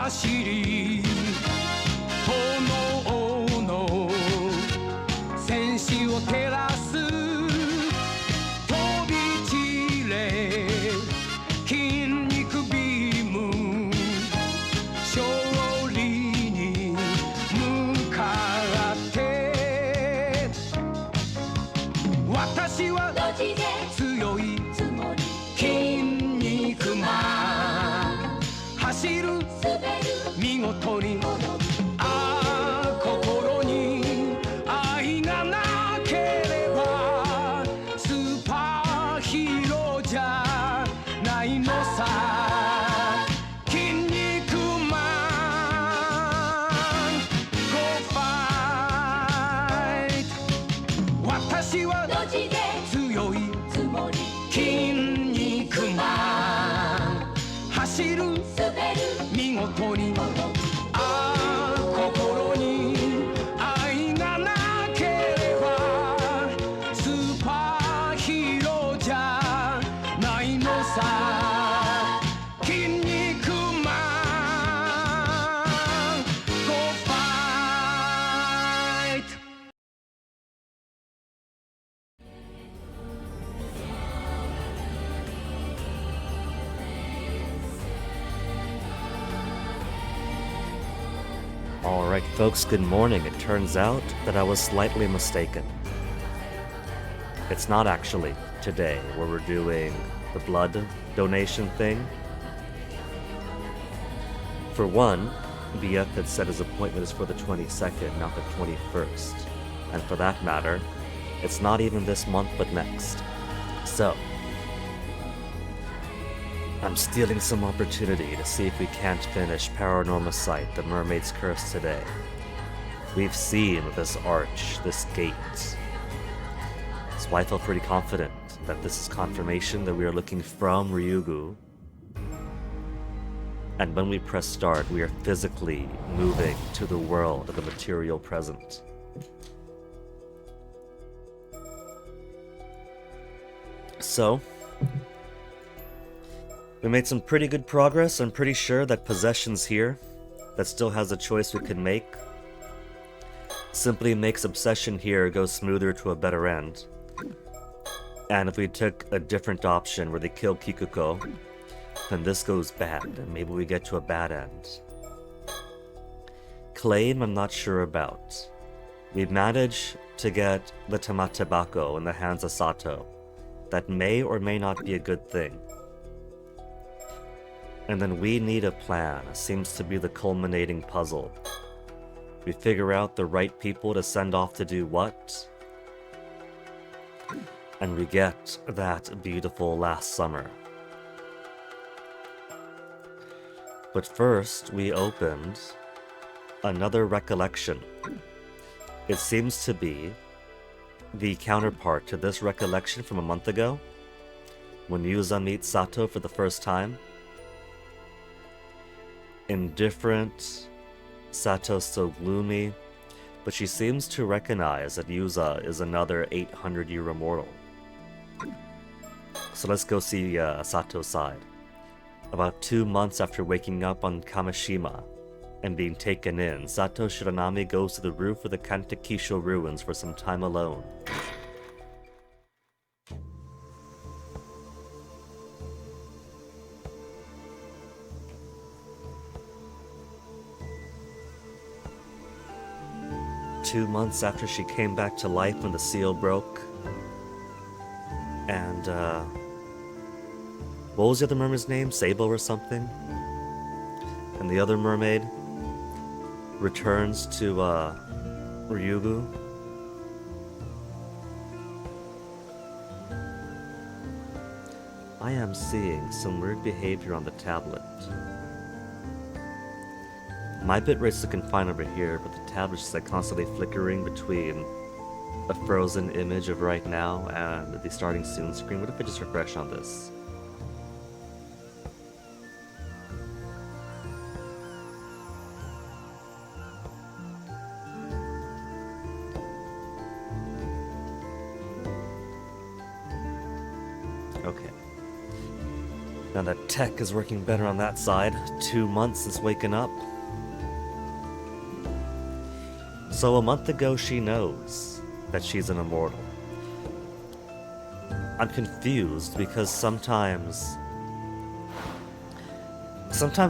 走り炎の戦士を照らす飛び散れ筋肉ビーム勝利に向かって私は強い筋肉マン走る見事にああ心に愛がなければスーパーヒーローじゃないのさ筋肉マン Go fight 私は強い筋肉マン走る見事にああ心に愛がなければスーパーヒーローじゃないのさ筋肉マン Go fight Alright folks, good morning. It turns out that I was slightly mistaken. It's not actually today where we're doing the blood donation thing. For one, BF had said his appointment is for the 22nd, not the 21st. And for that matter, it's not even this month but next. So, I'm stealing some opportunity to see if we can't finish Paranormal Sight, The Mermaid's Curse today. We've seen this arch, this gate. So I feel pretty confident that this is confirmation that we are looking from Ryugu. And when we press start, we are physically moving to the world of the material present. So, we made some pretty good progress. I'm pretty sure that possessions here, that still has a choice we could make, simply makes obsession here go smoother to a better end. And if we took a different option where they kill Kikuko, then this goes bad, and maybe we get to a bad end. Claim, I'm not sure about. We managed to get the Tamatebako in the hands of Sato. That may or may not be a good thing. And then we need a plan, seems to be the culminating puzzle. We figure out the right people to send off to do what, and we get that beautiful last summer. But first, we opened another recollection. It seems to be the counterpart to this recollection from a month ago, when Yuza meets Sato for the first time. Indifferent, Sato's so gloomy, but she seems to recognize that Yuza is another 800-year immortal. So let's go see Sato's side. About 2 months after waking up on Kameshima and being taken in, Sato Shiranami goes to the roof of the Kantakisho ruins for some time alone. Two months after she came back to life when the seal broke. And, what was the other mermaid's name? Sabo or something? And the other mermaid returns to, Ryugu. I am seeing some weird behavior on the tablet. My bitrate's looking fine over here, but the tablet's just like constantly flickering between a frozen image of right now and the starting soon screen. What if I just refresh on this? Okay. Now that tech is working better on that side. 2 months since waking up. So a month ago she knows that she's an immortal. I'm confused because sometimes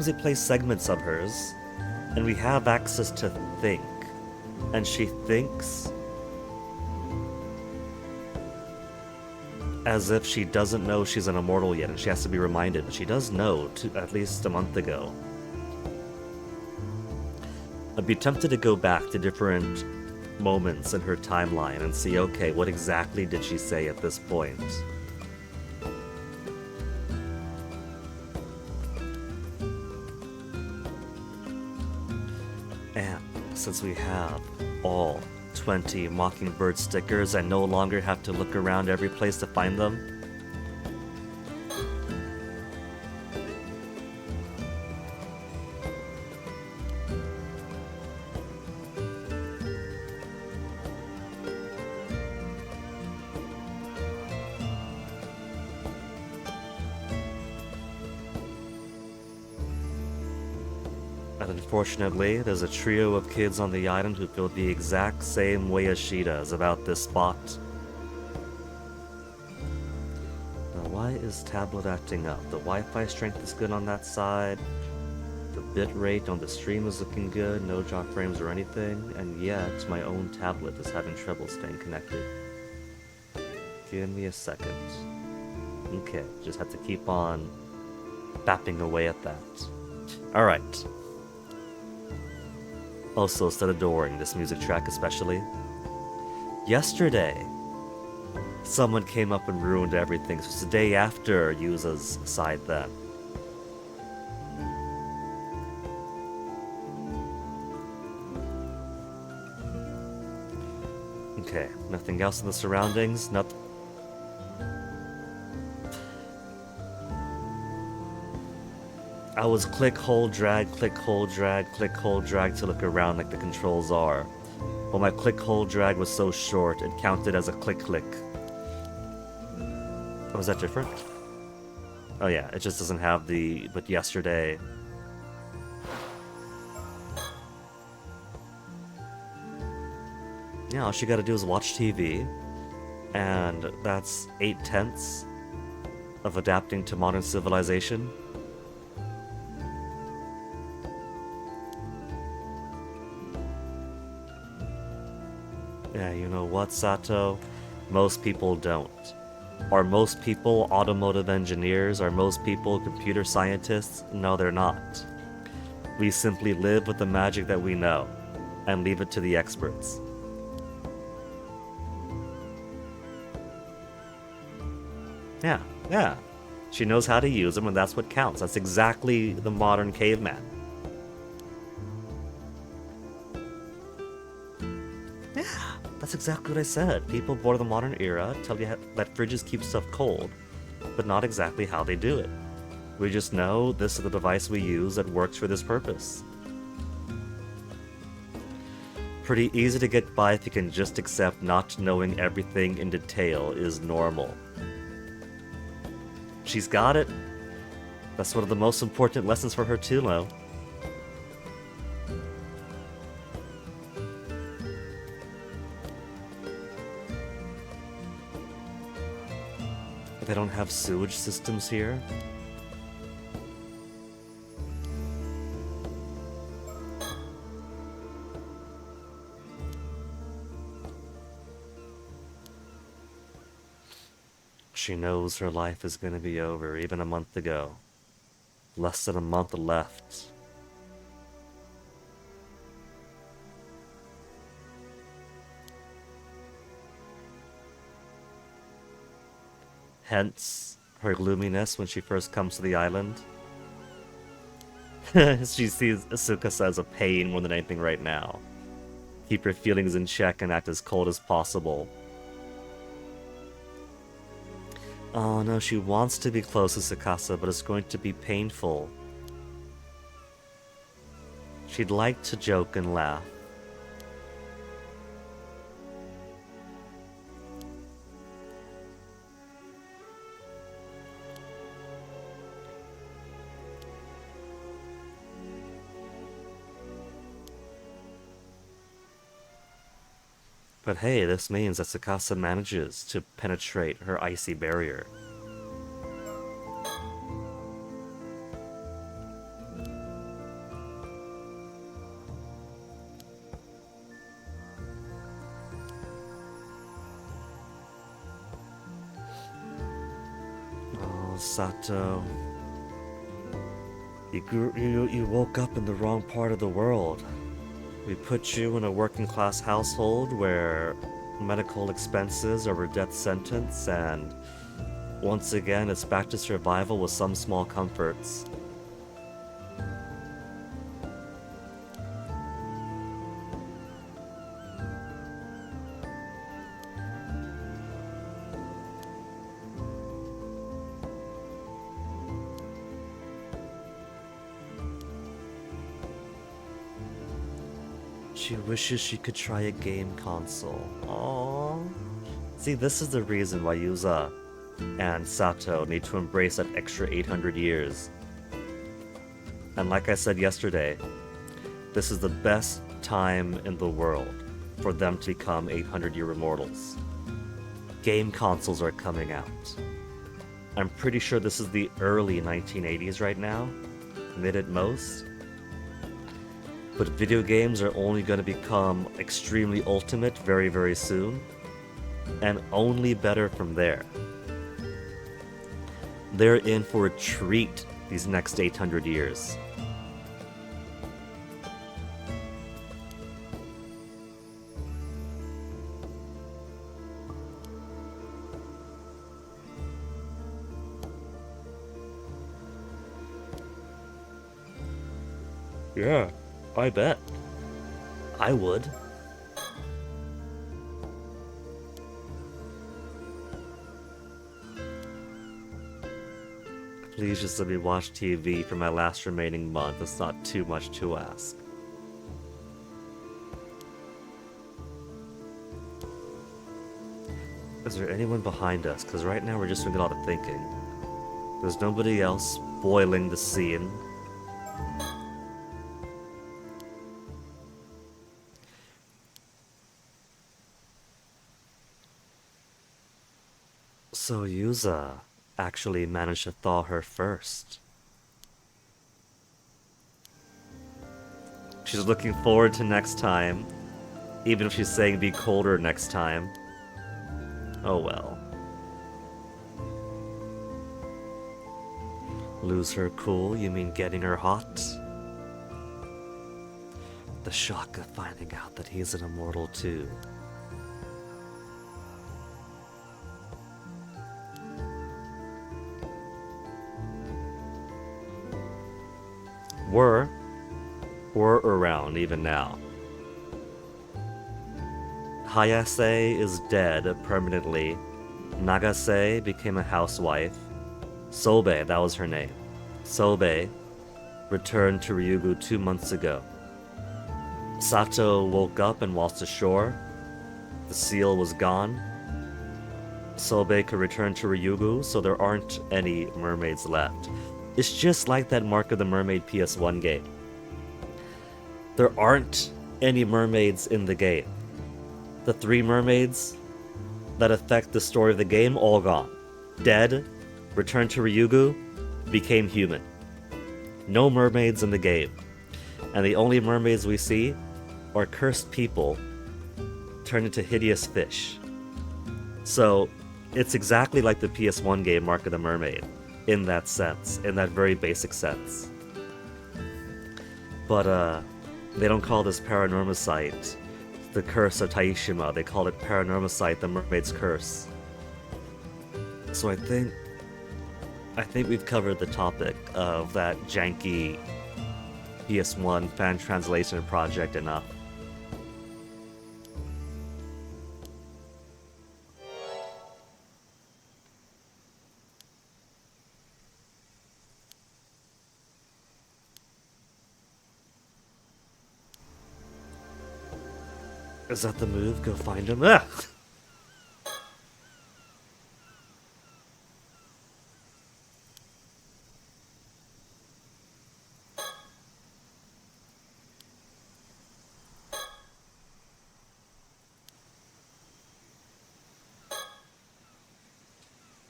we play segments of hers and we have access to think, and she thinks as if she doesn't know she's an immortal yet, and she has to be reminded, but she does know at least a month ago. I'd be tempted to go back to different moments in her timeline and see, okay, what exactly did she say at this point? And since we have all 20 Mockingbird stickers and no longer have to look around every place to find them, and unfortunately, there's a trio of kids on the island who feel the exact same way as she does about this spot. Now, why is tablet acting up? The Wi-Fi strength is good on that side. The bitrate on the stream is looking good, no drop frames or anything, and yet my own tablet is having trouble staying connected. Give me a second. Okay, just have to keep on bapping away at that. Alright. Also, still adoring this music track especially. Yesterday, someone came up and ruined everything, so it's the day after Yuza's side then. Okay, nothing else in the surroundings, nothing. I was click, hold, drag, click, hold, drag, click, hold, drag to look around like the controls are. But my click, hold, drag was so short, it counted as a click, click. Oh, is that different? Oh yeah, it just doesn't have the... but yesterday... Yeah, all she gotta do is watch TV, and that's 8/10 of adapting to modern civilization. Yeah, you know what, Sato? Most people don't. Are most people automotive engineers? Are most people computer scientists? No, they're not. We simply live with the magic that we know, and leave it to the experts. Yeah. She knows how to use them, and that's what counts. That's exactly the modern caveman. Yeah, that's exactly what I said. People born of the modern era tell you that fridges keep stuff cold, but not exactly how they do it. We just know this is the device we use that works for this purpose. Pretty easy to get by if you can just accept not knowing everything in detail is normal. She's got it. That's one of the most important lessons for her too, Lo. They don't have sewage systems here. She knows her life is going to be over, even a month ago. Less than a month left. Hence, her gloominess when she first comes to the island. She sees Asuka as a pain more than anything right now. Keep her feelings in check and act as cold as possible. Oh no, she wants to be close to Tsukasa, but it's going to be painful. She'd like to joke and laugh. But hey, this means that Tsukasa manages to penetrate her icy barrier. Oh, Sato. You woke up in the wrong part of the world. We put you in a working class household where medical expenses are a death sentence, and once again it's back to survival with some small comforts. She wishes she could try a game console. Aww. See, this is the reason why Yuza and Sato need to embrace that extra 800 years. And like I said yesterday, this is the best time in the world for them to become 800-year immortals. Game consoles are coming out. I'm pretty sure this is the early 1980s right now, mid at most. But video games are only going to become extremely ultimate very, very soon, and only better from there. They're in for a treat these next 800 years. Yeah, I bet. I would. Please just let me watch TV for my last remaining month. It's not too much to ask. Is there anyone behind us? Because right now we're just doing a lot of thinking. There's nobody else spoiling the scene. So Yuza actually managed to thaw her first. She's looking forward to next time, even if she's saying be colder next time. Oh well. Lose her cool, you mean getting her hot? The shock of finding out that he's an immortal too. Were around even now. Hayase is dead permanently. Nagase became a housewife. Sobe, that was her name. Sobe returned to Ryugu 2 months ago. Sato woke up and waltzed ashore. The seal was gone. Sobe could return to Ryugu, so there aren't any mermaids left. It's just like that Mark of the Mermaid PS1 game. There aren't any mermaids in the game. The 3 mermaids that affect the story of the game, all gone. Dead, returned to Ryugu, became human. No mermaids in the game. And the only mermaids we see are cursed people turned into hideous fish. So, it's exactly like the PS1 game Mark of the Mermaid, in that sense, in that very basic sense. But, they don't call this Paranormosite the Curse of Taishima, they call it Paranormosite, the Mermaid's Curse. So I think we've covered the topic of that janky PS1 fan translation project enough. Is that the move? Go find him? Ah!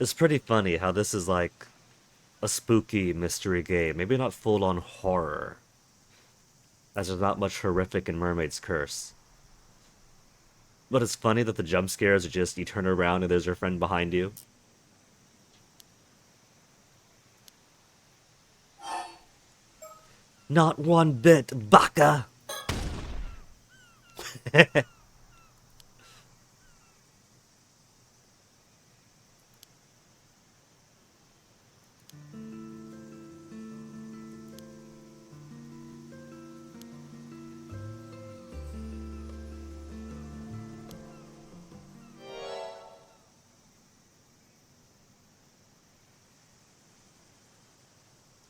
It's pretty funny how this is like a spooky mystery game. Maybe not full on horror, as there's not much horrific in Mermaid's Curse. But it's funny that the jump scares are just you turn around and there's your friend behind you. Not one bit, baka!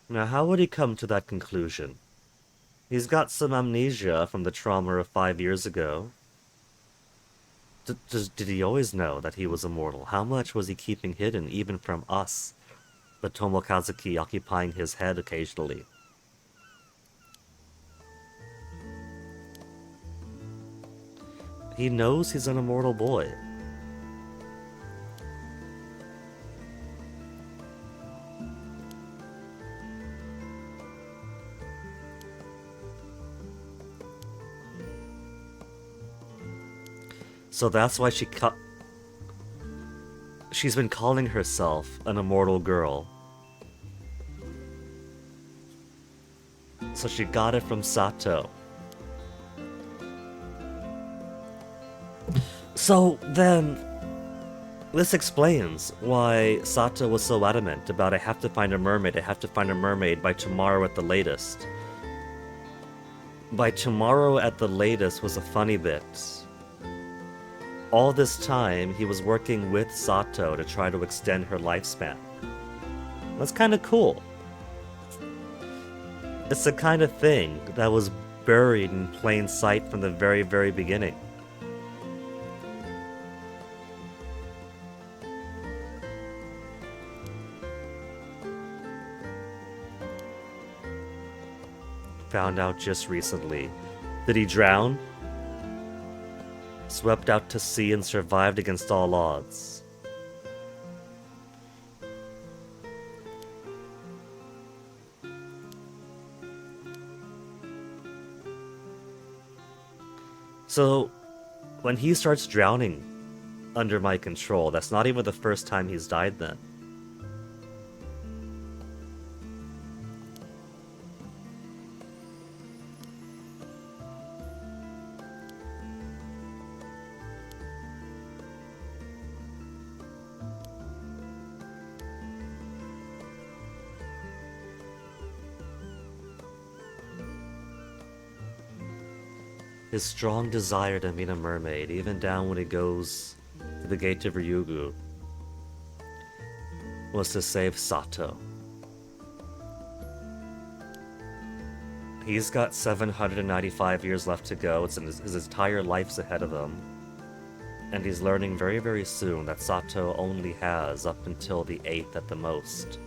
Now, how would he come to that conclusion? He's got some amnesia from the trauma of 5 years ago. Did he always know that he was immortal? How much was he keeping hidden, even from us? The Tomokazuki occupying his head occasionally. He knows he's an immortal boy. So that's why she's been calling herself an immortal girl. So she got it from Sato. So then, this explains why Sato was so adamant about I have to find a mermaid by tomorrow at the latest. By tomorrow at the latest was a funny bit. All this time, he was working with Sato to try to extend her lifespan. That's kind of cool. It's the kind of thing that was buried in plain sight from the very, very beginning. Found out just recently. Did he drown? Swept out to sea and survived against all odds. So, when he starts drowning under my control, that's not even the first time he's died then. His strong desire to meet a mermaid, even down when he goes to the gate of Ryugu, was to save Sato. He's got 795 years left to go. His entire life's ahead of him. And he's learning very, very soon that Sato only has up until the 8th at the most.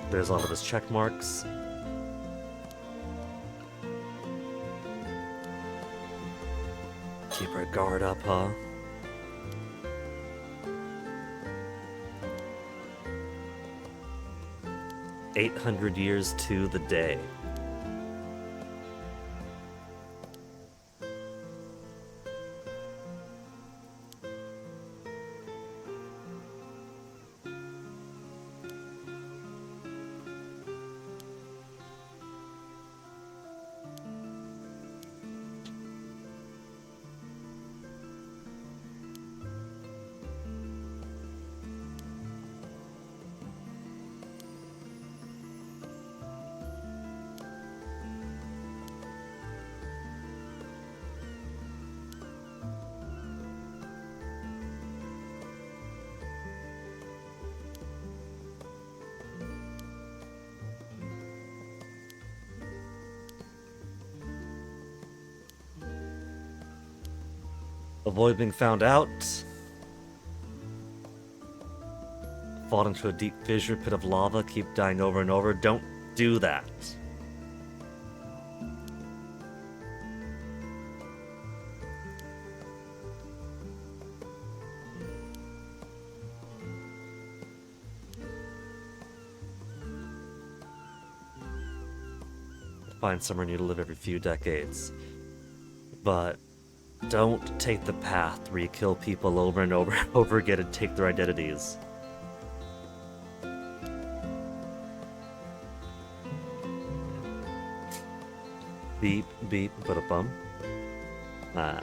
There's all of his check marks. Keep her guard up, huh? "800 years to the day." Avoid being found out. Fall into a deep fissure pit of lava, keep dying over and over. Don't do that. Find somewhere new to live every few decades. But don't take the path where you kill people over and over and over again and take their identities. Beep, beep, put a bum. Ah,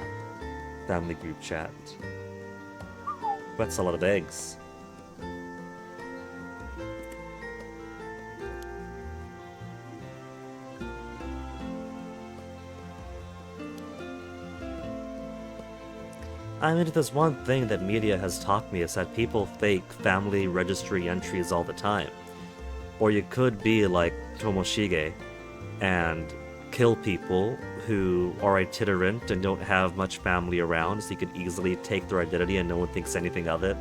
family group chat. That's a lot of eggs. I mean, if there's one thing that media has taught me is that people fake family registry entries all the time. Or you could be like Tomoshige and kill people who are itinerant and don't have much family around, so you could easily take their identity and no one thinks anything of it.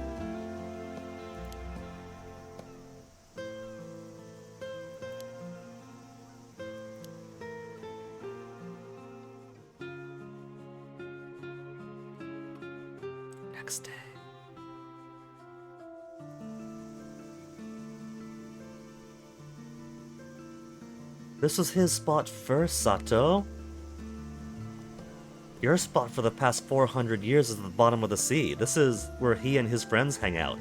Next day. This was his spot first, Sato. Your spot for the past 400 years is at the bottom of the sea. This is where he and his friends hang out.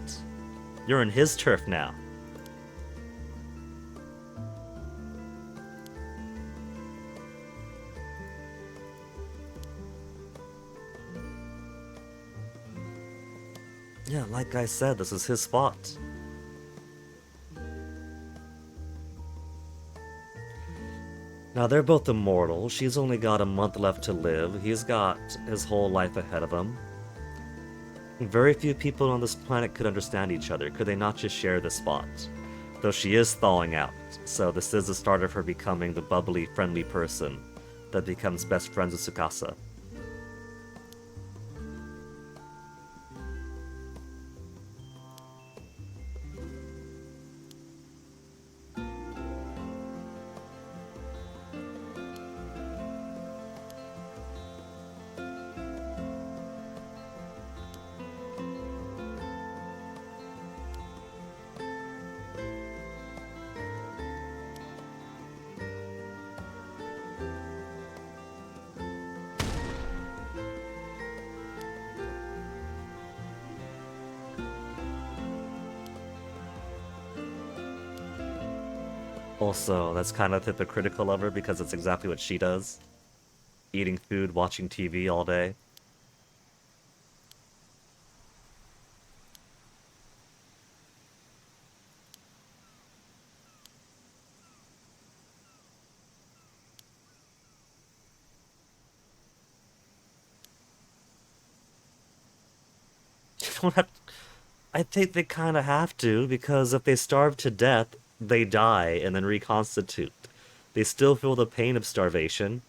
You're in his turf now. Yeah, like I said, this is his spot. Now, they're both immortal. She's only got a month left to live. He's got his whole life ahead of him. Very few people on this planet could understand each other. Could they not just share this spot? Though she is thawing out, so this is the start of her becoming the bubbly, friendly person that becomes best friends with Tsukasa. Also, that's kind of hypocritical of her because it's exactly what she does. Eating food, watching TV all day. You don't have I think they kind of have to, because if they starve to death, they die and then reconstitute. They still feel the pain of starvation.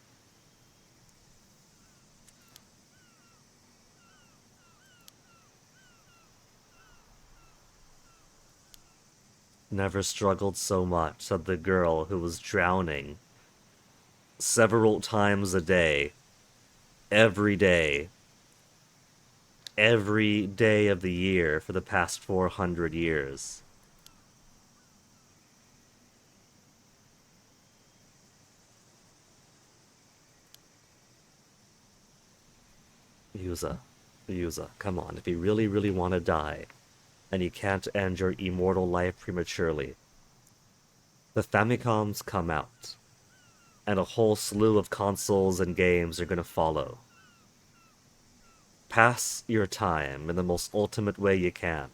Never struggled so much, said the girl who was drowning several times a day, every day of the year for the past 400 years. Yuza, come on. If you really, really want to die, and you can't end your immortal life prematurely, the Famicoms come out, and a whole slew of consoles and games are gonna follow. Pass your time in the most ultimate way you can.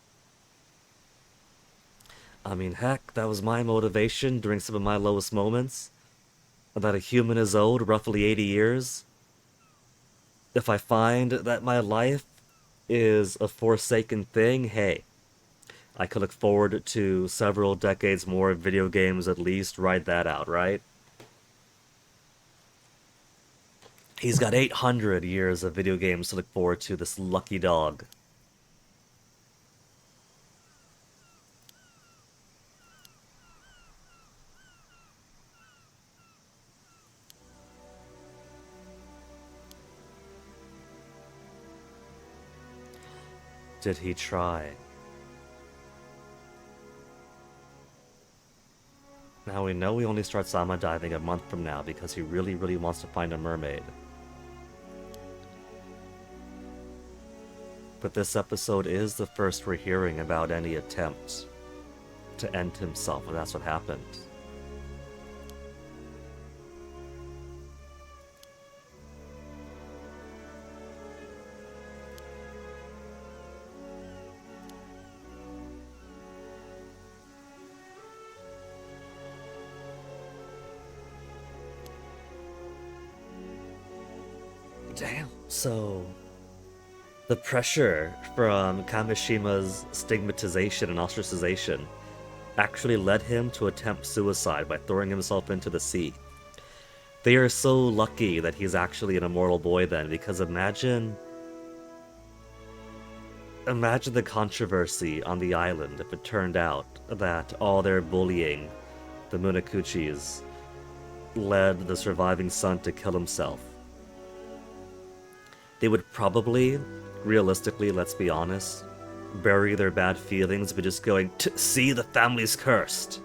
I mean, heck, that was my motivation during some of my lowest moments. That a human is owed roughly 80 years. If I find that my life is a forsaken thing, hey, I could look forward to several decades more of video games at least, ride that out, right? He's got 800 years of video games to look forward to, this lucky dog. Did he try? Now we know we only start Sama diving a month from now because he really, really wants to find a mermaid. But this episode is the first we're hearing about any attempt to end himself, and that's what happened. Damn. So, the pressure from Kameshima's stigmatization and ostracization actually led him to attempt suicide by throwing himself into the sea. They are so lucky that he's actually an immortal boy then, because imagine the controversy on the island if it turned out that all their bullying, the Munakuchis, led the surviving son to kill himself. They would probably, realistically, let's be honest, bury their bad feelings by just going, see, the family's cursed,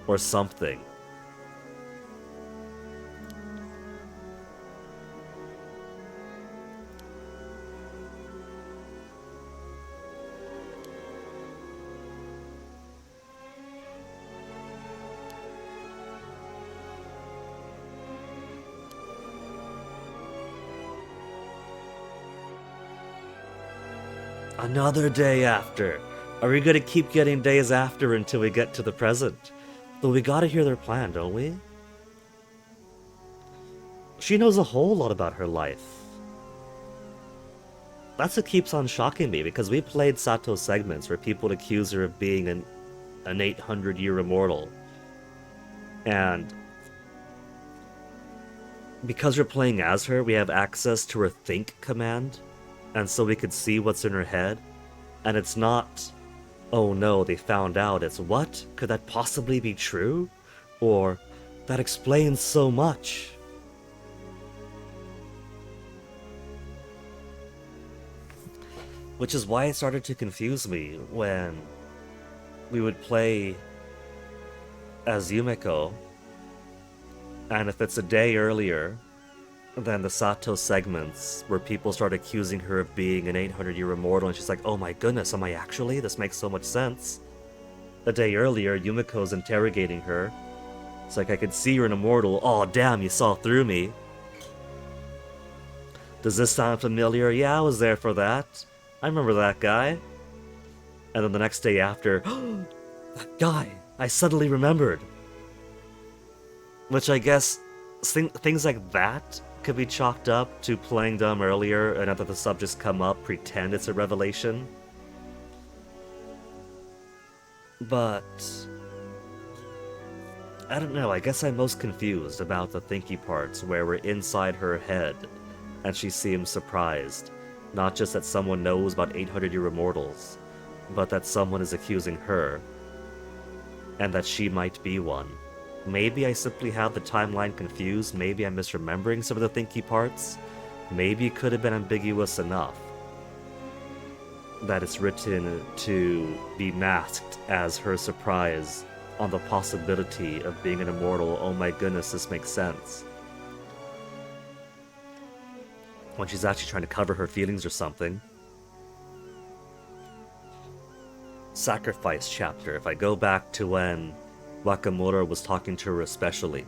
or something. Another day after. Are we gonna keep getting days after until we get to the present? But we gotta hear their plan, don't we? She knows a whole lot about her life. That's what keeps on shocking me, because we played Sato segments where people accuse her of being an 800-year immortal. And because we're playing as her, we have access to her think command, and so we could see what's in her head. And it's not, oh no, they found out. It's, what? Could that possibly be true? Or, that explains so much. Which is why it started to confuse me when we would play as Yumeko, and if it's a day earlier than the Sato segments where people start accusing her of being an 800-year immortal, and she's like, oh my goodness, am I actually? This makes so much sense. A day earlier, Yumiko's interrogating her. It's like, I could see you're an immortal. Oh damn, you saw through me. Does this sound familiar? Yeah, I was there for that. I remember that guy. And then the next day after, that guy, I suddenly remembered. Which I guess, things like that could be chalked up to playing dumb earlier, and after the subjects come up, pretend it's a revelation. But I don't know, I guess I'm most confused about the thinky parts where we're inside her head, and she seems surprised. Not just that someone knows about 800-year immortals, but that someone is accusing her, and that she might be one. Maybe I simply have the timeline confused, maybe I'm misremembering some of the thinky parts, maybe it could have been ambiguous enough that it's written to be masked as her surprise on the possibility of being an immortal. Oh my goodness, this makes sense. When she's actually trying to cover her feelings or something. Sacrifice chapter, if I go back to when Wakamura was talking to her especially.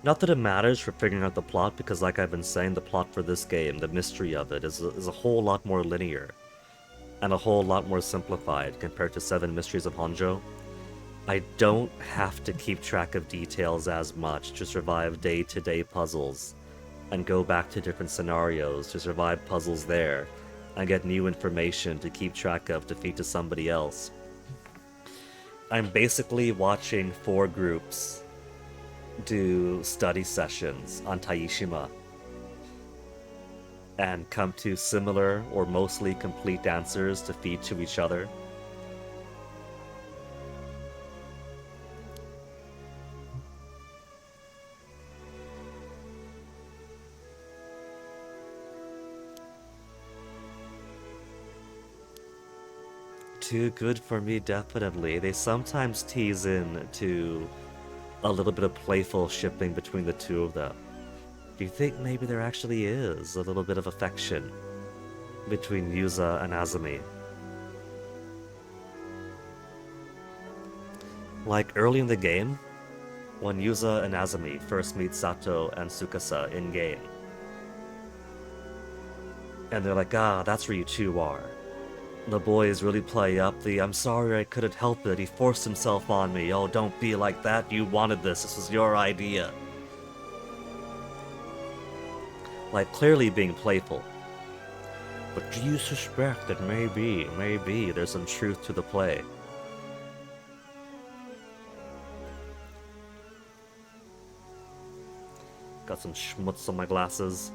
Not that it matters for figuring out the plot, because like I've been saying, the plot for this game, the mystery of it, is a whole lot more linear. And a whole lot more simplified compared to 7 Mysteries of Honjo. I don't have to keep track of details as much to survive day-to-day puzzles, and go back to different scenarios to survive puzzles there, I get new information to keep track of to feed to somebody else. I'm basically watching 4 groups do study sessions on Taishima and come to similar or mostly complete answers to feed to each other. Too good for me, definitely. They sometimes tease in to a little bit of playful shipping between the two of them. Do you think maybe there actually is a little bit of affection between Yuza and Azumi? Like early in the game, when Yuza and Azumi first meet Sato and Tsukasa in-game. And they're like, ah, that's where you two are. The boys really play up the, I'm sorry I couldn't help it, he forced himself on me, oh don't be like that, you wanted this was your idea. Like clearly being playful. But do you suspect that maybe there's some truth to the play? Got some schmutz on my glasses.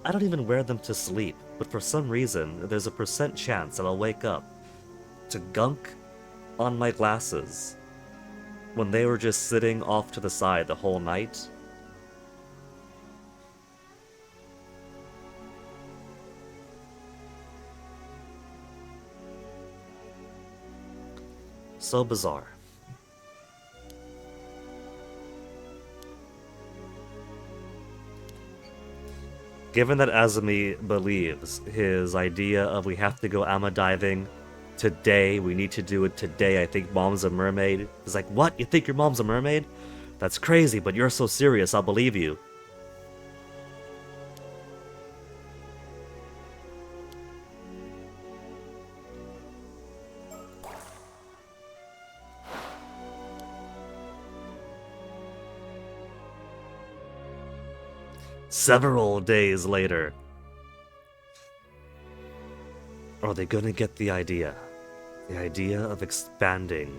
I don't even wear them to sleep, but for some reason, there's a % chance that I'll wake up to gunk on my glasses when they were just sitting off to the side the whole night. So bizarre. Given that Azumi believes his idea of we have to go ama diving today, we need to do it today, I think mom's a mermaid. He's like, what? You think your mom's a mermaid? That's crazy, but you're so serious, I'll believe you. Several days later. Are they gonna get the idea? The idea of expanding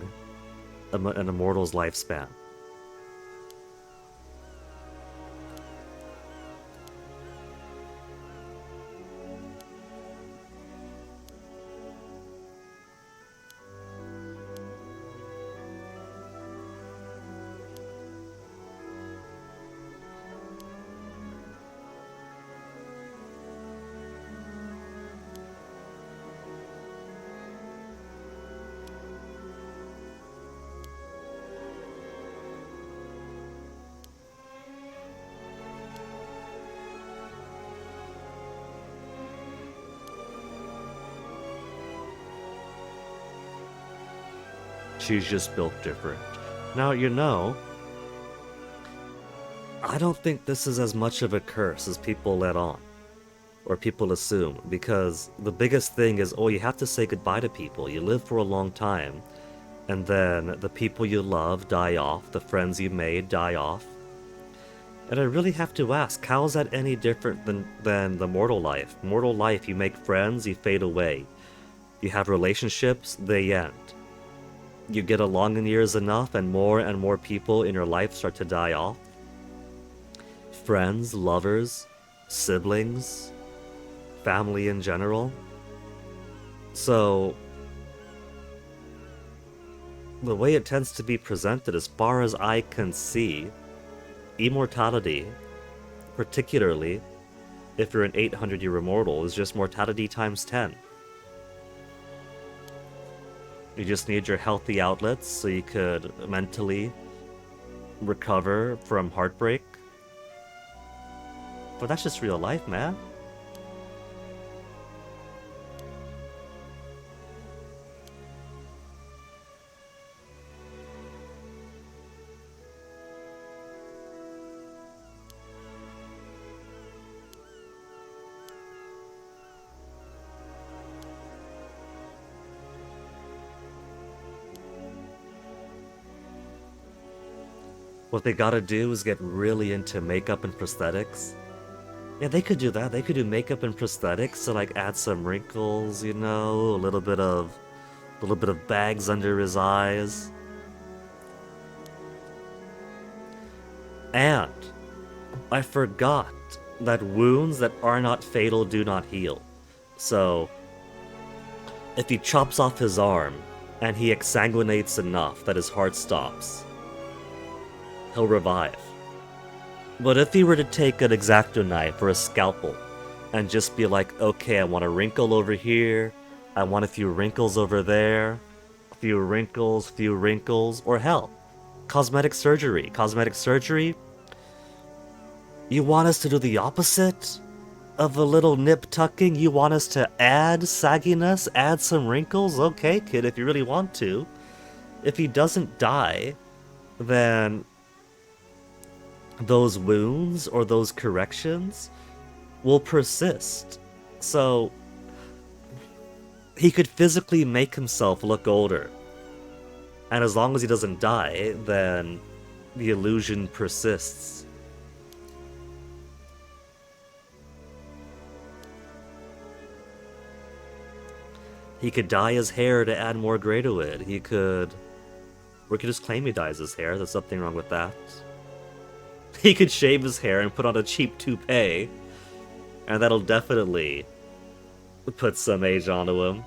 an immortal's lifespan. She's just built different. Now, you know, I don't think this is as much of a curse as people let on, or people assume, because the biggest thing is, oh, you have to say goodbye to people. You live for a long time, and then the people you love die off, the friends you made die off. And I really have to ask, how is that any different than the mortal life? Mortal life, you make friends, you fade away. You have relationships, they end. You get along in years enough, and more people in your life start to die off. Friends, lovers, siblings, family in general. So, the way it tends to be presented, as far as I can see, immortality, particularly if you're an 800-year immortal, is just mortality times 10. You just need your healthy outlets so you could mentally recover from heartbreak. But that's just real life, man. What they gotta do is get really into makeup and prosthetics Yeah, they could do that. They could do makeup and prosthetics to like add some wrinkles, you know, a little bit of bags under his eyes. And I forgot that wounds that are not fatal do not heal. So, if he chops off his arm and he exsanguinates enough that his heart stops, he'll revive. But if he were to take an X-Acto knife or a scalpel and just be like, okay, I want a wrinkle over here, I want a few wrinkles over there, a few wrinkles, or hell, cosmetic surgery. Cosmetic surgery, you want us to do the opposite of a little nip tucking? You want us to add sagginess, add some wrinkles? Okay, kid, if you really want to. If he doesn't die, then those wounds or those corrections will persist. So he could physically make himself look older. And as long as he doesn't die, then the illusion persists. He could dye his hair to add more gray to it. Or he could just claim he dyes his hair. There's nothing wrong with that. He could shave his hair and put on a cheap toupee, and that'll definitely put some age onto him.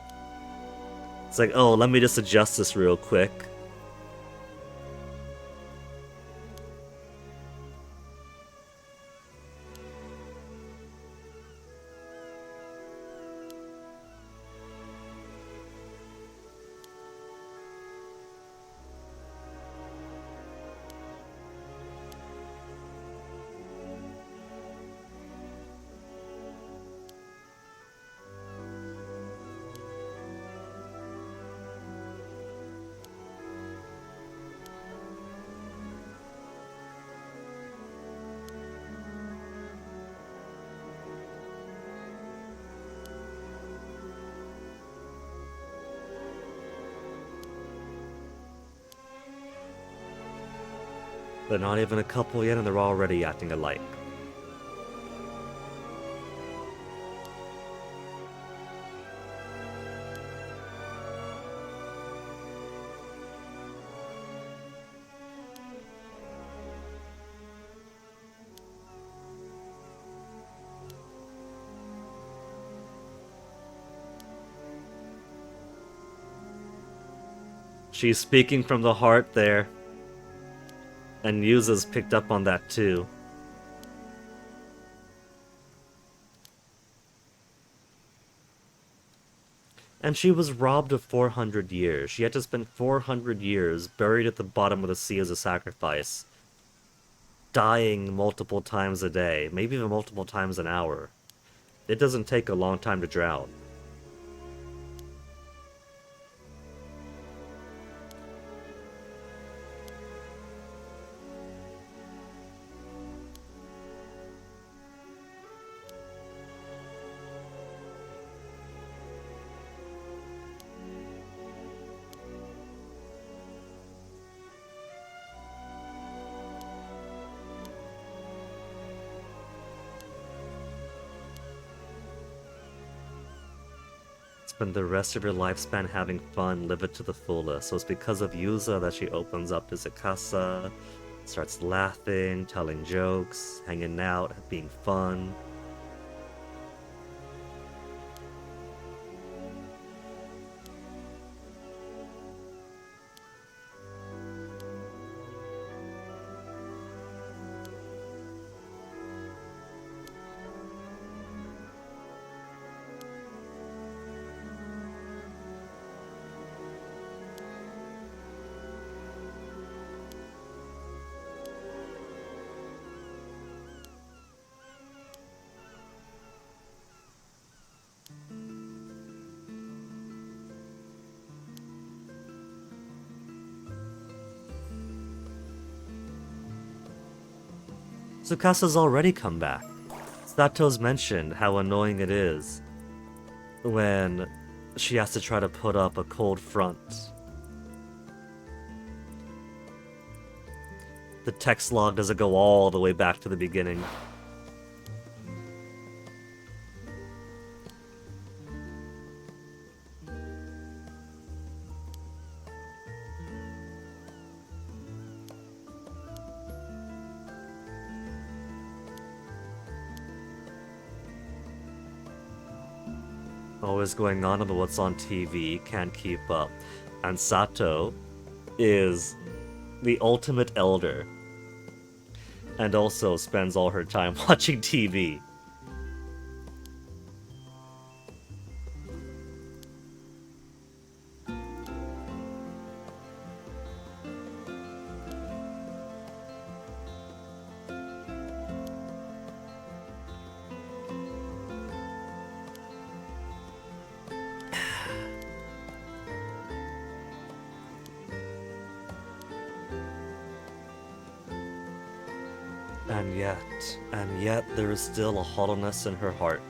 It's like, oh, let me just adjust this real quick. They're not even a couple yet, and they're already acting alike. She's speaking from the heart there. And Yuza's picked up on that too. And she was robbed of 400 years. She had to spend 400 years buried at the bottom of the sea as a sacrifice. Dying multiple times a day, maybe even multiple times an hour. It doesn't take a long time to drown. Spend the rest of your lifespan having fun, live it to the fullest. So it's because of Yuza that she opens up to Zakasa, starts laughing, telling jokes, hanging out, being fun. Tsukasa's already come back. Sato's mentioned how annoying it is when she has to try to put up a cold front. The text log doesn't go all the way back to the beginning. Always going on about what's on TV, can't keep up. And Sato is the ultimate elder. And also spends all her time watching TV. And yet, there is still a hollowness in her heart.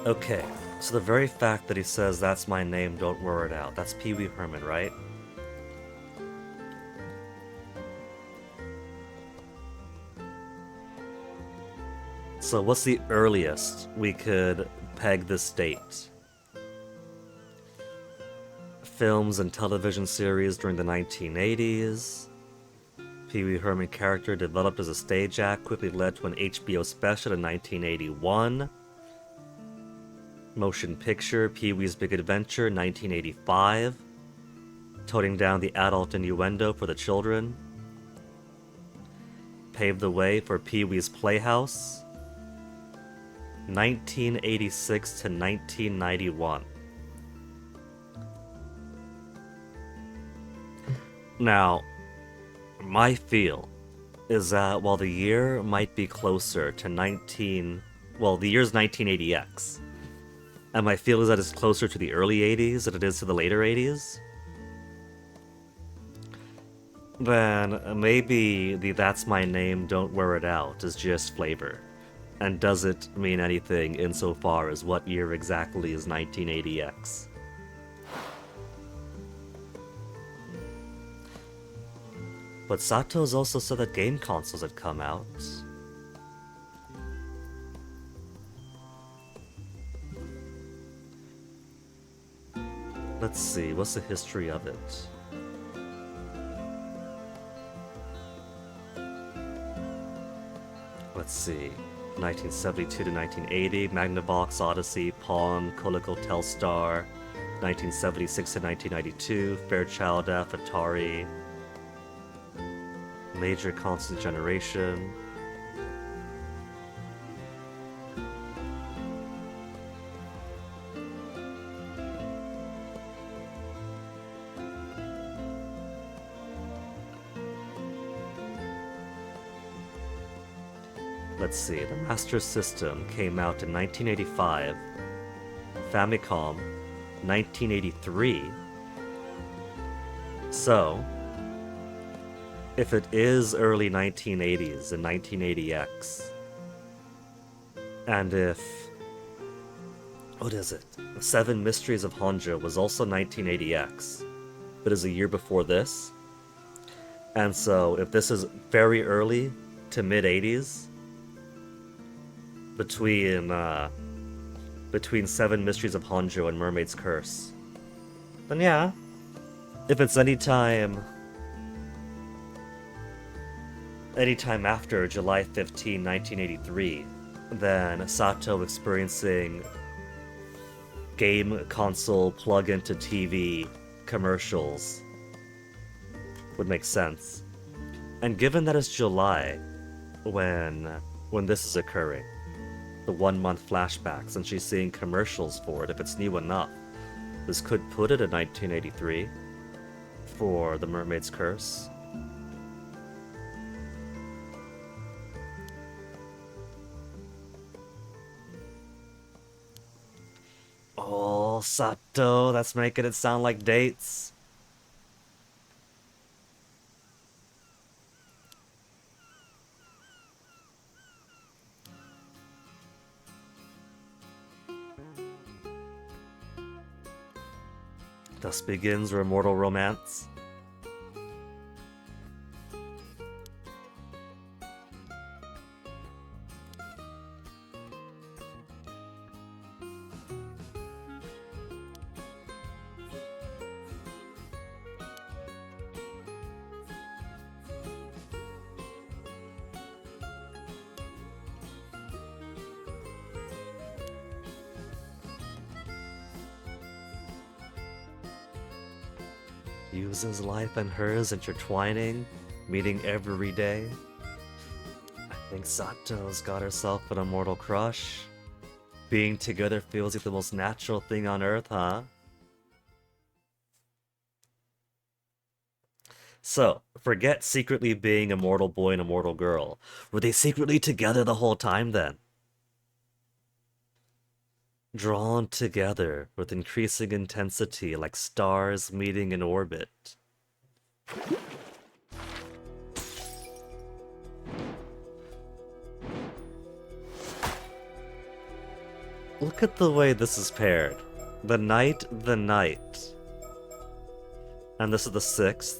Okay, so the very fact that he says, "That's my name, don't wear it out," that's Pee Wee Herman, right? So what's the earliest we could peg this date? Films and television series during the 1980s. Pee Wee Herman character developed as a stage act, quickly led to an HBO special in 1981. Motion picture, Pee Wee's Big Adventure, 1985. Toning down the adult innuendo for the children. Paved the way for Pee Wee's Playhouse, 1986 to 1991. Now, my feel is that while the year might be closer to the year's 1980X, and my feel is that it's closer to the early 80s than it is to the later 80s, then maybe the "That's my name, don't wear it out" is just flavor, and doesn't mean anything insofar as what year exactly is 1980X. But Sato's also said that game consoles had come out. Let's see, what's the history of it? Let's see. 1972 to 1980, Magnavox, Odyssey, Pong, Coleco Telstar. 1976 to 1992, Fairchild F, Atari. Major constant generation. Let's see, the Master System came out in 1985, Famicom, 1983. So, if it is early 1980s and 1980X, and if, what is it? Seven Mysteries of Honjo was also 1980X, but is a year before this. And so, if this is very early to mid-80s, between Seven Mysteries of Honjo and Mermaid's Curse, then yeah, if it's anytime after July 15, 1983, then Sato experiencing game console plug into TV commercials would make sense. And given that it's July when this is occurring, the 1 month flashbacks, and she's seeing commercials for it, if it's new enough, this could put it in 1983 for The Mermaid's Curse. Oh, Sato, that's making it sound like dates. Thus begins her immortal romance. Yuza's life and hers intertwining, meeting every day. I think Sato's got herself an immortal crush. Being together feels like the most natural thing on earth, huh? So, forget secretly being a mortal boy and a mortal girl. Were they secretly together the whole time then? Drawn together with increasing intensity like stars meeting in orbit. Look at the way this is paired. The night. And this is the 6th.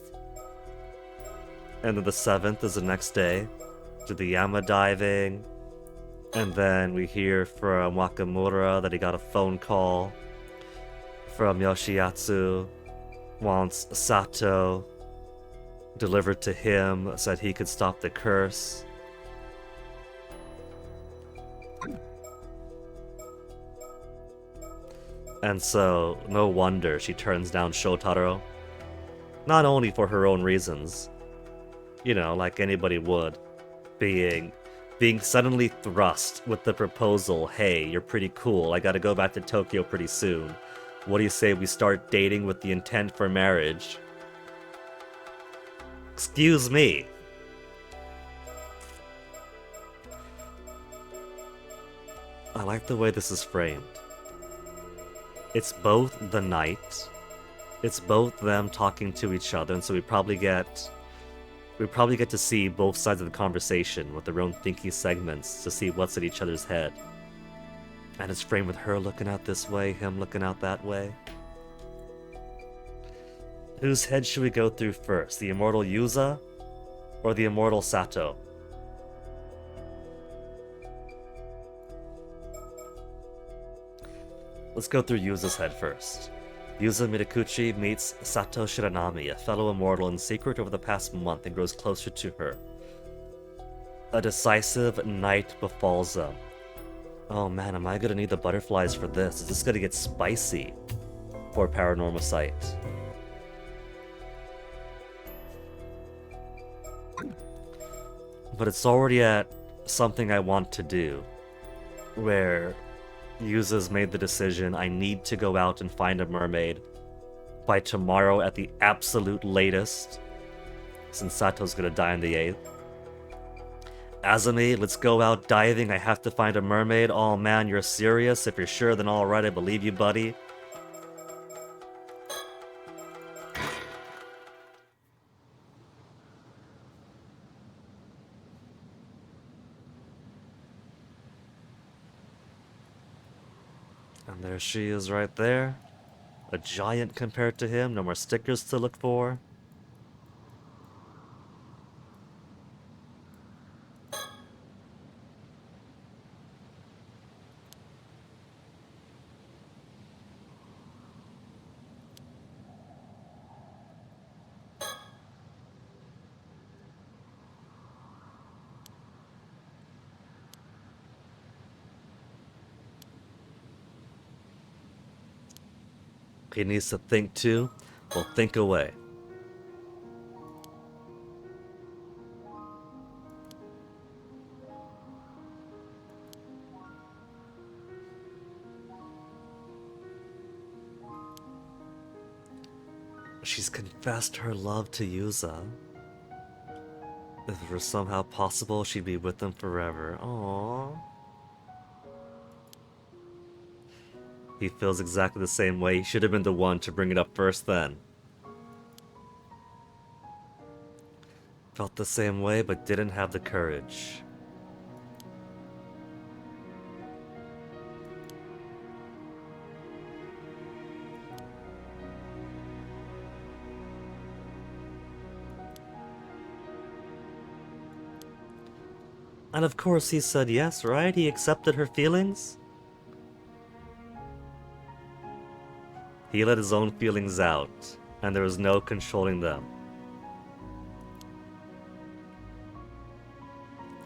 And then the 7th is the next day. Do the Yama diving. And then we hear from Wakamura that he got a phone call from Yoshiatsu. Wants Sato delivered to him, said he could stop the curse. And so, no wonder she turns down Shotaro. Not only for her own reasons, you know, like anybody would, being suddenly thrust with the proposal, hey, you're pretty cool, I gotta go back to Tokyo pretty soon. What do you say we start dating with the intent for marriage? Excuse me. I like the way this is framed. It's both the night, it's both them talking to each other, and so we probably get to see both sides of the conversation with their own thinking segments to see what's in each other's head. And it's framed with her looking out this way, him looking out that way. Whose head should we go through first? The immortal Yuza or the immortal Sato? Let's go through Yuza's head first. Yuza Mitakuchi meets Sato Shiranami, a fellow immortal in secret over the past month, and grows closer to her. A decisive night befalls them. Oh man, am I gonna need the butterflies for this? Is this gonna get spicy for Paranormal Sight? But it's already at something I want to do, where Yuza's made the decision, I need to go out and find a mermaid by tomorrow at the absolute latest, since Sato's gonna die on the 8th. Azumi, let's go out diving, I have to find a mermaid. Oh man, you're serious? If you're sure, then alright, I believe you, buddy. And there she is right there. A giant compared to him, no more stickers to look for. He needs to think too. Well, think away. She's confessed her love to Yuza. If it were somehow possible, she'd be with them forever. Aww. He feels exactly the same way. He should have been the one to bring it up first then. Felt the same way, but didn't have the courage. And of course he said yes, right? He accepted her feelings? He let his own feelings out, and there was no controlling them.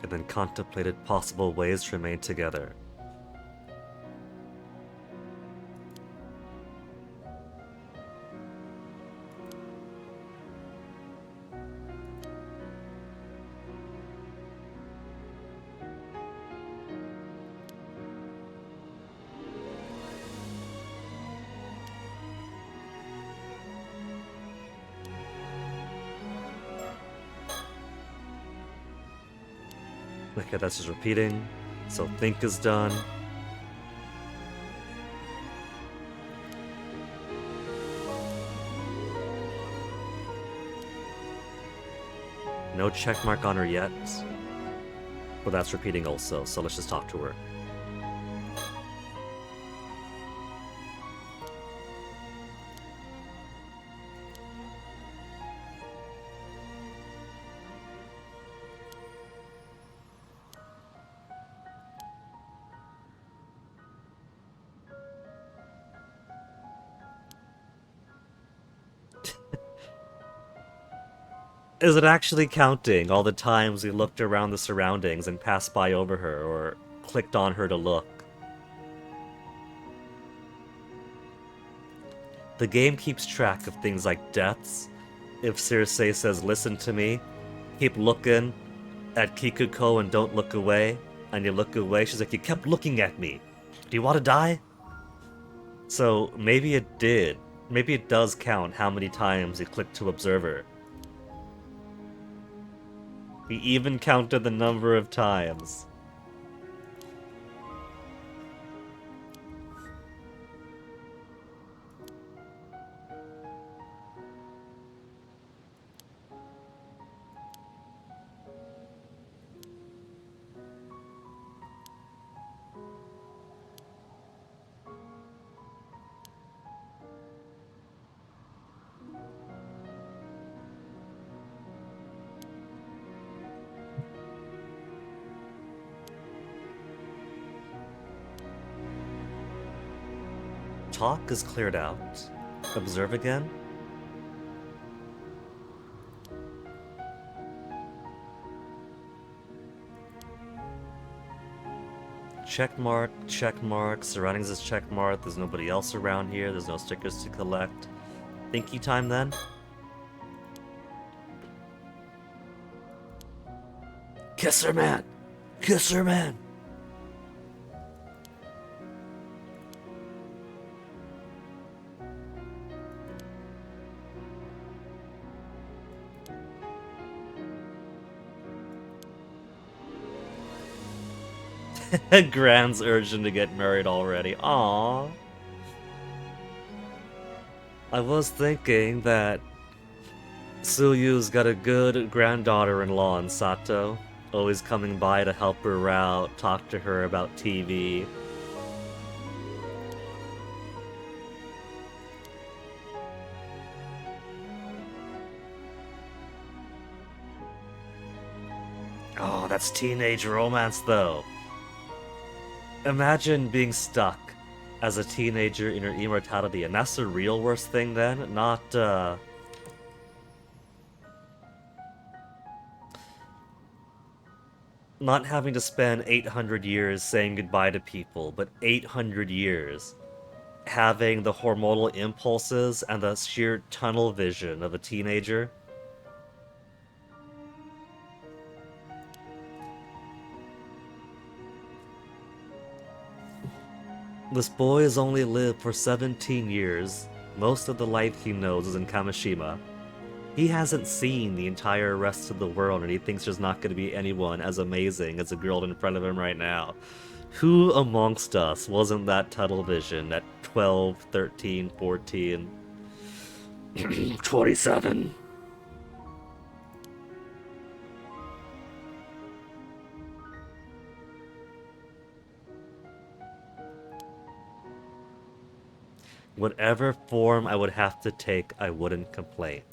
And then contemplated possible ways to remain together. Okay, that's just repeating. So think is done. No check mark on her yet. But that's repeating also, so let's just talk to her. Is it actually counting all the times we looked around the surroundings and passed by over her or clicked on her to look? The game keeps track of things like deaths. If Circe says, listen to me, keep looking at Kikuko and don't look away, and you look away, she's like, you kept looking at me. Do you want to die? So maybe it did. Maybe it does count how many times you clicked to observe her. He even counted the number of times. Talk is cleared out. Observe again. Check mark, surroundings is check mark, there's nobody else around here, there's no stickers to collect. Thinky time then? Kiss her, man! Kiss her, man! Grand's urging to get married already. Aww. I was thinking that Suyu's got a good granddaughter-in-law in Sato. Always coming by to help her out, talk to her about TV. Oh, that's teenage romance though. Imagine being stuck as a teenager in your immortality, and that's the real worst thing then? Not having to spend 800 years saying goodbye to people, but 800 years having the hormonal impulses and the sheer tunnel vision of a teenager. This boy has only lived for 17 years. Most of the life he knows is in Kameshima. He hasn't seen the entire rest of the world, and he thinks there's not going to be anyone as amazing as the girl in front of him right now. Who amongst us wasn't that tunnel vision at 12, 13, 14, 27? Whatever form I would have to take, I wouldn't complain.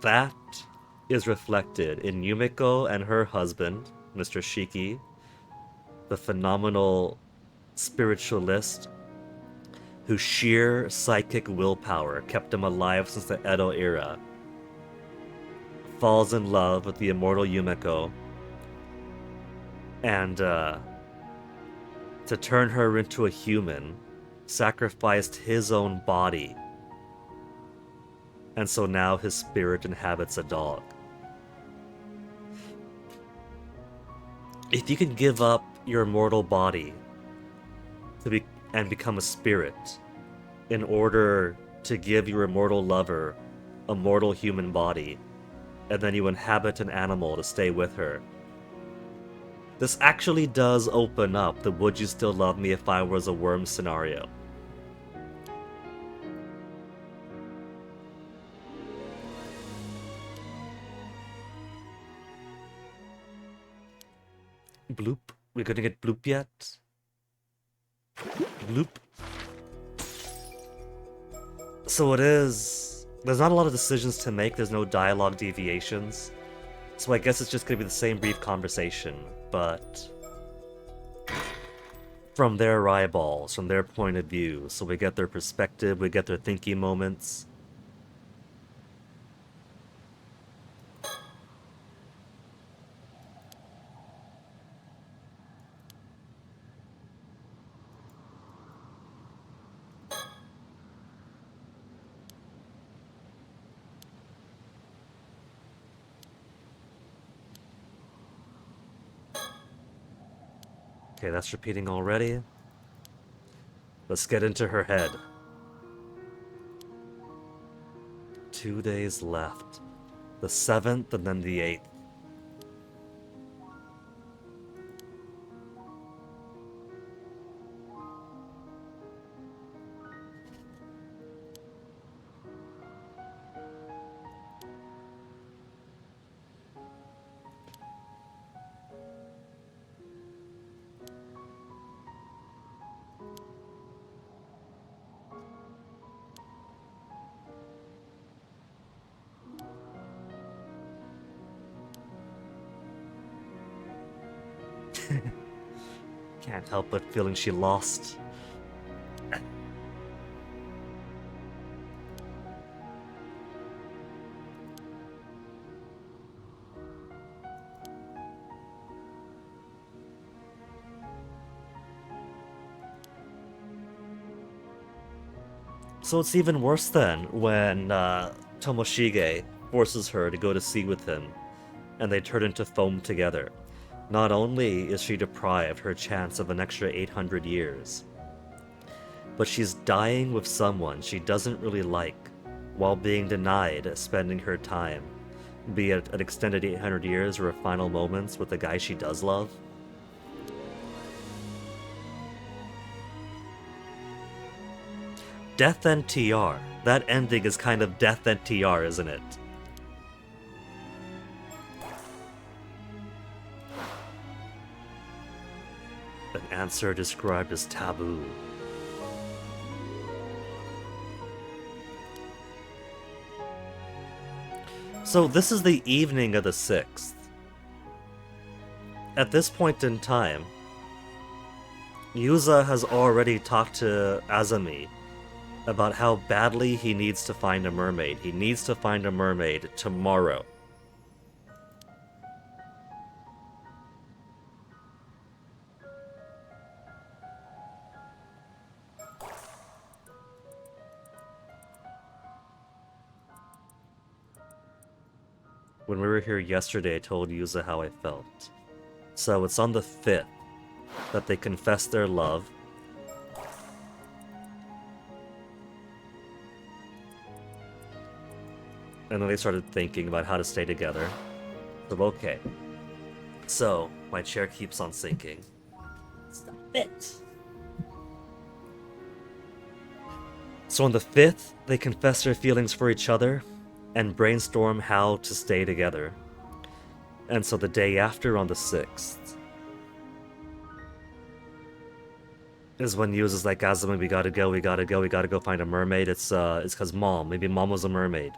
That is reflected in Yumiko and her husband, Mr. Shiki, the phenomenal spiritualist whose sheer psychic willpower kept him alive since the Edo era, falls in love with the immortal Yumiko, and to turn her into a human, sacrificed his own body, and so now his spirit inhabits a dog. If you can give up your mortal body and become a spirit in order to give your immortal lover a mortal human body, and then you inhabit an animal to stay with her, This actually does open up the would you still love me if I was a worm scenario. Bloop. We're gonna get bloop yet? Bloop. So it is... There's not a lot of decisions to make, there's no dialogue deviations. So I guess it's just gonna be the same brief conversation, but... from their eyeballs, from their point of view. So we get their perspective, we get their thinking moments. Okay, that's repeating already. Let's get into her head. 2 days left. The 7th and then the 8th. Can't help but feeling she lost. So it's even worse then when Tomoshige forces her to go to sea with him, and they turn into foam together. Not only is she deprived her chance of an extra 800 years, but she's dying with someone she doesn't really like, while being denied spending her time, be it an extended 800 years or her final moments with the guy she does love. Death and TR. That ending is kind of death and TR, isn't it? An answer described as taboo. So this is the evening of the 6th. At this point in time, Yuza has already talked to Azumi about how badly he needs to find a mermaid. He needs to find a mermaid tomorrow. When we were here yesterday, I told Yuza how I felt. So it's on the 5th that they confess their love. And then they started thinking about how to stay together. So, okay. So, my chair keeps on sinking. Stop it! So on the 5th, they confess their feelings for each other and brainstorm how to stay together. And so the day after, on the 6th, is when Yuza's like, Azumi, we gotta go find a mermaid. It's cause maybe mom was a mermaid.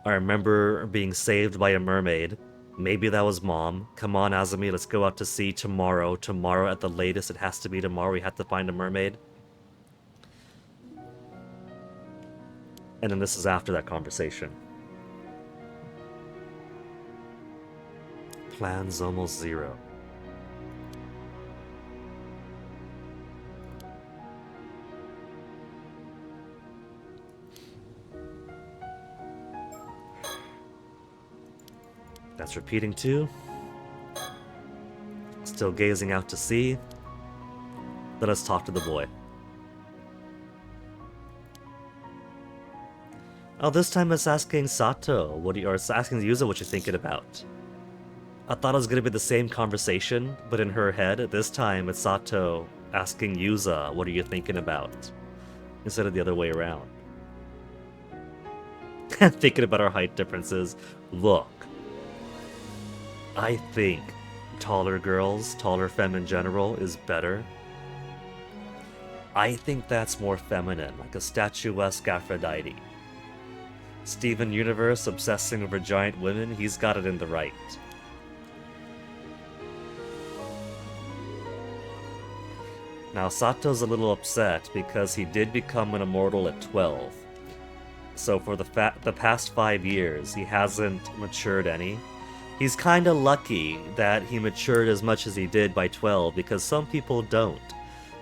I remember being saved by a mermaid. Maybe that was mom. Come on, Azumi, let's go out to sea tomorrow. Tomorrow at the latest, it has to be tomorrow. We have to find a mermaid. And then this is after that conversation. Plans almost zero. That's repeating too. Still gazing out to sea. Let us talk to the boy. Oh, this time it's asking Sato, or it's asking Yuza what you're thinking about. I thought it was gonna be the same conversation, but in her head, this time it's Sato asking Yuza, what are you thinking about? Instead of the other way around. Thinking about our height differences. Look, I think taller girls, taller femme in general, is better. I think that's more feminine, like a statuesque Aphrodite. Steven Universe obsessing over giant women, he's got it in the right. Now, Sato's a little upset because he did become an immortal at 12. So for the past 5 years, he hasn't matured any. He's kinda lucky that he matured as much as he did by 12, because some people don't.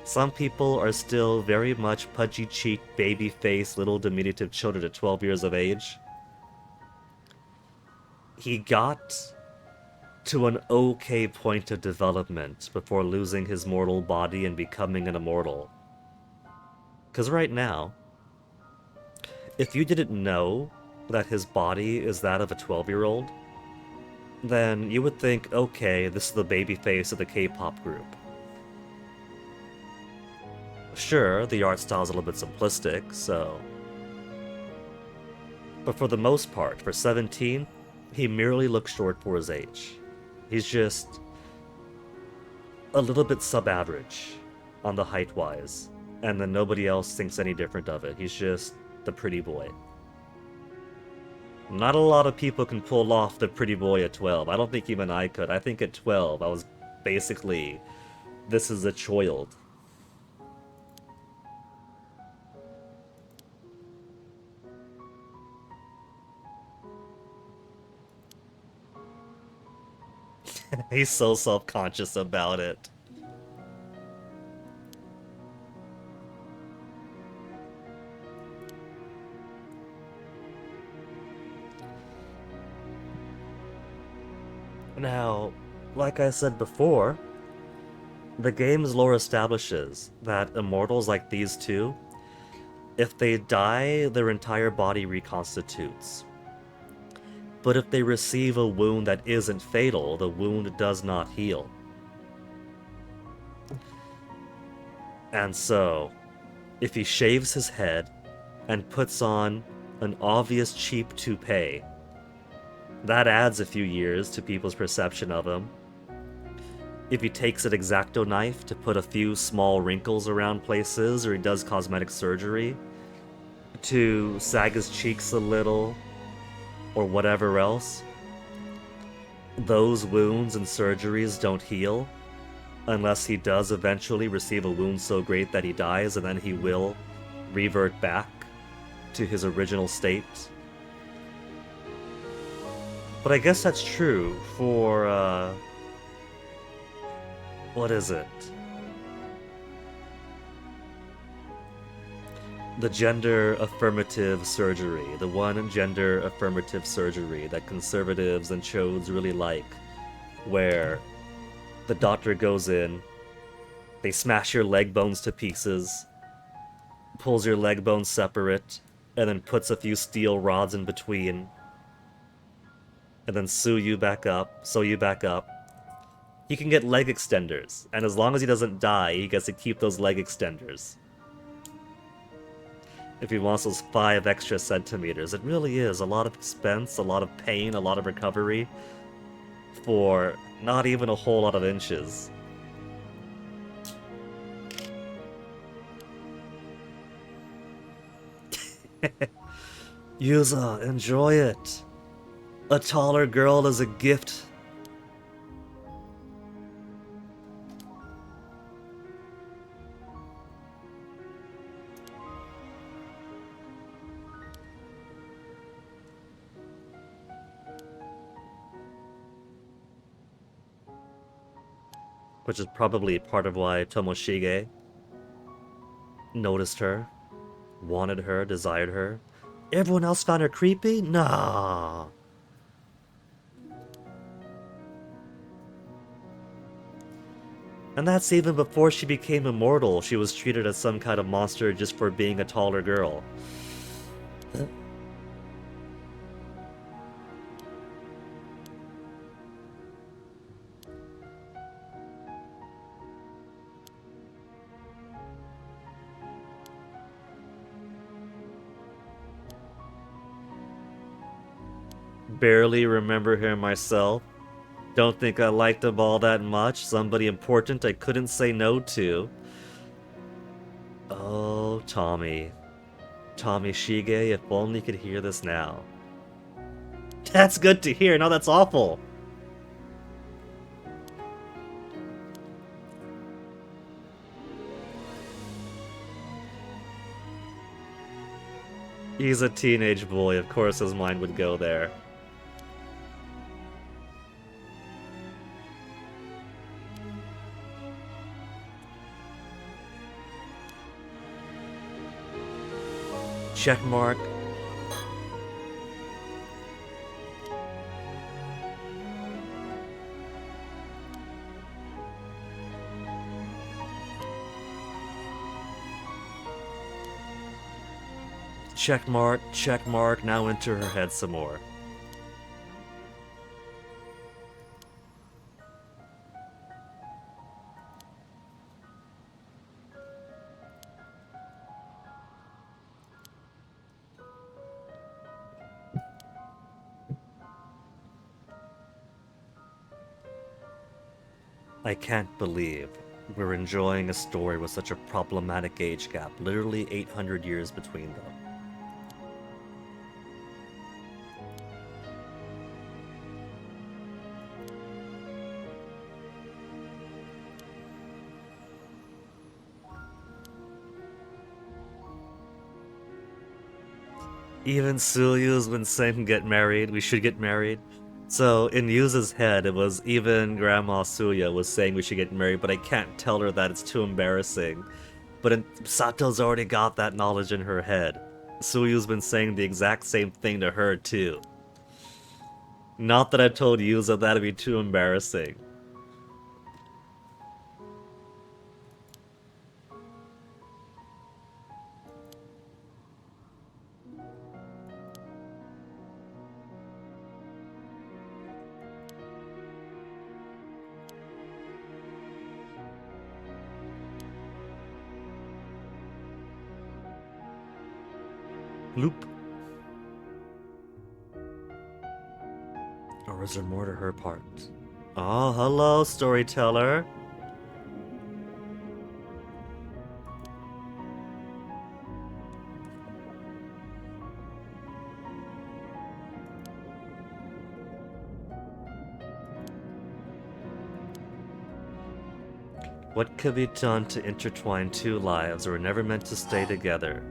Some people are still very much pudgy-cheeked, baby-faced, little diminutive children at 12 years of age. He got to an okay point of development before losing his mortal body and becoming an immortal. Because right now, if you didn't know that his body is that of a 12-year-old, then you would think, okay, this is the baby face of the K-pop group. Sure, the art style's a little bit simplistic, so... But for the most part, for 17, he merely looks short for his age. He's just a little bit sub-average on the height-wise, and then nobody else thinks any different of it. He's just the pretty boy. Not a lot of people can pull off the pretty boy at 12. I don't think even I could. I think at 12, I was basically, this is a child. He's so self-conscious about it. Now, like I said before, the game's lore establishes that immortals like these two, if they die, their entire body reconstitutes. But if they receive a wound that isn't fatal, the wound does not heal. And so, if he shaves his head and puts on an obvious cheap toupee, that adds a few years to people's perception of him. If he takes an X-Acto knife to put a few small wrinkles around places, or he does cosmetic surgery to sag his cheeks a little, or whatever else, those wounds and surgeries don't heal unless he does eventually receive a wound so great that he dies, and then he will revert back to his original state. But I guess that's true for, what is it? The gender affirmative surgery, the one gender affirmative surgery that conservatives and chodes really like, where the doctor goes in, they smash your leg bones to pieces, pulls your leg bones separate, and then puts a few steel rods in between, and then sew you back up. He can get leg extenders, and as long as he doesn't die, he gets to keep those leg extenders. If he wants those 5 extra centimeters. It really is a lot of expense, a lot of pain, a lot of recovery for not even a whole lot of inches. Yuza, enjoy it. A taller girl is a gift. Which is probably part of why Tomoshige noticed her, wanted her, desired her. Everyone else found her creepy? Nah. And that's even before she became immortal. She was treated as some kind of monster just for being a taller girl. barely remember him myself. Don't think I liked him all that much. Somebody important I couldn't say no to. Oh, Tommy. Tommy Shige, if only you could hear this now. That's good to hear. No, that's awful. He's a teenage boy. Of course his mind would go there. Checkmark. Checkmark, checkmark, now enter her head some more. I can't believe we're enjoying a story with such a problematic age gap, literally 800 years between them. Even Suyu's been saying get married, we should get married. So in Yuza's head, it was even Grandma Suya was saying we should get married, but I can't tell her that it's too embarrassing. But Sato's already got that knowledge in her head. Suyu's been saying the exact same thing to her too. Not that I told Yuza that'd be too embarrassing. Loop. Or is there more to her part? Oh, hello, storyteller. What could be done to intertwine two lives that were never meant to stay together?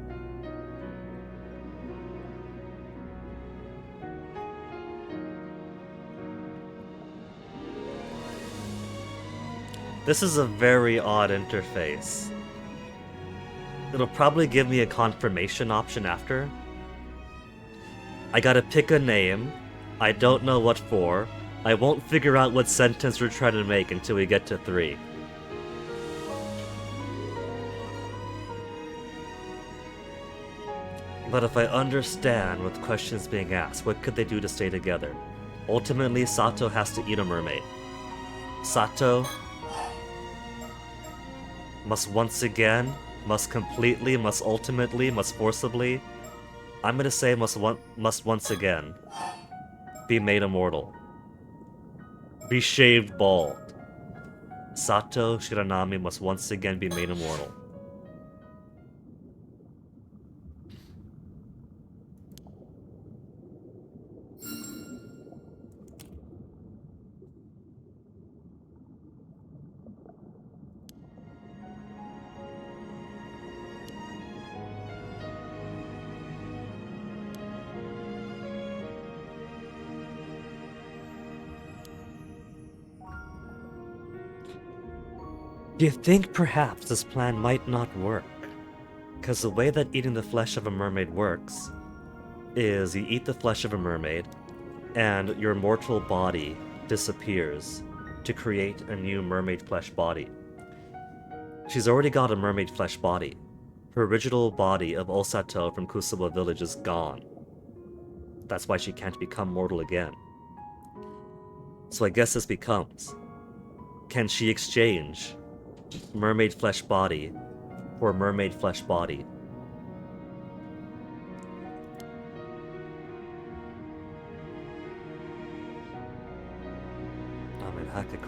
This is a very odd interface. It'll probably give me a confirmation option after. I gotta pick a name. I don't know what for. I won't figure out what sentence we're trying to make until we get to 3. But if I understand what the question is being asked, what could they do to stay together? Ultimately, Sato has to eat a mermaid. Sato must once again, must completely, must ultimately, must forcibly. I'm gonna say must once again be made immortal. Be shaved bald. Sato Shiranami must once again be made immortal. Do you think perhaps this plan might not work? Because the way that eating the flesh of a mermaid works is you eat the flesh of a mermaid and your mortal body disappears to create a new mermaid flesh body. She's already got a mermaid flesh body. Her original body of Osato from Kusama Village is gone. That's why she can't become mortal again. So I guess this becomes, can she exchange mermaid flesh body for mermaid flesh body?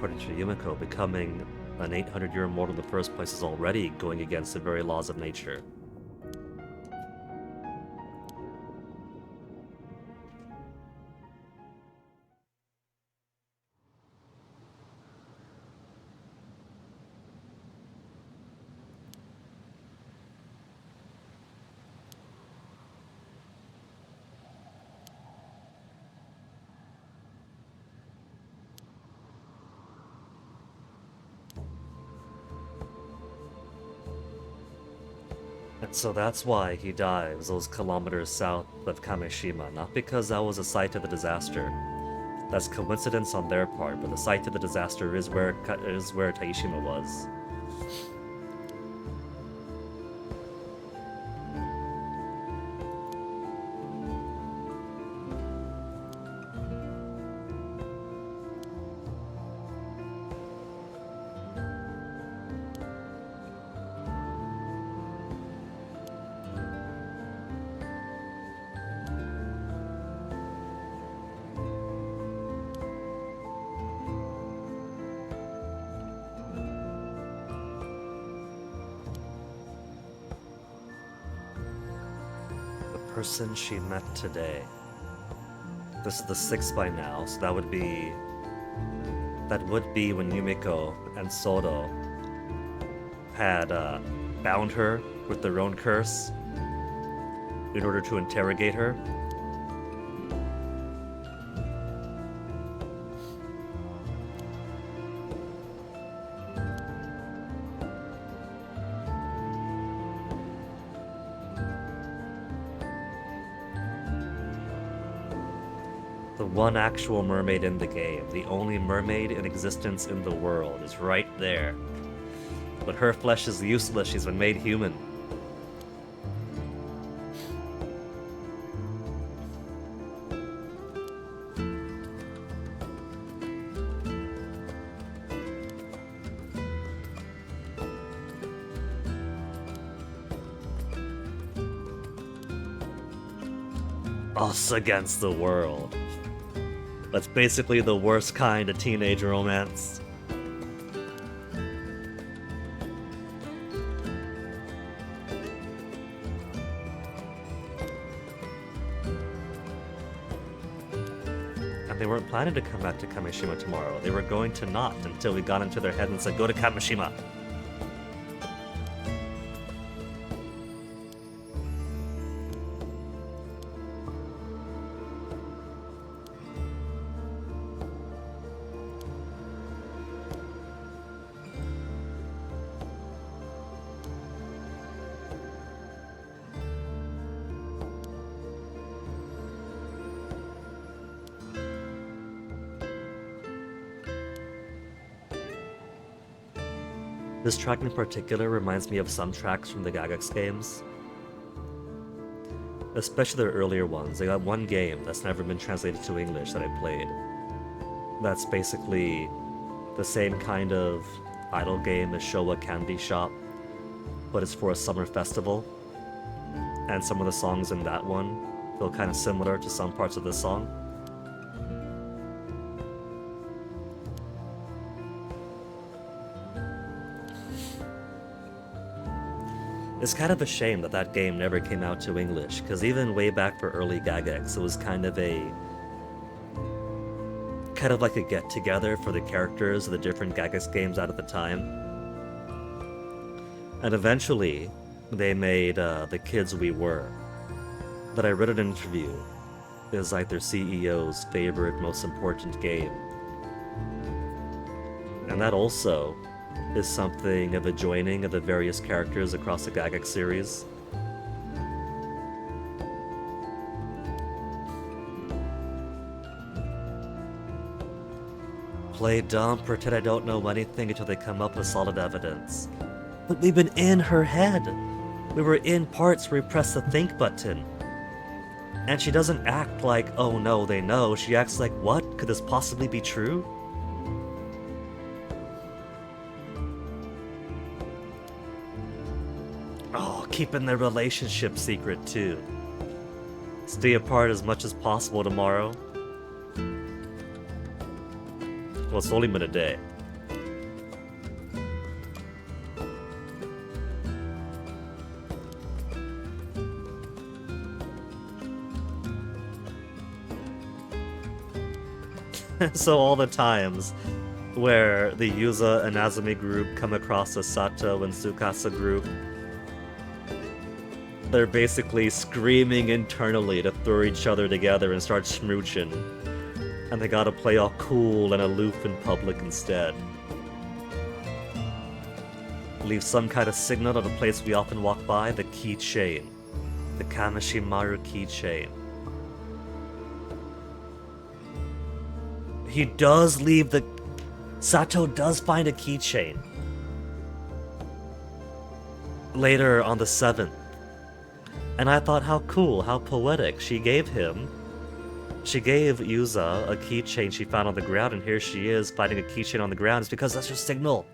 according to Yumiko, becoming an 800-year immortal in the first place is already going against the very laws of nature. And so that's why he dives those kilometers south of Kameshima, not because that was the site of the disaster. That's coincidence on their part, but the site of the disaster is where Taishima was. Person she met today. This is the 6th by now, so that would be when Yumiko and Soto had bound her with their own curse in order to interrogate her. The one actual mermaid in the game, the only mermaid in existence in the world, is right there. But her flesh is useless, she's been made human. Us against the world. That's basically the worst kind of teenage romance. And they weren't planning to come back to Kameshima tomorrow. They were going to not until we got into their head and said, go to Kameshima. This track in particular reminds me of some tracks from the Gygax games. Especially their earlier ones. They got one game that's never been translated to English that I played. That's basically the same kind of idle game as Showa Candy Shop, but it's for a summer festival. And some of the songs in that one feel kind of similar to some parts of this song. It's kind of a shame that that game never came out to English, because even way back for early Gygax, it was kind of like a get-together for the characters of the different Gygax games out at the time. And eventually, they made The Kids We Were, that I read in an interview is like their CEO's favorite, most important game. And that also is something of a joining of the various characters across the Gygax series. Play dumb, pretend I don't know anything until they come up with solid evidence. But we've been in her head. We were in parts where we press the think button. And she doesn't act like, oh no, they know. She acts like, what? Could this possibly be true? Oh, keeping their relationship secret too. Stay apart as much as possible tomorrow. Well, it's only been a day. So all the times where the Yuza and Azumi group come across the Sato and Tsukasa group, they're basically screaming internally to throw each other together and start smooching. And they gotta play all cool and aloof in public instead. Leave some kind of signal at a place we often walk by, the keychain. The Kameshima keychain. He does leave the... Sato does find a keychain. Later on the 7th. And I thought, how cool, how poetic. She gave Yuza a keychain she found on the ground, and here she is finding a keychain on the ground. It's because that's her signal.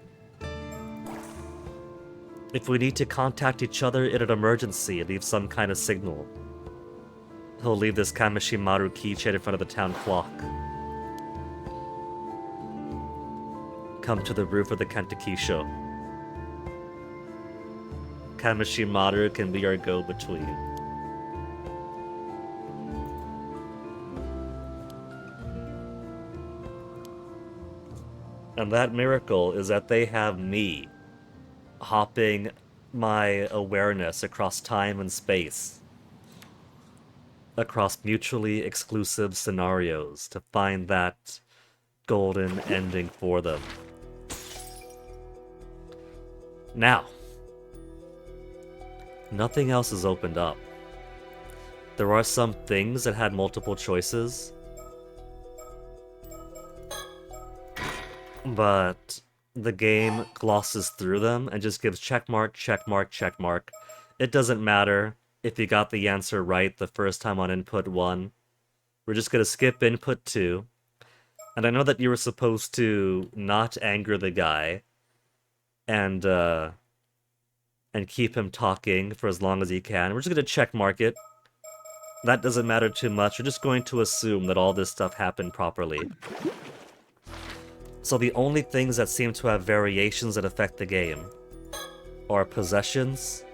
If we need to contact each other in an emergency, leave some kind of signal. He'll leave this Kameshimaru keychain in front of the town clock. Come to the roof of the Kentakisho. Kameshimaru can be our go-between. And that miracle is that they have me hopping my awareness across time and space, across mutually exclusive scenarios to find that golden ending for them. Now, nothing else is opened up. There are some things that had multiple choices, but the game glosses through them and just gives checkmark, checkmark, checkmark. It doesn't matter if you got the answer right the first time on input 1. We're just gonna skip input 2. And I know that you were supposed to not anger the guy and keep him talking for as long as he can. We're just gonna checkmark it. That doesn't matter too much. We're just going to assume that all this stuff happened properly. So the only things that seem to have variations that affect the game are possessions,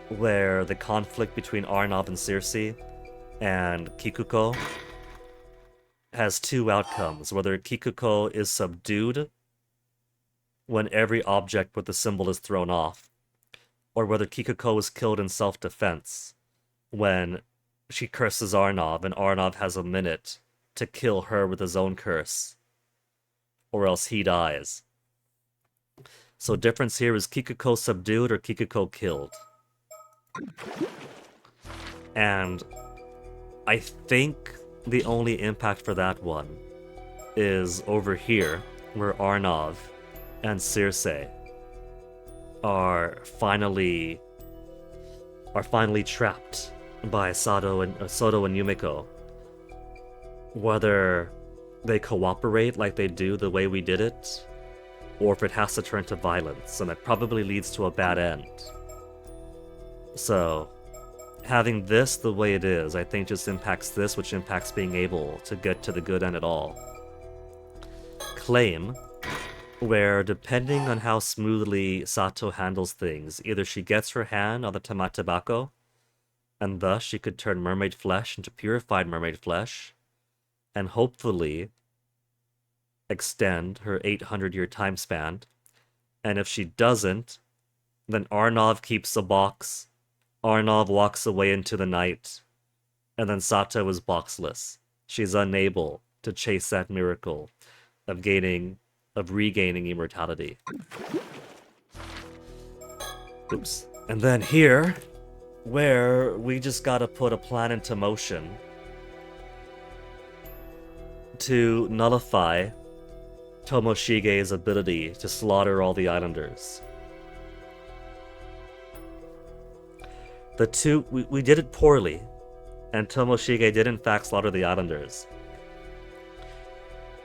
where the conflict between Arnav and Circe and Kikuko has 2 outcomes, whether Kikuko is subdued when every object with the symbol is thrown off, or whether Kikuko is killed in self-defense when she curses Arnav and Arnav has a minute to kill her with his own curse, or else he dies. So difference here is Kikuko subdued or Kikuko killed. And I think the only impact for that one is over here, where Arnav and Circe are finally trapped by Soto and Yumiko. Whether they cooperate like they do the way we did it, or if it has to turn to violence, and that probably leads to a bad end. So, having this the way it is, I think just impacts this, which impacts being able to get to the good end at all. Claim, where depending on how smoothly Sato handles things, either she gets her hand on the Tamatabako, and thus she could turn mermaid flesh into purified mermaid flesh, and hopefully extend her 800-year time span. And if she doesn't, then Arnav keeps the box, Arnav walks away into the night, and then Sato is boxless. She's unable to chase that miracle of regaining immortality. Oops. And then here, where we just gotta put a plan into motion to nullify Tomoshige's ability to slaughter all the islanders. We did it poorly, and Tomoshige did in fact slaughter the islanders.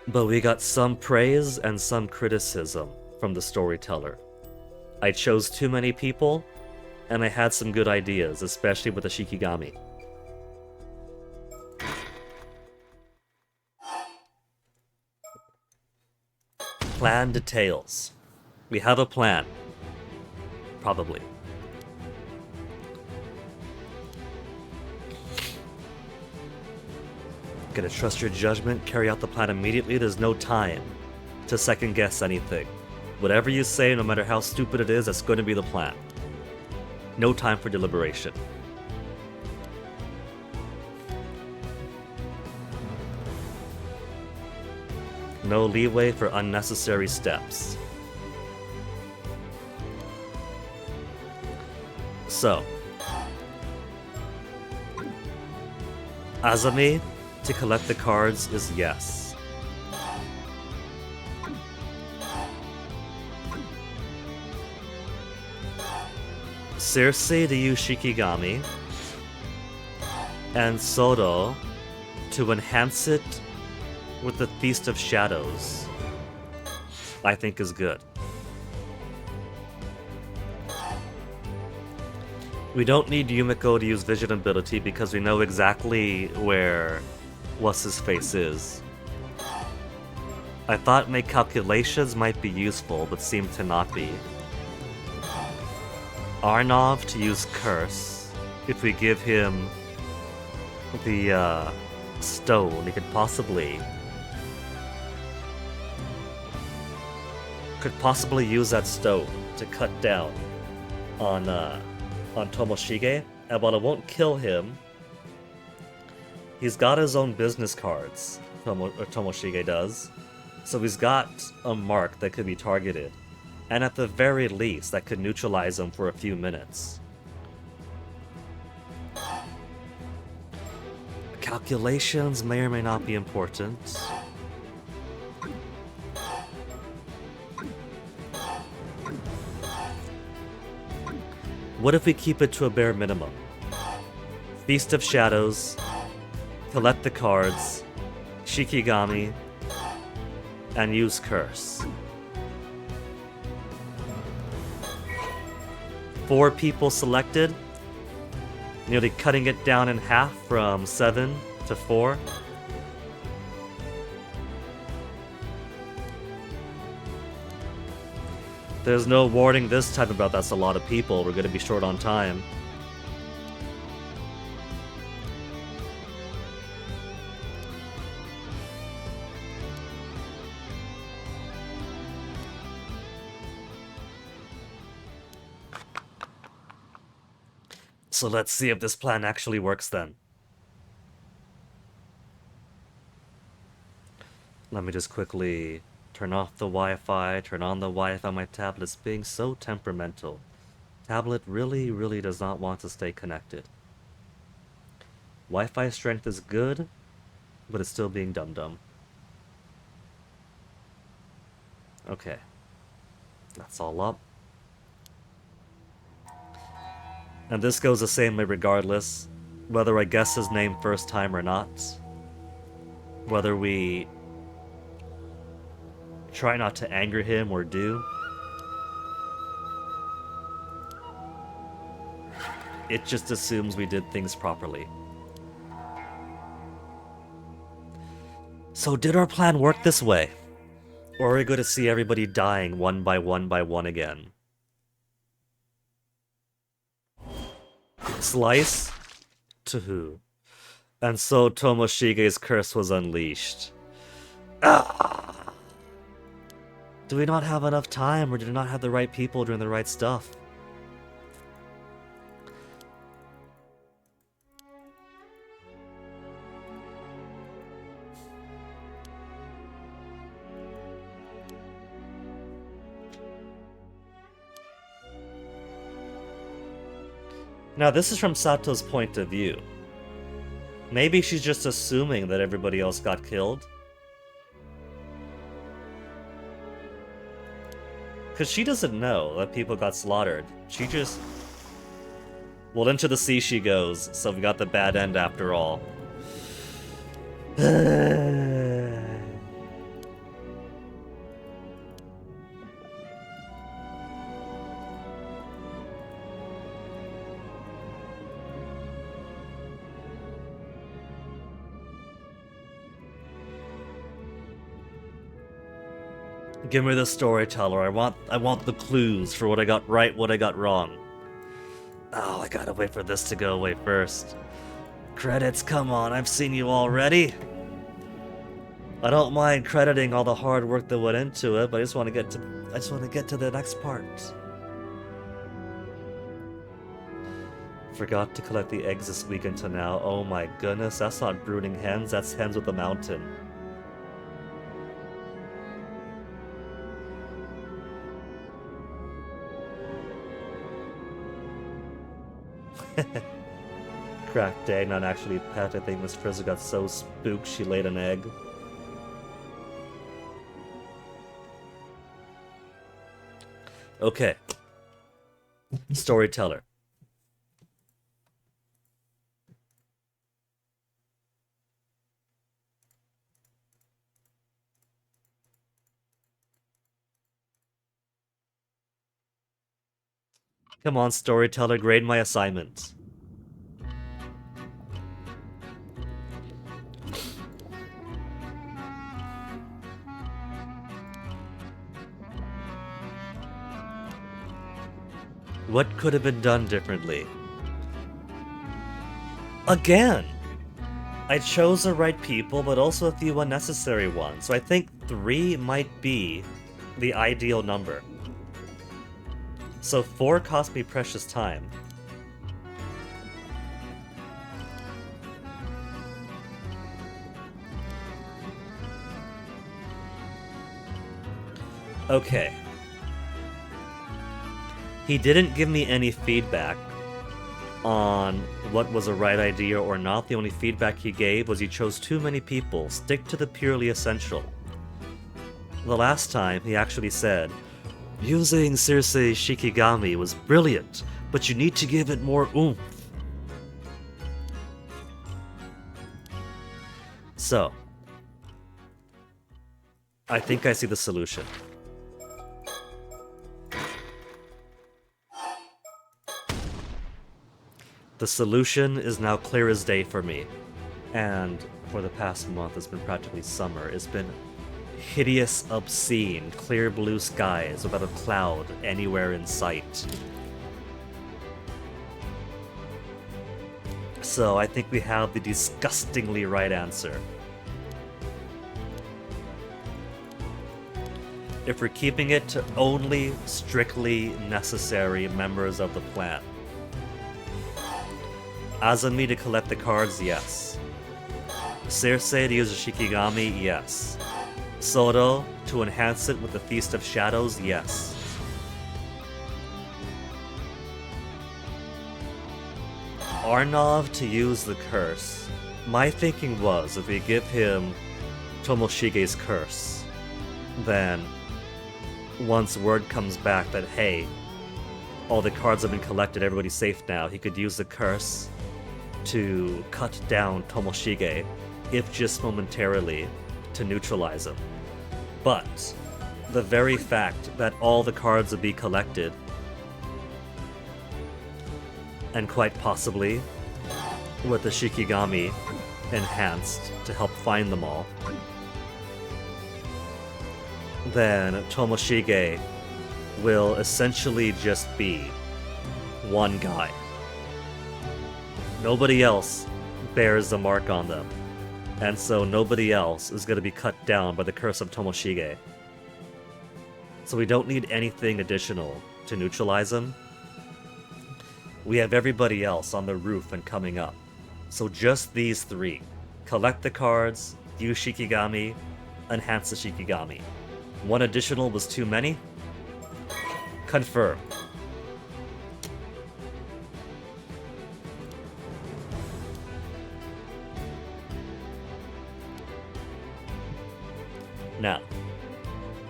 But we got some praise and some criticism from the storyteller. I chose too many people, and I had some good ideas, especially with the Shikigami. Plan details. We have a plan. Probably. Gotta trust your judgment, carry out the plan immediately. There's no time to second guess anything. Whatever you say, no matter how stupid it is, that's going to be the plan. No time for deliberation. No leeway for unnecessary steps. So, Azami, to collect the cards is yes. Circe to use Shikigami, and Soto to enhance it with the Feast of Shadows, I think is good. We don't need Yumiko to use Vision ability because we know exactly where What's-His-Face is. I thought make calculations might be useful, but seem to not be. Arnov to use Curse. If we give him the stone, he could possibly use that stone to cut down on Tomoshige, and while it won't kill him, he's got his own business cards, Tomoshige does, so he's got a mark that could be targeted, and at the very least, that could neutralize him for a few minutes. Calculations may or may not be important. What if we keep it to a bare minimum? Feast of Shadows, collect the cards, Shikigami, and use Curse. 4 people selected, nearly cutting it down in half from 7 to 4. There's no warning this time about that's a lot of people. We're gonna be short on time. So let's see if this plan actually works then. Let me just quickly turn off the Wi-Fi, turn on the Wi-Fi on my tablet's being so temperamental. Tablet really does not want to stay connected. Wi-Fi strength is good, but it's still being dum-dum. Okay. That's all up. And this goes the same way regardless, whether I guess his name first time or not. Whether we try not to anger him or do. It just assumes we did things properly. So did our plan work this way? Or are we going to see everybody dying one by one again? Slice? To who? And so Tomoshige's curse was unleashed. Ah! Do we not have enough time, or do we not have the right people doing the right stuff? Now, this is from Sato's point of view. Maybe she's just assuming that everybody else got killed. Because she doesn't know that people got slaughtered. She just... Well, into the sea she goes, so we got the bad end after all. Give me the storyteller. I want the clues for what I got right, what I got wrong. Oh, I gotta wait for this to go away first. Credits, come on, I've seen you already. I don't mind crediting all the hard work that went into it, but I just want to get to the next part. Forgot to collect the eggs this week until now. Oh my goodness, that's not brooding hens, that's hens with a mountain. Cracked egg, not actually pet. I think Miss Frizzle got so spooked she laid an egg. Okay. Storyteller. Come on, storyteller, grade my assignment. What could have been done differently? Again! I chose the right people, but also a few unnecessary ones, so I think 3 might be the ideal number. So 4 cost me precious time. Okay. He didn't give me any feedback on what was a right idea or not. The only feedback he gave was you chose too many people. Stick to the purely essential. The last time, he actually said, using Circe Shikigami was brilliant, but you need to give it more oomph. So, I think I see the solution. The solution is now clear as day for me, and for the past month it's been practically summer. It's been hideous, obscene, clear blue skies without a cloud anywhere in sight. So I think we have the disgustingly right answer. If we're keeping it to only strictly necessary members of the clan. Azumi to collect the cards, yes. Circe to use a Shikigami, yes. Soto to enhance it with the Feast of Shadows, yes. Arnav to use the curse. My thinking was, if we give him Tomoshige's curse, then once word comes back that, hey, all the cards have been collected, everybody's safe now, he could use the curse to cut down Tomoshige, if just momentarily, to neutralize him. But the very fact that all the cards would be collected, and quite possibly with the Shikigami enhanced to help find them all, then Tomoshige will essentially just be one guy. Nobody else bears the mark on them, and so nobody else is going to be cut down by the curse of Tomoshige. So we don't need anything additional to neutralize them. We have everybody else on the roof and coming up. So just these 3. Collect the cards, use Shikigami, enhance the Shikigami. One additional was too many? Confirm. Now,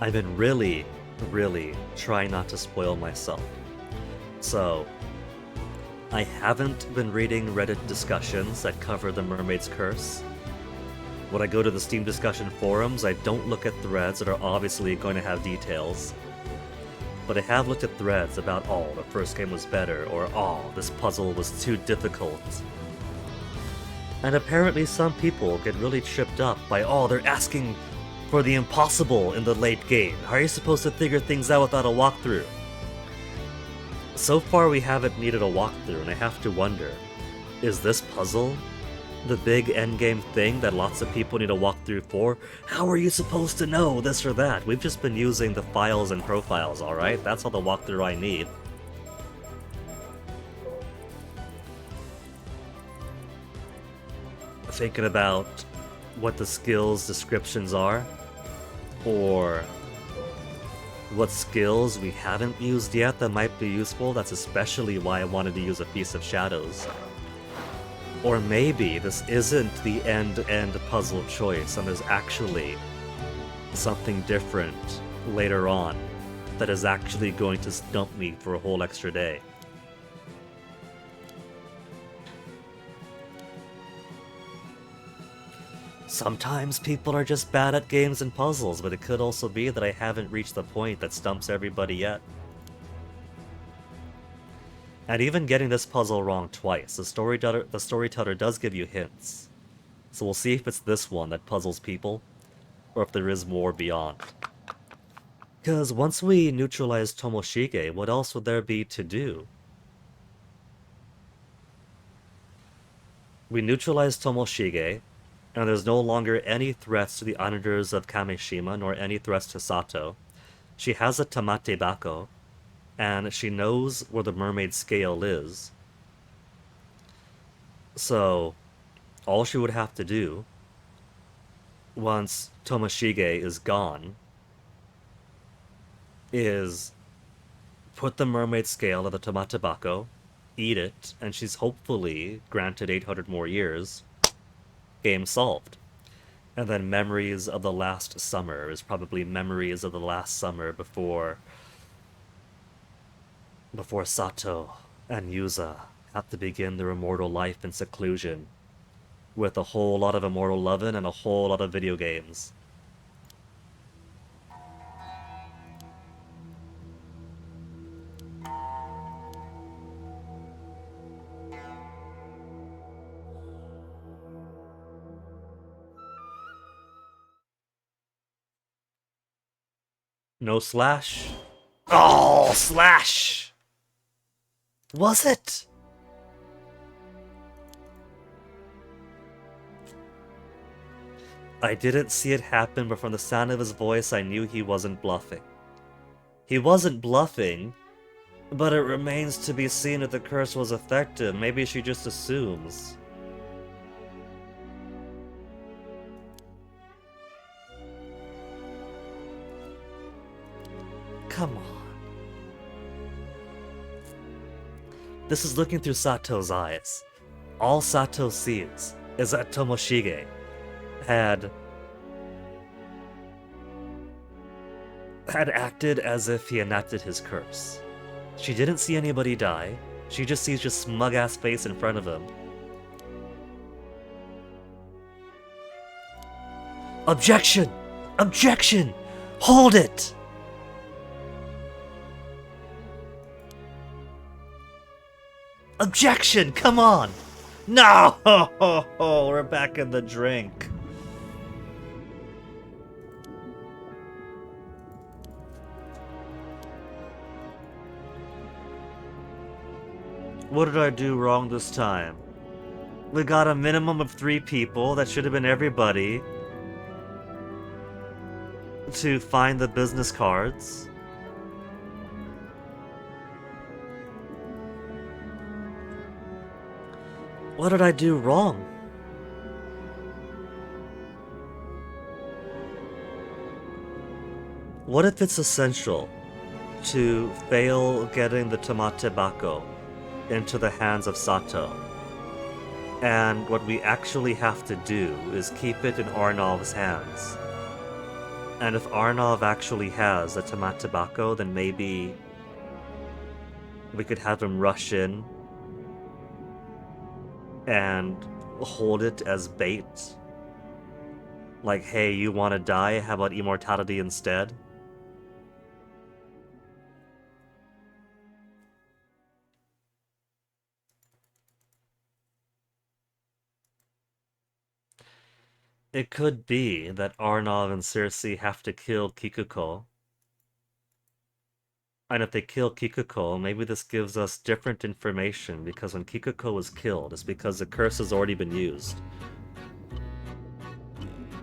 I've been really trying not to spoil myself. So, I haven't been reading Reddit discussions that cover the Mermaid's Curse. When I go to the Steam discussion forums, I don't look at threads that are obviously going to have details. But I have looked at threads about, oh, the first game was better, or oh, this puzzle was too difficult. And apparently some people get really tripped up by, oh, they're asking for the impossible in the late game. How are you supposed to figure things out without a walkthrough? So far we haven't needed a walkthrough, and I have to wonder, is this puzzle the big endgame thing that lots of people need to walk through for. How are you supposed to know this or that? We've just been using the files and profiles, alright? That's all the walkthrough I need. Thinking about what the skills descriptions are, or what skills we haven't used yet that might be useful. That's especially why I wanted to use a Piece of Shadows. Or maybe this isn't the end-to-end puzzle choice, and there's actually something different later on that is actually going to stump me for a whole extra day. Sometimes people are just bad at games and puzzles, but it could also be that I haven't reached the point that stumps everybody yet. And even getting this puzzle wrong twice, the storyteller does give you hints. So we'll see if it's this one that puzzles people, or if there is more beyond. Because once we neutralize Tomoshige, what else would there be to do? We neutralize Tomoshige, and there's no longer any threats to the islanders of Kameshima, nor any threats to Sato. She has a Tamate Bako, and she knows where the mermaid scale is. So, all she would have to do, once Tomoshige is gone, is put the mermaid scale of the Tamate Bako, eat it, and she's hopefully granted 800 more years. Game solved. And then Memories of the Last Summer is probably memories of the last summer before Sato and Yuza have to begin their immortal life in seclusion, with a whole lot of immortal lovin' and a whole lot of video games. No slash? Oh, slash! Was it? I didn't see it happen, but from the sound of his voice, I knew he wasn't bluffing. He wasn't bluffing, but it remains to be seen if the curse was effective. Maybe she just assumes. Come on. This is looking through Sato's eyes. All Sato sees is that Tomoshige had acted as if he enacted his curse. She didn't see anybody die. She just sees just smug-ass face in front of him. Objection! Objection! Hold it! Objection! Come on! No! We're back in the drink. What did I do wrong this time? We got a minimum of 3 people, that should have been everybody, to find the business cards. What did I do wrong? What if it's essential to fail getting the Tamate Bako into the hands of Sato, and what we actually have to do is keep it in Arnav's hands? And if Arnav actually has a Tamate Bako, then maybe we could have him rush in and hold it as bait. Like, hey, you want to die? How about immortality instead? It could be that Arnav and Circe have to kill Kikuko. And if they kill Kikuko, maybe this gives us different information, because when Kikuko was killed, it's because the curse has already been used.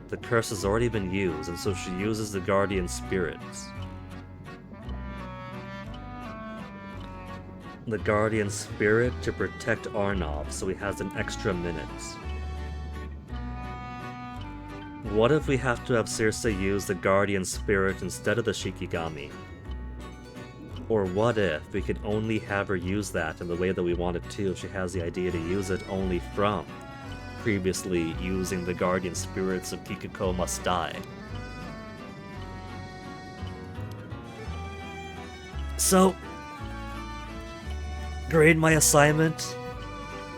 The curse has already been used, and so she uses the guardian spirits. The guardian spirit to protect Arnov, so he has an extra minute. What if we have to have Circe use the guardian spirit instead of the Shikigami? Or what if we could only have her use that in the way that we want it to if she has the idea to use it only from previously using the guardian spirits of Kikuko Must Die? So, grade my assignment.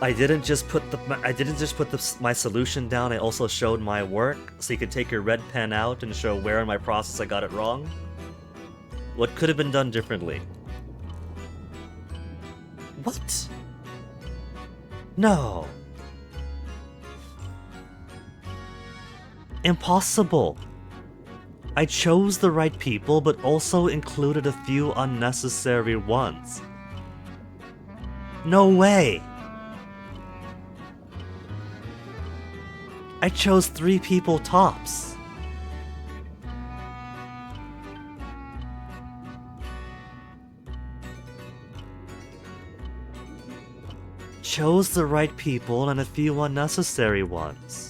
I didn't just put my solution down. I also showed my work, so you could take your red pen out and show where in my process I got it wrong. What could have been done differently? What? No. Impossible. I chose the right people, but also included a few unnecessary ones. No way. I chose 3 people tops. Chose the right people and a few unnecessary ones.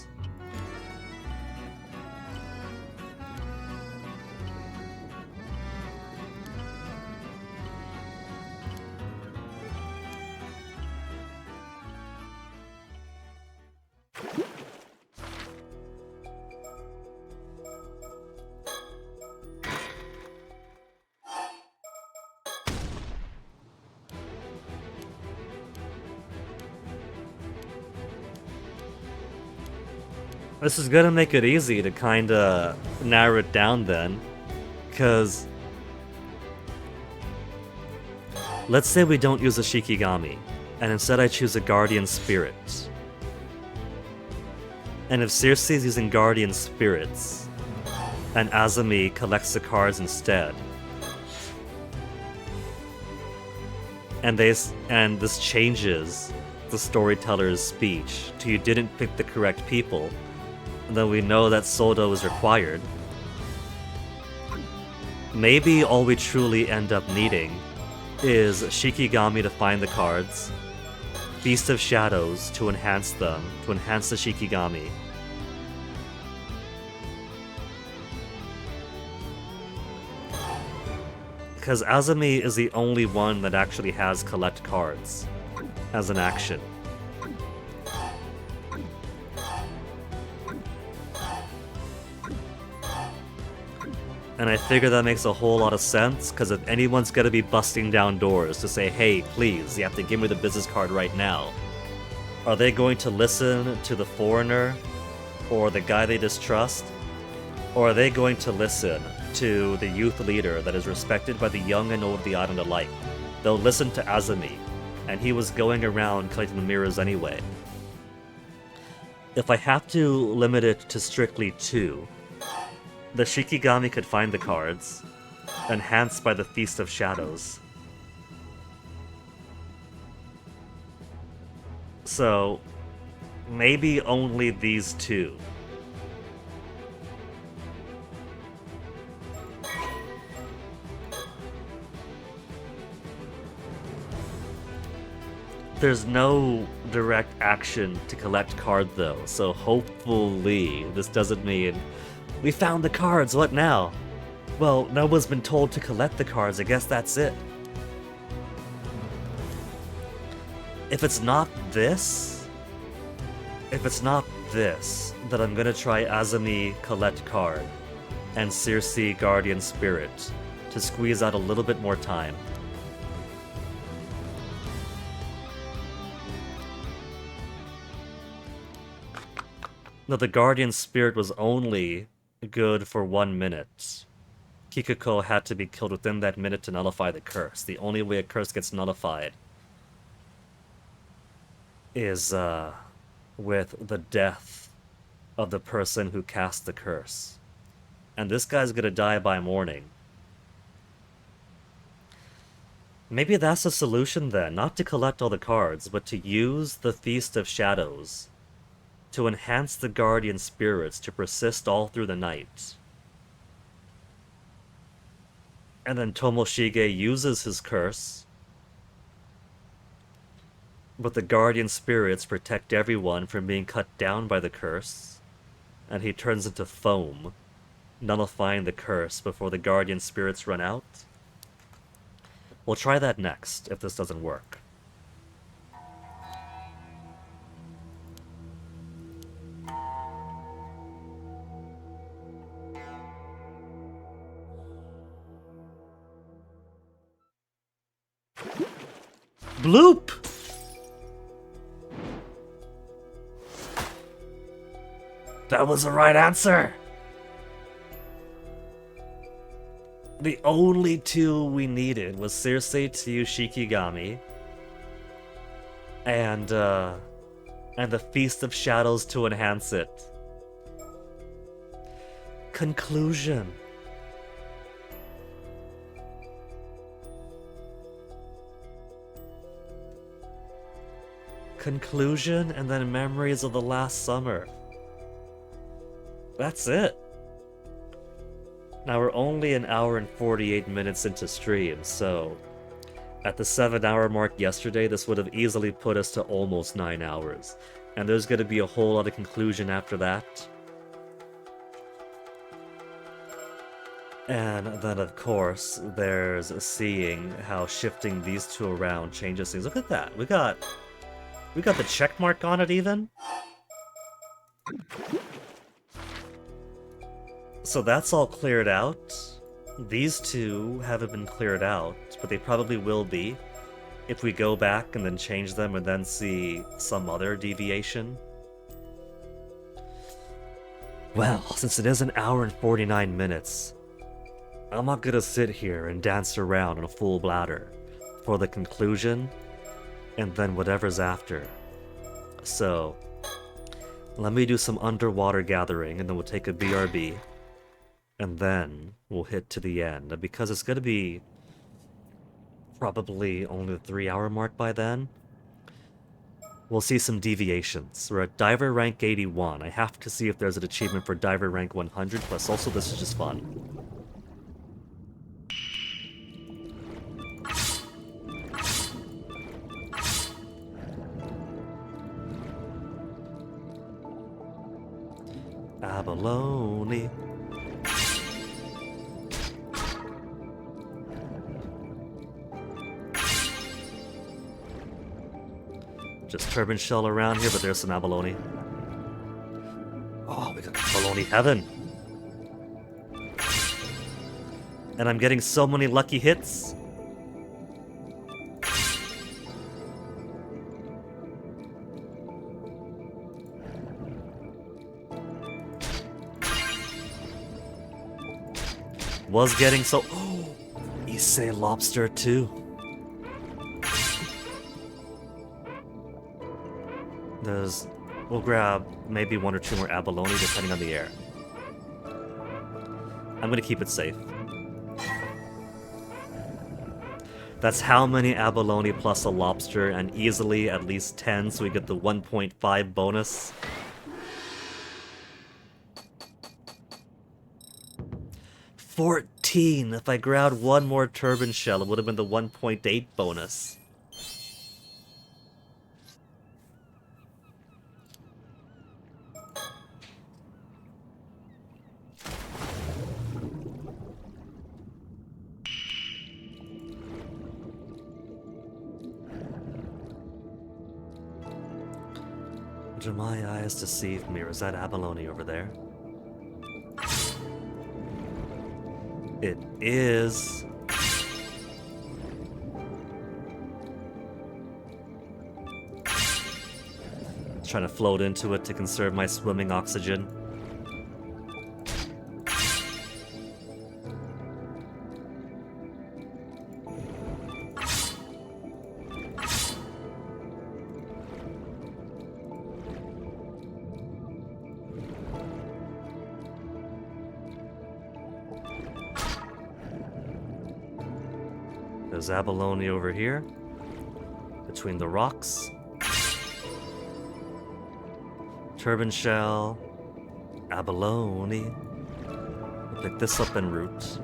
This is gonna make it easy to kinda narrow it down then, cause let's say we don't use a Shikigami, and instead I choose a Guardian Spirit. And if Circe is using Guardian Spirits, and Azumi collects the cards instead, and this changes the storyteller's speech to "you didn't pick the correct people," then we know that Soldo is required. Maybe all we truly end up needing is Shikigami to find the cards, Feast of Shadows to enhance them, to enhance the Shikigami, because Azumi is the only one that actually has collect cards as an action. And I figure that makes a whole lot of sense, because if anyone's gonna be busting down doors to say, "Hey, please, you have to give me the business card right now," are they going to listen to the foreigner, or the guy they distrust? Or are they going to listen to the youth leader that is respected by the young and old of the island alike? They'll listen to Azumi, and he was going around collecting the mirrors anyway. If I have to limit it to strictly 2, the Shikigami could find the cards, enhanced by the Feast of Shadows. So, maybe only these 2. There's no direct action to collect card though, so hopefully this doesn't mean "we found the cards, what now?" Well, no one's been told to collect the cards, I guess that's it. If it's not this, then I'm gonna try Azumi collect card and Circe Guardian Spirit to squeeze out a little bit more time. No, the Guardian Spirit was only good for 1 minute. Kikuko had to be killed within that minute to nullify the curse. The only way a curse gets nullified is with the death of the person who cast the curse. And this guy's gonna die by morning. Maybe that's the solution then, not to collect all the cards, but to use the Feast of Shadows to enhance the guardian spirits to persist all through the night. And then Tomoshige uses his curse, but the guardian spirits protect everyone from being cut down by the curse, and he turns into foam, nullifying the curse before the guardian spirits run out. We'll try that next, if this doesn't work. Bloop! That was the right answer! The only two we needed was Circe to use Shikigami, and the Feast of Shadows to enhance it. Conclusion. Conclusion, and then Memories of the Last Summer. That's it. Now we're only an hour and 48 minutes into stream, so at the 7-hour mark yesterday, this would have easily put us to almost 9 hours. And there's going to be a whole lot of conclusion after that. And then, of course, there's seeing how shifting these two around changes things. Look at that. We got the check mark on it even. So that's all cleared out. These two haven't been cleared out, but they probably will be if we go back and then change them and then see some other deviation. Well, since it is an hour and 49 minutes, I'm not gonna sit here and dance around on a full bladder for the conclusion and then whatever's after. So, let me do some underwater gathering and then we'll take a BRB. And then we'll hit to the end. And because it's going to be probably only the 3-hour mark by then, we'll see some deviations. We're at Diver rank 81. I have to see if there's an achievement for Diver rank 100, plus also this is just fun. Abalone. Just turban shell around here, but there's some abalone. Oh, we got abalone heaven. And I'm getting so many lucky hits. Was getting so... Oh, Issei lobster too. We'll grab maybe 1 or 2 more abalone depending on the air. I'm gonna keep it safe. That's how many abalone plus a lobster, and easily at least 10, so we get the 1.5 bonus. $14! If I grabbed one more turban shell, it would have been the 1.8 bonus. Do my eyes deceive me, or is that abalone over there? It is. Trying to float into it to conserve my swimming oxygen. there's abalone over here. Between the rocks. Turban shell. Abalone. We'll pick this up en route.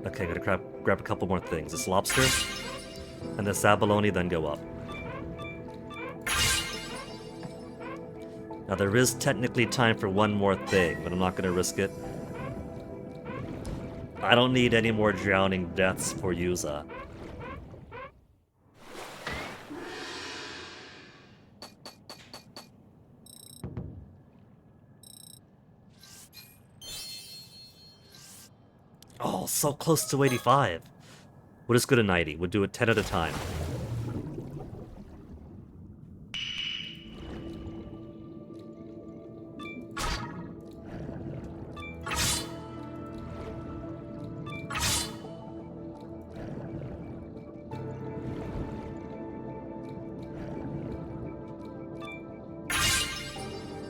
Okay, gotta grab a couple more things. This lobster and this abalone, then go up. Now there is technically time for one more thing, but I'm not gonna risk it. I don't need any more drowning deaths for Yuza. Oh, so close to 85. We'll just go to 90. We'll do it 10 at a time.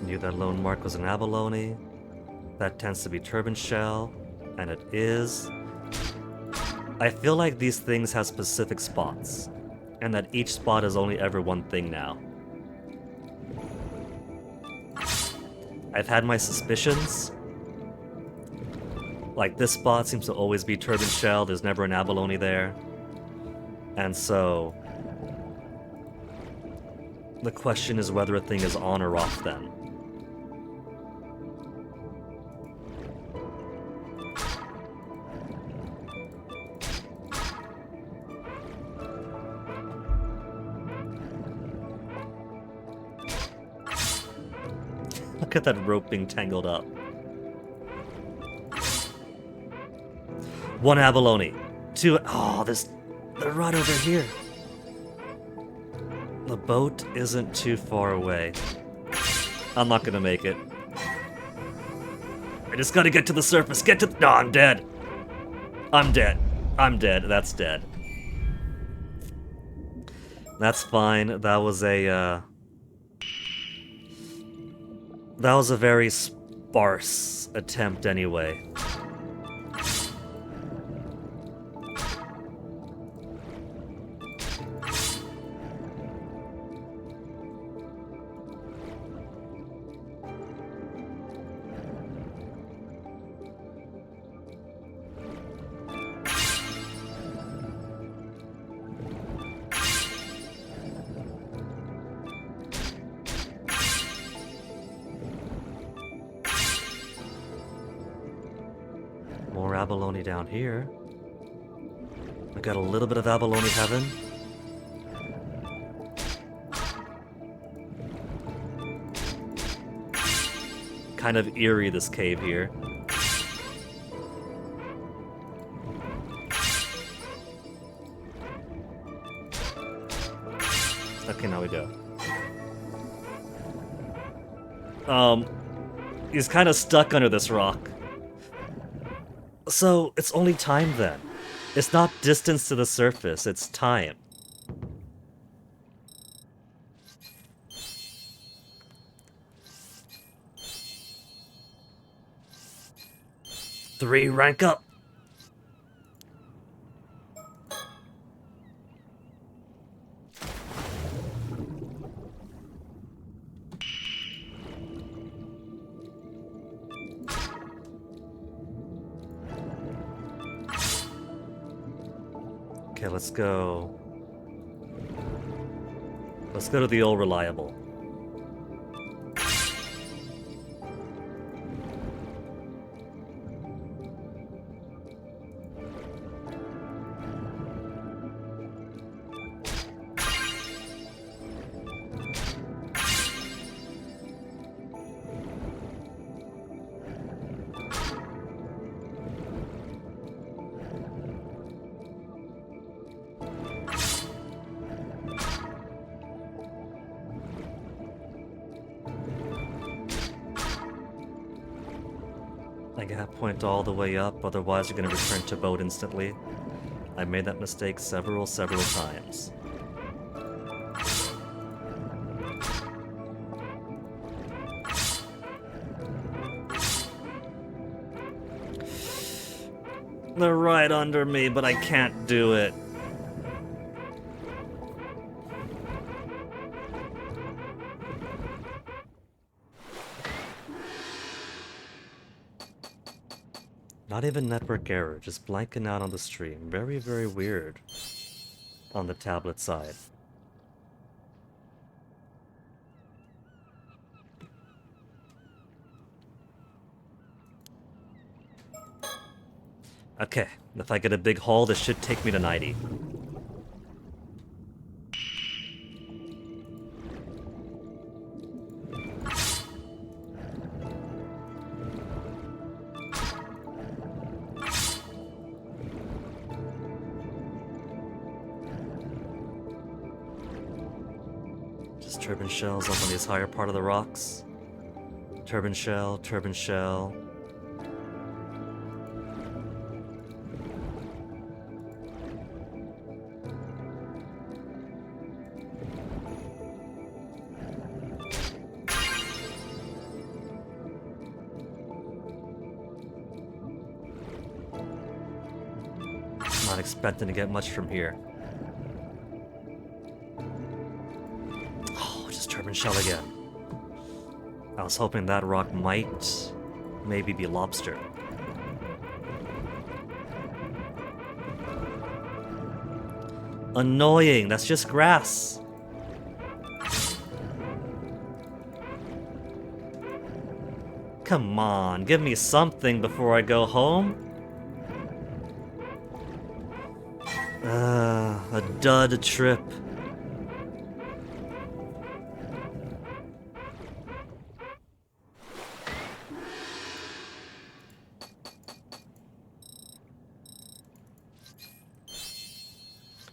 Knew that lone mark was an abalone. That tends to be turban shell. And it is. I feel like these things have specific spots, and that each spot is only ever one thing now. I've had my suspicions. Like, this spot seems to always be turban shell, there's never an abalone there. And so... the question is whether a thing is on or off then. Look at that rope being tangled up. One abalone. Two. Oh, they're right over here. The boat isn't too far away. I'm not gonna make it. I just gotta get to the surface. Get to. No, I'm dead. I'm dead. I'm dead. That's dead. That's fine. That was a very sparse attempt anyway. More abalone down here. I got a little bit of abalone heaven. Kind of eerie, this cave here. Okay, now we go. He's kind of stuck under this rock. So, it's only time then. It's not distance to the surface, it's time. Three, rank up! Okay, let's go. Let's go to the old reliable. I gotta point all the way up, otherwise you're gonna return to boat instantly. I made that mistake several times. They're right under me, but I can't do it. Not even network error, just blanking out on the stream. Very, very weird on the tablet side. Okay, if I get a big haul, this should take me to 90. Just turbine shells up on these higher part of the rocks. Turbine shell, turbine shell. Not expecting to get much from here. Oh, just turbine shell again. I was hoping that rock might maybe be lobster. Annoying, that's just grass. Come on, give me something before I go home. A dud trip.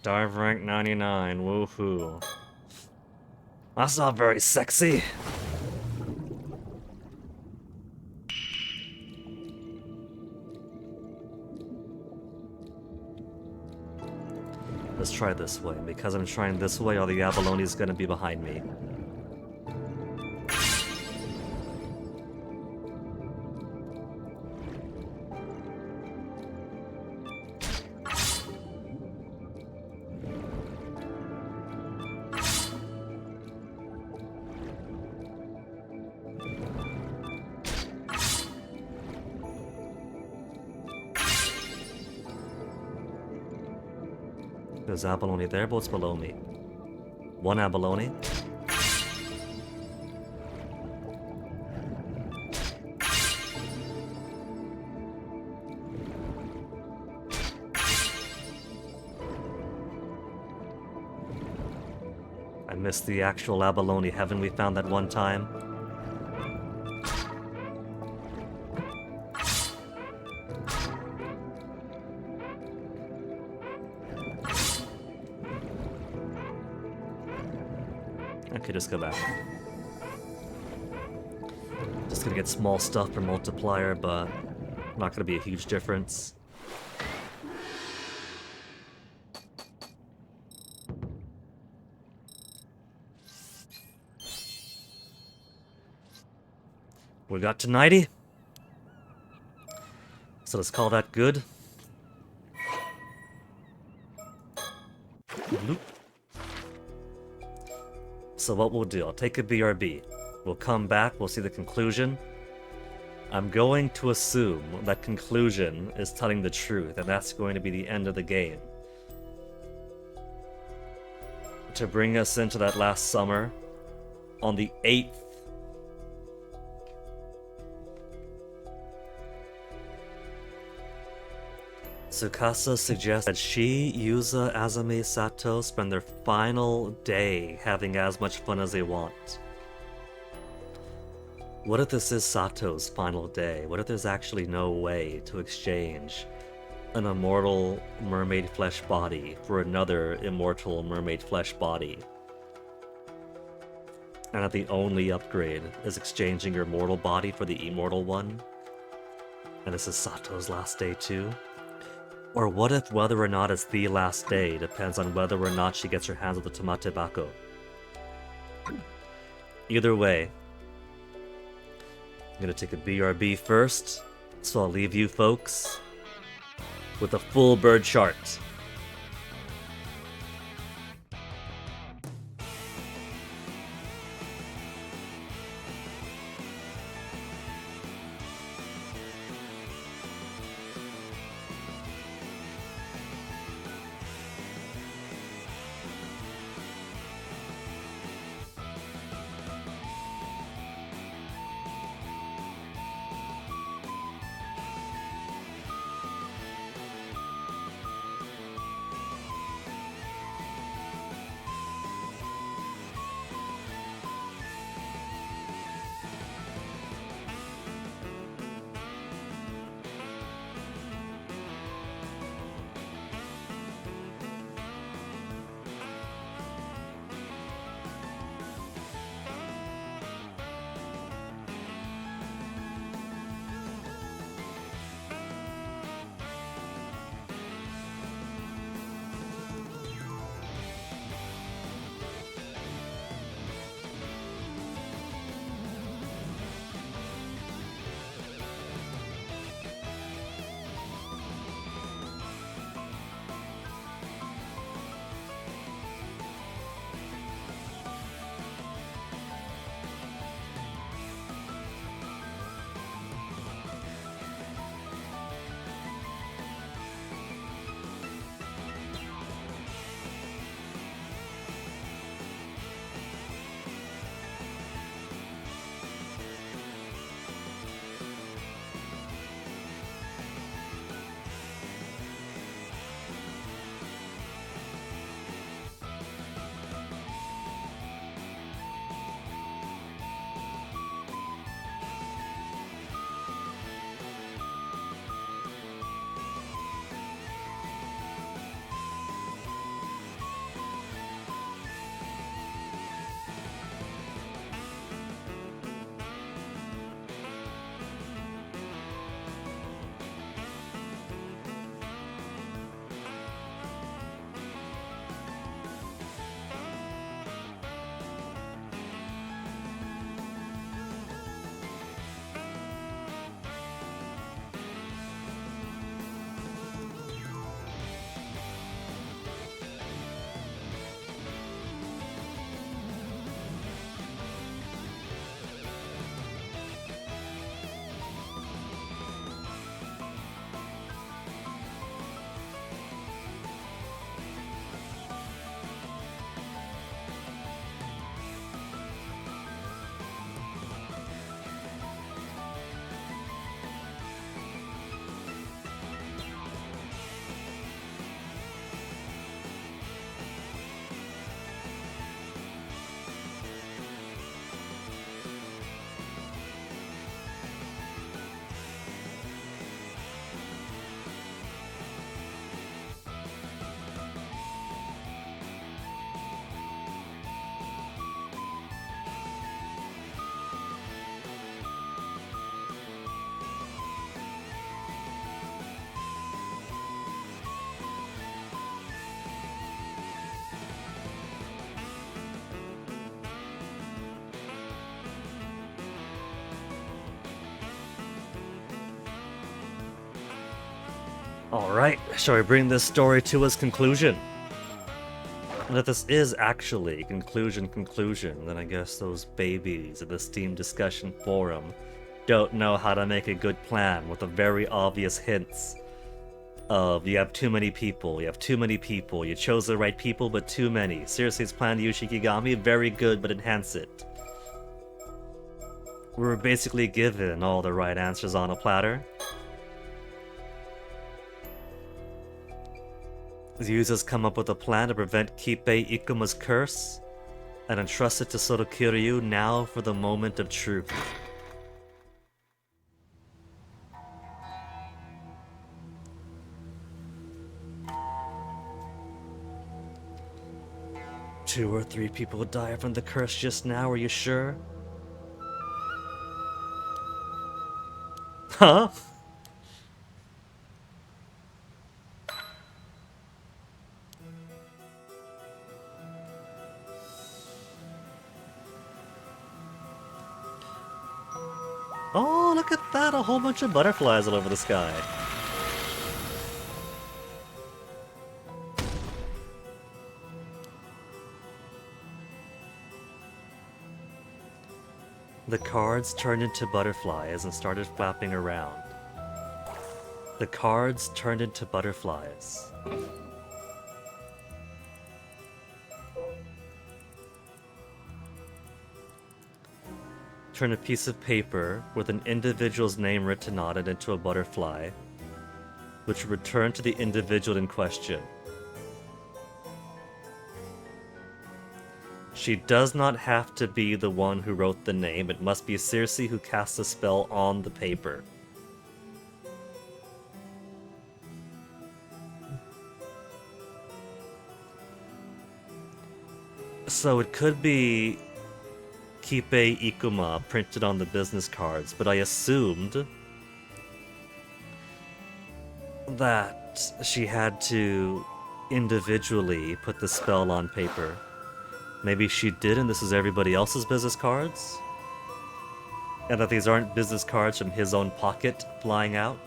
Dive rank 99, woohoo. That's not very sexy. Let's try this way. Because I'm trying this way, all the abalone is gonna be behind me. There's abalone there, but it's below me. One abalone. I missed the actual abalone heaven we found that one time. Okay, just go back. Just gonna get small stuff for multiplier, but not gonna be a huge difference. We got to 90. So let's call that good. Bloop. So what we'll do, I'll take a BRB. We'll come back, we'll see the conclusion. I'm going to assume that conclusion is telling the truth, and that's going to be the end of the game. To bring us into that last summer, on the 8th, Tsukasa suggests that she, Yuza, Azumi, Sato spend their final day having as much fun as they want. What if this is Sato's final day? What if there's actually no way to exchange an immortal mermaid flesh body for another immortal mermaid flesh body? And that the only upgrade is exchanging your mortal body for the immortal one? And this is Sato's last day too? Or what if whether or not it's the last day depends on whether or not she gets her hands on the Tamate Bako? Either way, I'm gonna take a BRB first, so I'll leave you folks with a full bird chart. Alright, shall we bring this story to its conclusion? And if this is actually conclusion, then I guess those babies at the Steam discussion forum don't know how to make a good plan with the very obvious hints of you have too many people, you chose the right people but too many. Seriously, it's planned to use Shikigami? Very good, but enhance it. We were basically given all the right answers on a platter. The users come up with a plan to prevent Kippei Ikuma's curse, and entrust it to Sorokiryu now for the moment of truth. Two or three people died from the curse just now, are you sure? Huh? Oh, look at that! A whole bunch of butterflies all over the sky. The cards turned into butterflies and started flapping around. The cards turned into butterflies. Turn a piece of paper with an individual's name written on it into a butterfly, which returned to the individual in question. She does not have to be the one who wrote the name. It must be Circe who cast the spell on the paper. So it could be Kipe Ikuma printed on the business cards, but I assumed that she had to individually put the spell on paper. Maybe she did, and this is everybody else's business cards? And that these aren't business cards from his own pocket flying out?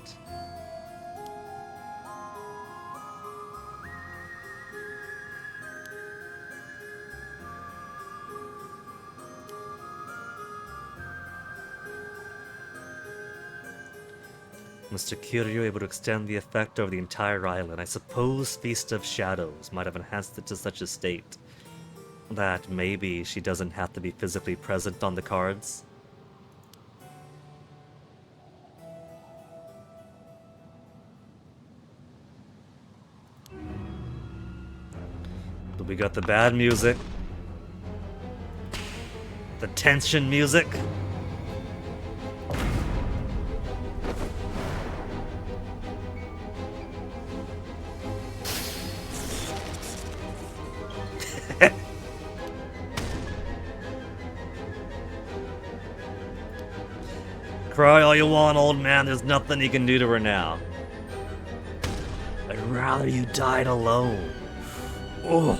Mr. Kiryu able to extend the effect over the entire island. I suppose Feast of Shadows might have enhanced it to such a state that maybe she doesn't have to be physically present on the cards. But we got the bad music. The tension music. Cry all you want, old man. There's nothing you can do to her now. I'd rather you died alone. Oh.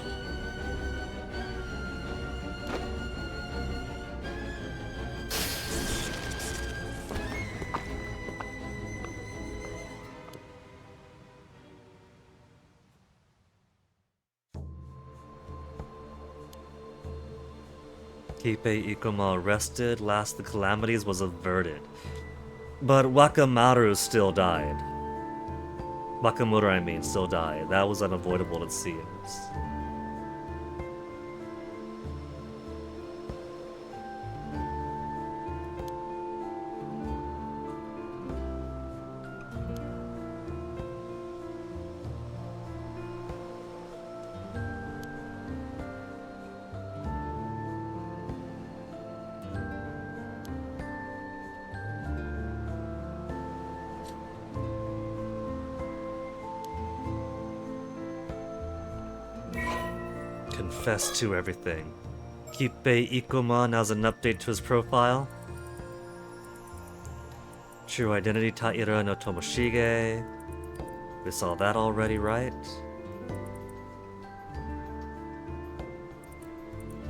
Kipe Ikuma arrested, last the calamities was averted. But Wakamaru still died. Wakamura, I mean, still died. That was unavoidable, it seems. Confess to everything. Kipe Ikuma has an update to his profile. True identity Taira no Tomoshige. We saw that already, right?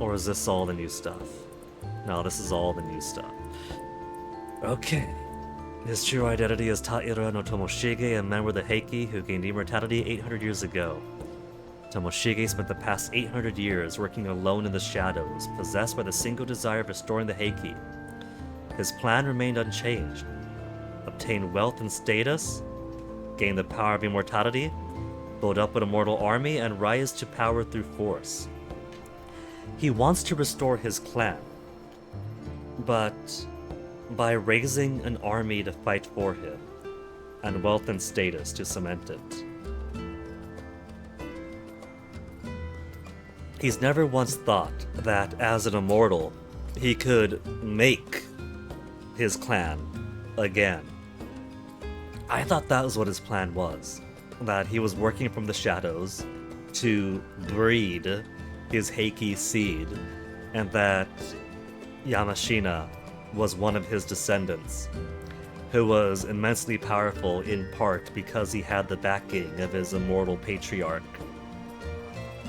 Or is this all the new stuff? No, this is all the new stuff. Okay. His true identity is Taira no Tomoshige, a member of the Heiki who gained immortality 800 years ago. Tomoshige spent the past 800 years working alone in the shadows, possessed by the single desire of restoring the Heiki. His plan remained unchanged. Obtain wealth and status, gain the power of immortality, build up an immortal army, and rise to power through force. He wants to restore his clan, but by raising an army to fight for him, and wealth and status to cement it. He's never once thought that as an immortal, he could make his clan again. I thought that was what his plan was. That he was working from the shadows to breed his Heiki seed, and that Yamashina was one of his descendants, who was immensely powerful in part because he had the backing of his immortal patriarch,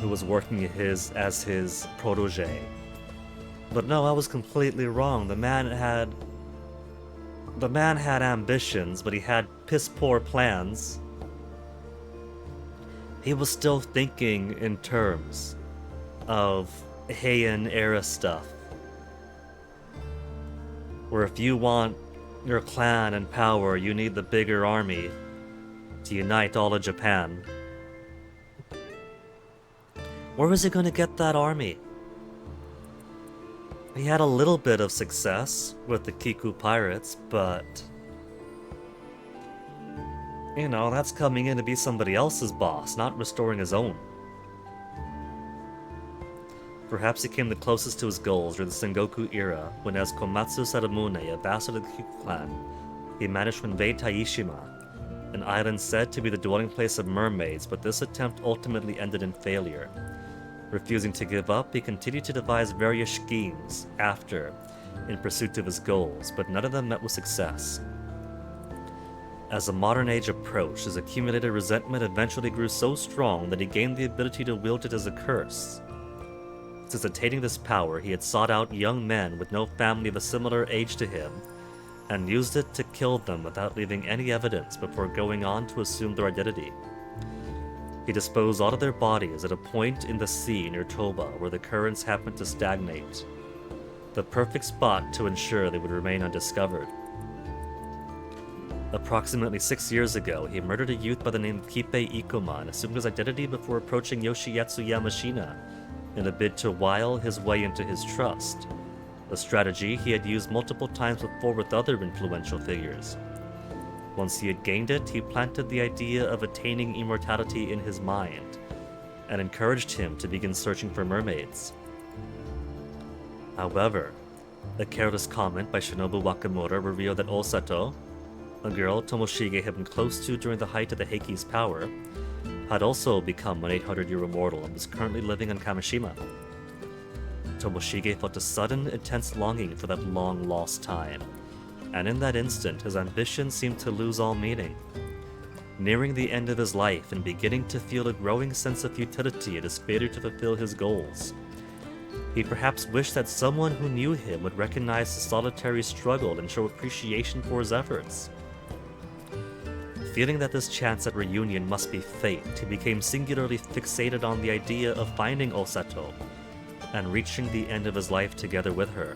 who was working as his protege. But no, I was completely wrong. The man had ambitions, but he had piss-poor plans. He was still thinking in terms of Heian era stuff. Where if you want your clan and power, you need the bigger army to unite all of Japan. Where was he going to get that army? He had a little bit of success with the Kiku pirates, but you know, that's coming in to be somebody else's boss, not restoring his own. Perhaps he came the closest to his goals during the Sengoku era, when as Komatsu Sadamune, a bastard of the Kiku clan, he managed to invade Taishima, an island said to be the dwelling place of mermaids, but this attempt ultimately ended in failure. Refusing to give up, he continued to devise various schemes after, in pursuit of his goals, but none of them met with success. As the modern age approached, his accumulated resentment eventually grew so strong that he gained the ability to wield it as a curse. Since attaining this power, he had sought out young men with no family of a similar age to him, and used it to kill them without leaving any evidence before going on to assume their identity. He disposed all of their bodies at a point in the sea near Toba where the currents happened to stagnate, the perfect spot to ensure they would remain undiscovered. Approximately 6 years ago, he murdered a youth by the name of Kippei Ikoma and assumed his identity before approaching Yoshiyatsu Yamashina in a bid to wile his way into his trust, a strategy he had used multiple times before with other influential figures. Once he had gained it, he planted the idea of attaining immortality in his mind, and encouraged him to begin searching for mermaids. However, a careless comment by Shinobu Wakamura revealed that Osato, a girl Tomoshige had been close to during the height of the Heiki's power, had also become an 800-year immortal and was currently living on Kameshima. Tomoshige felt a sudden, intense longing for that long-lost time, and in that instant his ambition seemed to lose all meaning. Nearing the end of his life and beginning to feel a growing sense of futility in his failure to fulfill his goals, he perhaps wished that someone who knew him would recognize his solitary struggle and show appreciation for his efforts. Feeling that this chance at reunion must be fate, he became singularly fixated on the idea of finding Osato and reaching the end of his life together with her.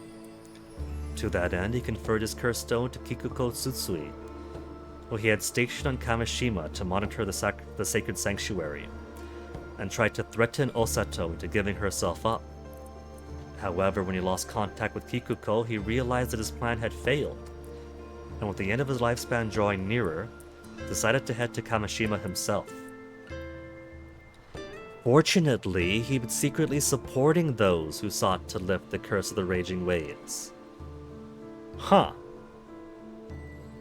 To that end, he conferred his curse stone to Kikuko Tsutsui, who he had stationed on Kameshima to monitor the sacred sanctuary, and tried to threaten Osato into giving herself up. However, when he lost contact with Kikuko, he realized that his plan had failed, and with the end of his lifespan drawing nearer, decided to head to Kameshima himself. Fortunately, he was secretly supporting those who sought to lift the curse of the raging waves.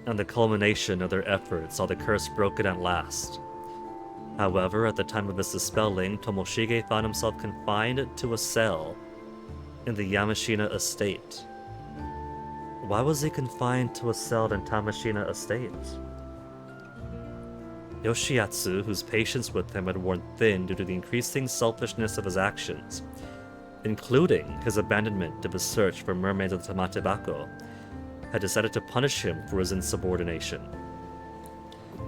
And the culmination of their efforts saw the curse broken at last. However, at the time of his dispelling, Tomoshige found himself confined to a cell in the Yamashina estate. Why was he confined to a cell in Tamashina estate? Yoshiyatsu, whose patience with him had worn thin due to the increasing selfishness of his actions, including his abandonment of his search for mermaids of the Tamatebako, had decided to punish him for his insubordination.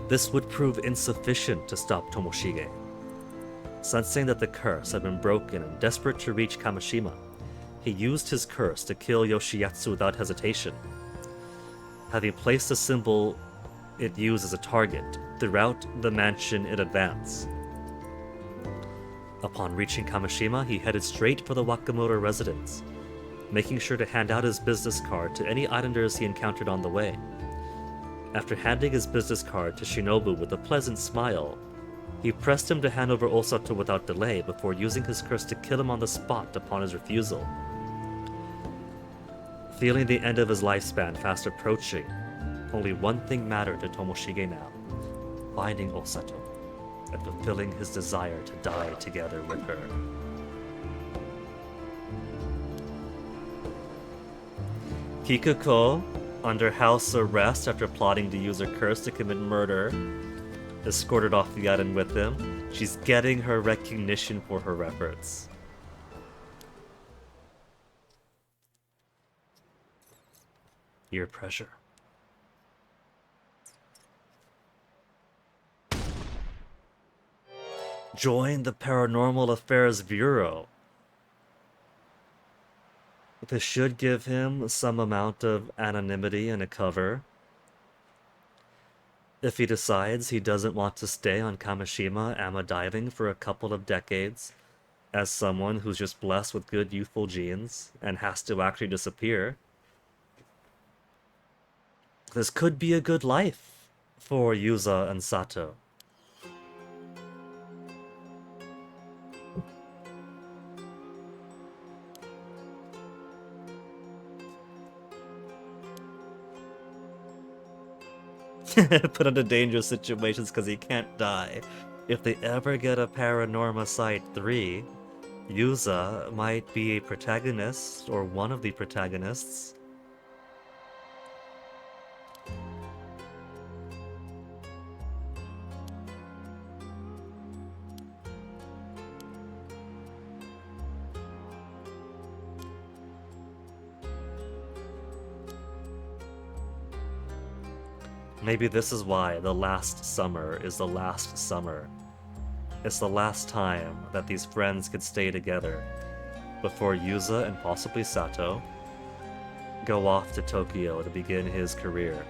This would prove insufficient to stop Tomoshige. Sensing that the curse had been broken and desperate to reach Kameshima, he used his curse to kill Yoshiyatsu without hesitation. Having placed the symbol it used as a target throughout the mansion in advance. Upon reaching Kameshima, he headed straight for the Wakamura residence, making sure to hand out his business card to any islanders he encountered on the way. After handing his business card to Shinobu with a pleasant smile, he pressed him to hand over Osato without delay before using his curse to kill him on the spot upon his refusal. Feeling the end of his lifespan fast approaching, only one thing mattered to Tomoshige now: finding Osato and fulfilling his desire to die together with her. Kikuko, under house arrest after plotting to use her curse to commit murder, escorted off the island with him. She's getting her recognition for her efforts. Peer pressure. Join the Paranormal Affairs Bureau. This should give him some amount of anonymity and a cover. If he decides he doesn't want to stay on Kameshima ama diving for a couple of decades as someone who's just blessed with good youthful genes and has to actually disappear, this could be a good life for Yuza and Sato. Put into dangerous situations because he can't die. If they ever get a Paranorma Site 3, Yuza might be a protagonist or one of the protagonists. Maybe this is why the last summer is the last summer. It's the last time that these friends could stay together before Yuza and possibly Sato go off to Tokyo to begin his career.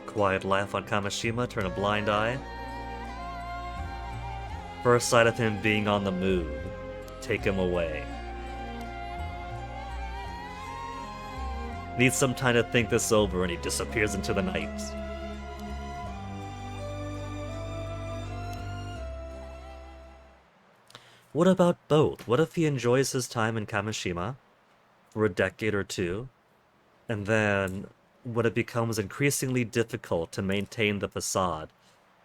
Quiet life on Kameshima, turn a blind eye. First sight of him being on the move, take him away. Needs some time to think this over and he disappears into the night. What about both? What if he enjoys his time in Kameshima for a decade or two, and then when it becomes increasingly difficult to maintain the facade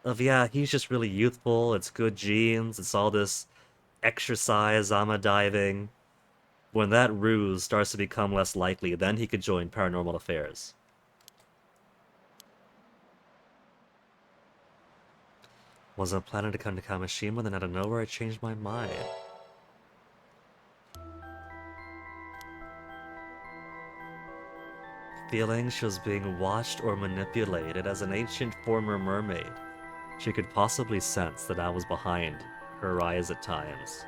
of, yeah, he's just really youthful, it's good genes, it's all this exercise, ama diving. When that ruse starts to become less likely, then he could join Paranormal Affairs. Wasn't planning to come to Kameshima, then out of nowhere I changed my mind. Feeling she was being watched or manipulated as an ancient former mermaid. She could possibly sense that I was behind her eyes at times.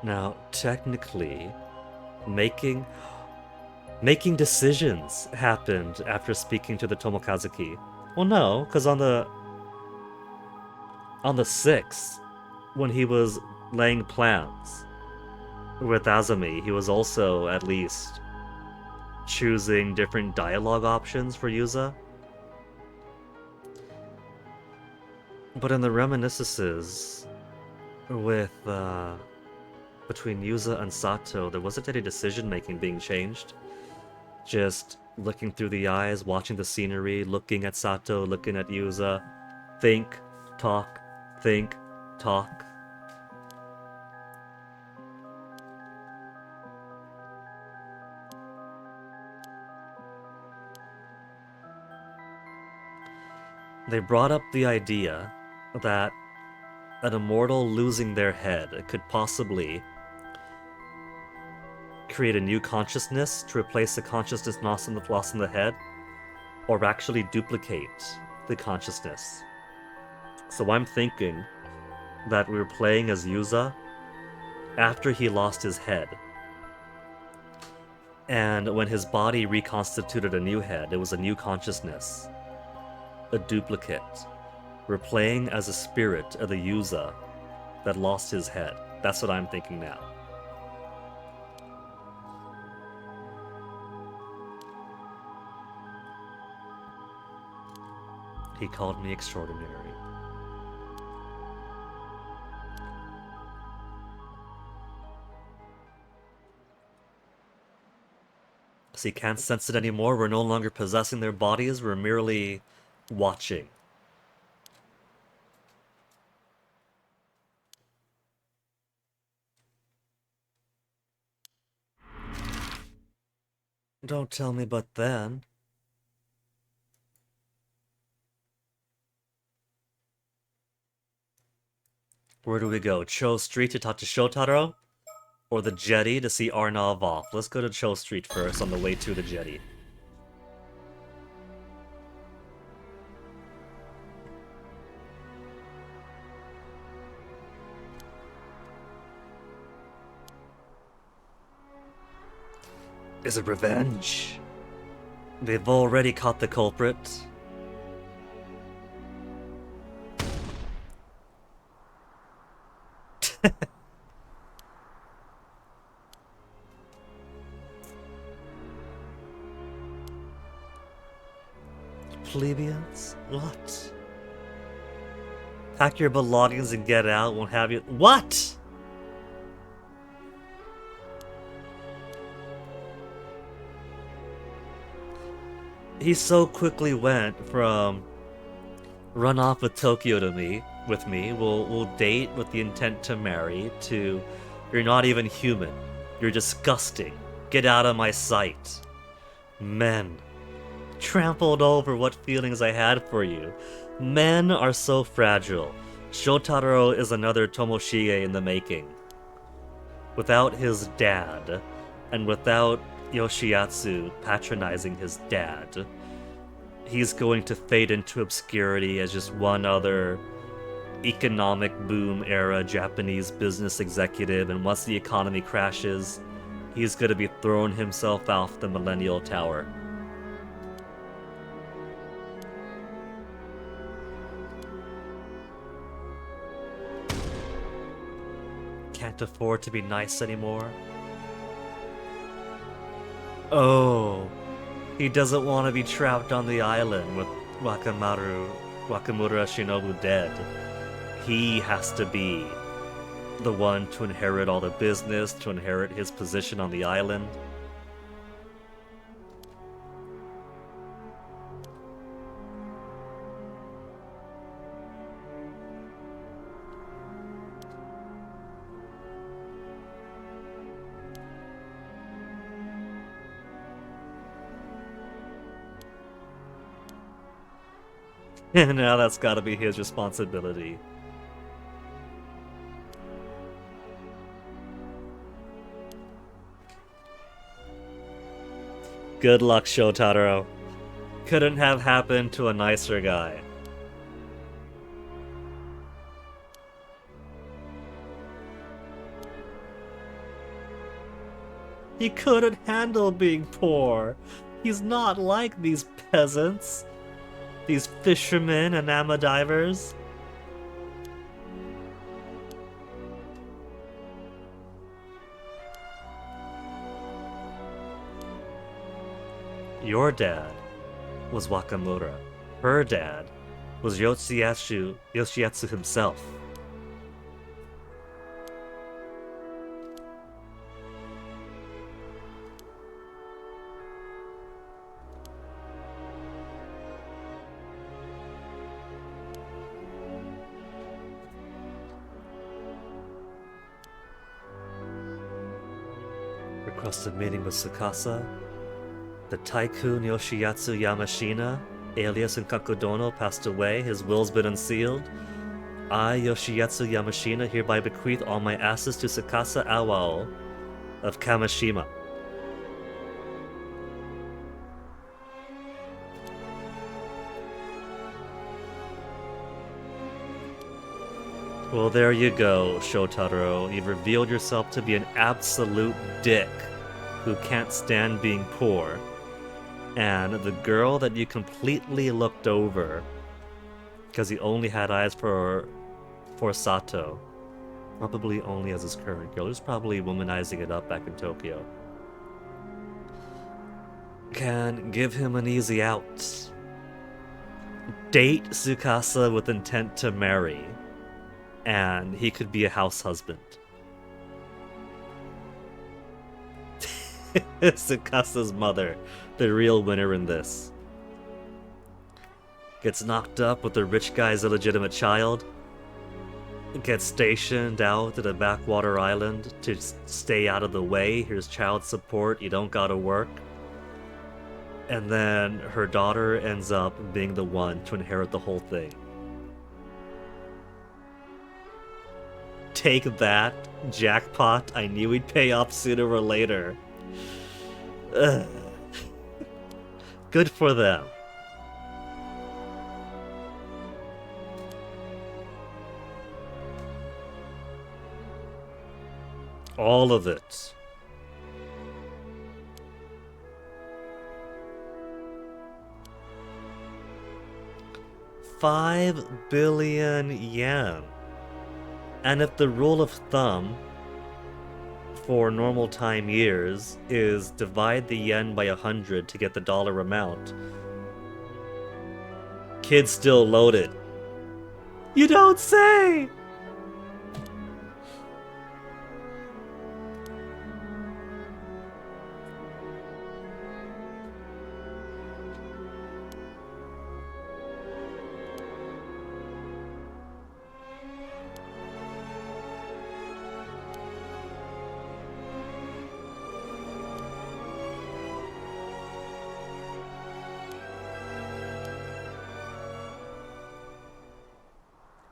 Now, technically, making decisions happened after speaking to the Tomokazuki. Well, no, because on the 6th, when he was laying plans with Azumi, he was also at least choosing different dialogue options for Yuza. But in the reminiscences with between Yuza and Sato, there wasn't any decision making being changed. Just looking through the eyes, watching the scenery, looking at Sato, looking at Yuza. Think, talk, think, talk. They brought up the idea that an immortal losing their head could possibly create a new consciousness to replace the consciousness lost in the head, or actually duplicate the consciousness. So I'm thinking that we were playing as Yuza after he lost his head. And when his body reconstituted a new head, it was a new consciousness. A duplicate. We're playing as a spirit of the Yuza that lost his head. That's what I'm thinking now. He called me extraordinary. So he can't sense it anymore. We're no longer possessing their bodies. We're merely watching. Don't tell me but then. Where do we go? Cho Street to talk to Shotaro? Or the jetty to see Arnav off? Let's go to Cho Street first on the way to the jetty. Is it revenge? They've already caught the culprit. Plebeians? What? Pack your belongings and get out, won't have you. What? He so quickly went from run off with Tokyo to me, we'll date with the intent to marry, to you're not even human. You're disgusting. Get out of my sight. Men. Trampled over what feelings I had for you. Men are so fragile. Shotaro is another Tomoshige in the making. Without his dad, and without Yoshiatsu patronizing his dad, he's going to fade into obscurity as just one other economic boom era Japanese business executive, and once the economy crashes, he's going to be throwing himself off the Millennial Tower. Can't afford to be nice anymore. Oh, he doesn't want to be trapped on the island with Wakamura Shinobu dead. He has to be the one to inherit all the business, to inherit his position on the island. And now that's gotta be his responsibility. Good luck, Shotaro. Couldn't have happened to a nicer guy. He couldn't handle being poor. He's not like these peasants. These fishermen and ama divers. Your dad was Wakamura. Her dad was Yoshiatsu himself. Requested meeting with Tsukasa. The tycoon Yoshiatsu Yamashina, alias Nkakudono, passed away. His will's been unsealed. I, Yoshiatsu Yamashina, hereby bequeath all my assets to Tsukasa Awao of Kameshima. Well, there you go, Shotaro. You've revealed yourself to be an absolute dick who can't stand being poor. And the girl that you completely looked over because he only had eyes for Sato, probably only as his current girl, who's probably womanizing it up back in Tokyo, can give him an easy out. Date Tsukasa with intent to marry, and he could be a house husband. Tsukasa's mother, the real winner in this. Gets knocked up with the rich guy's illegitimate child. Gets stationed out at a backwater island to stay out of the way. Here's child support, you don't gotta work. And then her daughter ends up being the one to inherit the whole thing. Take that, jackpot. I knew we'd pay off sooner or later. Ugh. Good for them. All of it. $5 billion yen. And if the rule of thumb for normal time years is divide the yen by 100 to get the dollar amount, kid's still loaded. You don't say!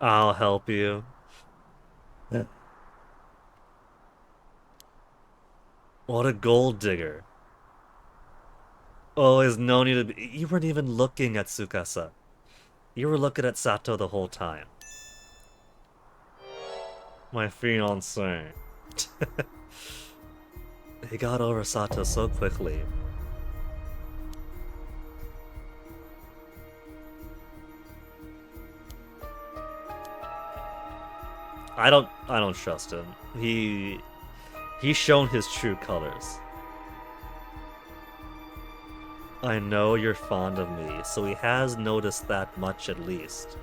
I'll help you. What a gold digger. Oh, there's no need to be. You weren't even looking at Tsukasa. You were looking at Sato the whole time. My fiancé. He got over Sato so quickly. I don't trust him. He's shown his true colors. I know you're fond of me, so he has noticed that much at least.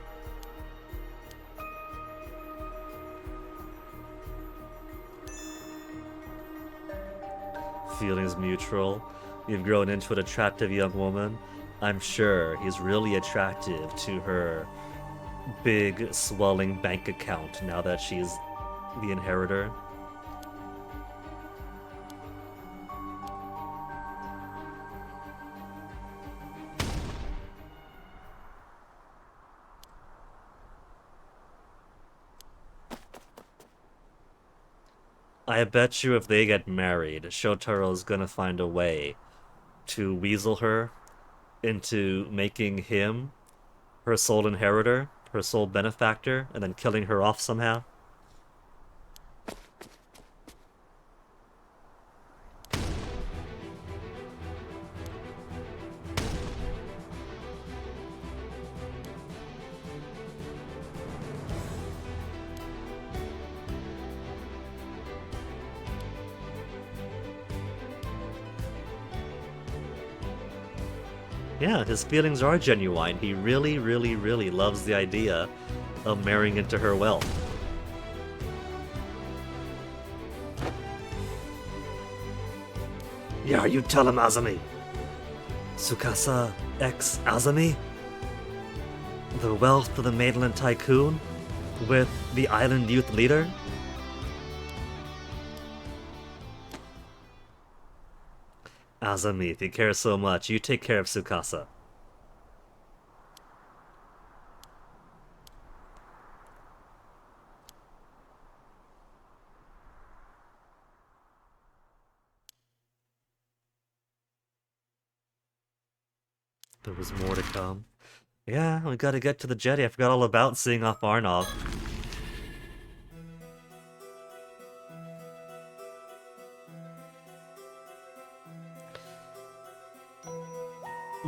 Feelings mutual. You've grown into an attractive young woman. I'm sure he's really attractive to her big, swelling bank account now that she's the inheritor. I bet you if they get married, Shotaro's gonna find a way to weasel her into making him her sole inheritor, her sole benefactor, and then killing her off somehow. Yeah, his feelings are genuine. He really, really, really loves the idea of marrying into her wealth. Yeah, you tell him, Azami. Tsukasa X Azami? The wealth of the mainland tycoon? With the island youth leader? Azami, if you care so much, you take care of Tsukasa. There was more to come. Yeah, we gotta get to the jetty. I forgot all about seeing off Arnov.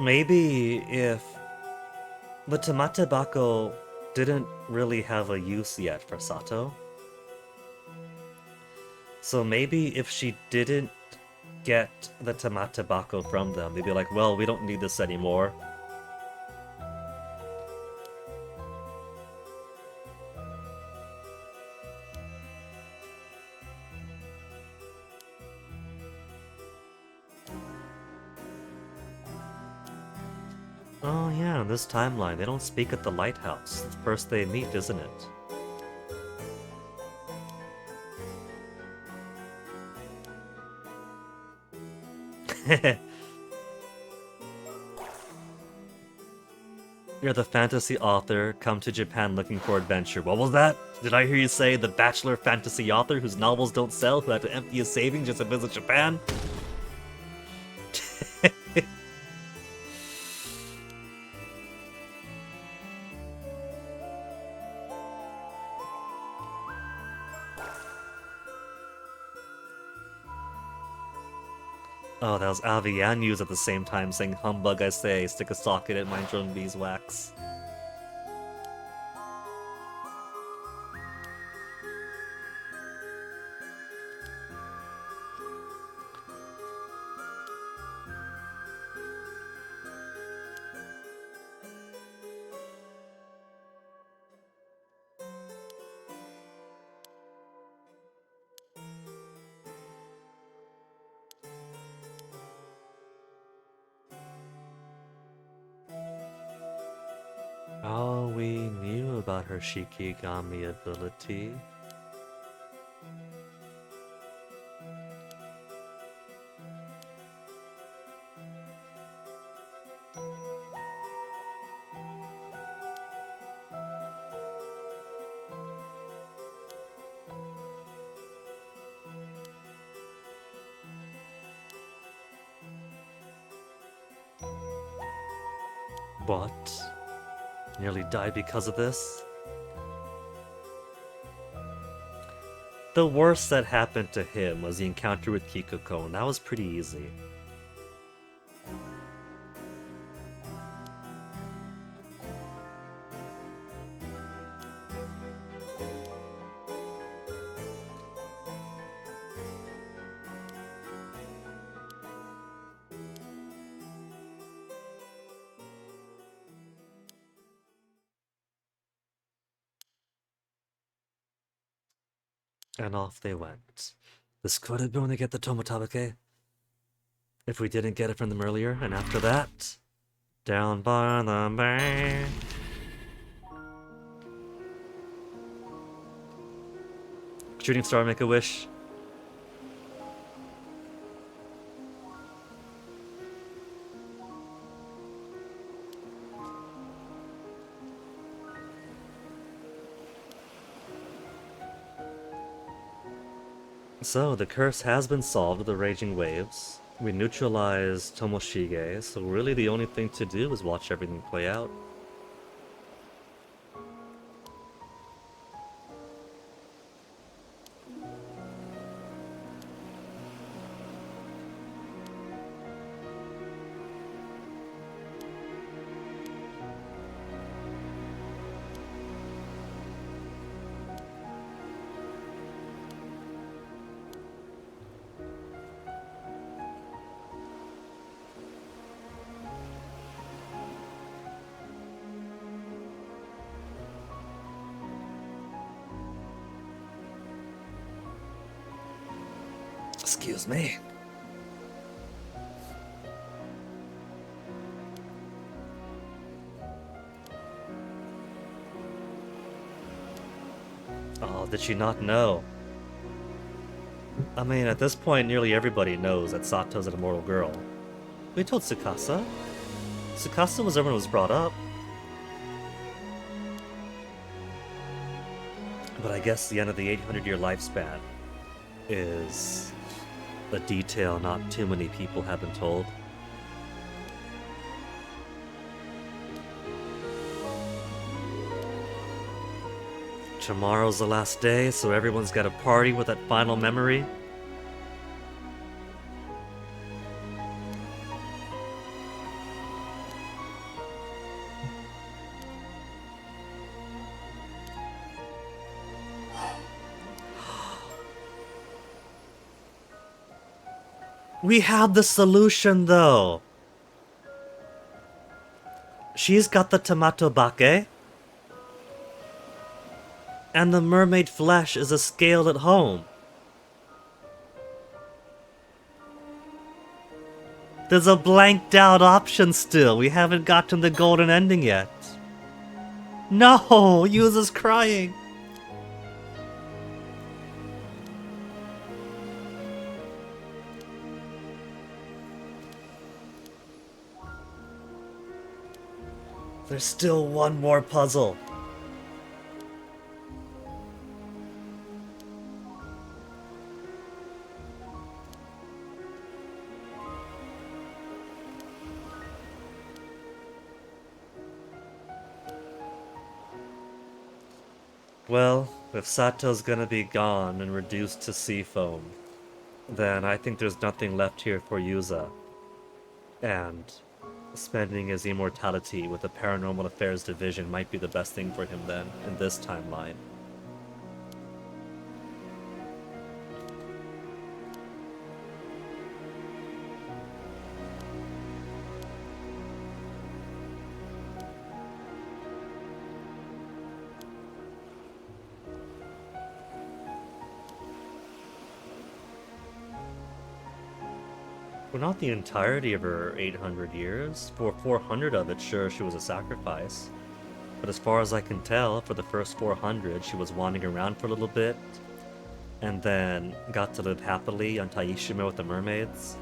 Maybe if the Tamate Bako didn't really have a use yet for Sato. So maybe if she didn't get the Tamate Bako from them, they'd be like, well, we don't need this anymore. Oh yeah, in this timeline, they don't speak at the lighthouse. It's the first they meet, isn't it? You're the fantasy author, come to Japan looking for adventure. What was that? Did I hear you say the bachelor fantasy author whose novels don't sell, who had to empty his savings just to visit Japan? Oh, that was Avi and News at the same time saying, humbug I say, stick a socket in my drone beeswax. All we knew about her Shikigami ability. What? Nearly died because of this? The worst that happened to him was the encounter with Kikuko, and that was pretty easy. And off they went. This could have been when they get the Tomotabake. If we didn't get it from them earlier, and after that, down by the bay. Shooting star, make a wish. So, the curse has been solved with the raging waves. We neutralized Tomoshige, so really the only thing to do is watch everything play out. Excuse me. Oh, did she not know? I mean, at this point, nearly everybody knows that Sato's an immortal girl. We told Tsukasa. Tsukasa was everyone was brought up. But I guess the end of the 800-year lifespan is a detail not too many people have been told. Tomorrow's the last day, so everyone's got a party with that final memory. We have the solution, though. She's got the tomato bake. And the mermaid flesh is a scale at home. There's a blanked out option still. We haven't gotten the golden ending yet. No! Yuza's crying. There's still one more puzzle. Well, if Sato's gonna be gone and reduced to sea foam, then I think there's nothing left here for Yuza. And spending his immortality with the Paranormal Affairs Division might be the best thing for him then, in this timeline. Well, not the entirety of her 800 years. For 400 of it, sure, she was a sacrifice. But as far as I can tell, for the first 400, she was wandering around for a little bit, and then got to live happily on Taishima with the mermaids.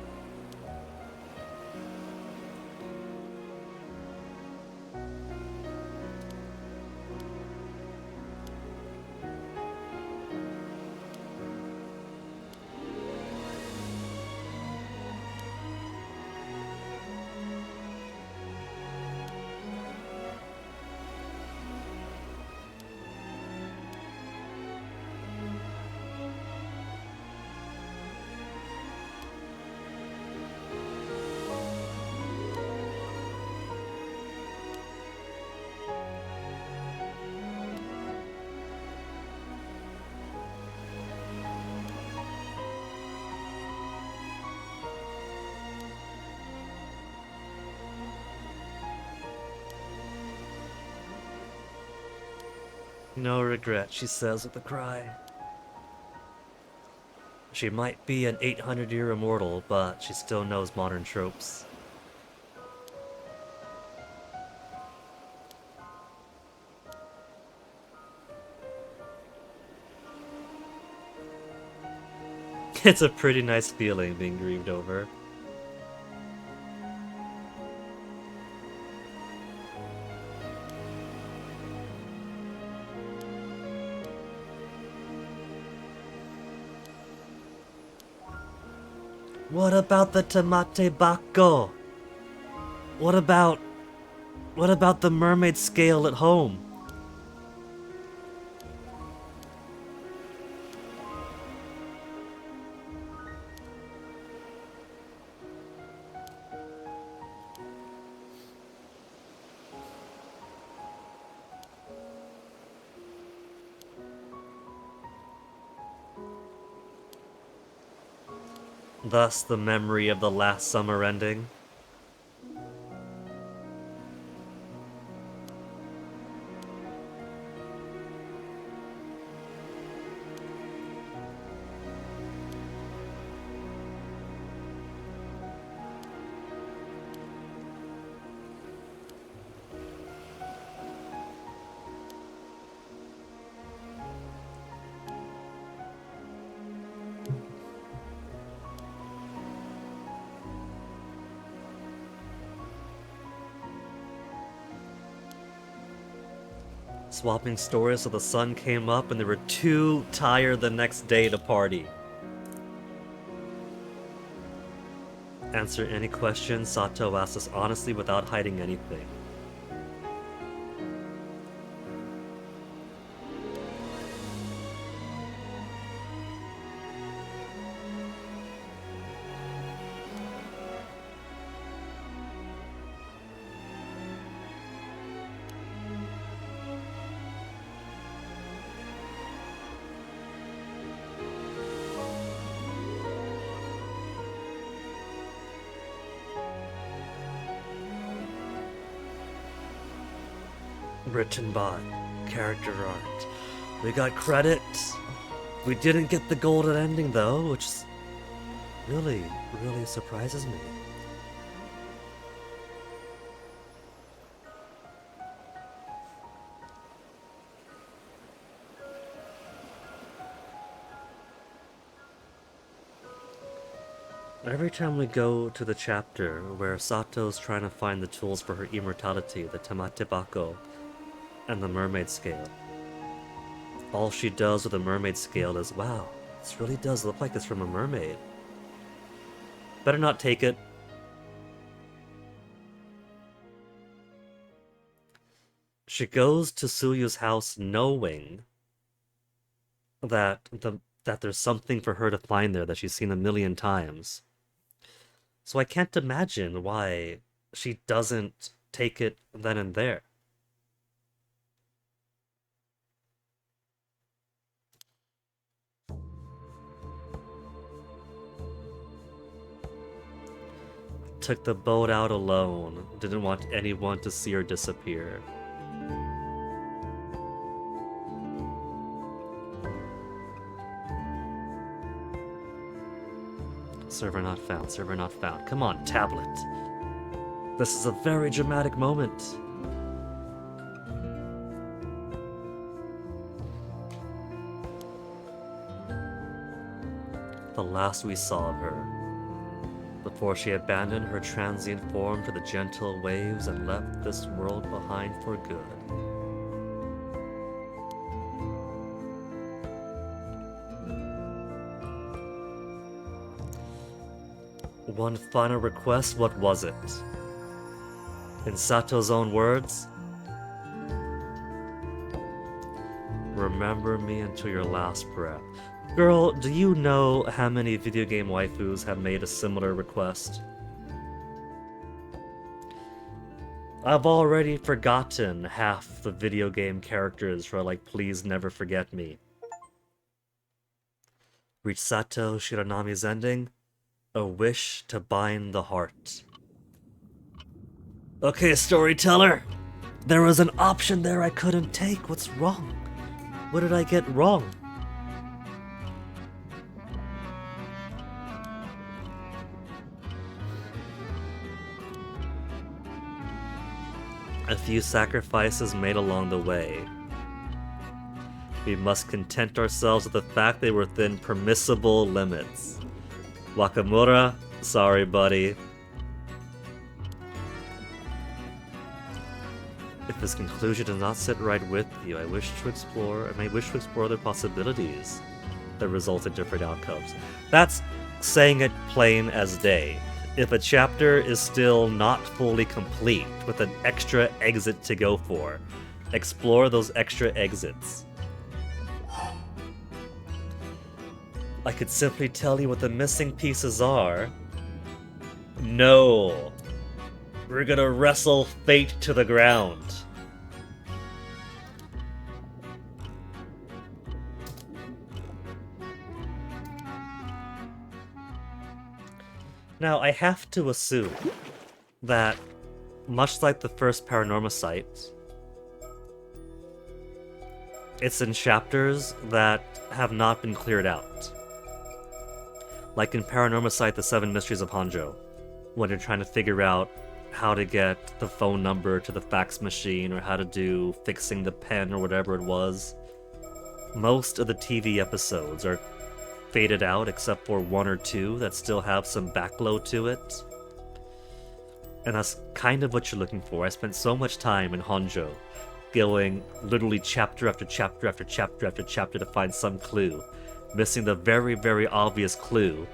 No regret, she says with a cry. She might be an 800-year immortal, but she still knows modern tropes. It's a pretty nice feeling being grieved over. What about the Tamate Bako? What about the mermaid scale at home? Thus the memory of the last summer ending. Swapping stories so the sun came up and they were too tired the next day to party. Answer any question Sato asks us honestly without hiding anything. Written by character art. We got credit. We didn't get the golden ending though, which really surprises me. Every time we go to the chapter where Sato's trying to find the tools for her immortality, the Tamatebako and the mermaid scale, all she does with the mermaid scale is, wow, this really does look like it's from a mermaid. Better not take it. She goes to Suyu's house knowing that there's something for her to find there that she's seen a million times. So I can't imagine why she doesn't take it then and there. Took the boat out alone. Didn't want anyone to see her disappear. Server not found, server not found. Come on, tablet. This is a very dramatic moment. The last we saw of her, before she abandoned her transient form to the gentle waves and left this world behind for good. One final request, what was it? In Sato's own words, remember me until your last breath. Girl, do you know how many video game waifus have made a similar request? I've already forgotten half the video game characters for like, please never forget me. Reach Sato Shiranami's ending. A wish to bind the heart. Okay, storyteller. There was an option there I couldn't take. What's wrong? What did I get wrong? A few sacrifices made along the way. We must content ourselves with the fact they were within permissible limits. Wakamura, sorry buddy. If this conclusion does not sit right with you, I wish to explore other possibilities that result in different outcomes. That's saying it plain as day. If a chapter is still not fully complete with an extra exit to go for, explore those extra exits. I could simply tell you what the missing pieces are. No. We're gonna wrestle fate to the ground. Now, I have to assume that, much like the first Paranormal Site, it's in chapters that have not been cleared out. Like in Paranormal Site, The Seven Mysteries of Honjo, when you're trying to figure out how to get the phone number to the fax machine or how to do fixing the pen or whatever it was. Most of the TV episodes are faded out except for one or two that still have some backload to it. And that's kind of what you're looking for. I spent so much time in Honjo going literally chapter after chapter after chapter after chapter to find some clue, missing the very, very obvious clue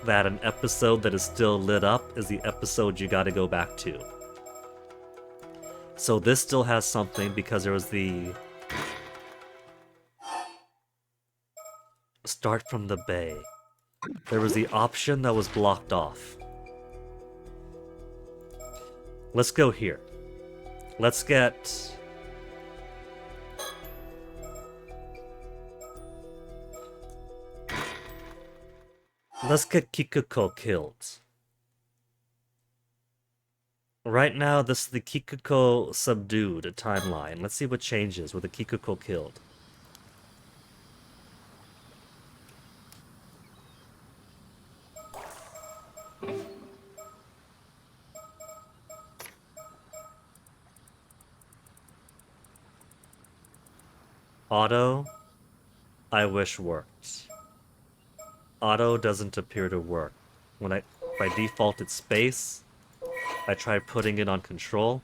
that an episode that is still lit up is the episode you gotta go back to. So this still has something because there was the start from the bay. There was the option that was blocked off. Let's go here. Let's get... Let's get Kikuko killed. Right now, this is the Kikuko subdued timeline. Let's see what changes with the Kikuko killed. Auto, I wish worked. Auto doesn't appear to work. When I... By default, it's space. I tried putting it on control.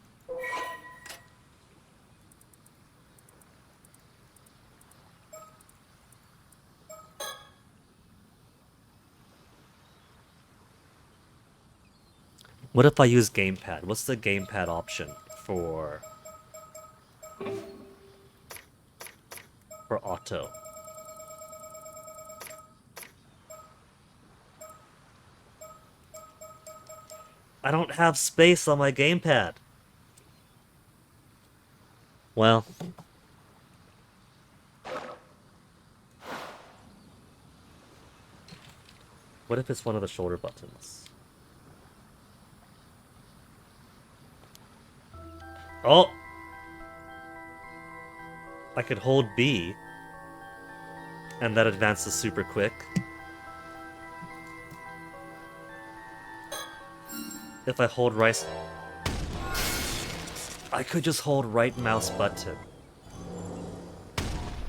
What if I use gamepad? What's the gamepad option for auto? I don't have space on my gamepad. Well, what if it's one of the shoulder buttons? Oh! I could hold B, and that advances super quick. If I hold right... I could just hold right mouse button.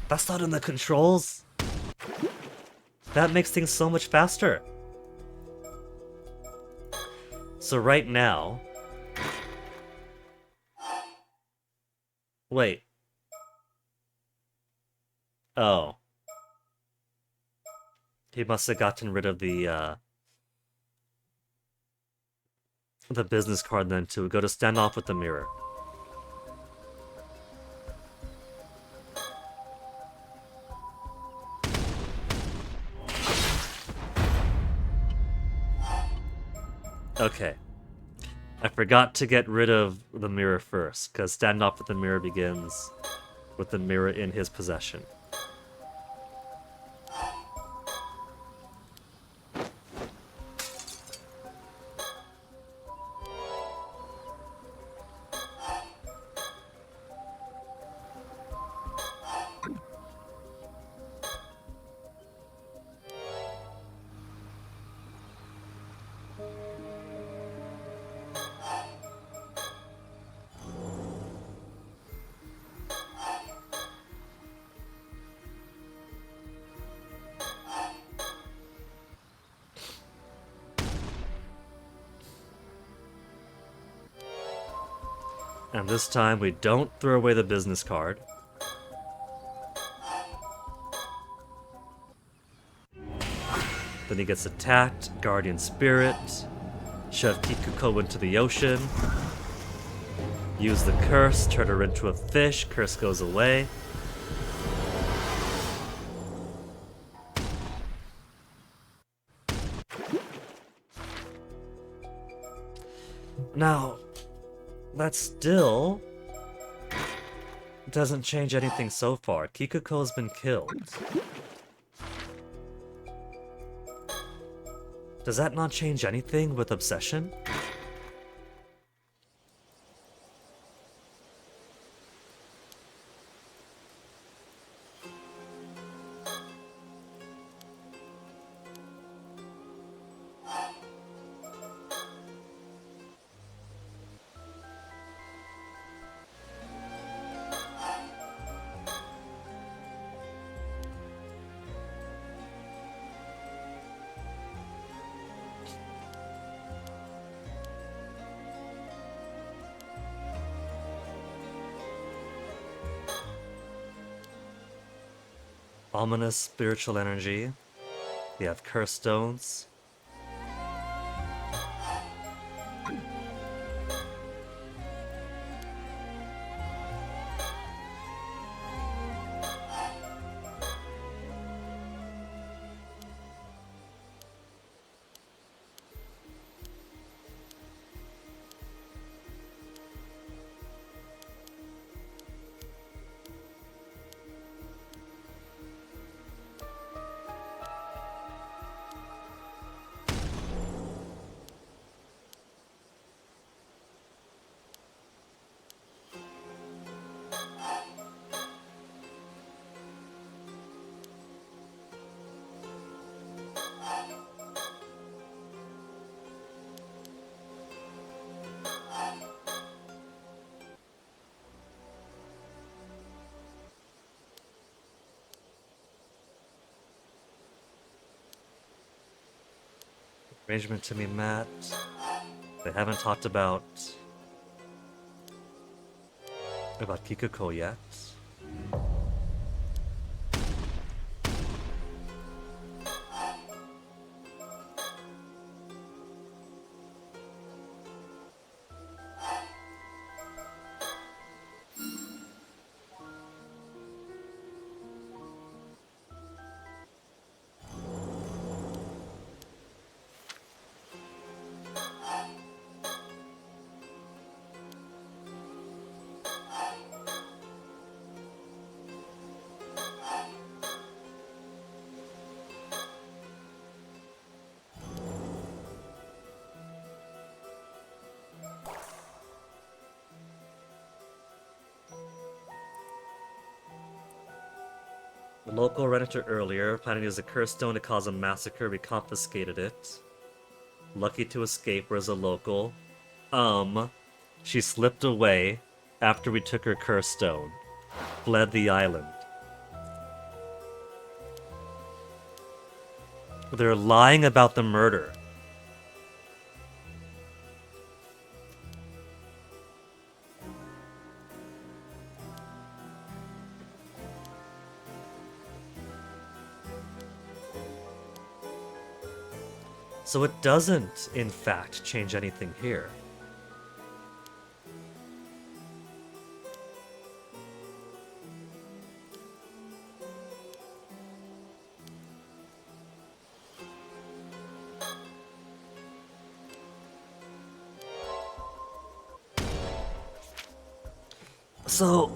That's not in the controls! That makes things so much faster. So right now... Wait. Oh. He must have gotten rid of the business card then to go to stand off with the mirror. Okay. I forgot to get rid of the mirror first, because standoff with the mirror begins with the mirror in his possession. And this time we don't throw away the business card. Then he gets attacked, Guardian Spirit, shove Kikuko into the ocean, use the curse, turn her into a fish, curse goes away. Now, that still doesn't change anything so far. Kikuko's been killed. Does that not change anything with Obsession? Ominous spiritual energy. We have curse stones. Arrangement to be met. They haven't talked about Kikuko yet. The local rented it earlier, planning to use a curse stone to cause a massacre. We confiscated it. Lucky to escape, whereas a local. She slipped away after we took her curse stone. Fled the island. They're lying about the murder. So it doesn't, in fact, change anything here. So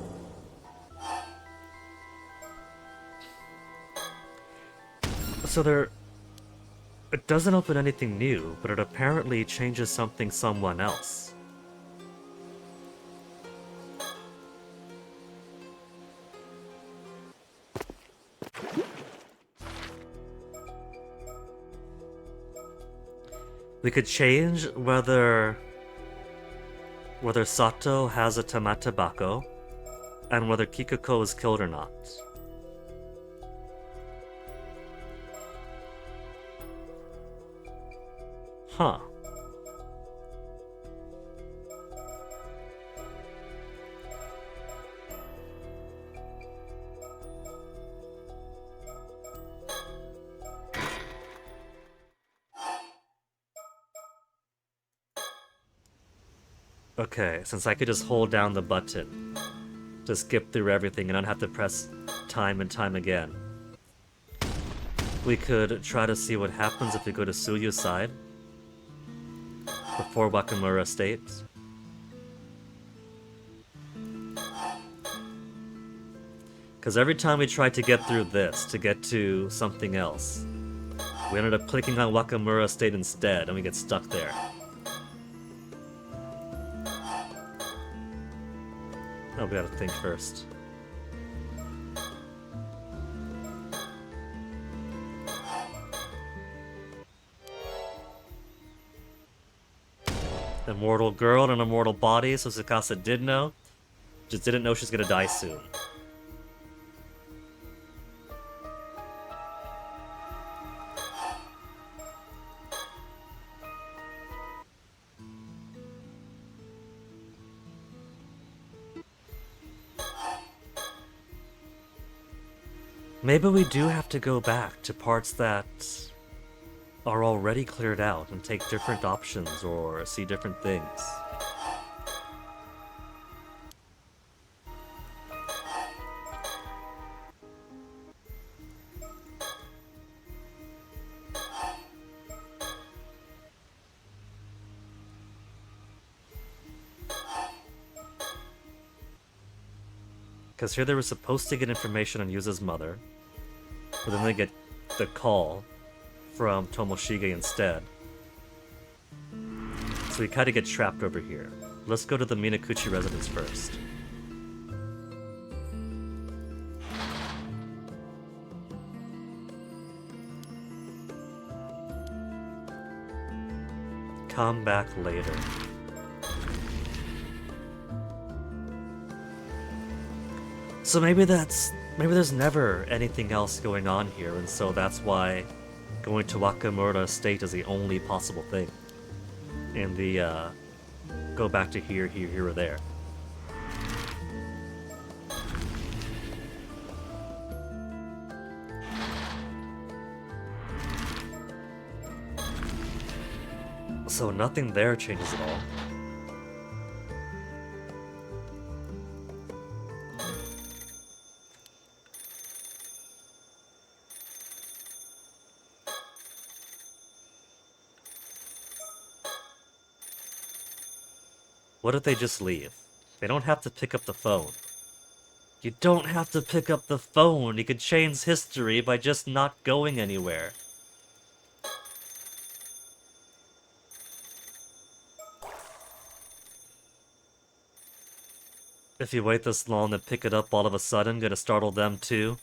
there... It doesn't open anything new, but it apparently changes something someone else. We could change whether Sato has a Tamatabako, and whether Kikuko is killed or not. Huh. Okay, since I could just hold down the button to skip through everything and not have to press time and time again, we could try to see what happens if we go to Suyu's side before Wakamura Estate. Because every time we tried to get through this to get to something else, we ended up clicking on Wakamura Estate instead and we get stuck there. Oh, we gotta think first. Immortal girl and an immortal body, so Tsukasa did know. Just didn't know she's gonna die soon. Maybe we do have to go back to parts that are already cleared out and take different options or see different things. Because here they were supposed to get information on Yuza's mother, but then they get the call from Tomoshige instead. So we kind of get trapped over here. Let's go to the Minakuchi residence first. Come back later. So maybe there's never anything else going on here, and so that's why going to Wakamura Estate is the only possible thing. And the, go back to here, or there. So nothing there changes at all. What if they just leave? They don't have to pick up the phone. You don't have to pick up the phone. You could change history by just not going anywhere. If you wait this long to pick it up all of a sudden, gonna startle them too?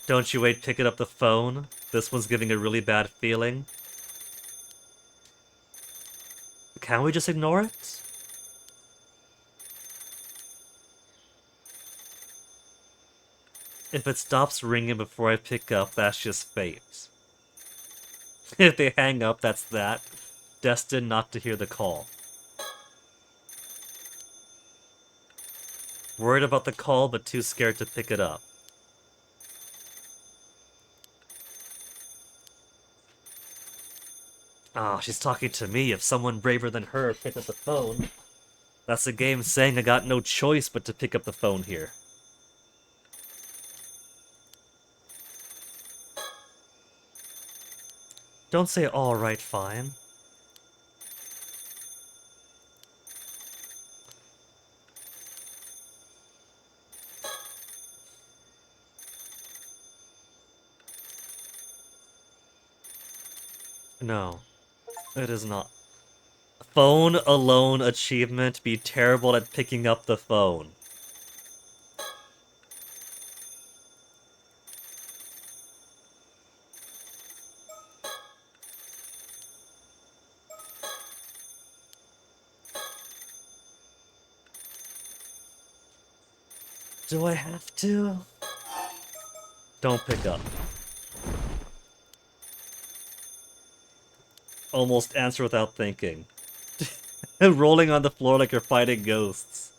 Don't you wait picking up the phone? This one's giving a really bad feeling. Can we just ignore it? If it stops ringing before I pick up, that's just fate. If they hang up, that's that. Destined not to hear the call. Worried about the call, but too scared to pick it up. Ah, she's talking to me. If someone braver than her picked up the phone, that's the game saying I got no choice but to pick up the phone here. Don't say alright, fine. No, it is not. Phone alone achievement, be terrible at picking up the phone. Do I have to? Don't pick up. Almost answer without thinking. Rolling on the floor like you're fighting ghosts.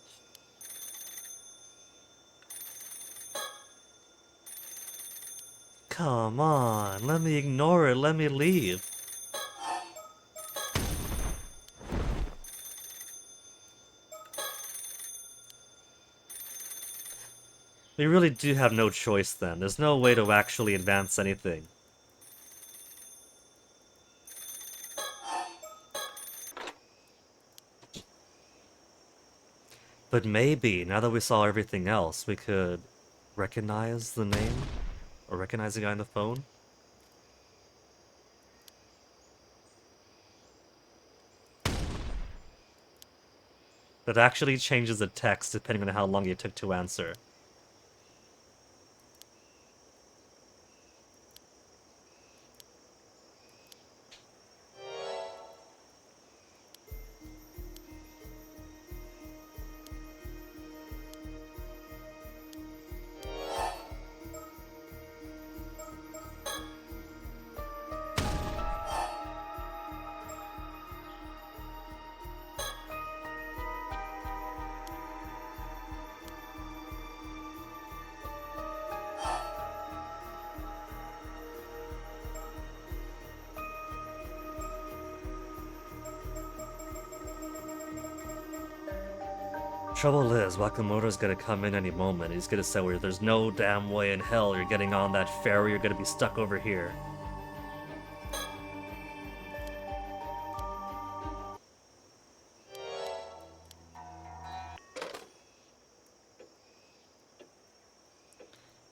Come on, let me ignore it, let me leave. We really do have no choice then. There's no way to actually advance anything. But maybe, now that we saw everything else, we could recognize the name? Or recognize the guy on the phone? That actually changes the text depending on how long it took to answer. Trouble is, Wakamoto's gonna come in any moment. He's gonna say, well, there's no damn way in hell you're getting on that ferry, you're gonna be stuck over here.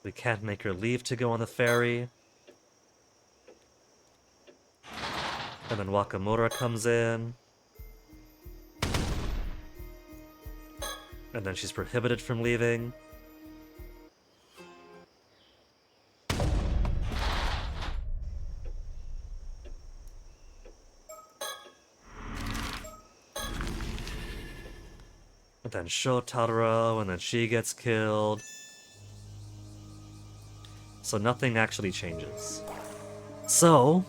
We can't make her leave to go on the ferry. And then Wakamura comes in. And then she's prohibited from leaving. And then Shotaro, and then she gets killed. So nothing actually changes. So,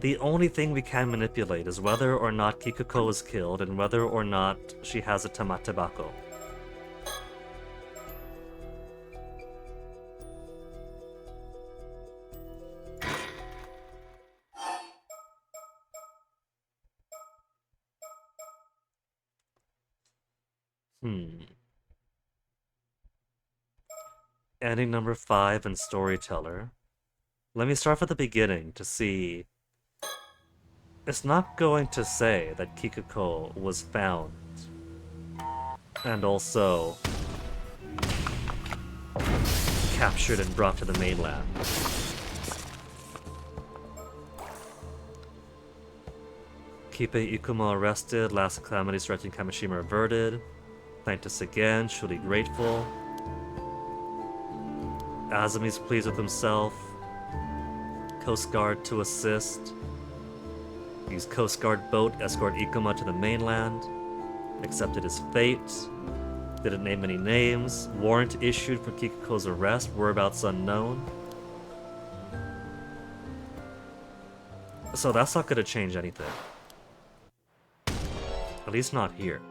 the only thing we can manipulate is whether or not Kikuko is killed and whether or not she has a Tamatebako. Ending number 5 and Storyteller. Let me start from the beginning to see. It's not going to say that Kikuko was found and also captured and brought to the mainland. Kipe Ikuma arrested, last calamity threatening Kameshima averted. Thanked us again, truly grateful. Azumi's pleased with himself. Coast Guard to assist. Use Coast Guard boat, escort Ikuma to the mainland. Accepted his fate. Didn't name any names. Warrant issued for Kikuko's arrest. Whereabouts unknown. So that's not gonna change anything. At least not here.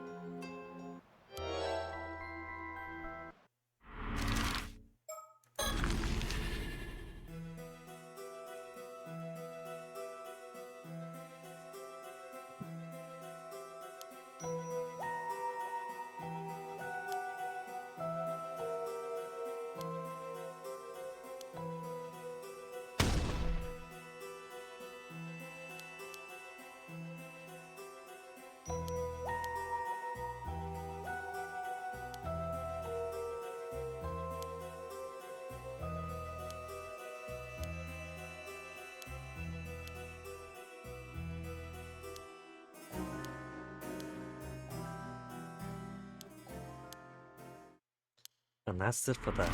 And that's it for that.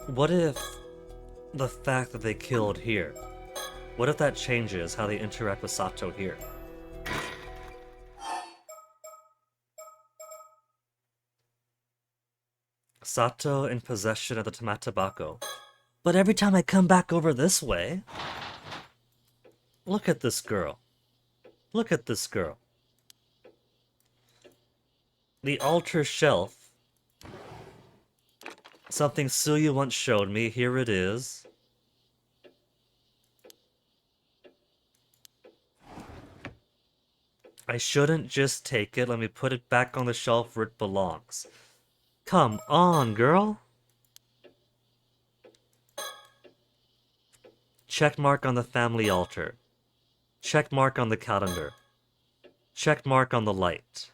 What if the fact that they killed here, what if that changes how they interact with Sato here? Sato in possession of the Tamatebako. But every time I come back over this way, look at this girl. Look at this girl. The altar shelf. Something Suyu once showed me. Here it is. I shouldn't just take it. Let me put it back on the shelf where it belongs. Come on, girl. Check mark on the family altar. Check mark on the calendar. Check mark on the light.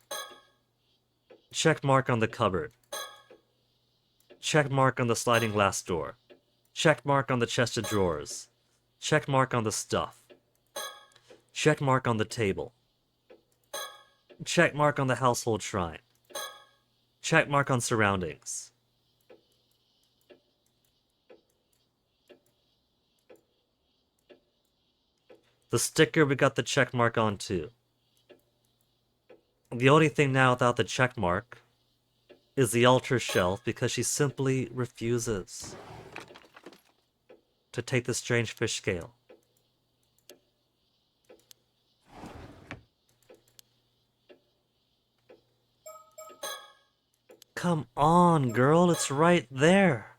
Check mark on the cupboard. Check mark on the sliding glass door. Check mark on the chest of drawers. Check mark on the stuff. Check mark on the table. Check mark on the household shrine. Check mark on surroundings. The sticker we got the check mark on too. The only thing now without the check mark is the altar shelf because she simply refuses to take the strange fish scale. Come on, girl, it's right there.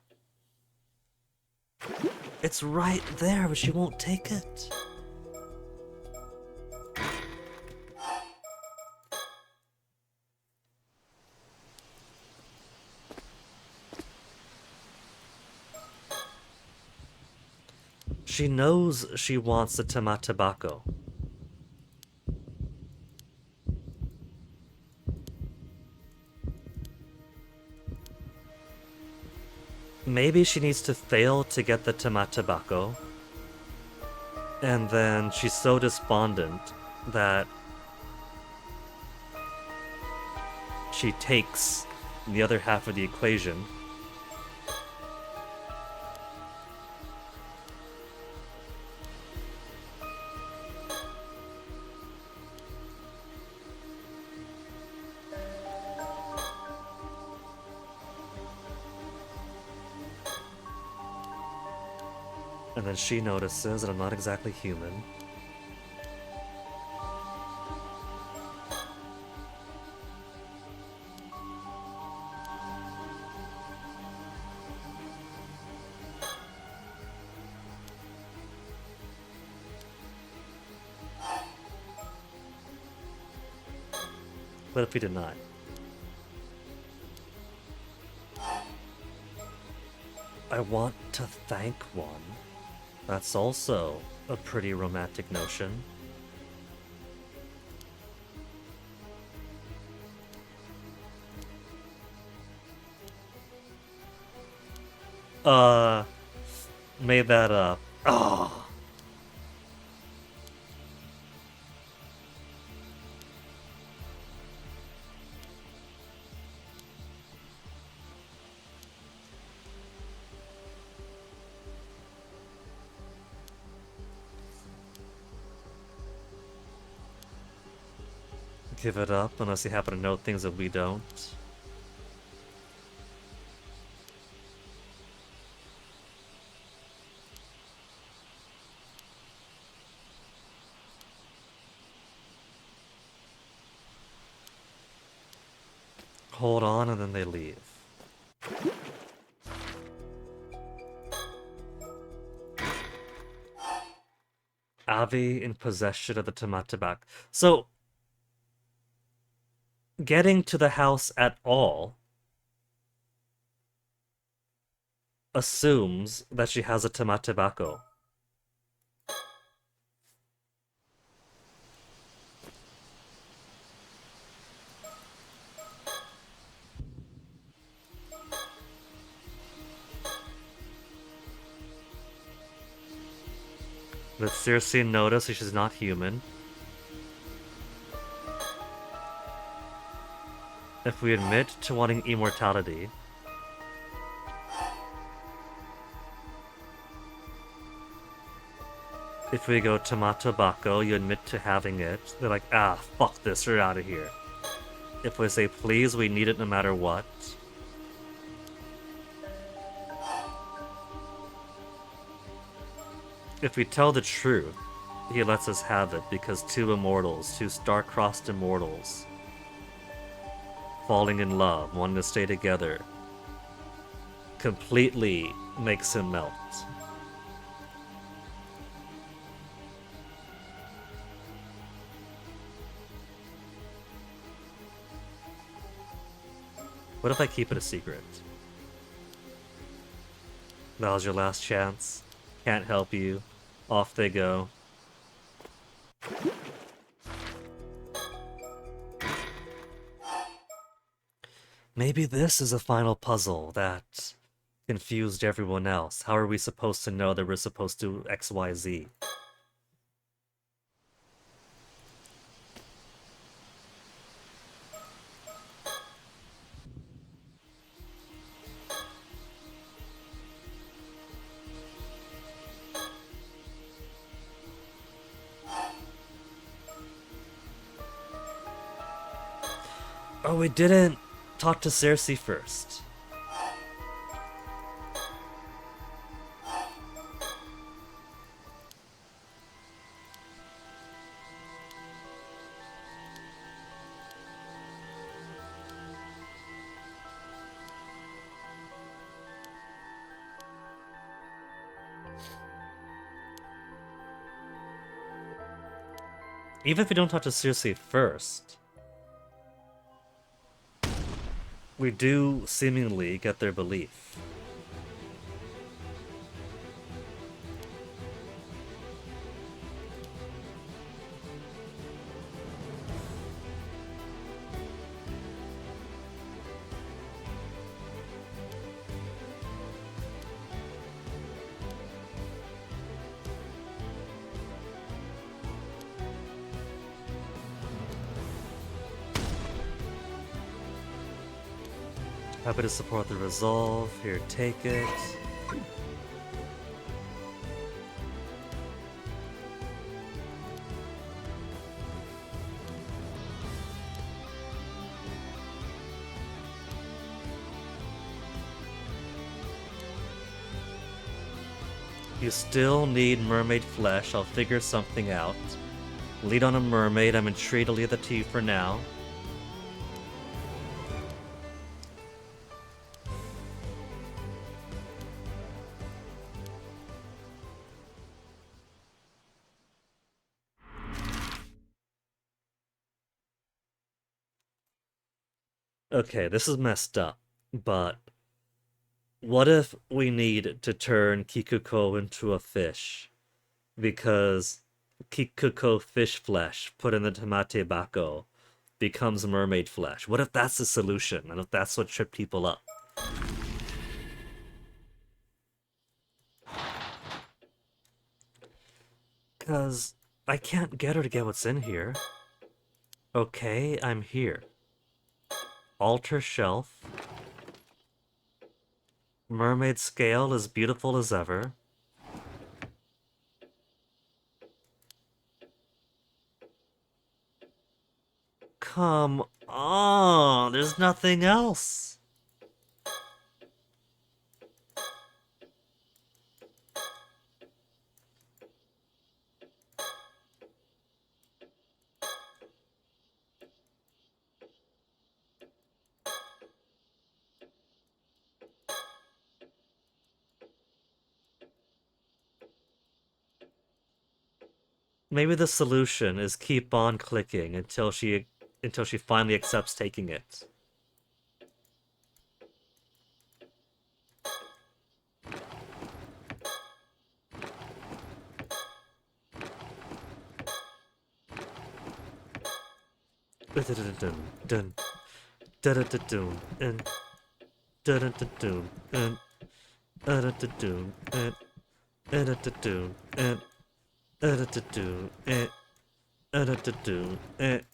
It's right there, but she won't take it. She knows she wants the Tamatebako. Maybe she needs to fail to get the Tamatebako. And then she's so despondent that she takes the other half of the equation. And then she notices that I'm not exactly human. What if we deny? I want to thank one. That's also a pretty romantic notion. Made that up. Oh. Give it up unless you happen to know things that we don't. Hold on and then they leave. Avi in possession of the Tamatabak. So, getting to the house at all assumes that she has a Tamatabako. Let Circe notice that she's not human. If we admit to wanting immortality, if we go Tomato Bako, you admit to having it, they're like, ah, fuck this, we're out of here. If we say, please, we need it no matter what. If we tell the truth, he lets us have it because two immortals, two star-crossed immortals, falling in love, wanting to stay together, completely makes him melt. What if I keep it a secret? That was your last chance. Can't help you. Off they go. Maybe this is a final puzzle that confused everyone else. How are we supposed to know that we're supposed to XYZ? Oh, we didn't talk to Circe first. Even if we don't talk to Circe first, we do seemingly get their belief. Happy to support the resolve. Here, take it. You still need mermaid flesh. I'll figure something out. Lead on a mermaid. I'm intrigued to leave that to you for now. Okay, this is messed up, but what if we need to turn Kikuko into a fish? Because Kikuko fish flesh put in the tamate bako becomes mermaid flesh. What if that's the solution? And if that's what tripped people up? Because I can't get her to get what's in here. Okay, I'm here. Altar shelf. Mermaid scale as beautiful as ever. Come on, there's nothing else. Maybe the solution is keep on clicking until she finally accepts taking it. Dun dun dun and dun dun and dun dun and dun and dun and dun and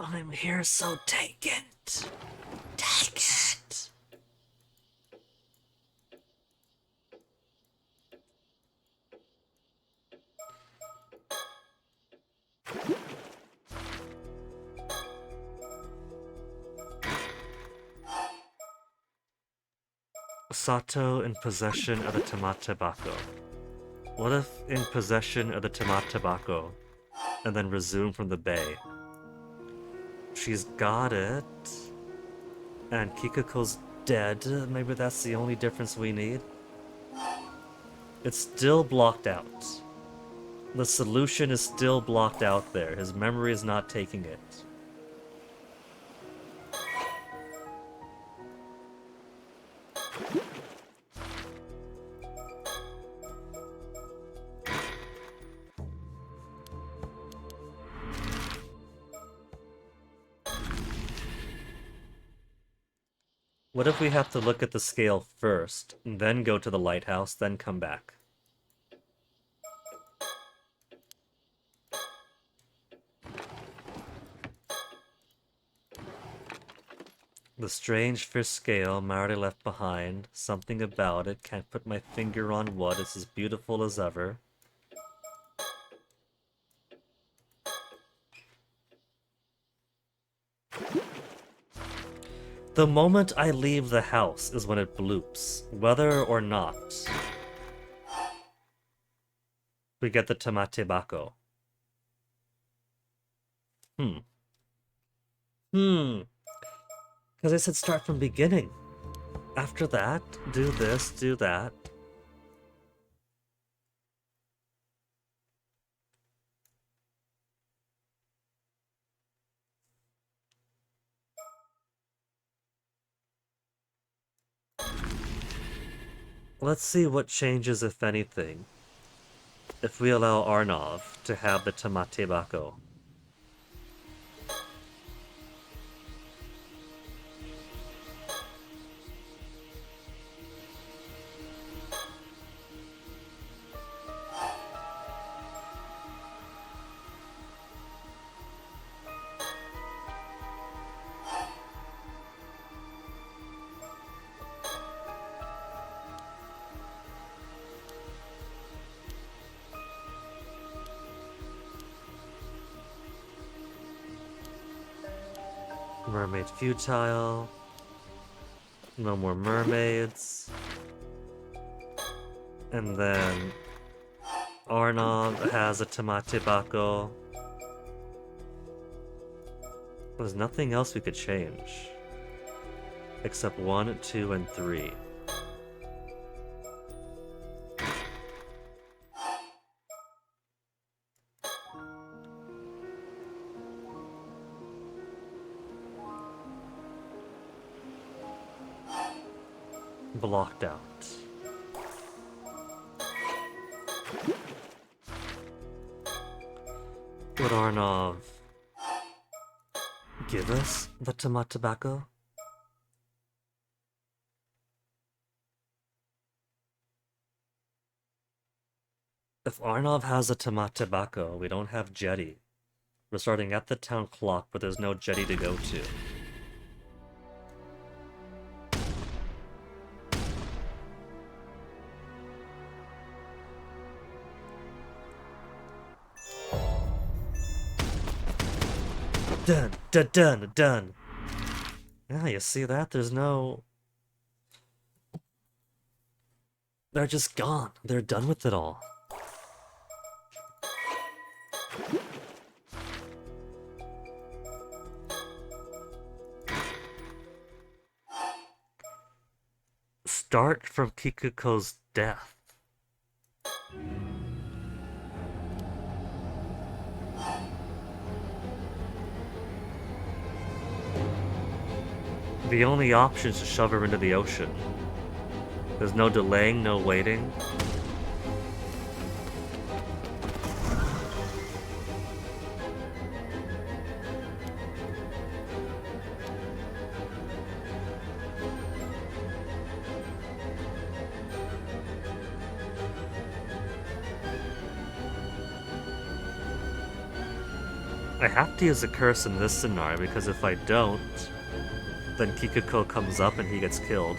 I'm here, so take it. Take it. Sato in possession of the Tamate Bako. What if in possession of the Tamate Bako and then resume from the bay? She's got it. And Kikuko's dead. Maybe that's the only difference we need. It's still blocked out. The solution is still blocked out there. His memory is not taking it. What if we have to look at the scale first, then go to the lighthouse, then come back? The strange fish scale Marty left behind. Something about it. Can't put my finger on what. It's as beautiful as ever. The moment I leave the house is when it bloops. Whether or not we get the Tamate Bako. Because I said start from beginning. After that, do this, do that. Let's see what changes, if anything, if we allow Arnov to have the Tamate Bako. Mermaid futile. No more mermaids. And then Arnav has a Tamate Bako. There's nothing else we could change. Except 1, 2, and 3. Blocked out. Would Arnav give us the Tomat Tobacco? If Arnav has a Tomat Tobacco, we don't have jetty. We're starting at the town clock, but there's no jetty to go to. Done, done, done, done. Yeah, you see that? There's no... They're just gone. They're done with it all. Start from Kikuko's death. The only option is to shove her into the ocean. There's no delaying, no waiting. I have to use a curse in this scenario because if I don't, then Kikuko comes up and he gets killed.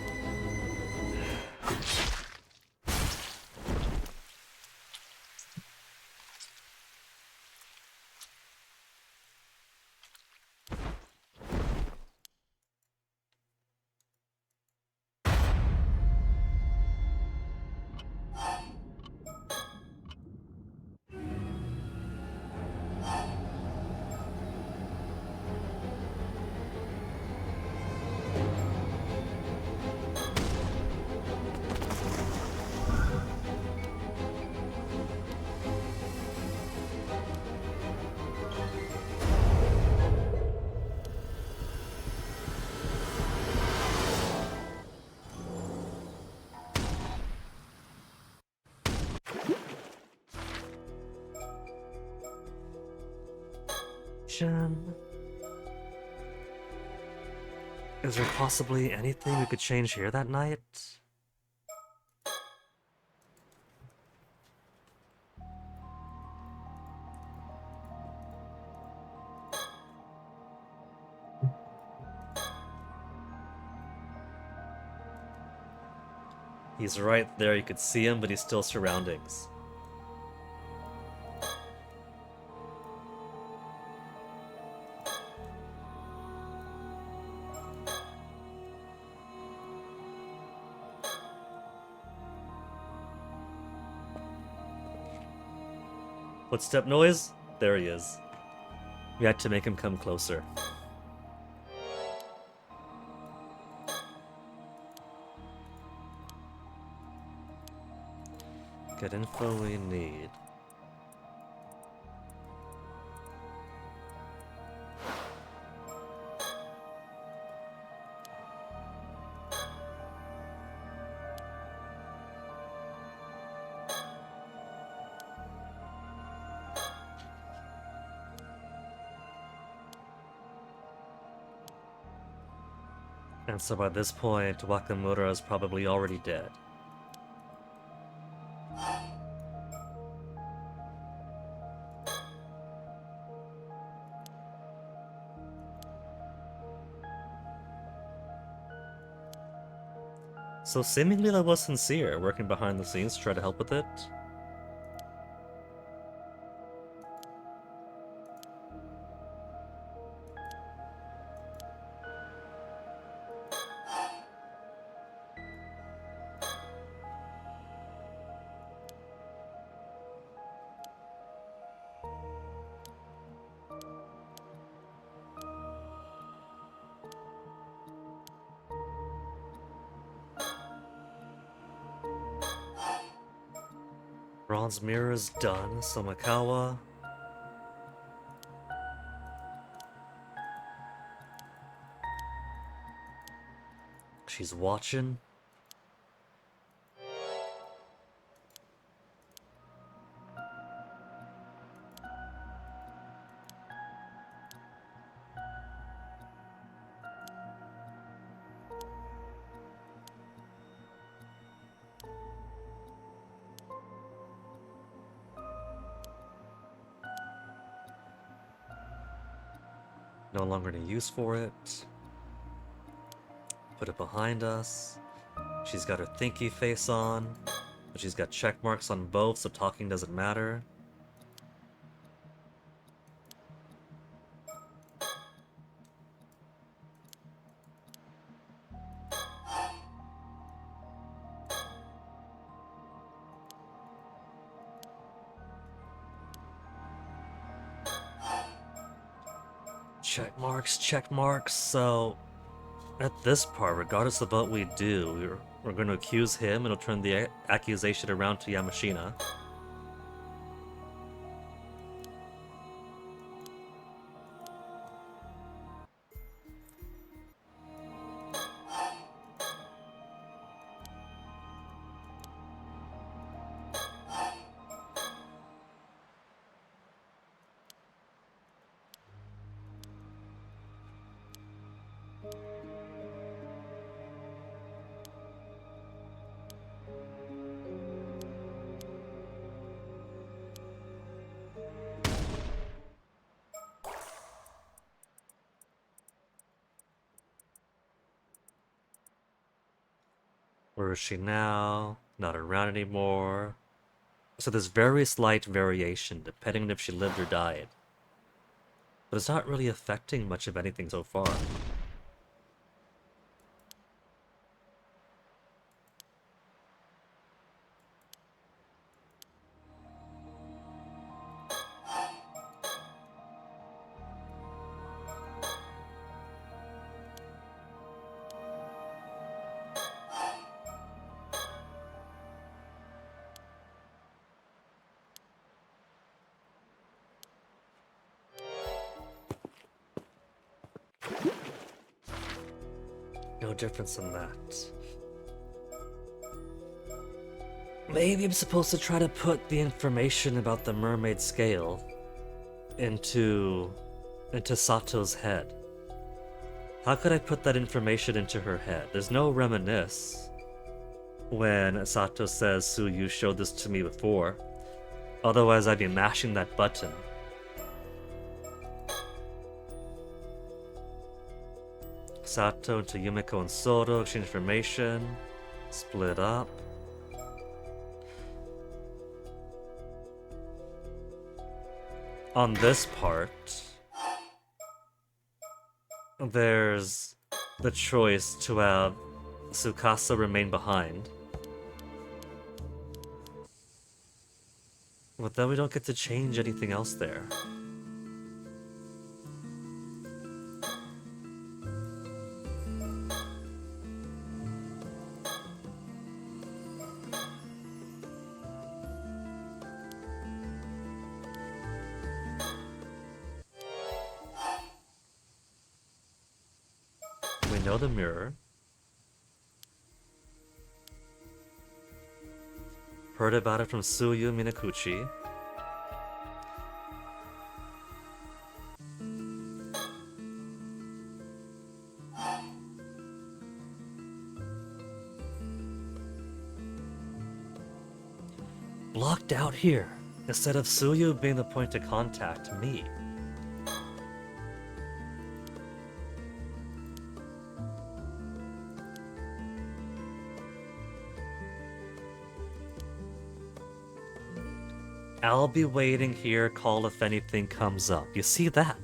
Is there possibly anything we could change here that night? He's right there, you could see him, but he's still surroundings. Footstep noise? There he is. We had to make him come closer. Get info we need. And so by this point, Wakamura is probably already dead. So seemingly that was sincere, working behind the scenes to try to help with it. Bronze mirror is done. Somakawa. She's watching. No longer any use for it. Put it behind us. She's got her thinky face on, but she's got check marks on both, so talking doesn't matter. Check marks, so at this part, regardless of what we do, we're going to accuse him, and it'll turn the accusation around to Yamashina. Where is she now? Not around anymore. So there's very slight variation depending on if she lived or died. But it's not really affecting much of anything so far. No difference in that. Maybe I'm supposed to try to put the information about the mermaid scale into Sato's head. How could I put that information into her head? There's no reminisce when Sato says, "Suyu showed this to me before." Otherwise, I'd be mashing that button. Sato into Yumiko and Soro, exchange information, split up. On this part, there's the choice to have Tsukasa remain behind. But then we don't get to change anything else there. We know the mirror. Heard about it from Tsuyu Minakuchi. Blocked out here, instead of Tsuyu being the point to contact me. I'll be waiting here, call if anything comes up. You see that?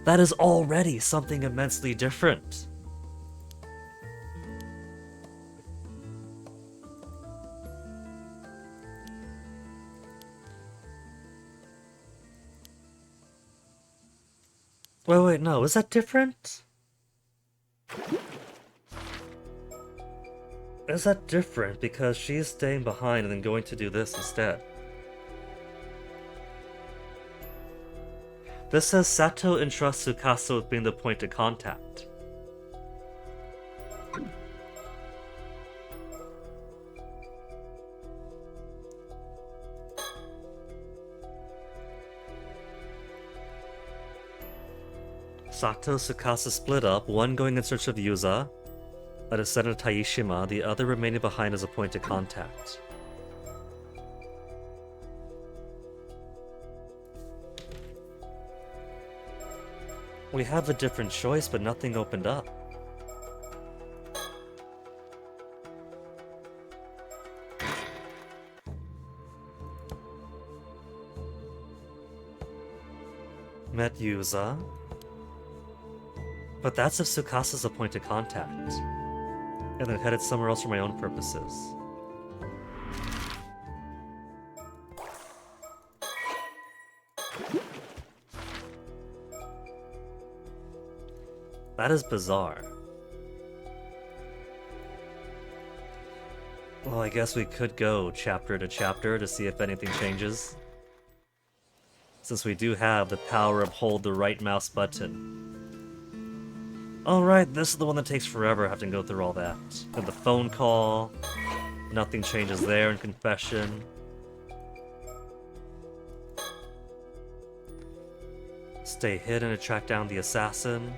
That is already something immensely different. Wait, no, is that different? Is that different because she's staying behind and then going to do this instead? This says Sato entrusts Tsukasa with being the point of contact. Sato and Tsukasa split up, one going in search of Yuza, a descendant of Taishima, the other remaining behind as a point of contact. We have a different choice, but nothing opened up. Met Yuza. But that's if Tsukasa's a point of contact. And then headed somewhere else for my own purposes. That is bizarre. Well, I guess we could go chapter to chapter to see if anything changes. Since we do have the power of hold the right mouse button. Alright, this is the one that takes forever having to go through all that. And the phone call. Nothing changes there in confession. Stay hidden to track down the assassin.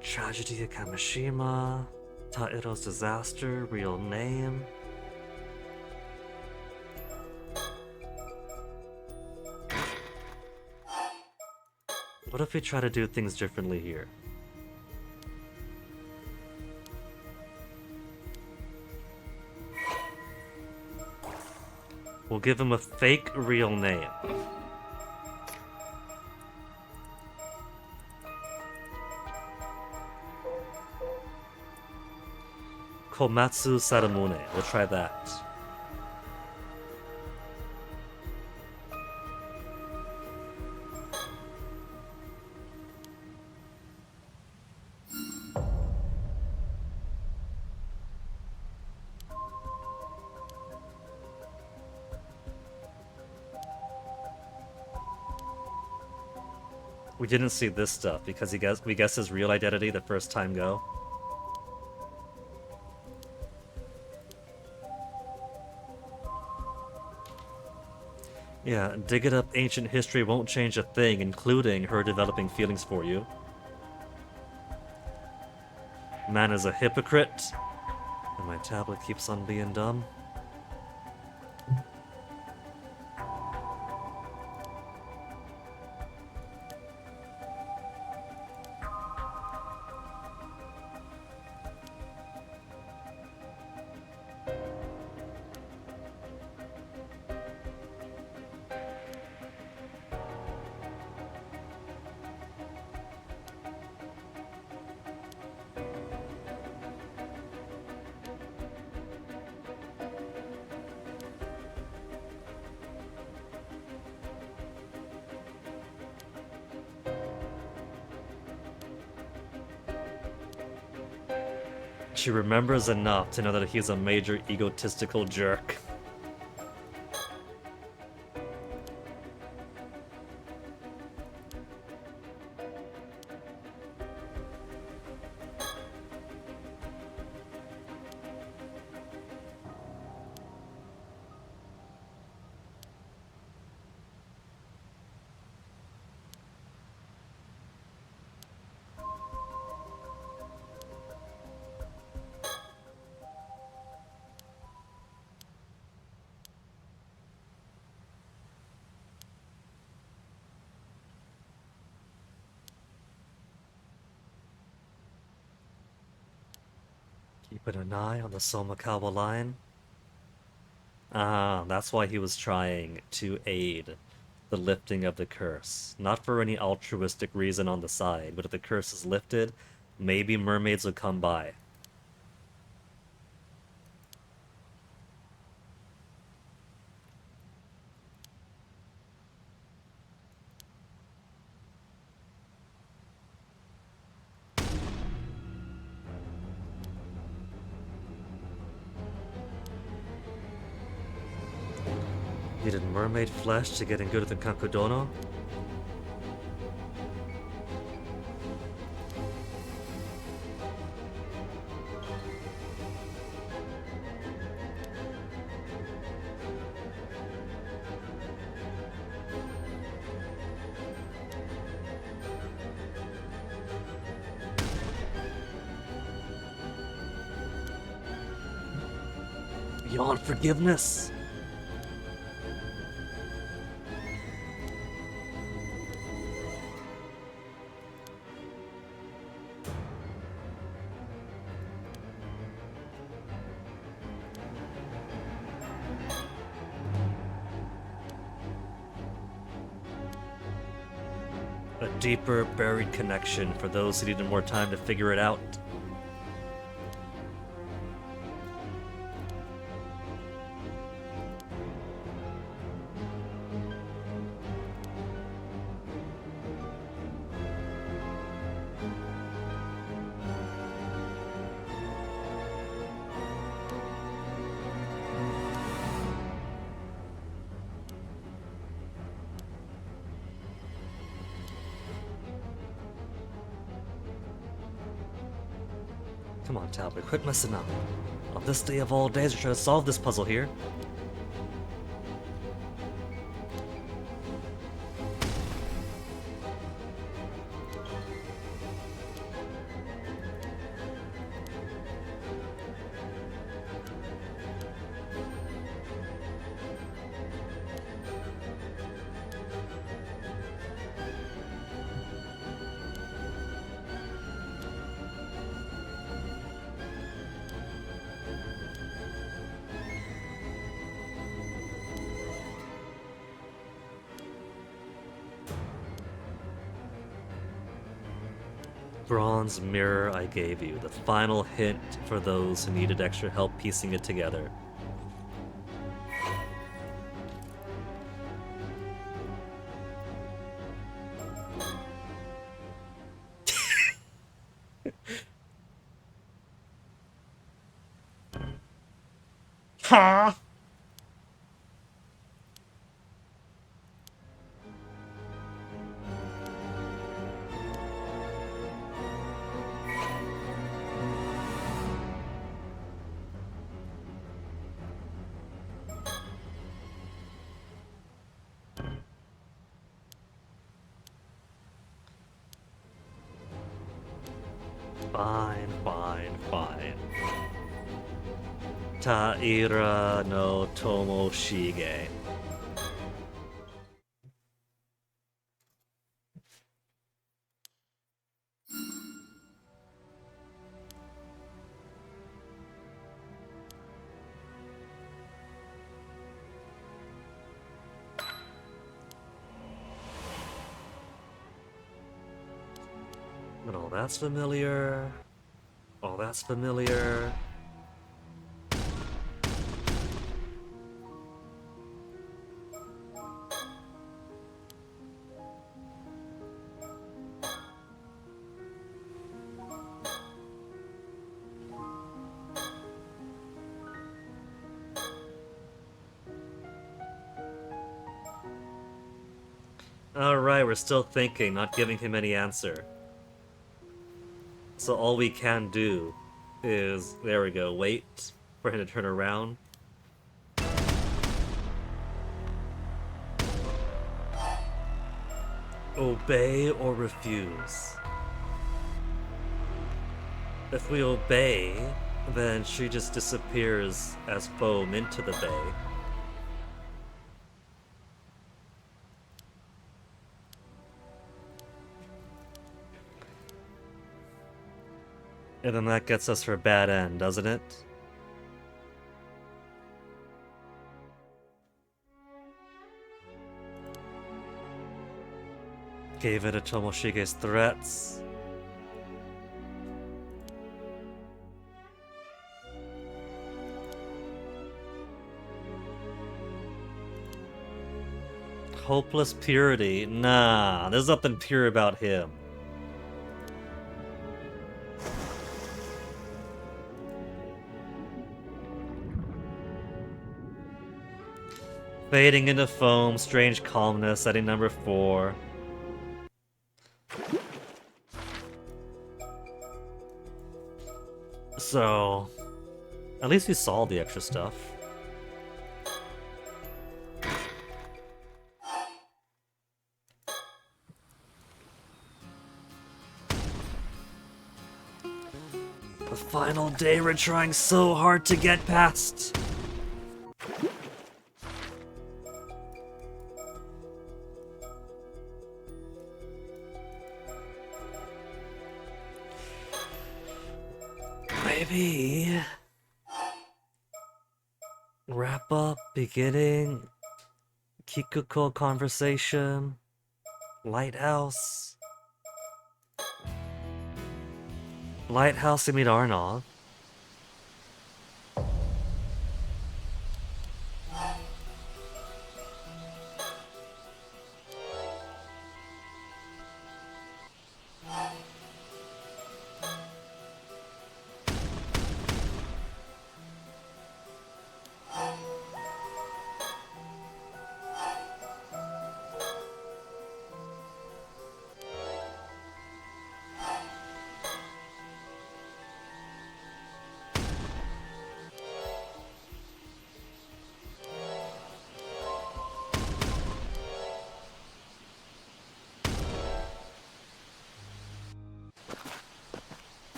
Tragedy of Kameshima. Taero's disaster, real name. What if we try to do things differently here? We'll give him a fake real name. Komatsu Sadamune. We'll try that. We didn't see this stuff because we guessed his real identity the first time go. Yeah, digging up ancient history won't change a thing, including her developing feelings for you. Man is a hypocrite, and my tablet keeps on being dumb. She remembers enough to know that he's a major egotistical jerk. Keeping an eye on the Somakawa line. Ah, that's why he was trying to aid the lifting of the curse. Not for any altruistic reason on the side, but if the curse is lifted, maybe mermaids would come by. Needed mermaid flesh to get in good with the Kankudono? Beyond forgiveness! A deeper buried connection for those who needed more time to figure it out. Come on, Talbot, quit messing up. On this day of all days, we're trying to solve this puzzle here. Bronze mirror I gave you, the final hint for those who needed extra help piecing it together. Ha! Fine, fine, fine. Taira no Tomoshige. Oh, that's familiar. Oh, that's familiar. Alright, we're still thinking, not giving him any answer. So all we can do is, there we go, wait for him to turn around. Obey or refuse. If we obey, then she just disappears as foam into the bay. And then that gets us for a bad end, doesn't it? Gave it to Tomoshige's threats. Hopeless purity? Nah, there's nothing pure about him. Fading into foam, strange calmness, setting number 4. So, at least we saw the extra stuff. The final day we're trying so hard to get past. Maybe wrap up, beginning, Kikuko conversation, lighthouse. Lighthouse, you meet Arnav.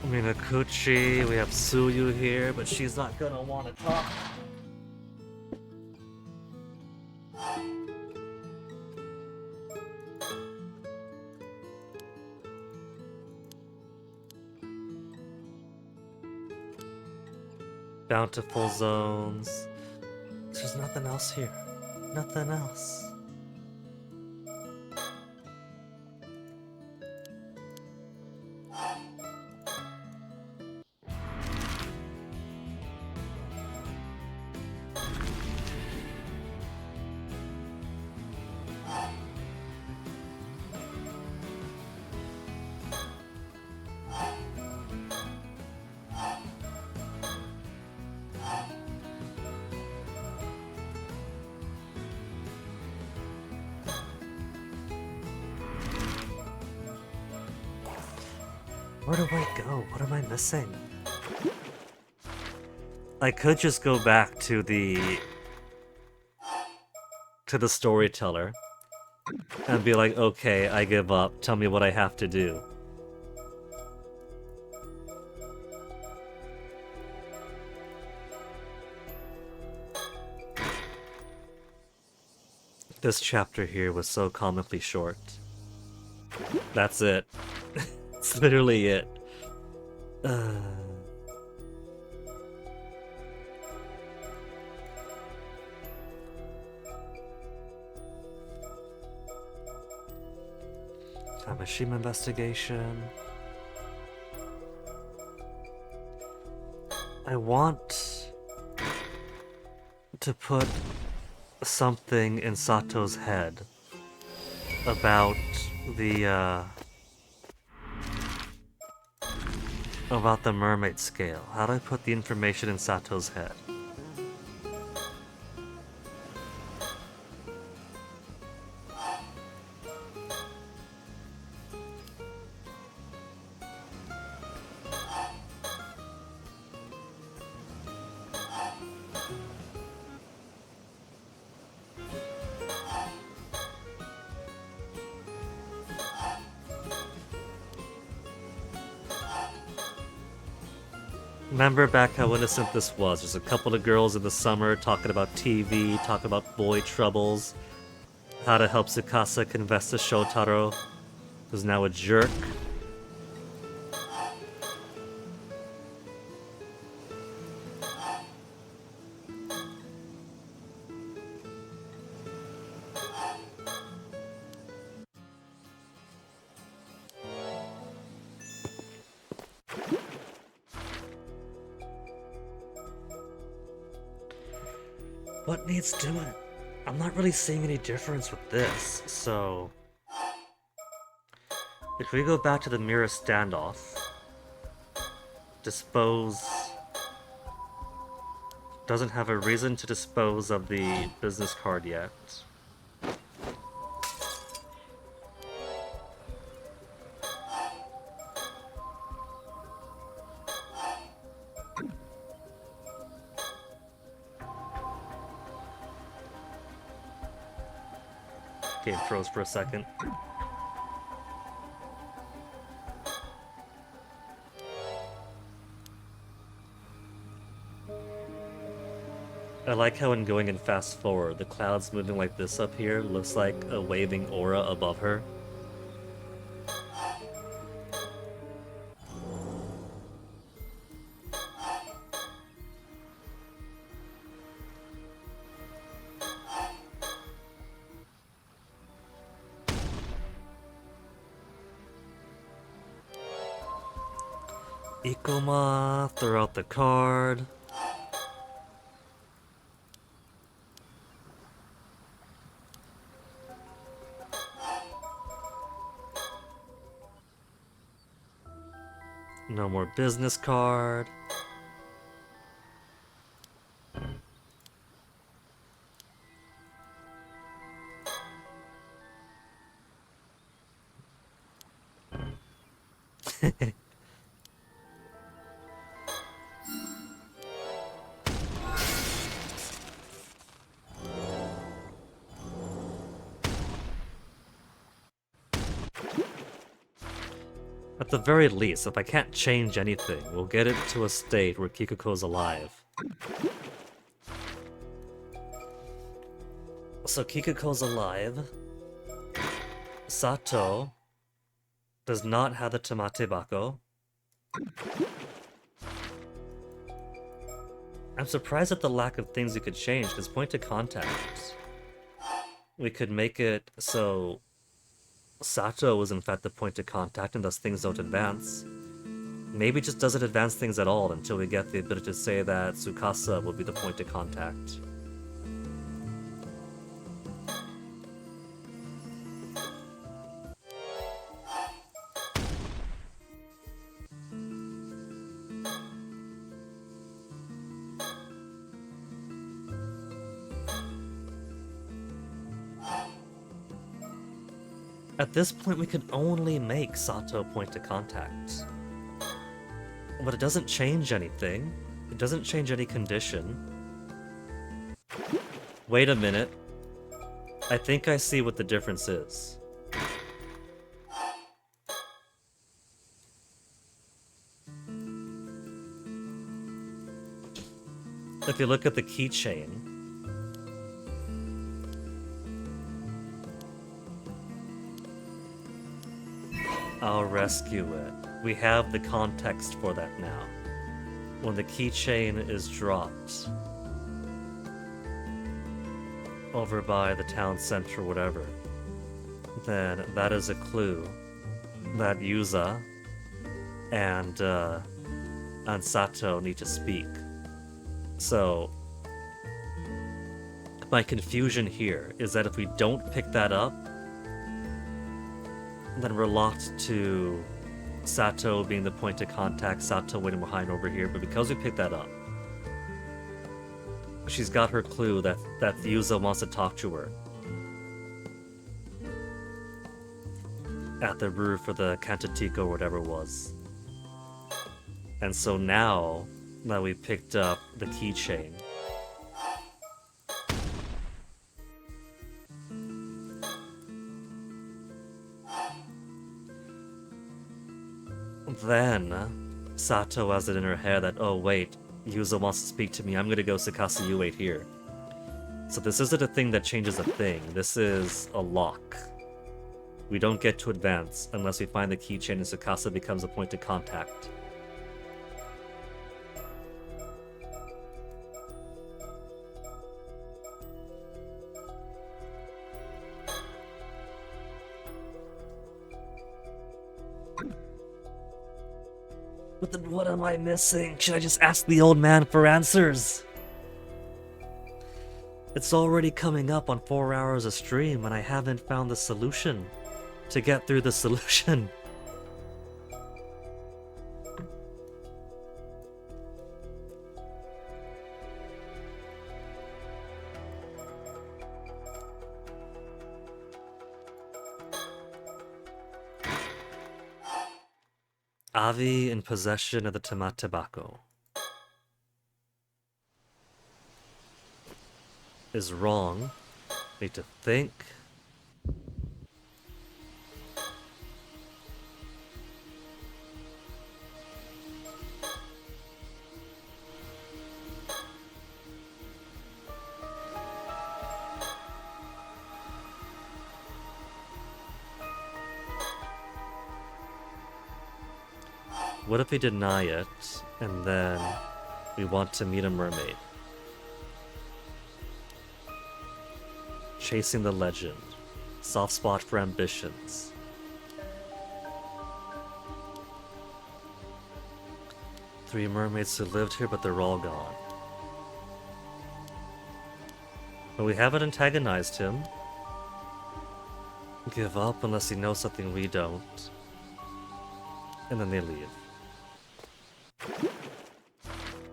Minakuchi, we have Suyu here, but she's not gonna want to talk. Bountiful zones. There's nothing else here. Nothing else. Where do I go? What am I missing? I could just go back to the storyteller and be like, okay, I give up. Tell me what I have to do. This chapter here was so comically short. That's it. It's literally it. Kameshima investigation. I want to put something in Sato's head about the mermaid scale. How do I put the information in Sato's head? Remember back how innocent this was. There's a couple of girls in the summer talking about TV, talking about boy troubles, how to help Tsukasa confess to Shotaro, who's now a jerk. What needs doing? I'm not really seeing any difference with this, so... If we go back to the mirror standoff... Dispose... doesn't have a reason to dispose of the business card yet. Game froze for a second. I like how in going in fast forward, the clouds moving like this up here looks like a waving aura above her. Ikoma, throw out the card. No more business card. At the very least, if I can't change anything, we'll get it to a state where Kikuko's alive. So Kikuko's alive. Sato does not have the Tamate Bako. I'm surprised at the lack of things you could change, because point of contact, we could make it so Sato was in fact the point of contact and thus things don't advance. Maybe it just doesn't advance things at all until we get the ability to say that Tsukasa will be the point of contact. At this point, we could only make Sato point of contact. But it doesn't change anything. It doesn't change any condition. Wait a minute. I think I see what the difference is. If you look at the keychain, I'll rescue it. We have the context for that now. When the keychain is dropped over by the town center or whatever, then that is a clue that Yuza and Sato need to speak. So, my confusion here is that if we don't pick that up, then we're locked to Sato being the point of contact, Sato waiting behind over here, but because we picked that up, she's got her clue that Yuza wants to talk to her at the brew for the Kantatiko or whatever it was. And so now that we picked up the keychain, then Sato has it in her head that, oh wait, Yuza wants to speak to me, I'm gonna go Tsukasa, you wait here. So this isn't a thing that changes a thing, this is a lock. We don't get to advance unless we find the keychain and Tsukasa becomes a point of contact. But then what am I missing? Should I just ask the old man for answers? It's already coming up on 4 hours of stream and I haven't found the solution to get through the solution. Avi in possession of the Tamatebako is wrong. Need to think. What if we deny it, and then we want to meet a mermaid? Chasing the legend. Soft spot for ambitions. Three mermaids who lived here, but they're all gone. But we haven't antagonized him. Give up unless he knows something we don't. And then they leave.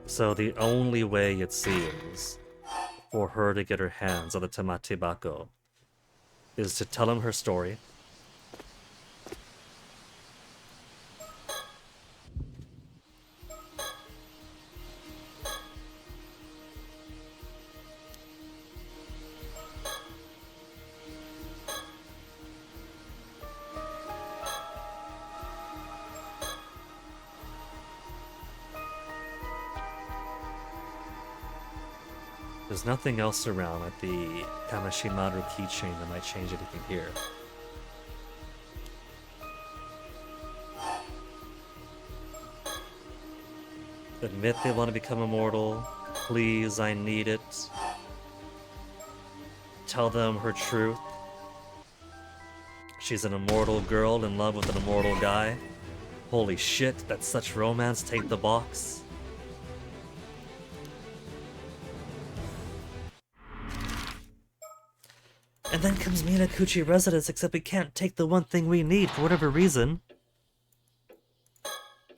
So the only way, it seems, for her to get her hands on the Tamatebako is to tell him her story. There's nothing else around at the Kameshima keychain that might change anything here. Admit they want to become immortal. Please, I need it. Tell them her truth. She's an immortal girl in love with an immortal guy. Holy shit, that's such romance. Take the box. And then comes Minakuchi Residence, except we can't take the one thing we need for whatever reason.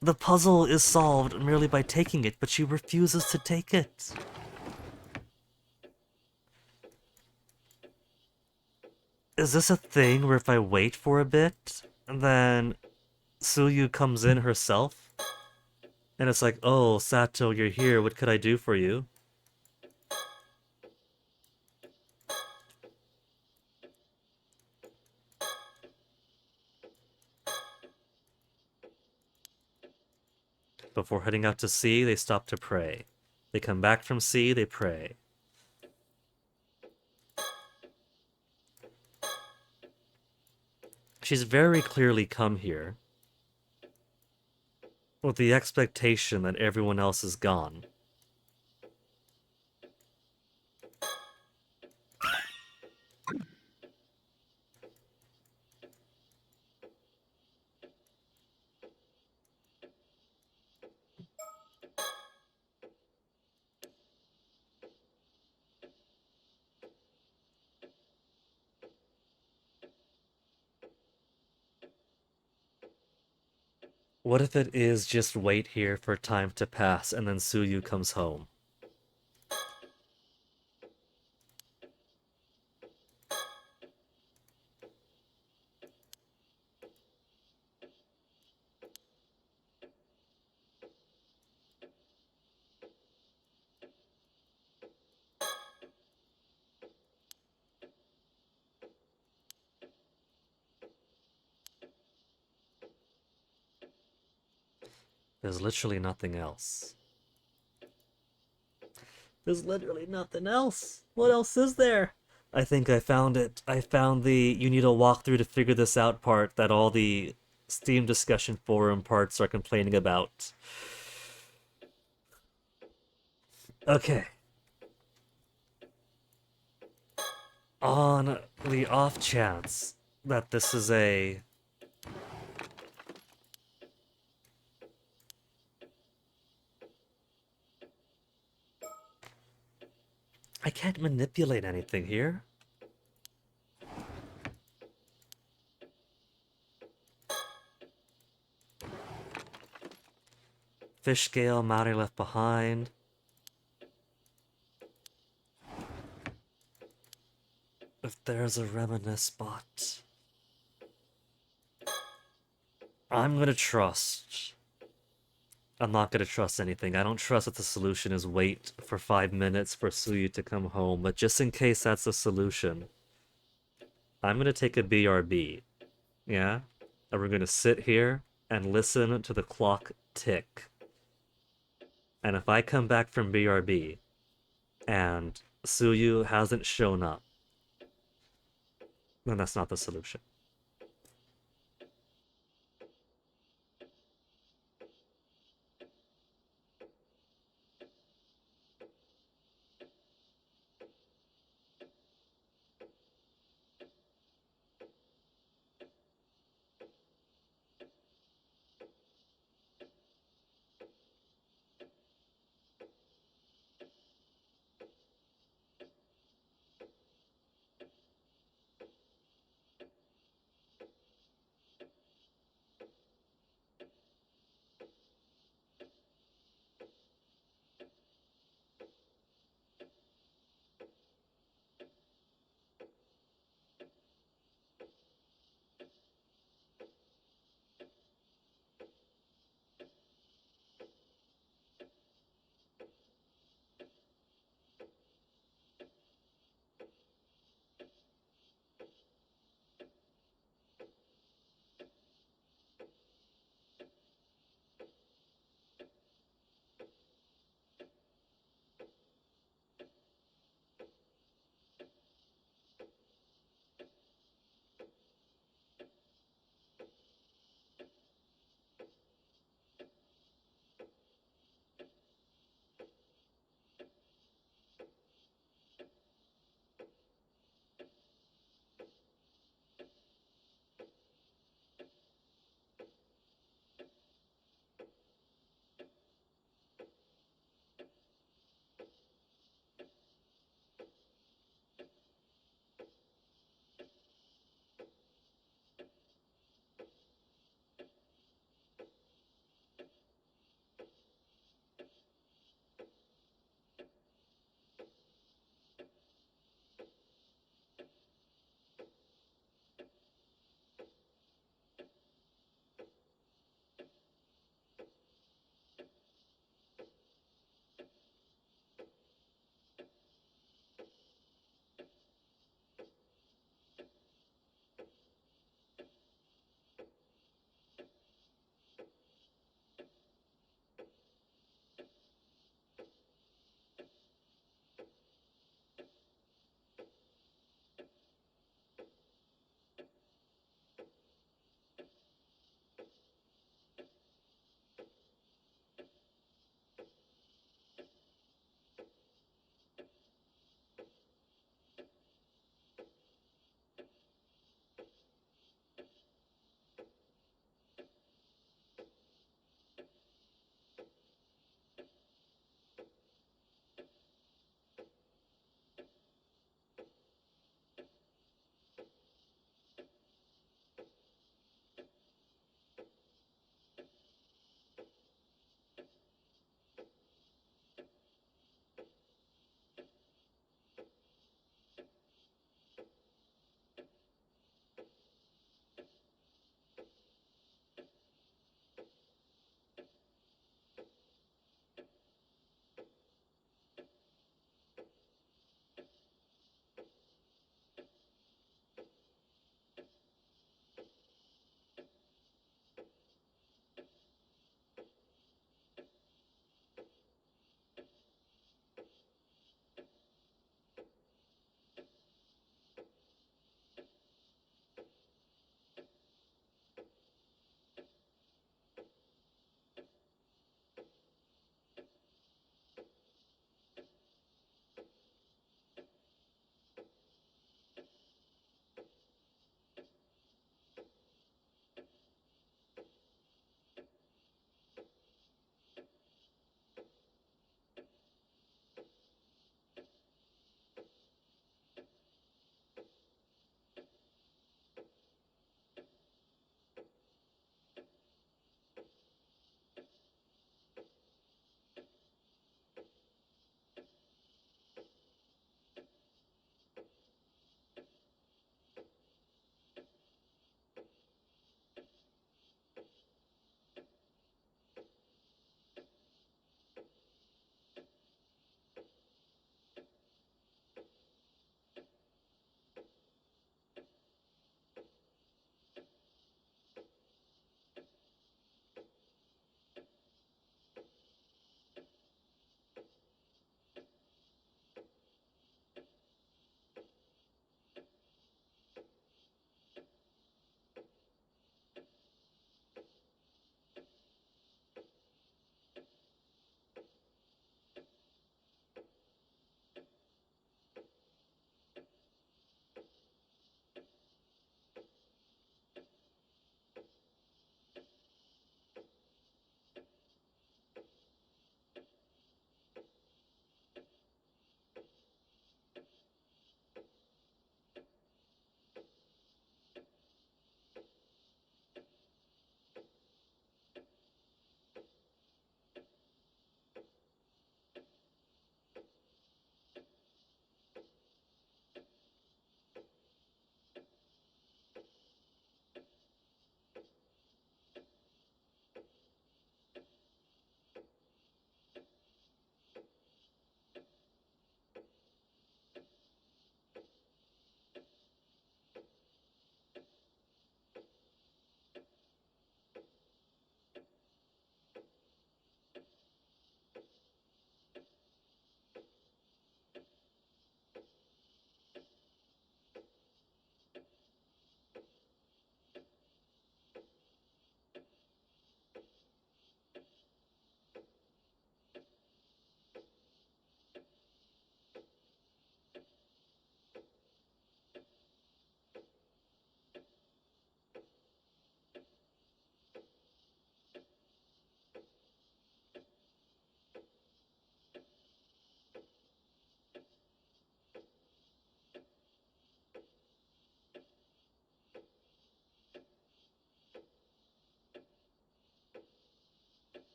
The puzzle is solved merely by taking it, but she refuses to take it. Is this a thing where if I wait for a bit, then Tsuyu comes in herself? And it's like, oh, Sato, you're here, what could I do for you? Before heading out to sea, they stop to pray. They come back from sea, they pray. She's very clearly come here with the expectation that everyone else is gone. What if it is just wait here for time to pass and then Tsuyu comes home? There's literally nothing else. There's literally nothing else. What else is there? I think I found it. I found the you need a walkthrough to figure this out part that all the Steam discussion forum parts are complaining about. Okay. On the off chance that this is a... I can't manipulate anything here. Fish scale, Maori left behind. If there's a reminisce spot. I'm gonna trust. I'm not gonna trust anything. I don't trust that the solution is wait for 5 minutes for Suyu to come home, but just in case that's the solution, I'm gonna take a BRB. Yeah? And we're gonna sit here and listen to the clock tick. And if I come back from BRB and Suyu hasn't shown up, then that's not the solution.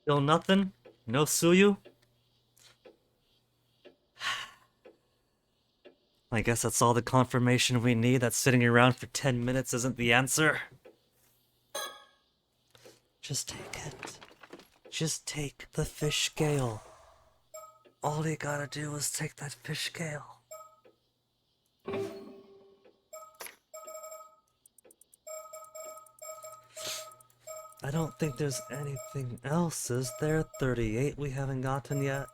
Still nothing? No Suyu? I guess that's all the confirmation we need that sitting around for 10 minutes isn't the answer. Just take it. Just take the fish scale. All you gotta do is take that fish scale. I don't think there's anything else, is there? 38 we haven't gotten yet.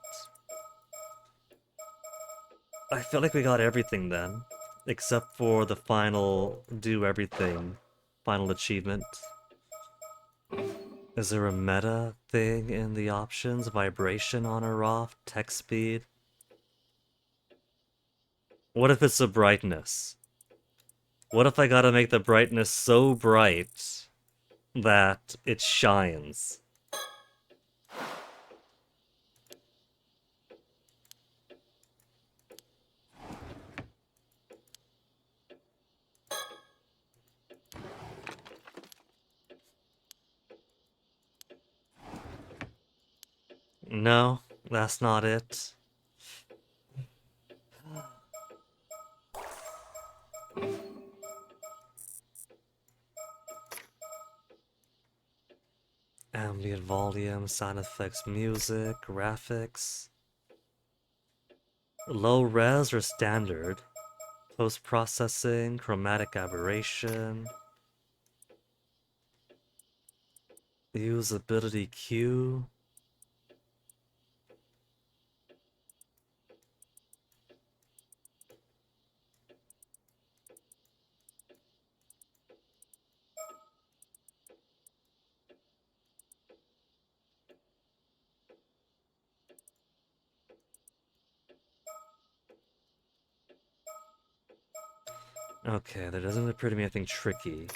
I feel like we got everything then. Except for the final do everything. Final achievement. Is there a meta thing in the options? Vibration on or off? Text speed? What if it's a brightness? What if I gotta make the brightness so bright that it shines? No, that's not it. Ambient volume, sound effects, music, graphics. Low res or standard? Post processing, chromatic aberration. Usability queue. Okay, there doesn't appear to be anything tricky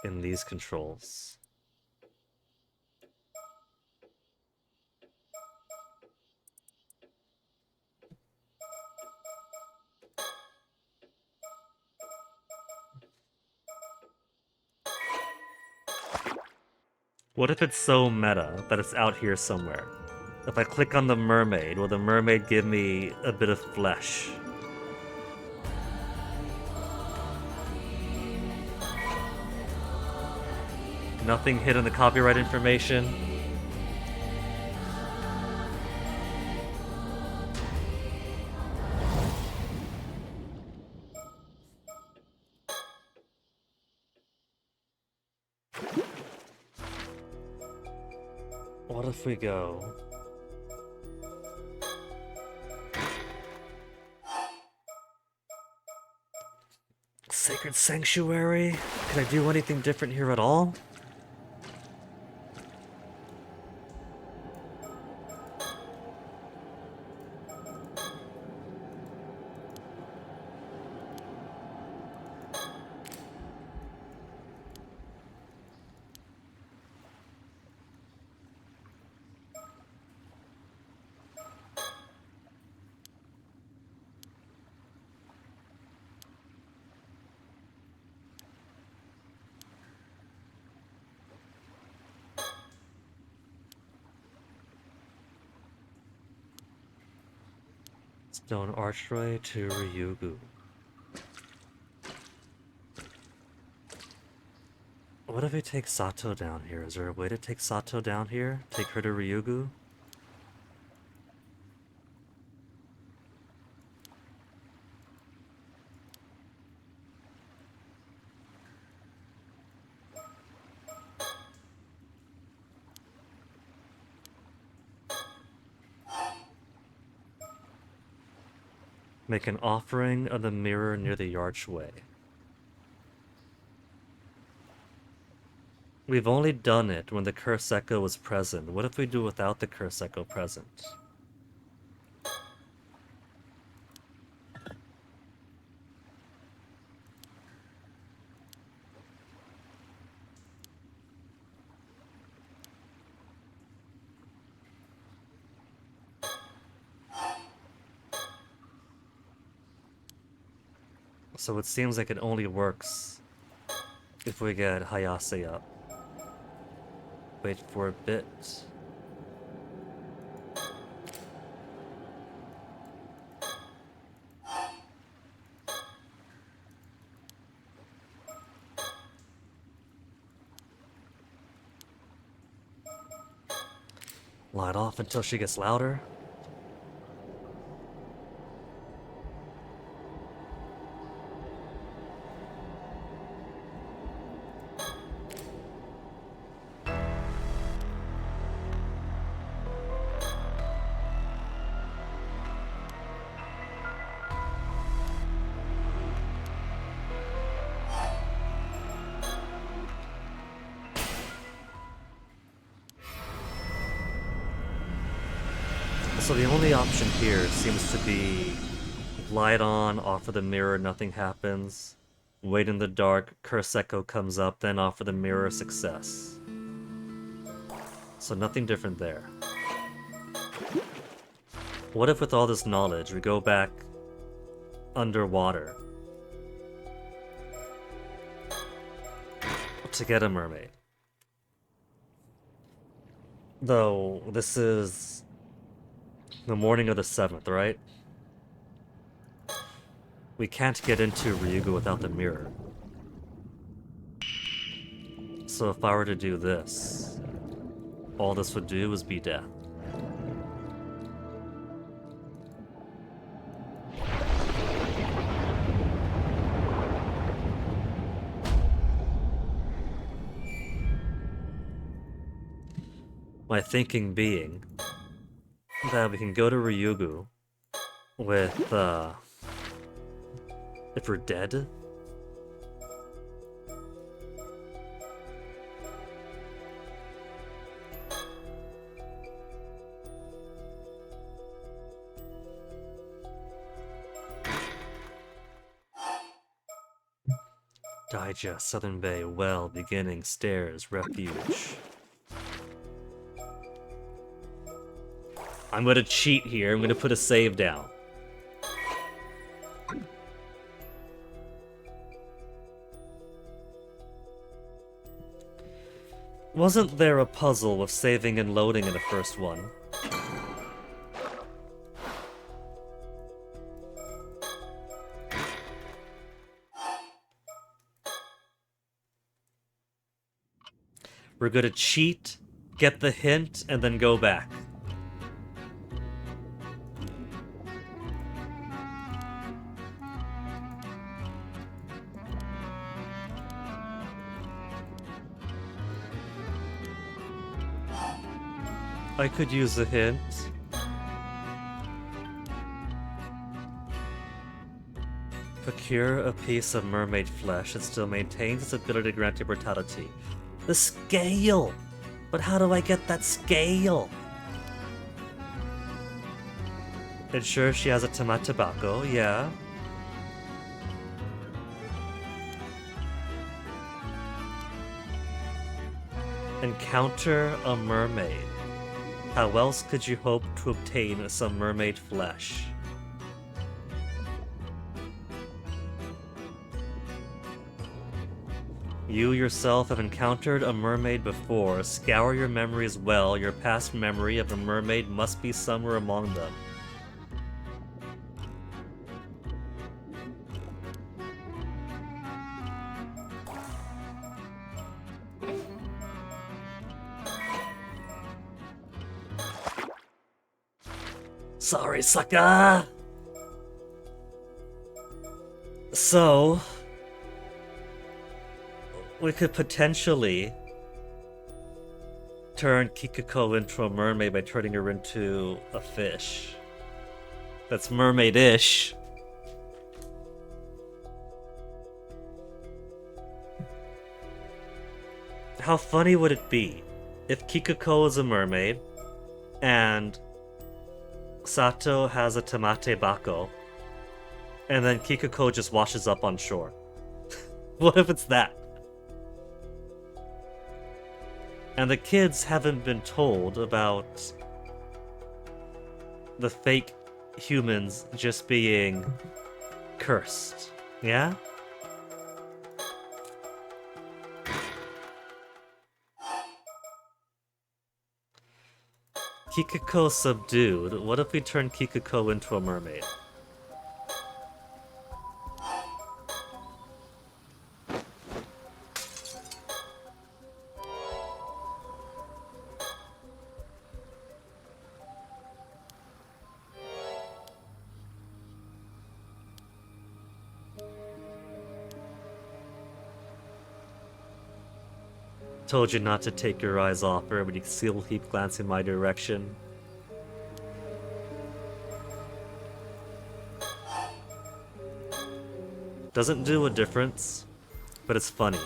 in these controls. What if it's so meta that it's out here somewhere? If I click on the mermaid, will the mermaid give me a bit of flesh? Nothing hidden in the copyright information? What if we go... Sacred Sanctuary? Can I do anything different here at all? Stone Archway to Ryugu. What if we take Sato down here? Is there a way to take Sato down here? Take her to Ryugu? Make an offering of the mirror near the archway. We've only done it when the Curse Echo was present. What if we do without the Curse Echo present? So it seems like it only works if we get Hayase up. Wait for a bit. Light off until she gets louder. So the only option here seems to be light on, offer the mirror, nothing happens. Wait in the dark, curse echo comes up, then offer the mirror, success. So nothing different there. What if with all this knowledge we go back underwater to get a mermaid? Though this is the morning of the 7th, right? We can't get into Ryugu without the mirror. So if I were to do this, all this would do is be death. My thinking being that we can go to Ryugu with, if we're dead? Digest, Southern Bay, well, beginning, stairs, refuge. I'm gonna cheat here, I'm gonna put a save down. Wasn't there a puzzle with saving and loading in the first one? We're gonna cheat, get the hint, and then go back. I could use a hint. Procure a piece of mermaid flesh. It still maintains its ability to grant immortality. The scale! But how do I get that scale? Ensure she has a tamatabako, yeah. Encounter a mermaid. How else could you hope to obtain some mermaid flesh? You yourself have encountered a mermaid before. Scour your memories well. Your past memory of a mermaid must be somewhere among them. Sorry, sucker! So, we could potentially turn Kikuko into a mermaid by turning her into a fish. That's mermaid-ish. How funny would it be if Kikuko is a mermaid and Sato has a tamate bako, and then Kikuko just washes up on shore? What if it's that? And the kids haven't been told about the fake humans just being cursed, yeah? Kikuko subdued. What if we turn Kikuko into a mermaid? Told you not to take your eyes off her, but you still keep glancing my direction. Doesn't do a difference, but it's funny.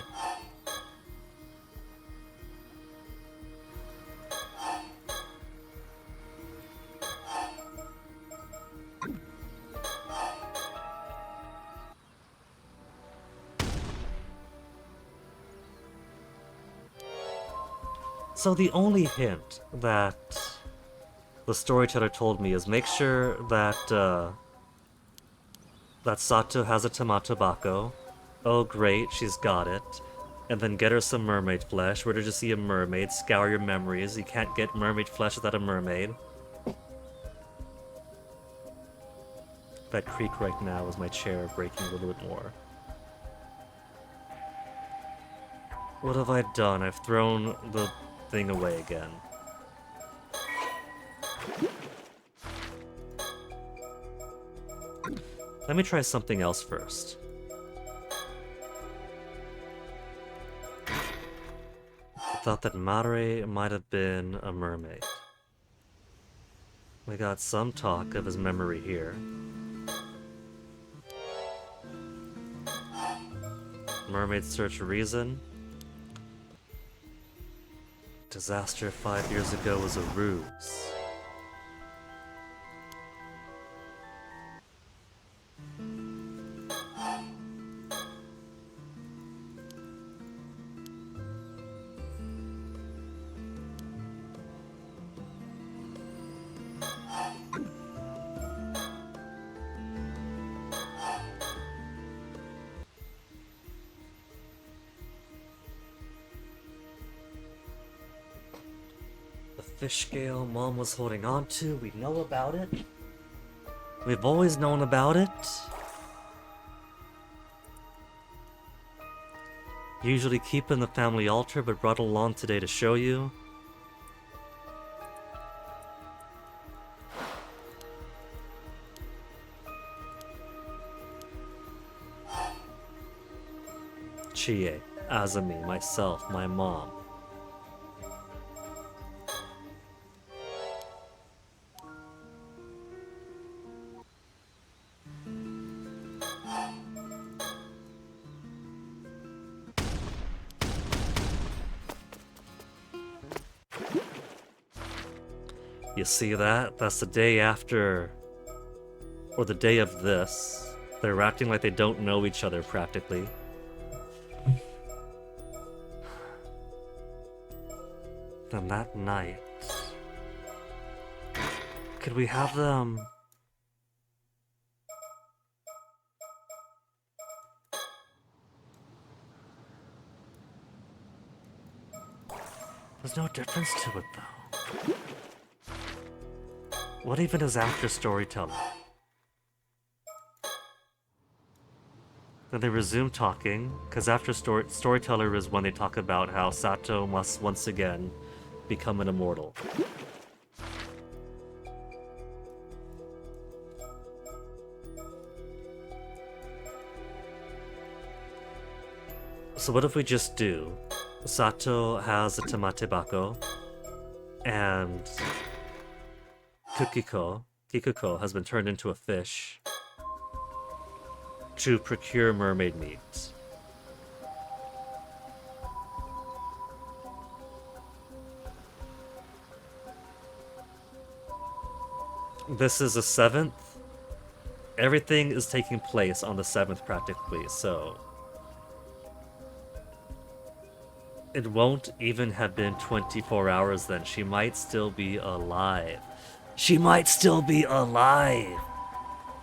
So the only hint that the storyteller told me is make sure that that Sato has a tomato bako. Oh great, she's got it. And then get her some mermaid flesh. Where did you see a mermaid? Scour your memories. You can't get mermaid flesh without a mermaid. That creak right now is my chair breaking a little bit more. What have I done? I've thrown the thing away again. Let me try something else first. I thought that Madare might have been a mermaid. We got some talk of his memory here. Mermaid search reason. Disaster 5 years ago was a ruse. Fish scale Mom was holding on to, we know about it. We've always known about it. Usually keep in the family altar, but brought along today to show you. Chie, Azumi, myself, my mom. You see that? That's the day after, or the day of this. They're acting like they don't know each other practically. Then that night, could we have them? There's no difference to it though. What even is after storytelling? Then they resume talking, because after storyteller is when they talk about how Sato must once again become an immortal. So what if we just do Sato has a tamate bako, and Kikuko has been turned into a fish to procure mermaid meat. This is the 7th. Everything is taking place on the 7th practically, so it won't even have been 24 hours then. She might still be alive. She might still be alive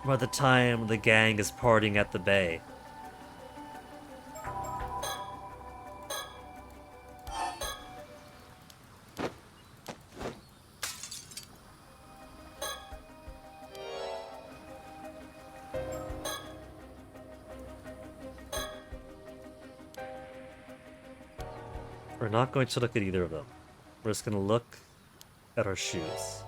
by the time the gang is partying at the bay. We're not going to look at either of them. We're just going to look at our shoes.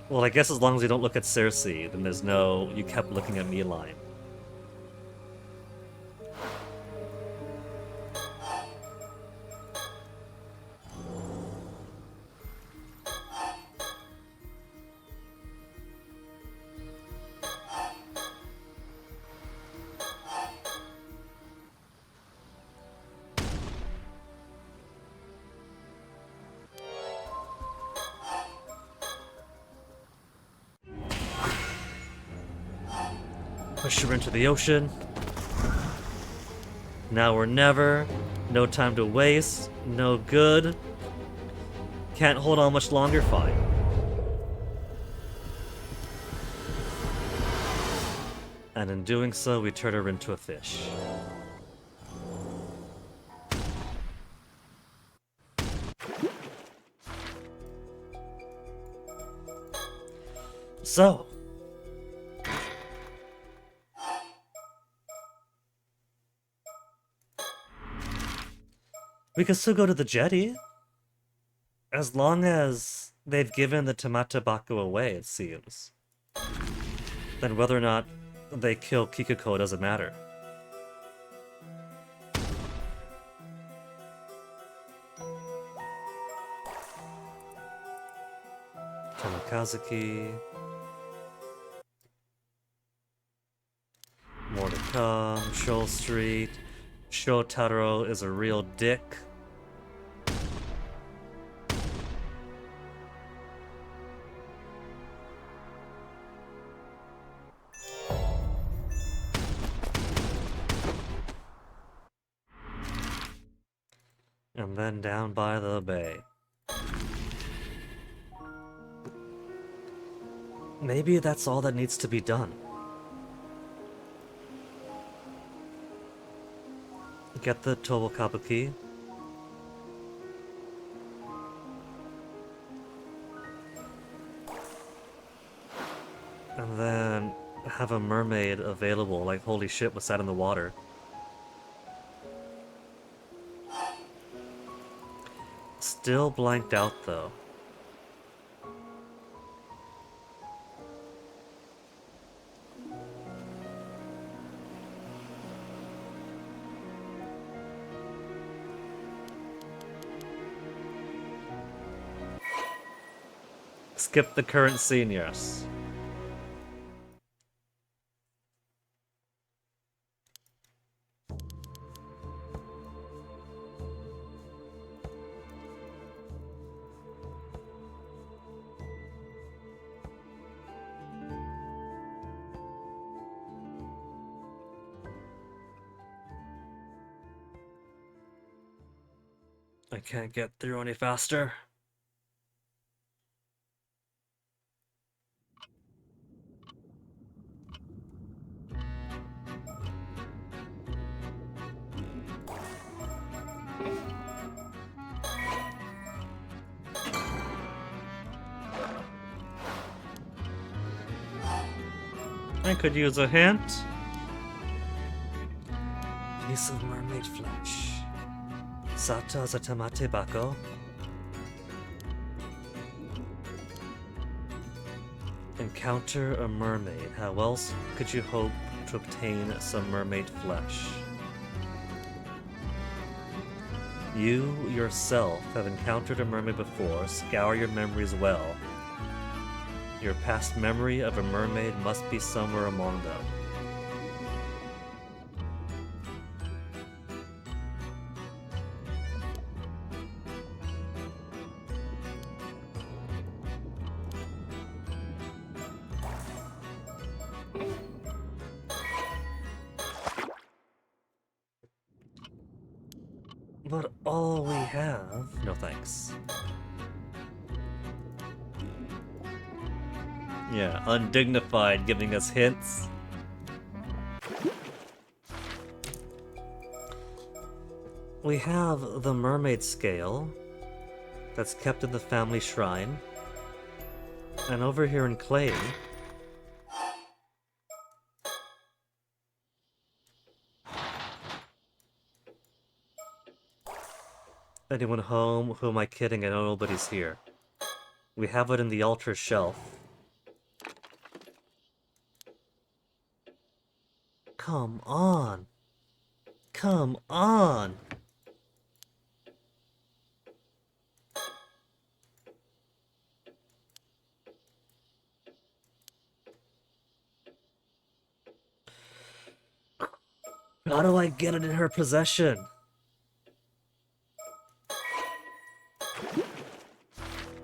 Well, I guess as long as you don't look at Cersei, then there's no "you kept looking at me" line. Push her into the ocean. Now or never. No time to waste. No good. Can't hold on much longer, fine. And in doing so, we turn her into a fish. So, we can still go to the jetty. As long as they've given the Tamata Baku away, it seems. Then whether or not they kill Kikuko doesn't matter. Kamikazuki. More to come. Shoal Street. Shotaro is a real dick. And then down by the bay. Maybe that's all that needs to be done. Get the Tobokabuki. And then have a mermaid available, like holy shit, what's that in the water? Still blanked out though. Skip the current scene, yes. I can't get through any faster. I could use a hint. Piece of mermaid flesh. Sata zatamate bako. Encounter a mermaid. How else could you hope to obtain some mermaid flesh? You yourself have encountered a mermaid before. Scour your memories well. Your past memory of a mermaid must be somewhere among them. But all we have... No thanks. Yeah, undignified, giving us hints. We have the mermaid scale that's kept in the family shrine. And over here in Clay, anyone home? Who am I kidding? I know nobody's here. We have it in the altar shelf. Come on. Come on. How do I get it in her possession?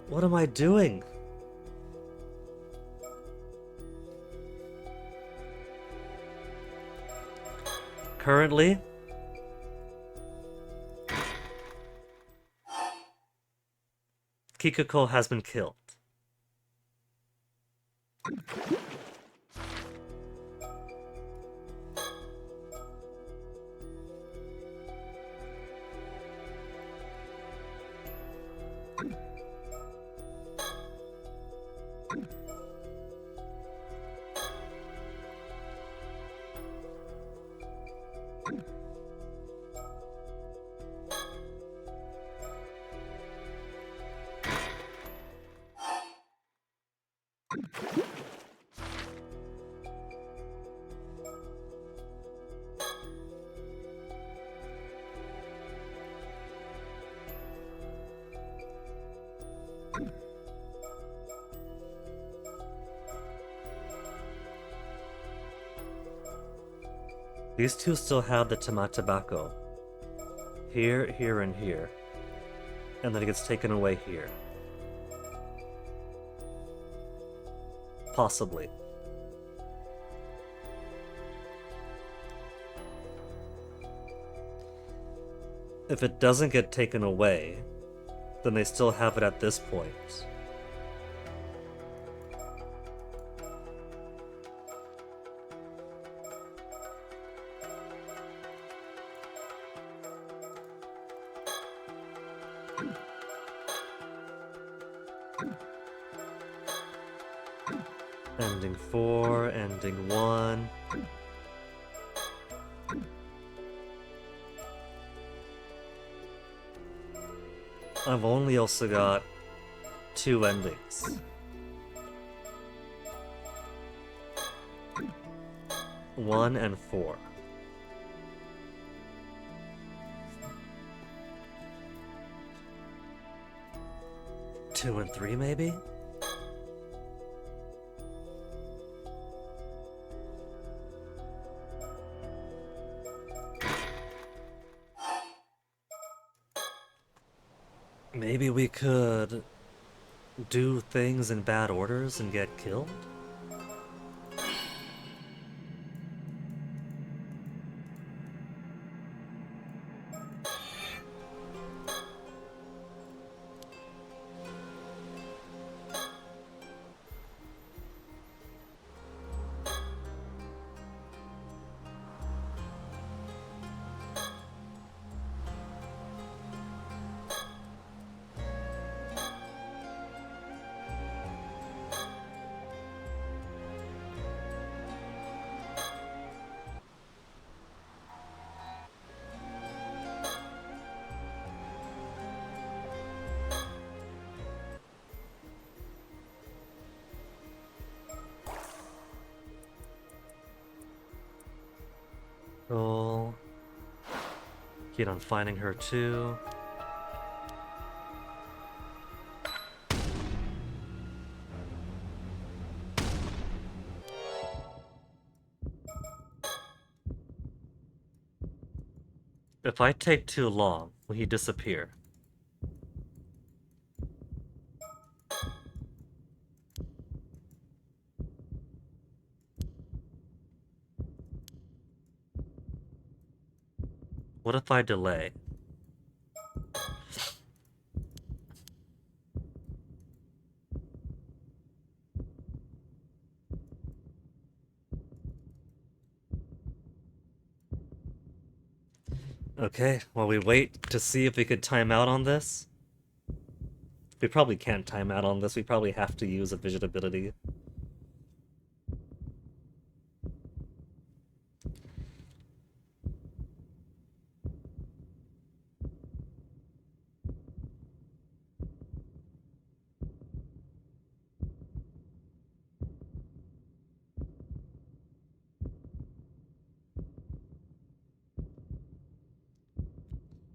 What am I doing? Currently, Kikuko has been killed. These two still have the tobacco. Here, here, and here. And then it gets taken away here. Possibly. If it doesn't get taken away, then they still have it at this point. Ending 4, ending 1. I've only also got 2 endings. 1 and 4. Two and 3, maybe? Maybe we could do things in bad orders and get killed? Roll. Keep on finding her too. If I take too long, will he disappear? What if I delay? Okay, while we wait to see if we could time out on this. We probably can't time out on this, we probably have to use a vision ability.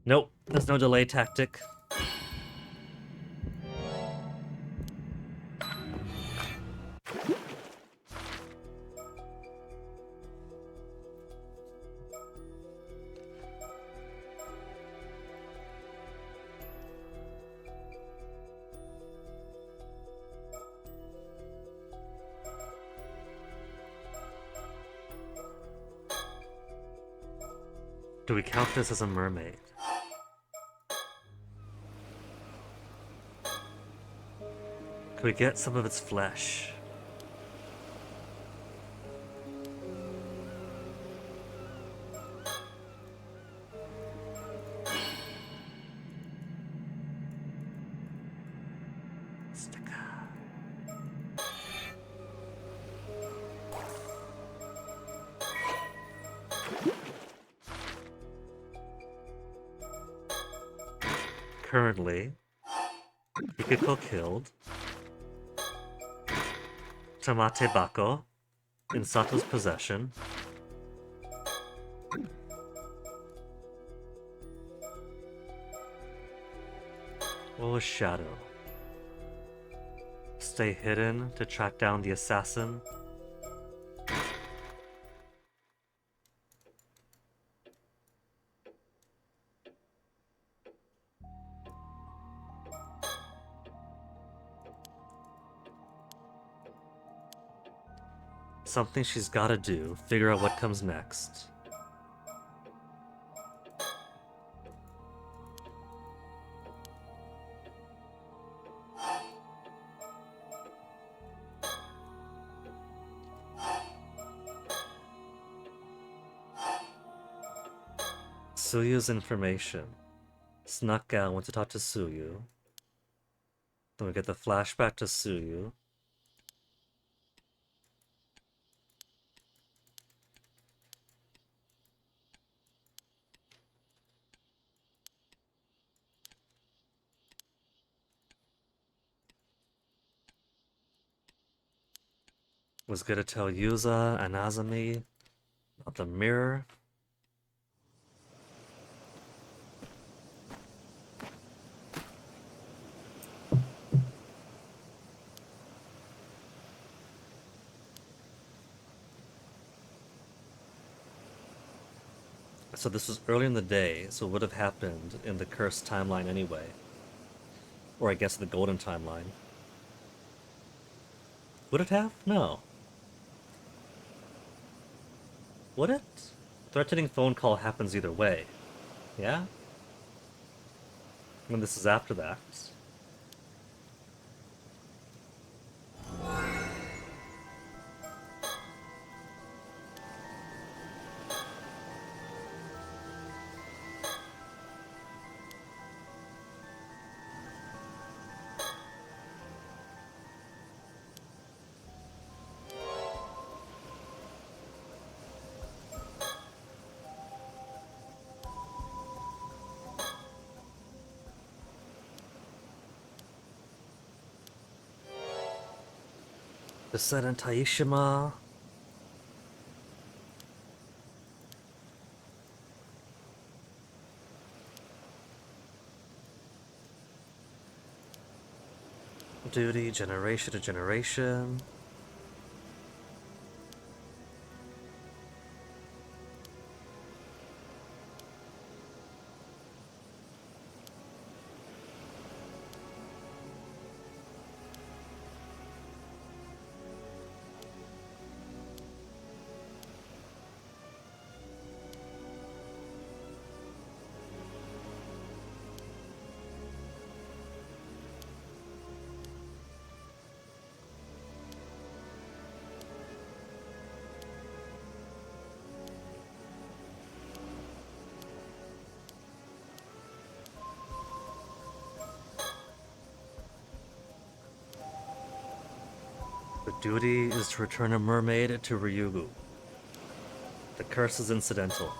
Nope, there's no delay tactic. Do we count this as a mermaid? Can we get some of its flesh? Currently, Hikiko killed Tamate Bako in Sato's possession. What was Shadow? Stay hidden to track down the assassin. Something she's gotta do, figure out what comes next. Suyu's information. Snuck out, went to talk to Suyu. Then we get the flashback to Suyu. Was gonna tell Yuza and Azami about the mirror. So this was early in the day, so it would have happened in the cursed timeline anyway. Or I guess the golden timeline. Would it have? No. Would it? Threatening phone call happens either way. Yeah? When this is after that. The set in Taishima. Duty, generation to generation. The duty is to return a mermaid to Ryugu. The curse is incidental.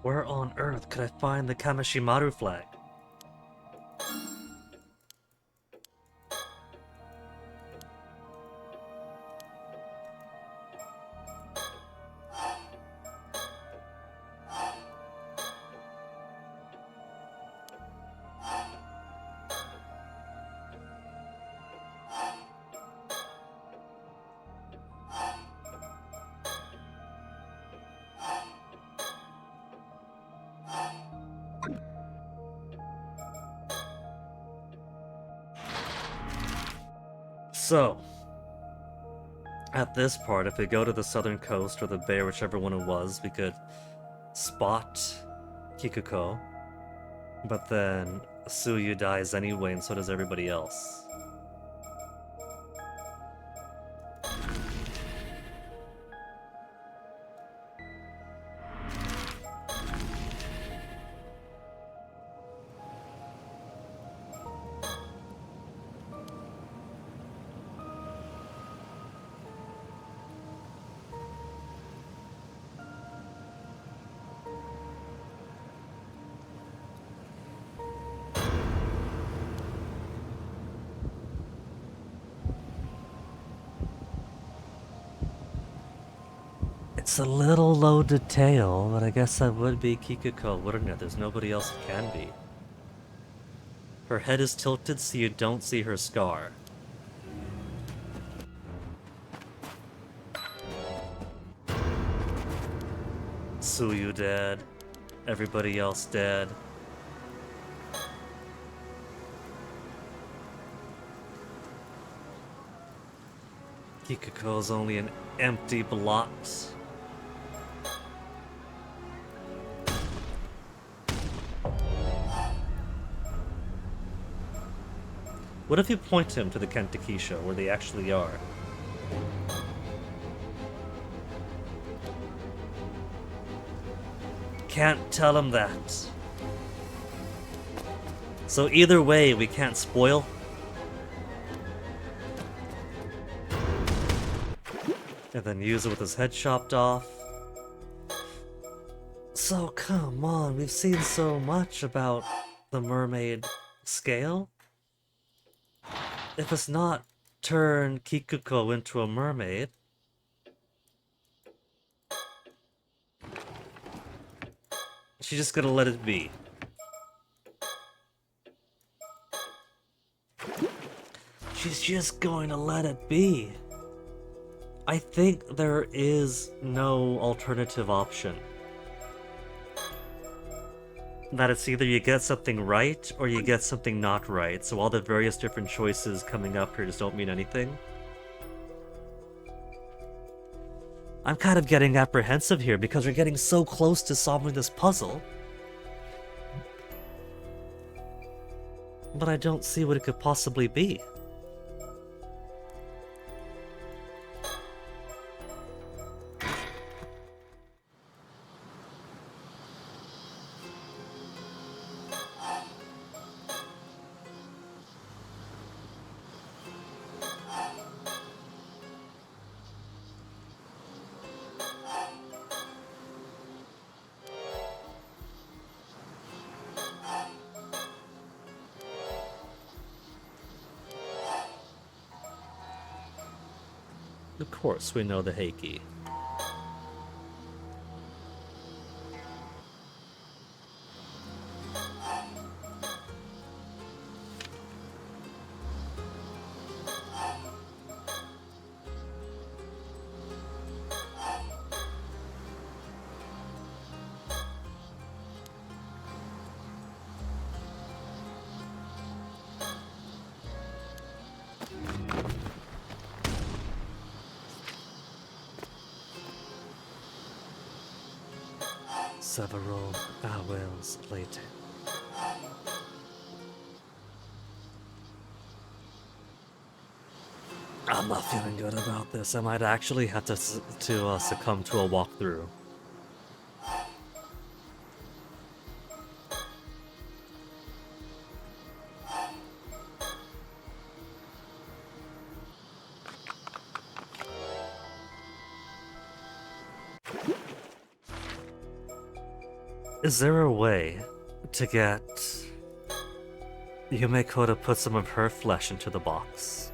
Where on earth could I find the Kameshimaru flag? So, at this part, if we go to the southern coast or the bay, or whichever one it was, we could spot Kikuko. But then Suyu dies anyway, and so does everybody else. It's a little low detail, but I guess that would be Kikuko, wouldn't it? There's nobody else it can be. Her head is tilted so you don't see her scar. Suyu dead. Everybody else dead. Kikuko's only an empty blot. What if you point him to the Kentakisha, where they actually are? Can't tell him that. So either way, we can't spoil. And then use it with his head chopped off. So come on, we've seen so much about the mermaid scale. If it's not turn Kikuko into a mermaid, she's just gonna let it be. She's just going to let it be. I think there is no alternative option. That it's either you get something right or you get something not right, so all the various different choices coming up here just don't mean anything. I'm kind of getting apprehensive here because we're getting so close to solving this puzzle. But I don't see what it could possibly be. Of course, we know the Heiki. Several hours later. I'm not feeling good about this. I might actually have to succumb to a walkthrough. Is there a way to get Yumeko to put some of her flesh into the box?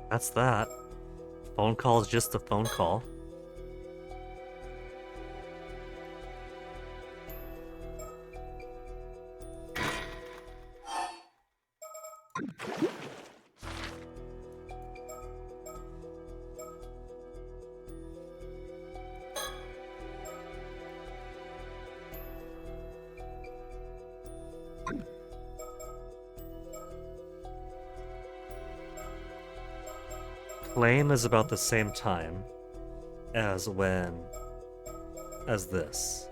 That's that. Phone call is just a phone call. Claim is about the same time as this.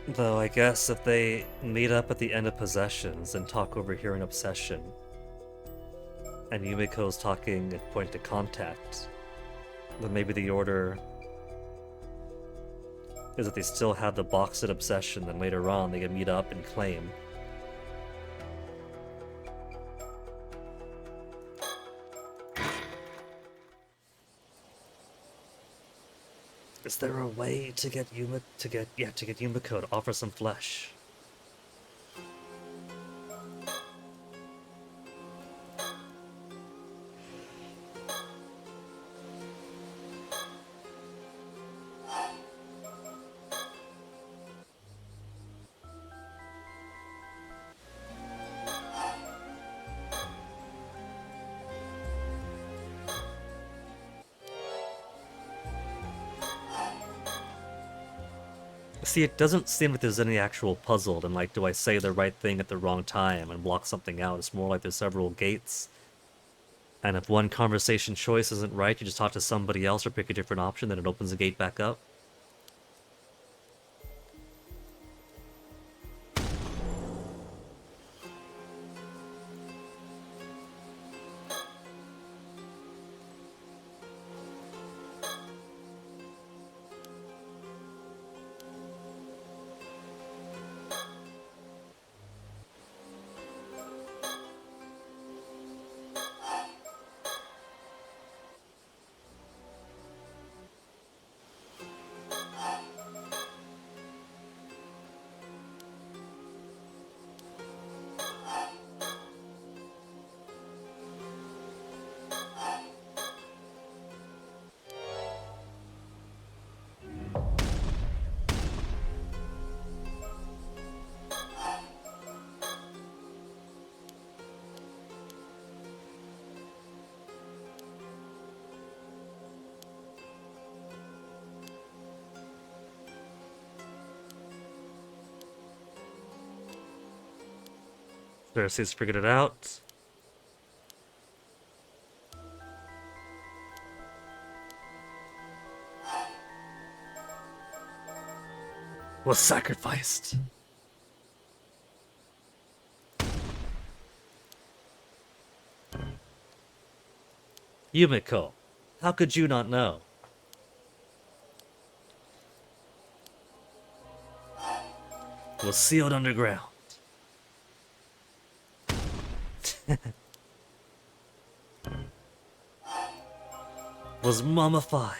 Though I guess if they meet up at the end of Possessions and talk over here in Obsession, and Yumiko's talking at Point of Contact, then maybe the order is that they still have the box at Obsession, then later on they can meet up and claim. Is there a way to get Yumiko to offer some flesh? See, it doesn't seem like there's any actual puzzle, and like, do I say the right thing at the wrong time and block something out? It's more like there's several gates. And if one conversation choice isn't right, you just talk to somebody else or pick a different option, then it opens the gate back up. Pharisees figured it out. Was sacrificed. Yumiko, how could you not know? Was sealed underground. Was mummified.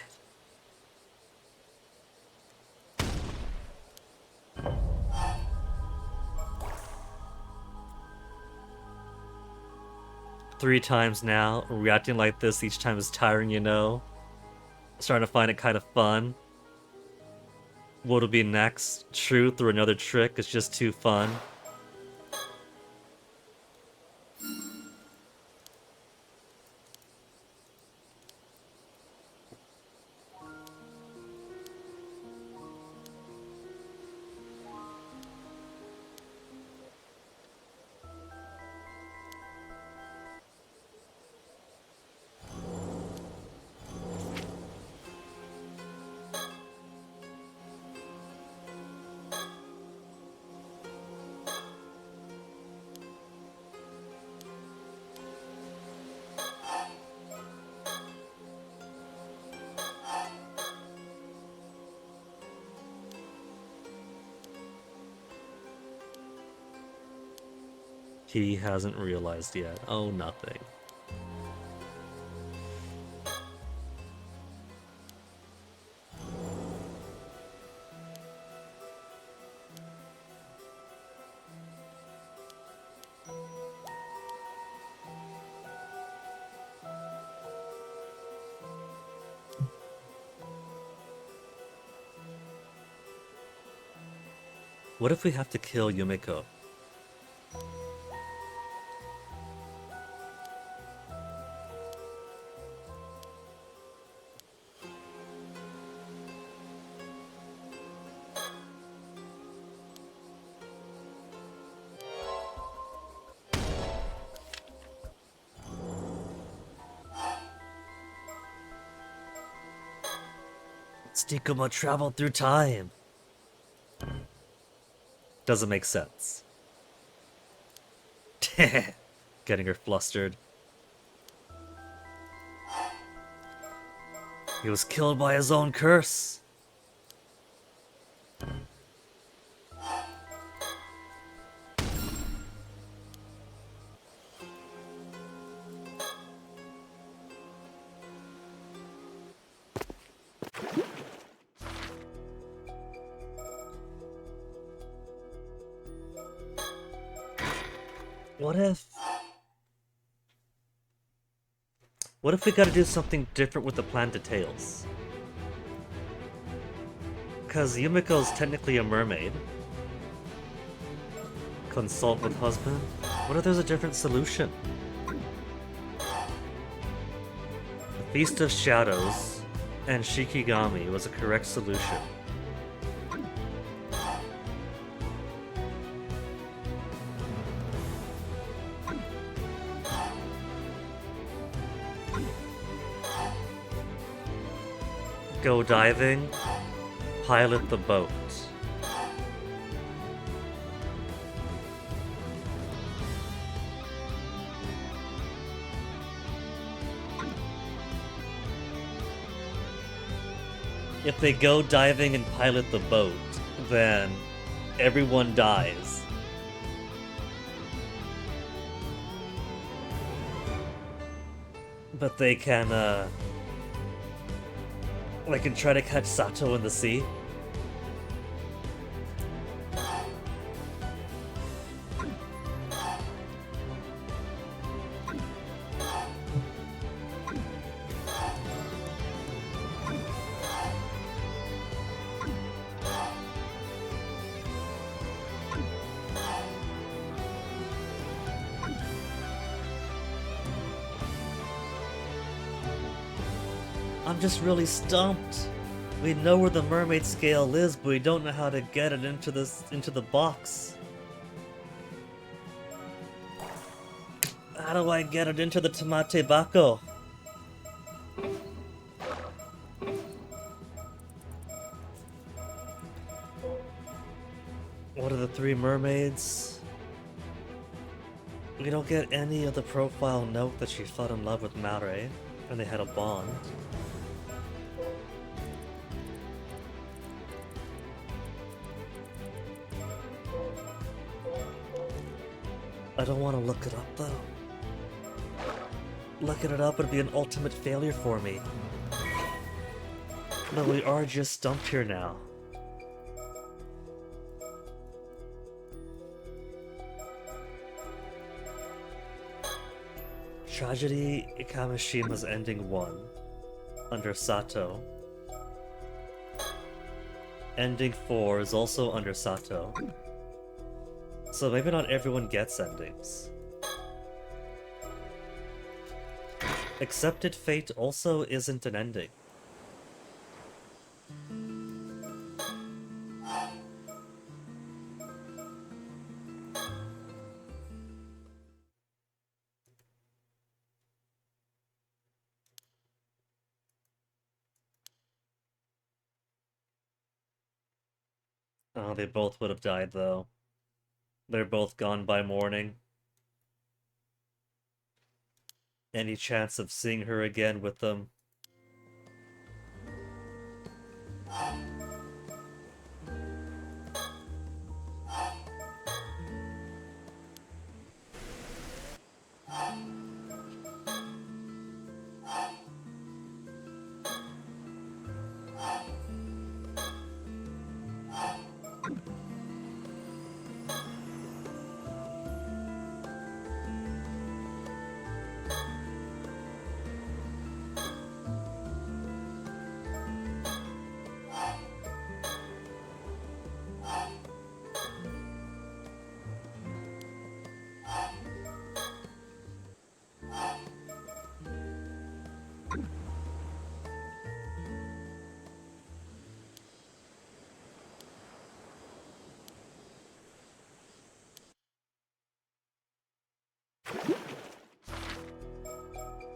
Three times now, reacting like this each time is tiring, you know? Starting to find it kind of fun. What'll be next? Truth or another trick? It's just too fun. He hasn't realized yet. Oh, nothing. What if we have to kill Yumiko? Stikuma traveled through time. Doesn't make sense. Getting her flustered. He was killed by his own curse. What if we gotta do something different with the plan details? Because Yumiko's technically a mermaid. Consult with husband? What if there's a different solution? The Feast of Shadows and Shikigami was a correct solution. Go diving, pilot the boat. If they go diving and pilot the boat, then everyone dies. But they can try to catch Sato in the sea. I'm just really stumped. We know where the mermaid scale is, but we don't know how to get it into the box. How do I get it into the Tamate Bako? What are the three mermaids? We don't get any of the profile note that she fell in love with Mare, and they had a bond. I don't want to look it up though. Looking it up would be an ultimate failure for me. But we are just stumped here now. Tragedy Kameshima's ending 1 under Sato. Ending 4 is also under Sato. So maybe not everyone gets endings. Accepted Fate also isn't an ending. Oh, they both would have died though. They're both gone by morning. Any chance of seeing her again with them?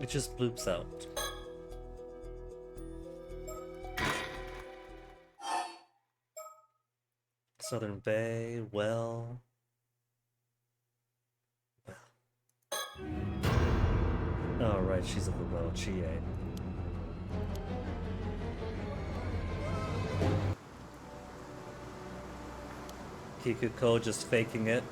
It just bloops out. Southern Bay, well. Oh, right, she's at the well, Chie. Kikuko just faking it.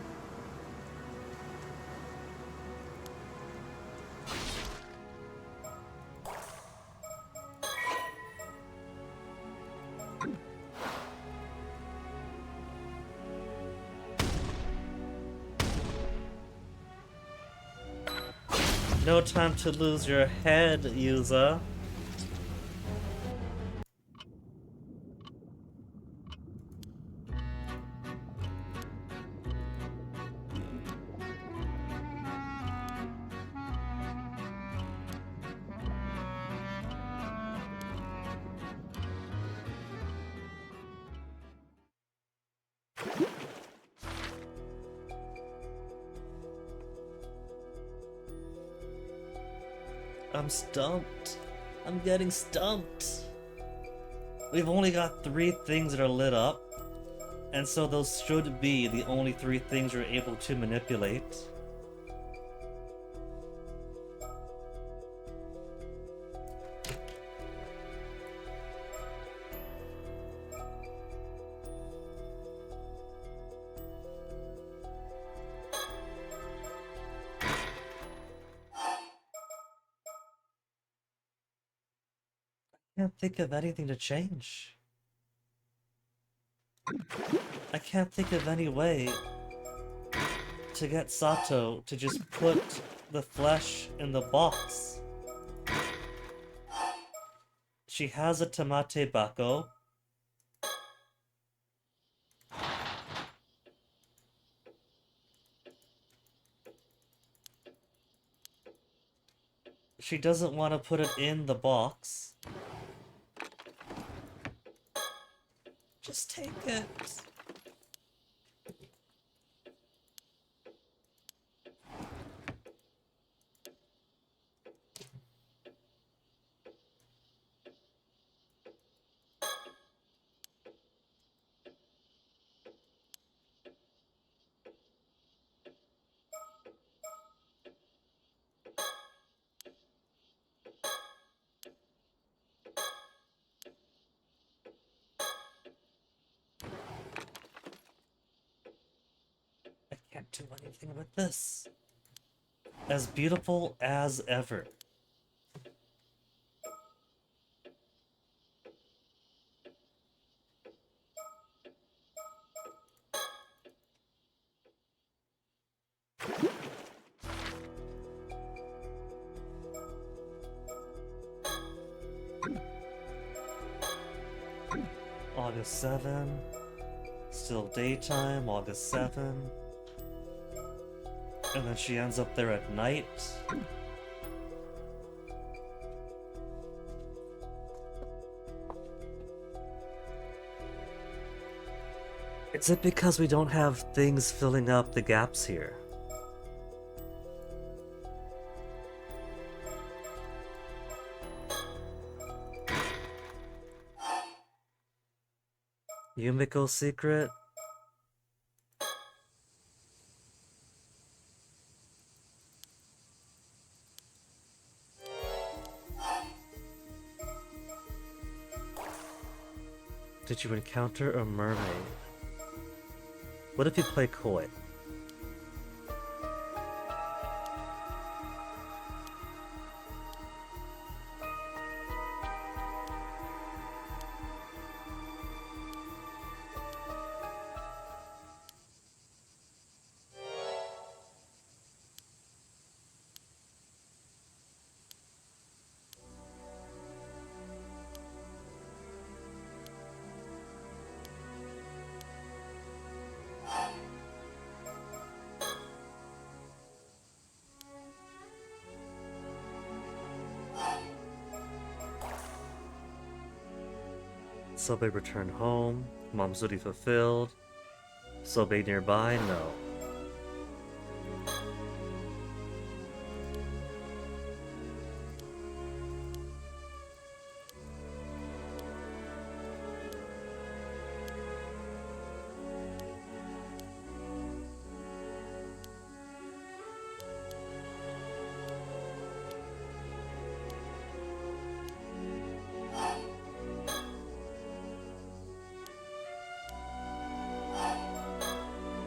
No time to lose your head, Yuza. I'm stumped. I'm getting stumped. We've only got 3 things that are lit up, and so those should be the only 3 things we're able to manipulate. I can't think of anything to change. I can't think of any way to get Sato to just put the flesh in the box. She has a Tamate Bako. She doesn't want to put it in the box. Just take it. I can't do anything with this. As beautiful as ever. August 7. Still daytime, August 7. And then she ends up there at night. Is it because we don't have things filling up the gaps here? Yumiko's secret? Did you encounter a mermaid? What if you play coy? Sobe returned home. Mom's duty fulfilled. Sobe nearby? No.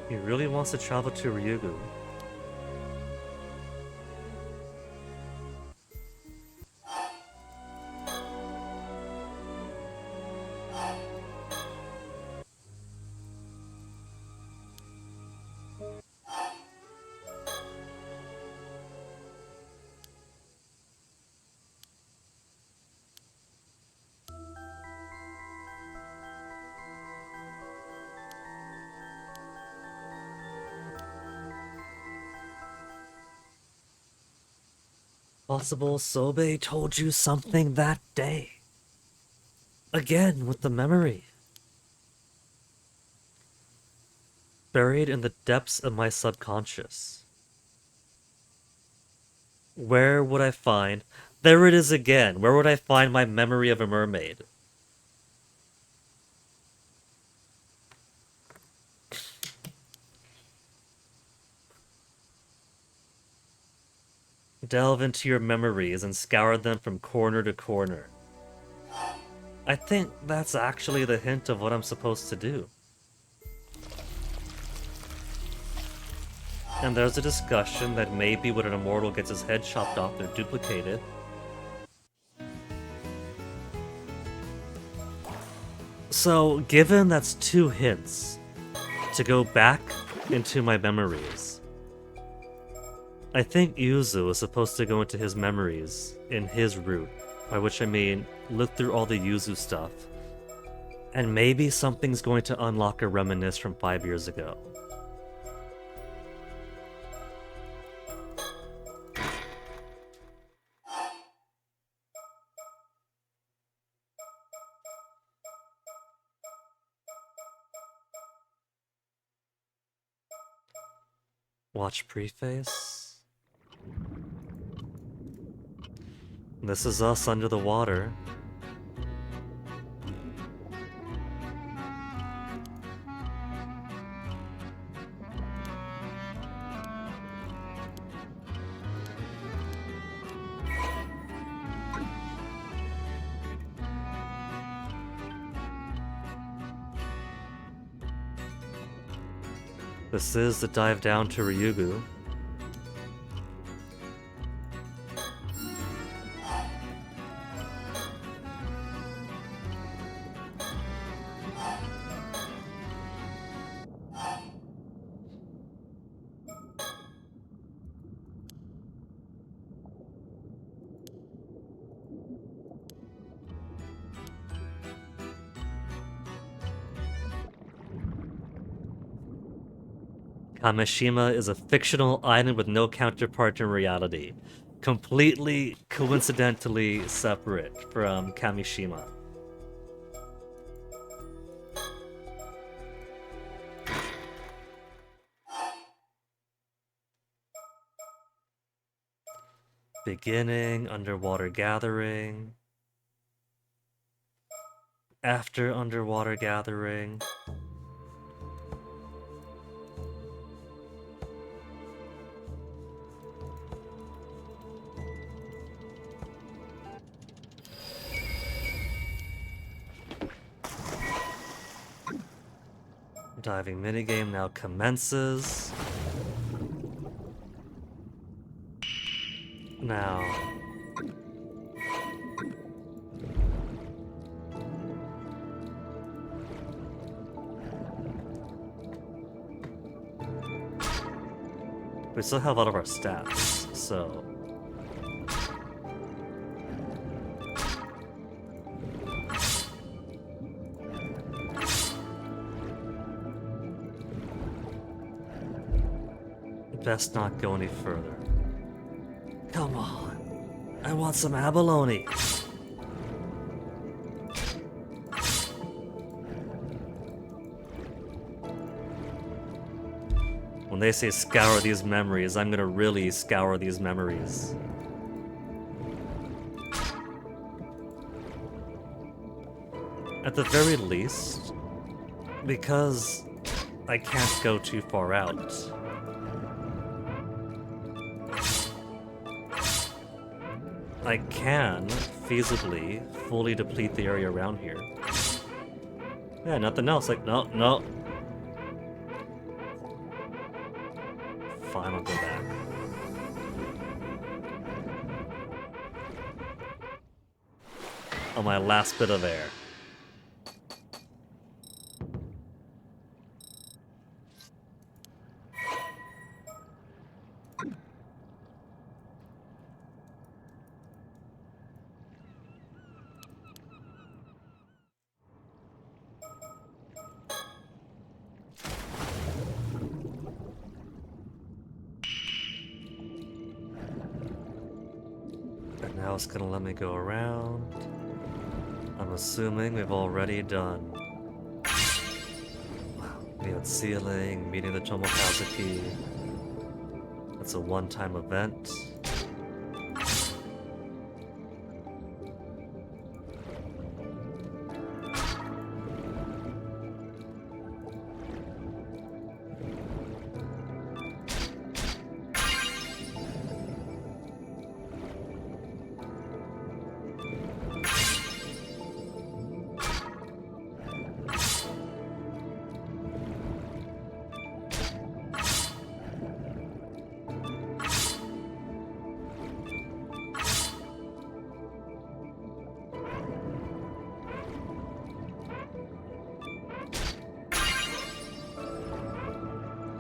He really wants to travel to Ryugu. Possible Sobe told you something that day. Again with the memory. Buried in the depths of my subconscious. Where would I find... There it is again. Where would I find my memory of a mermaid? Delve into your memories and scour them from corner to corner. I think that's actually the hint of what I'm supposed to do. And there's a discussion that maybe when an immortal gets his head chopped off, they're duplicated. So, given that's 2 hints to go back into my memories, I think Yuzu is supposed to go into his memories in his route, by which I mean look through all the Yuzu stuff, and maybe something's going to unlock a reminisce from 5 years ago. Watch preface. This is us under the water. This is the dive down to Ryugu. Kameshima is a fictional island with no counterpart in reality, completely coincidentally separate from Kameshima. Beginning, underwater gathering. After underwater gathering. Diving minigame now commences. Now. We still have a lot of our stats, so. Best not go any further. Come on. I want some abalone. When they say scour these memories, I'm gonna really scour these memories. At the very least, because I can't go too far out. I can feasibly fully deplete the area around here. Yeah, nothing else. Like, no. fine, I'll go back. On my last bit of air. And now it's gonna let me go around. I'm assuming we've already done the ceiling, meeting the Tomokazuki. That's a one-time event.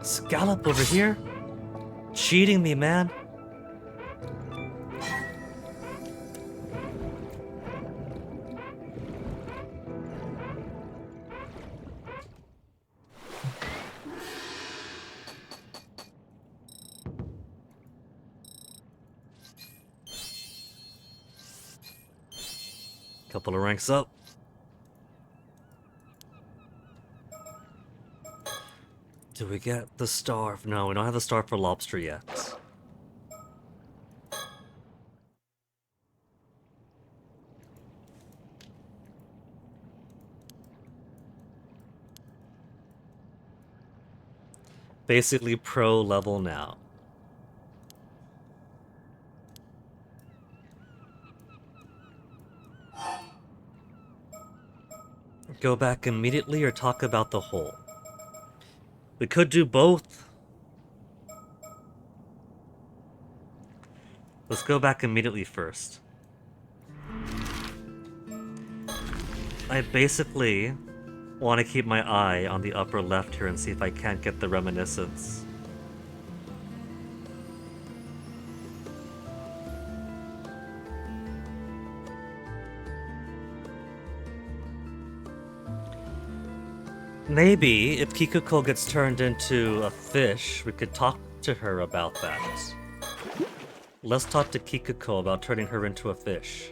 Scallop over here? Cheating me, man. Couple of ranks up. Do we get the star? No, we don't have the star for lobster yet. Basically pro level now. Go back immediately or talk about the hole? We could do both. Let's go back immediately first. I basically want to keep my eye on the upper left here and see if I can't get the reminiscence. Maybe if Kikuko gets turned into a fish, we could talk to her about that. Let's talk to Kikuko about turning her into a fish.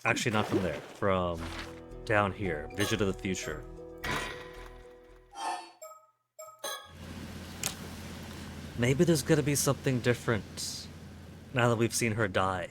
Actually, not from there. From down here. Vision of the future. Maybe there's gonna be something different now that we've seen her die.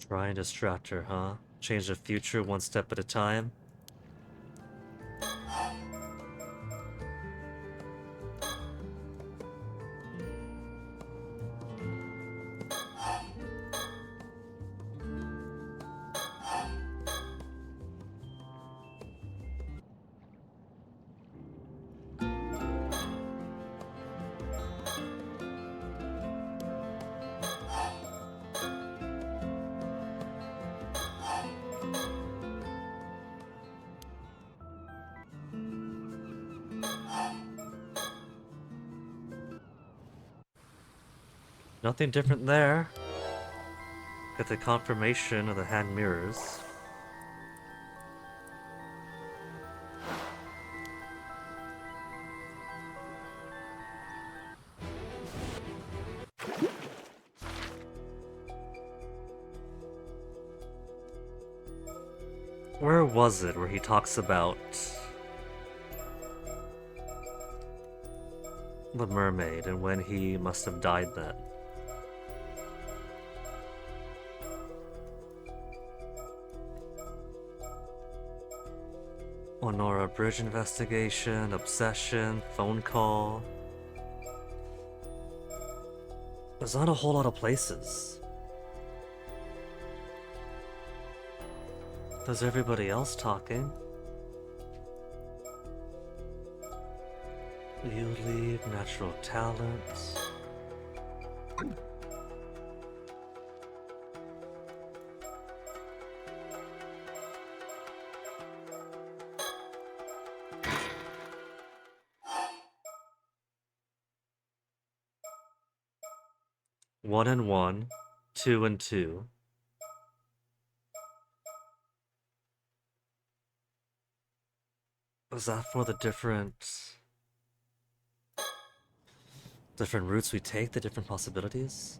Try and distract her, huh? Change the future one step at a time? Nothing different there. Get the confirmation of the hand mirrors. Where was it where he talks about the mermaid and when he must have died then? Honora Bridge investigation, obsession, phone call. There's not a whole lot of places. There's everybody else talking. You leave natural talents. One and one, two and two. Was that for the different routes we take, the different possibilities?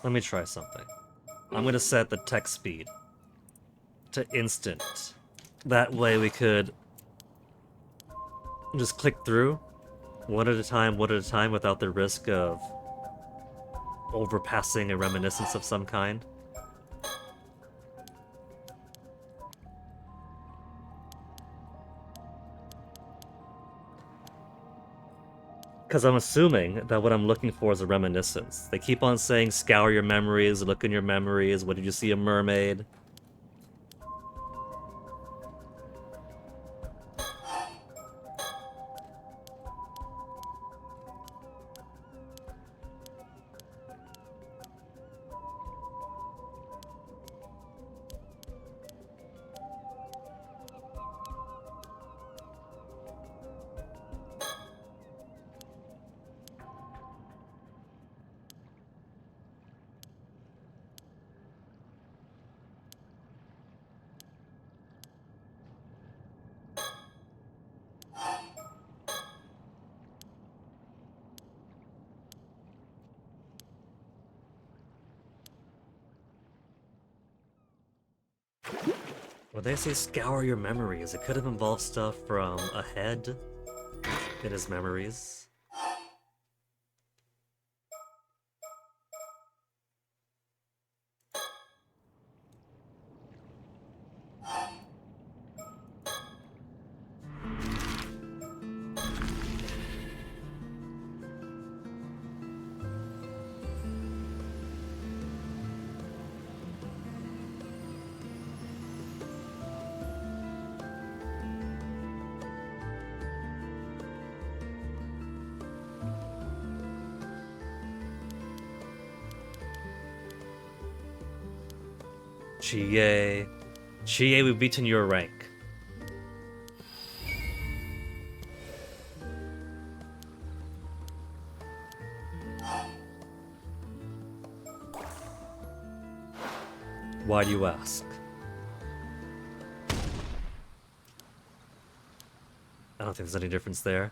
Let me try something. I'm gonna set the text speed to instant. That way we could just click through one at a time without the risk of overpassing a reminiscence of some kind. Because I'm assuming that what I'm looking for is a reminiscence. They keep on saying, scour your memories, look in your memories, what did you see, a mermaid? When they say scour your memories, it could have involved stuff from ahead in his memories. Chie. Chie, we've beaten your rank. Why do you ask? I don't think there's any difference there.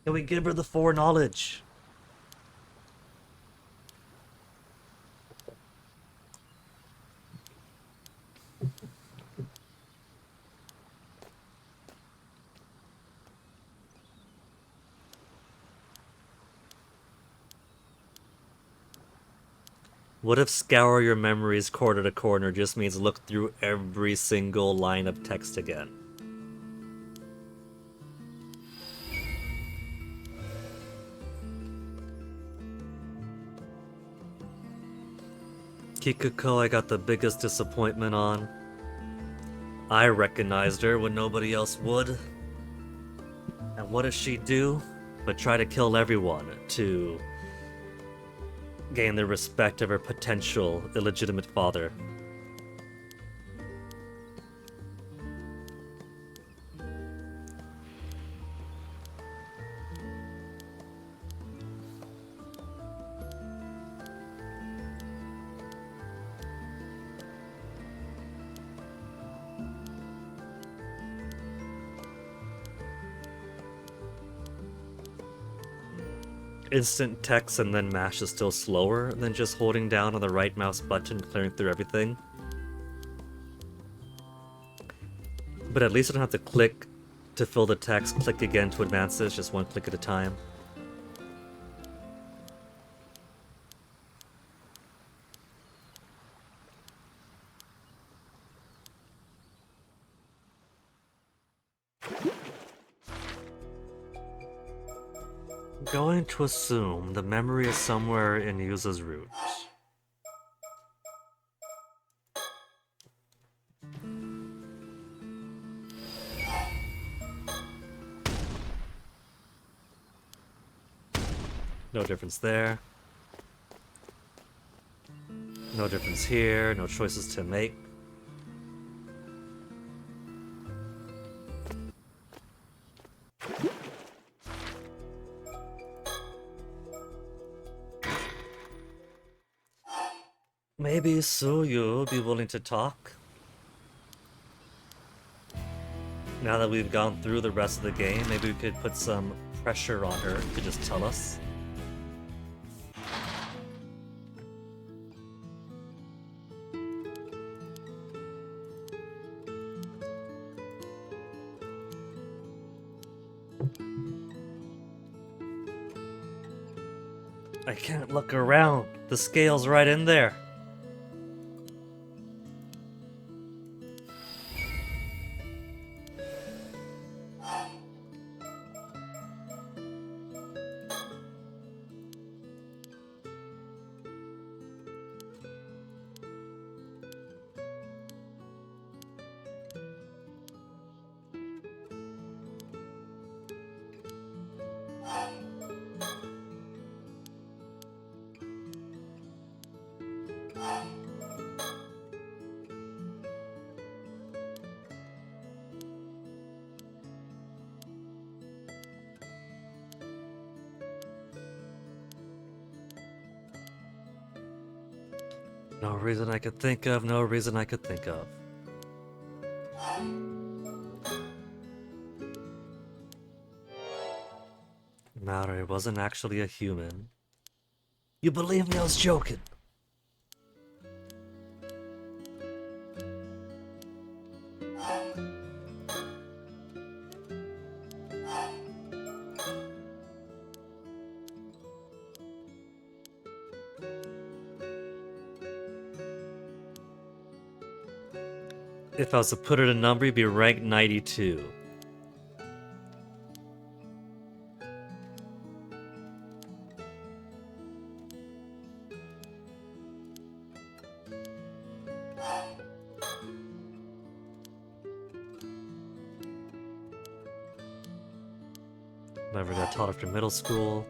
Can we give her the foreknowledge? What if scour your memories corner to corner just means look through every single line of text again? Kikuko, I got the biggest disappointment on. I recognized her when nobody else would. And what does she do? But try to kill everyone to gain the respect of her potential illegitimate father. Instant text and then mash is still slower than just holding down on the right mouse button, clearing through everything. But at least I don't have to click to fill the text, click again to advance it, just one click at a time. Going to assume the memory is somewhere in Yuza's roots. No difference there. No difference here, no choices to make. Maybe Suyu will be willing to talk. Now that we've gone through the rest of the game, maybe we could put some pressure on her to just tell us. I can't look around. The scale's right in there. No reason I could think of, no reason I could think of. Mallory wasn't actually a human. You believe me, I was joking. If I was to put it in a number, it'd be ranked 92. Never got taught after middle school.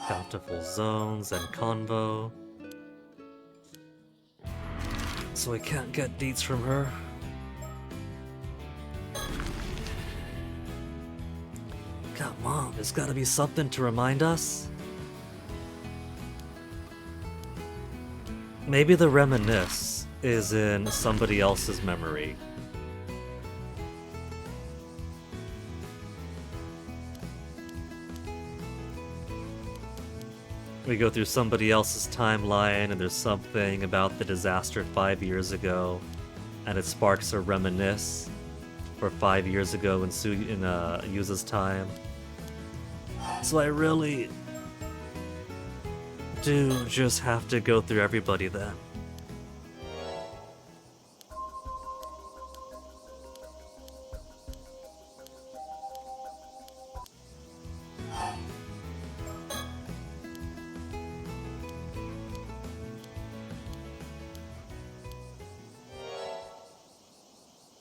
Bountiful zones and convo. So I can't get deets from her. Come on, there's gotta be something to remind us. Maybe the reminisce is in somebody else's memory. We go through somebody else's timeline and there's something about the disaster 5 years ago and it sparks a reminisce for 5 years ago in Yuza's time. So I really do just have to go through everybody then.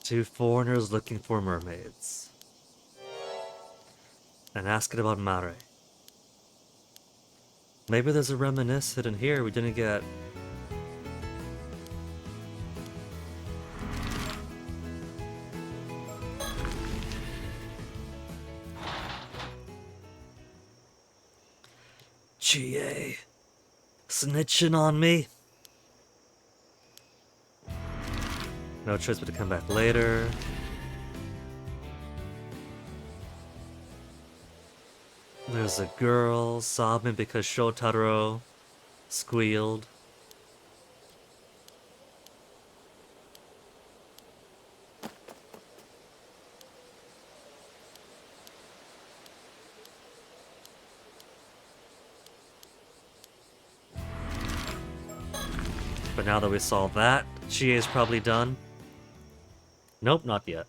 Two foreigners looking for mermaids. And asking about Mare. Maybe there's a reminisce hidden here we didn't get. Chie. Snitching on me. No choice but to come back later. There's a girl sobbing because Shotaro squealed. But now that we saw that, Chie is probably done. Nope, not yet.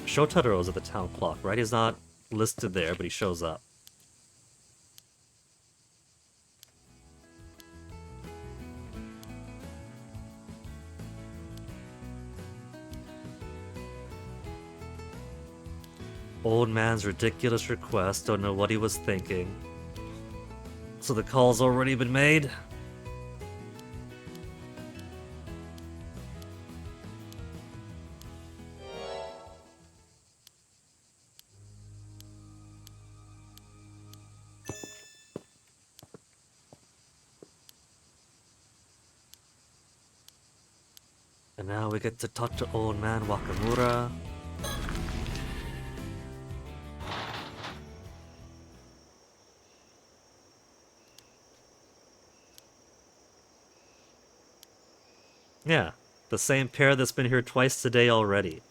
Shotaro's at the town clock, right? He's not listed there, but he shows up. Old man's ridiculous request, don't know what he was thinking. So the call's already been made? And now we get to talk to old man Wakamura. Yeah, the same pair that's been here twice today already.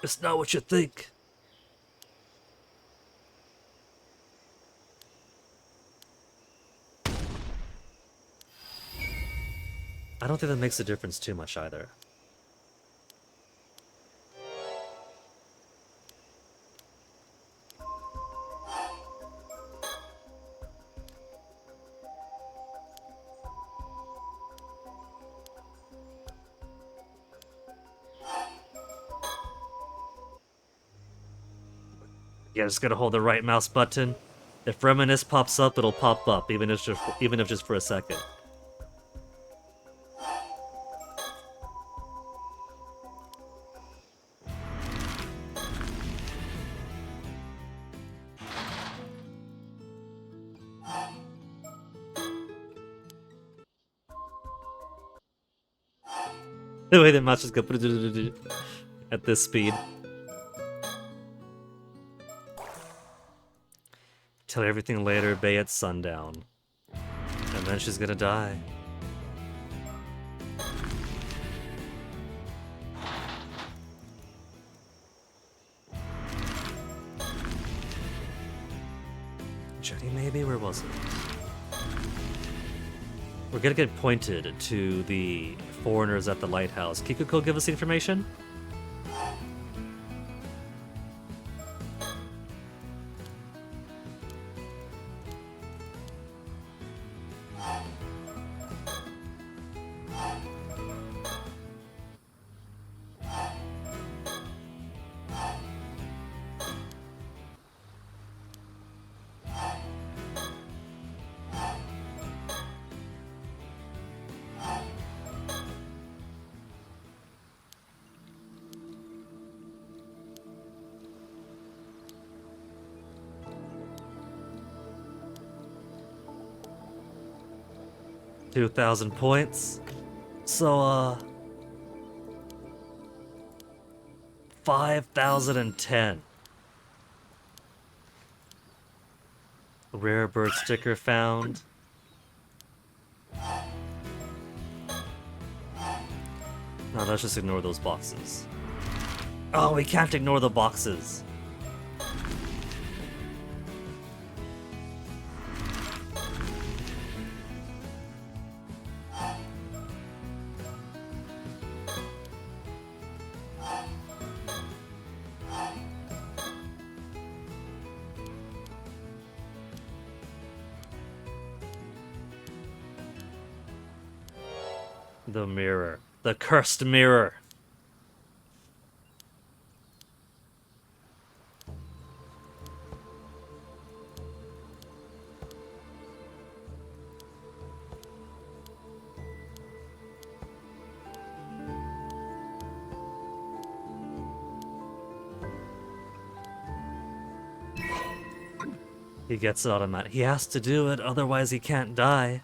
It's not what you think. I don't think that makes a difference too much either. Yeah, just gotta hold the right mouse button. If Reminisce pops up, it'll pop up, even if just for a second. The way that mouse just go at this speed. Tell her everything later, Bay at sundown. And then she's gonna die. Jenny, maybe? Where was it? We're gonna get pointed to the foreigners at the lighthouse. Kikuko, give us the information? $2,000 points. So, 5,010. Rare bird sticker found. No, let's just ignore those boxes. Oh, we can't ignore the boxes. The mirror. The cursed mirror. He gets it automatic. He has to do it, otherwise he can't die.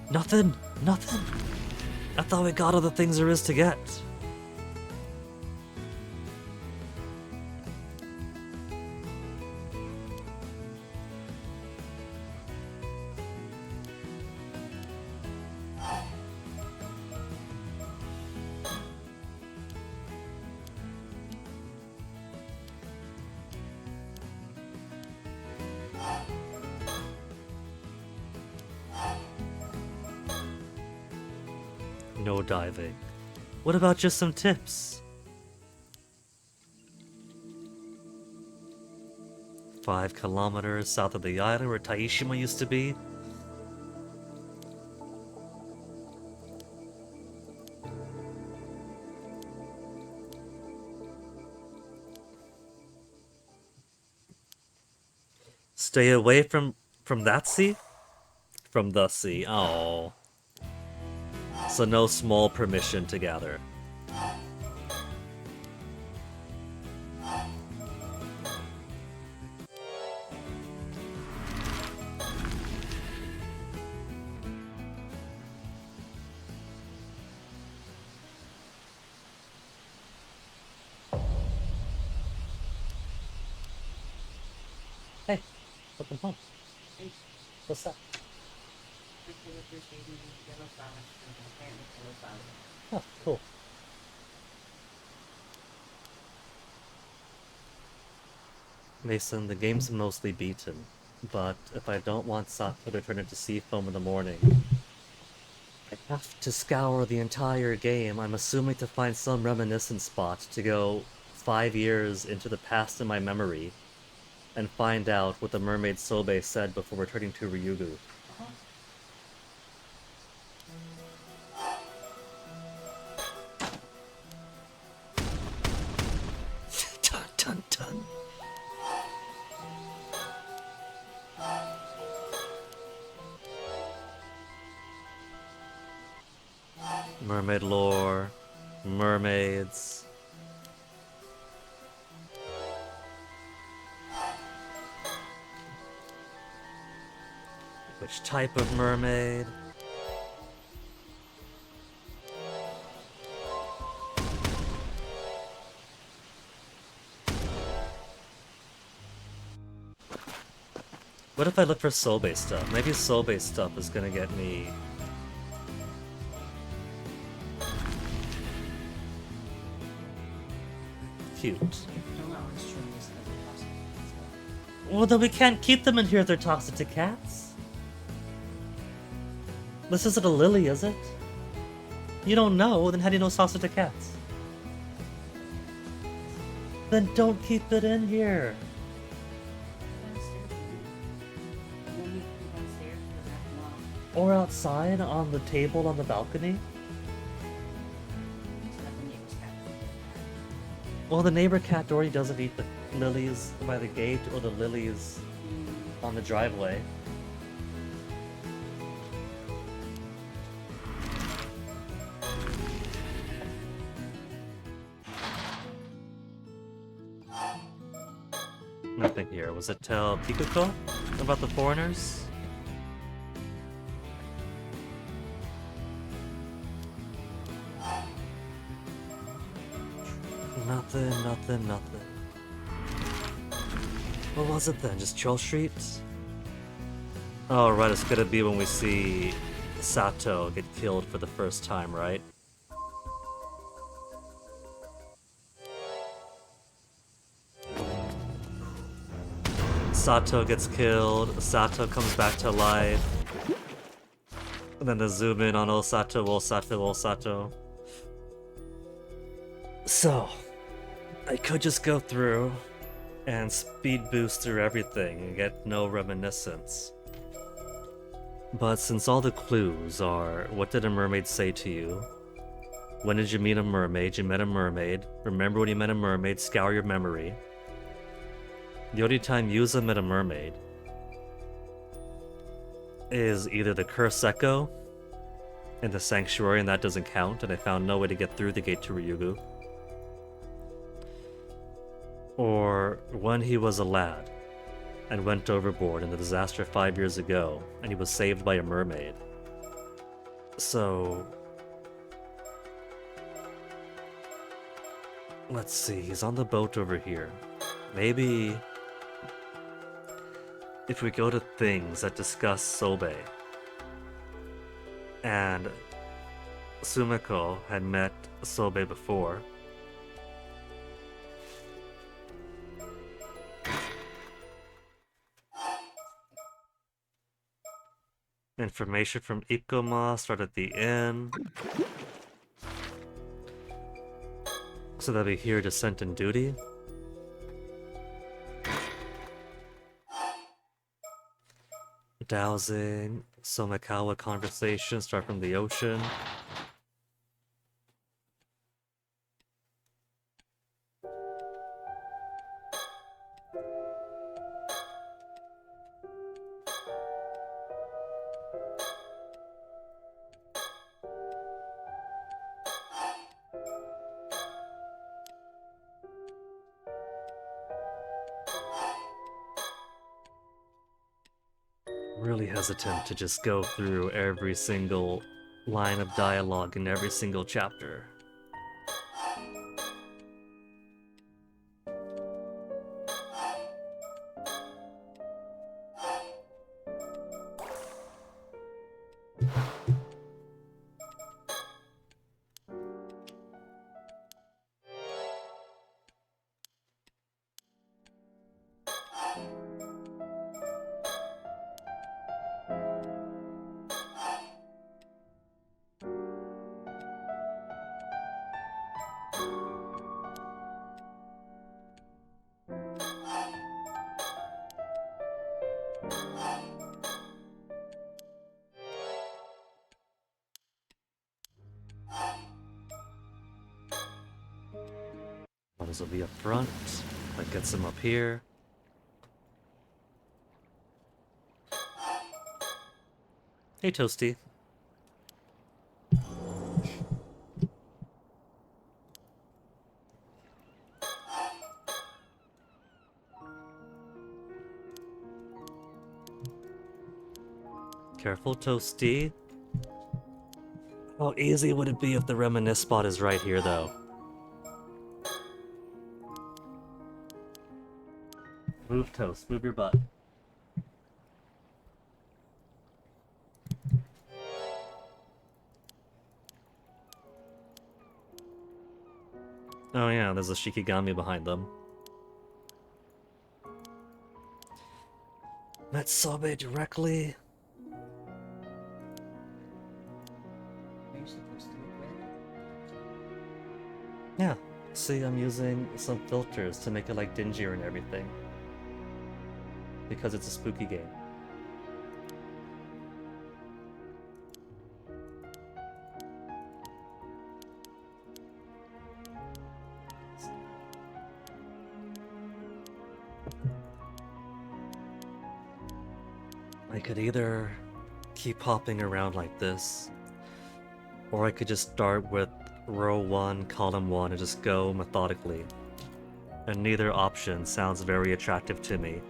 Nothing! Nothing! I thought we got all the things there is to get. No diving. What about just some tips? 5 kilometers south of the island where Taishima used to be. Stay away from that sea? From the sea. Oh. So no small permission to gather. Hey, welcome home. What's up? Oh, cool. Mason, the game's mostly beaten, but if I don't want Sato to turn into seafoam in the morning, I have to scour the entire game. I'm assuming to find some reminiscence spot to go 5 years into the past in my memory and find out what the mermaid Sobe said before returning to Ryugu. Dun dun dun. Mermaid lore, mermaids. Which type of mermaid? What if I look for Sobe stuff? Maybe Sobe stuff is gonna get me... cute. Well, then we can't keep them in here if they're toxic to cats. This isn't a lily, is it? You don't know, then how do you know it's toxic to cats? Then don't keep it in here. Or outside on the table on the balcony. Well, the neighbor cat already doesn't eat the lilies by the gate or the lilies on the driveway. Nothing here. Was it tell Pikuko about the foreigners? Nothing, nothing, nothing. What was it then? Just Troll Street? Oh, right, it's gonna be when we see Sato get killed for the first time, right? Sato gets killed, Sato comes back to life. And then the zoom in on Osato, Osato, Osato. So, I could just go through and speed boost through everything and get no reminiscence. But since all the clues are, what did a mermaid say to you? When did you meet a mermaid? You met a mermaid. Remember when you met a mermaid, scour your memory. The only time Yuza met a mermaid is either the Curse Echo in the Sanctuary, and that doesn't count, and I found no way to get through the gate to Ryugu. Or when he was a lad and went overboard in the disaster 5 years ago, and he was saved by a mermaid. So... let's see, he's on the boat over here. Maybe... if we go to things that discuss Sobe, and Sumiko had met Sobe before, information from Ikoma start at the inn, so that we hear Descent in Duty. Dowsing, Somikawa conversation start from the ocean. Really hesitant to just go through every single line of dialogue in every single chapter. This will be up front. That gets him up here. Hey, Toasty. Careful, Toasty. How easy would it be if the reminisce spot is right here, though? Move, Toast. Move your butt. Oh yeah, there's a Shikigami behind them. Met Sobe directly. Are you supposed to look red? Yeah. See, I'm using some filters to make it like dingier and everything. Because it's a spooky game. I could either keep hopping around like this, or I could just start with row 1, column 1, and just go methodically. And neither option sounds very attractive to me.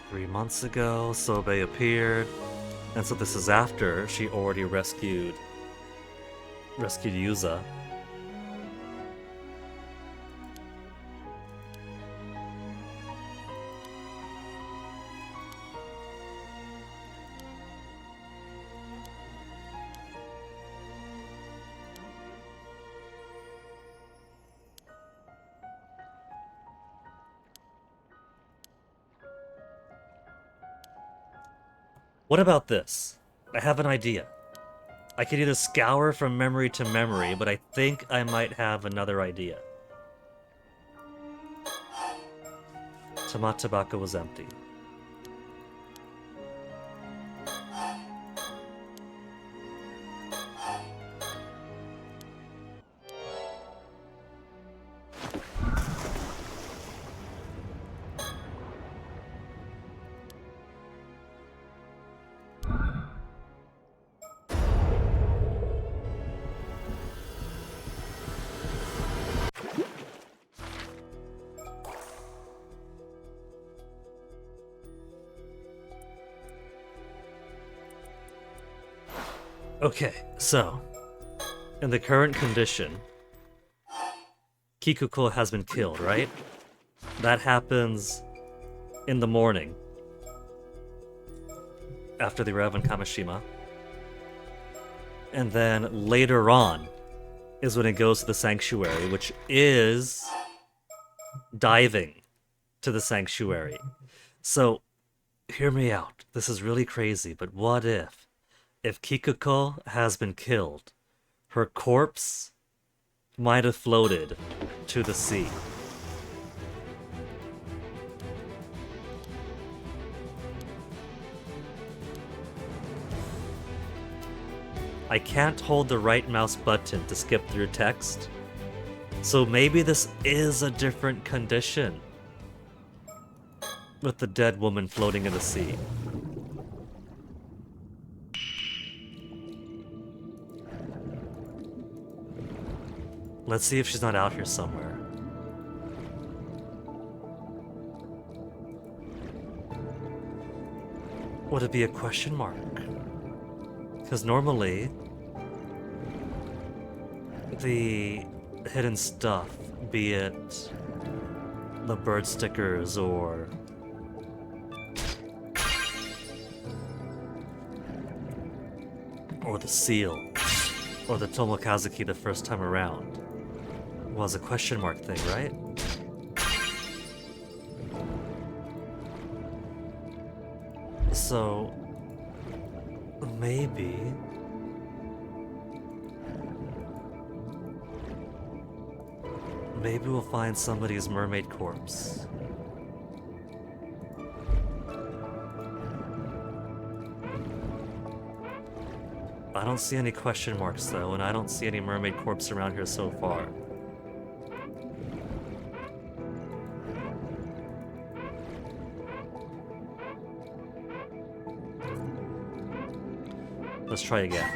3 months ago, Sobe appeared, and so this is after she already rescued Yuza. What about this? I have an idea. I could either scour from memory to memory, but I think I might have another idea. Tamatabaka was empty. Okay, so, in the current condition, Kikuko has been killed, right? That happens in the morning, after they arrive in Kameshima. And then later on is when it goes to the sanctuary, which is diving to the sanctuary. So, hear me out. This is really crazy, but what if Kikuko has been killed, her corpse might have floated to the sea. I can't hold the right mouse button to skip through text, so maybe this is a different condition with the dead woman floating in the sea. Let's see if she's not out here somewhere. Would it be a question mark? Because normally, the hidden stuff, be it the bird stickers or the seal, or the Tomokazuki the first time around, was a question mark thing, right? So, maybe we'll find somebody's mermaid corpse. I don't see any question marks though, and I don't see any mermaid corpse around here so far. Let's try again.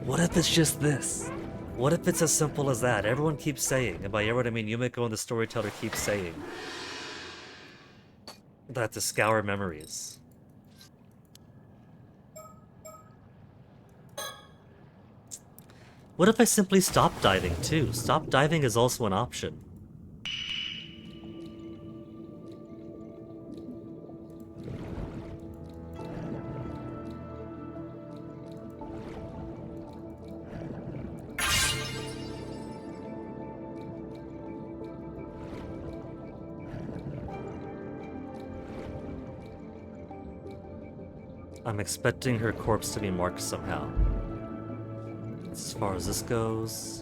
What if it's just this? What if it's as simple as that? Everyone keeps saying, and by everyone I mean Yumiko and the storyteller keeps saying, that to scour memories. What if I simply stop diving too? Stop diving is also an option. I'm expecting her corpse to be marked somehow. As far as this goes...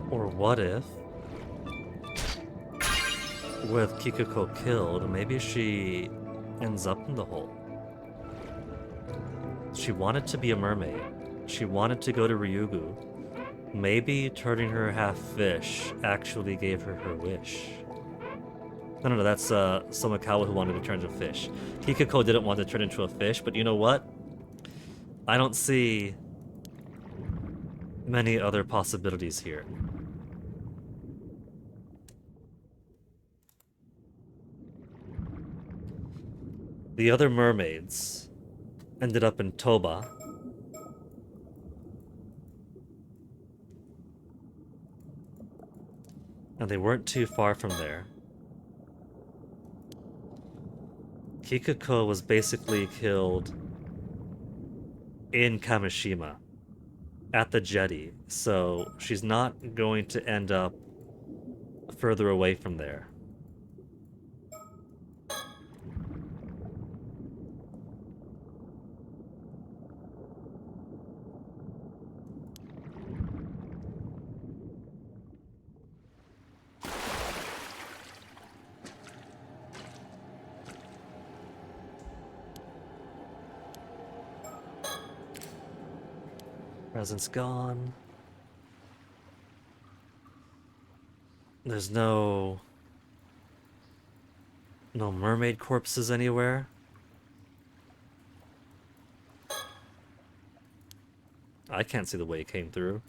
Or what if, with Kikuko killed, maybe she ends up in the hole? She wanted to be a mermaid. She wanted to go to Ryugu. Maybe turning her half fish actually gave her her wish. No, that's Somikawa who wanted to turn into a fish. Kikuko didn't want to turn into a fish, but you know what? I don't see many other possibilities here. The other mermaids ended up in Toba, And they weren't too far from there. Kikuko was basically killed in Kameshima at the jetty, so she's not going to end up further away from there. Present's gone. There's no mermaid corpses anywhere. I can't see the way it came through.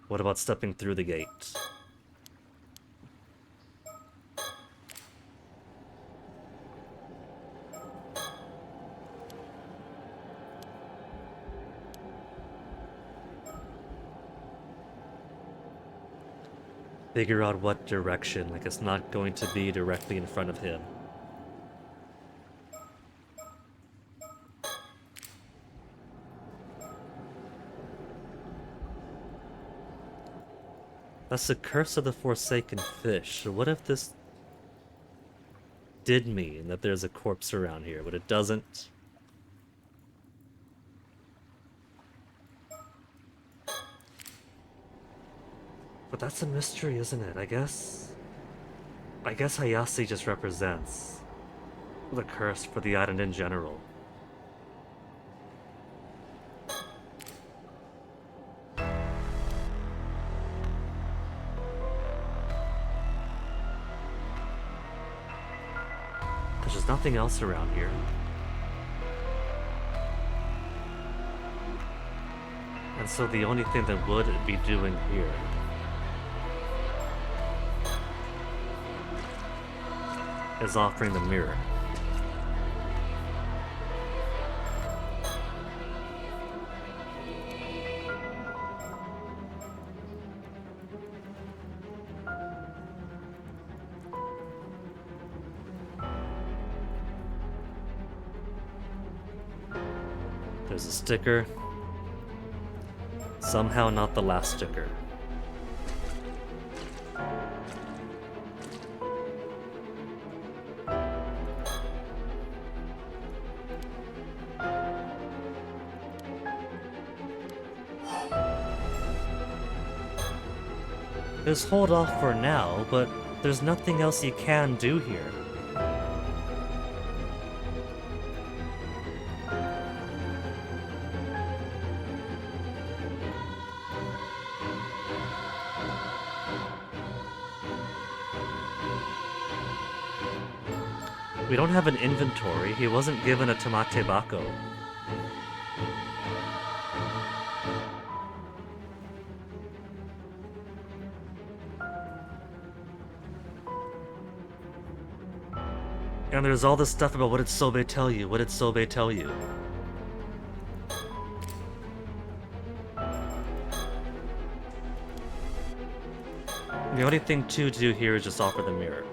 What about stepping through the gate? Figure out what direction, like it's not going to be directly in front of him. That's the curse of the Forsaken Fish. So what if this did mean that there's a corpse around here, but it doesn't? But that's a mystery, isn't it? I guess Hayase just represents the curse for the island in general. There's nothing else around here. And so the only thing that would be doing here is offering the mirror. There's a sticker. Somehow not the last sticker. Just hold off for now, but there's nothing else you can do here. We don't have an inventory. He wasn't given a Tamate Bako. And there's all this stuff about what did Sobe tell you? What did Sobe tell you? The only thing to do here is just offer the mirror.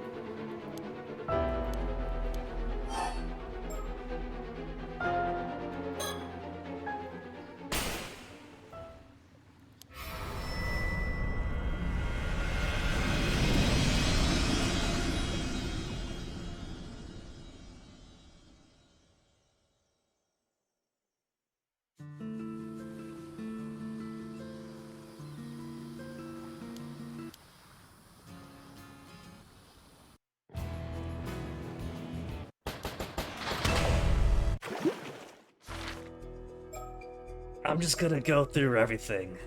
I'm just gonna go through everything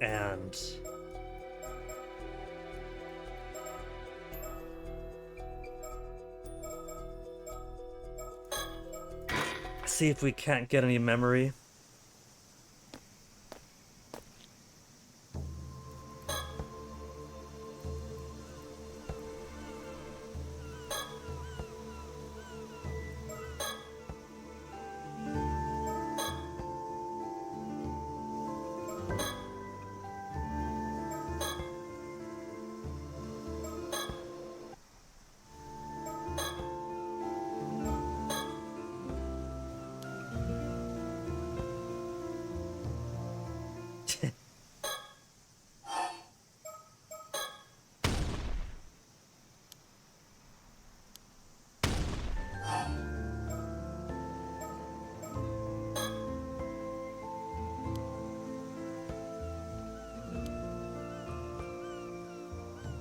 and see if we can't get any memory.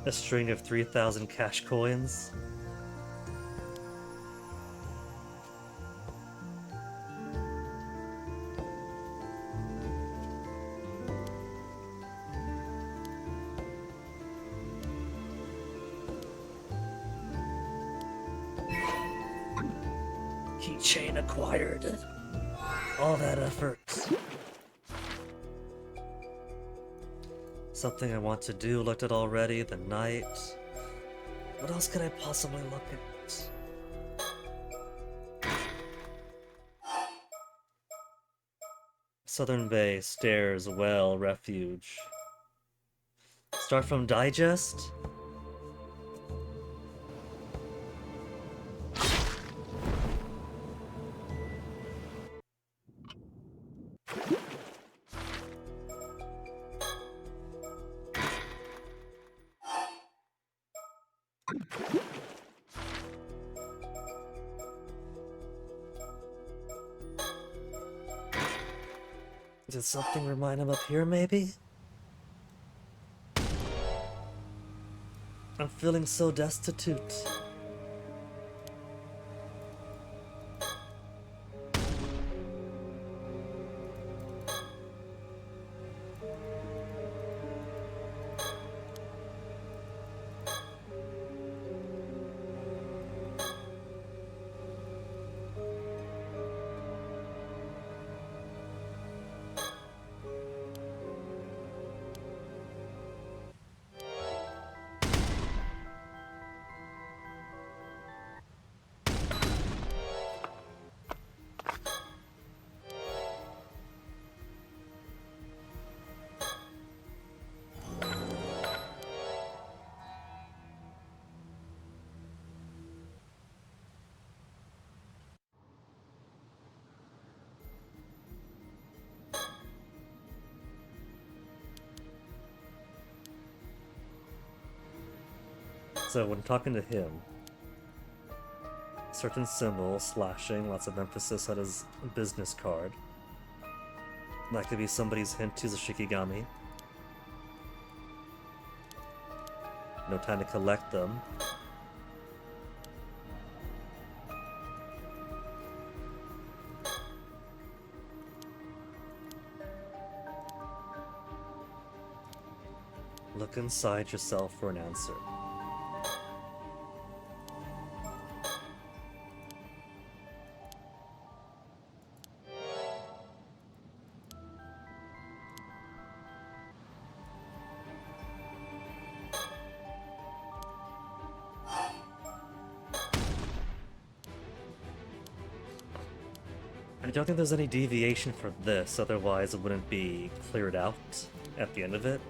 A string of 3,000 cash coins. Keychain acquired. All that effort. Something I want to do, looked at already, the night. What else could I possibly look at? Southern Bay, stairs, well, refuge. Start from digest? Did something remind him up here, maybe? I'm feeling so destitute. So when talking to him, certain symbol, slashing, lots of emphasis on his business card. That could be somebody's hint to the Shikigami. No time to collect them. Look inside yourself for an answer. I don't think there's any deviation for this, otherwise it wouldn't be cleared out at the end of it.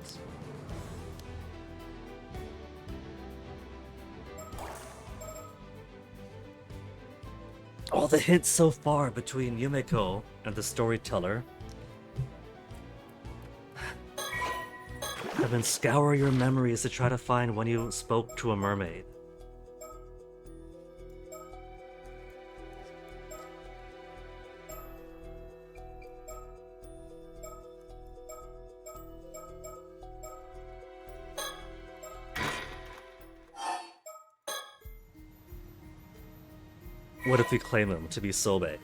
All the hints so far between Yumeko and the storyteller have been scour your memories to try to find when you spoke to a mermaid. What if we claim him to be Sobe?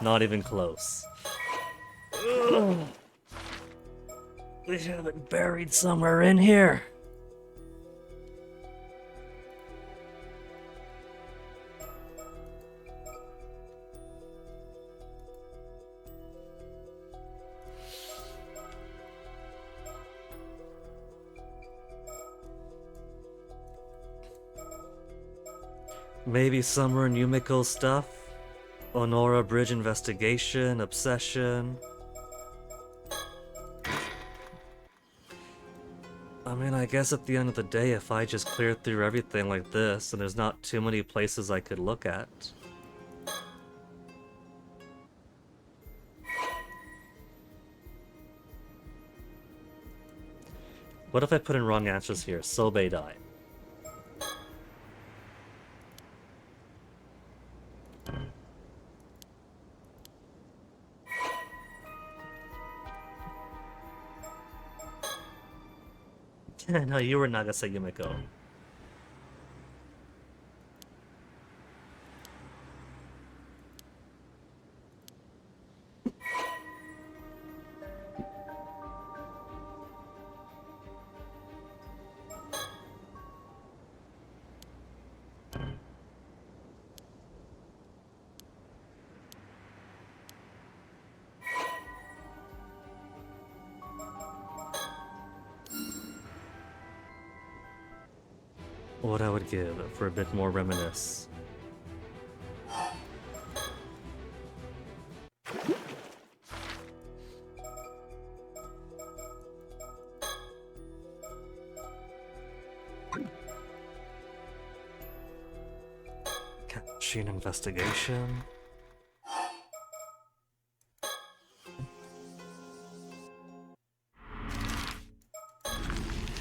Not even close. Ugh. We have it buried somewhere in here. Maybe somewhere in Yumiko's stuff? Onora Bridge investigation, obsession. I mean, I guess at the end of the day, if I just cleared through everything like this, and there's not too many places I could look at. What if I put in wrong answers here? Sobe died. No, you were Nagase Yumiko. What I would give for a bit more reminisce. Machine investigation.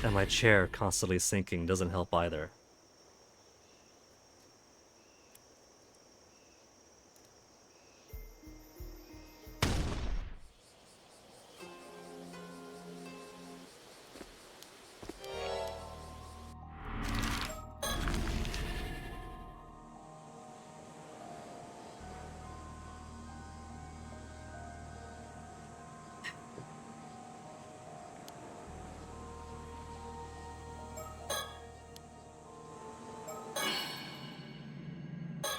And my chair constantly sinking doesn't help either.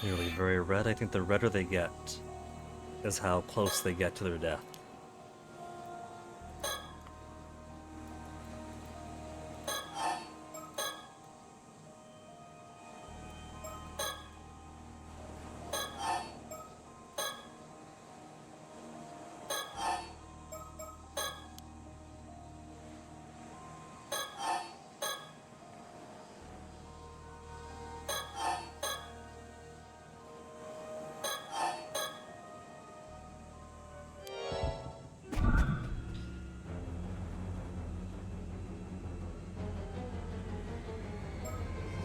Nearly very red. I think the redder they get is how close they get to their death.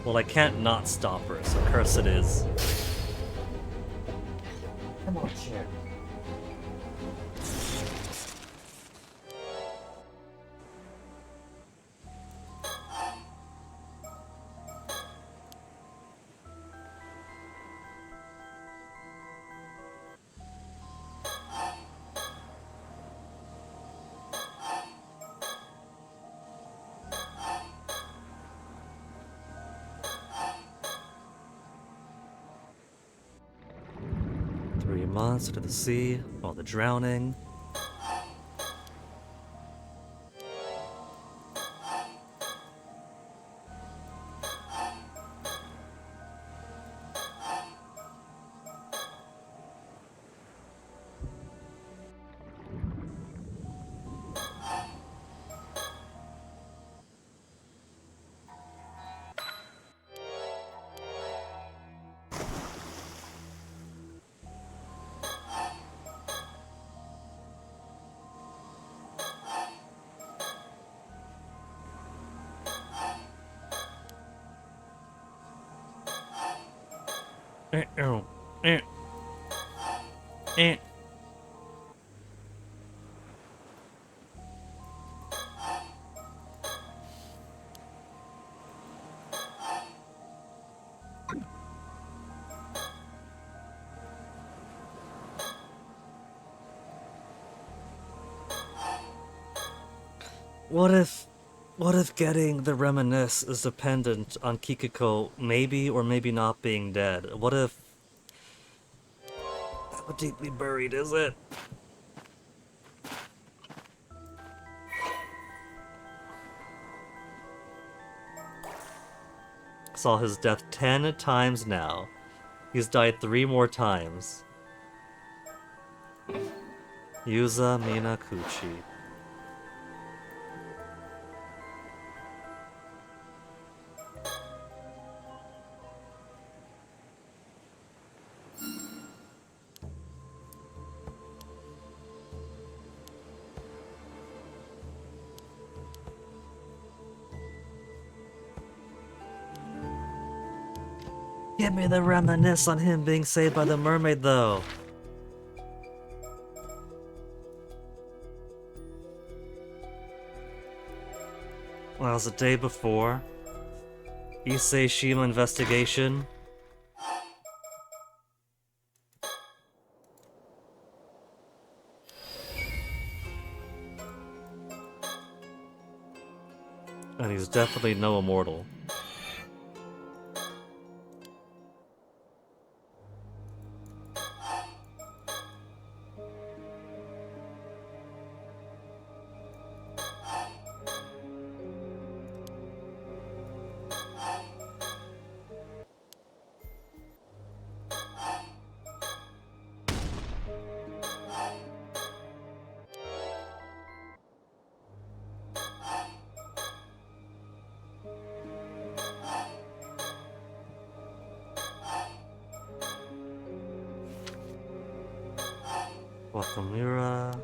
Well, I can't not stop her, so curse it is. Come on, chair. Into the sea, all the drowning. What if getting the reminisce is dependent on Kikiko maybe or maybe not being dead? What if... How deeply buried is it? Saw his death 10 times now. He's died 3 more times. Yuza Minakuchi. Give me the reminisce on him being saved by the mermaid, though. Well, How's the day before? Issei Shima investigation. And he's definitely no immortal. Wakamura.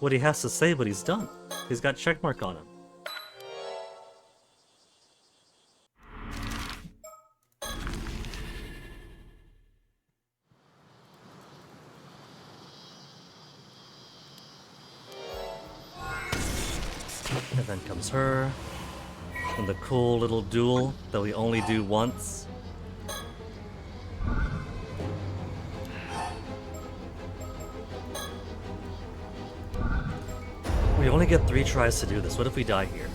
What he has to say, but he's done. He's got checkmark on him. And then comes her. And the cool little duel that we only do once. We only get 3 tries to do this. What if we die here?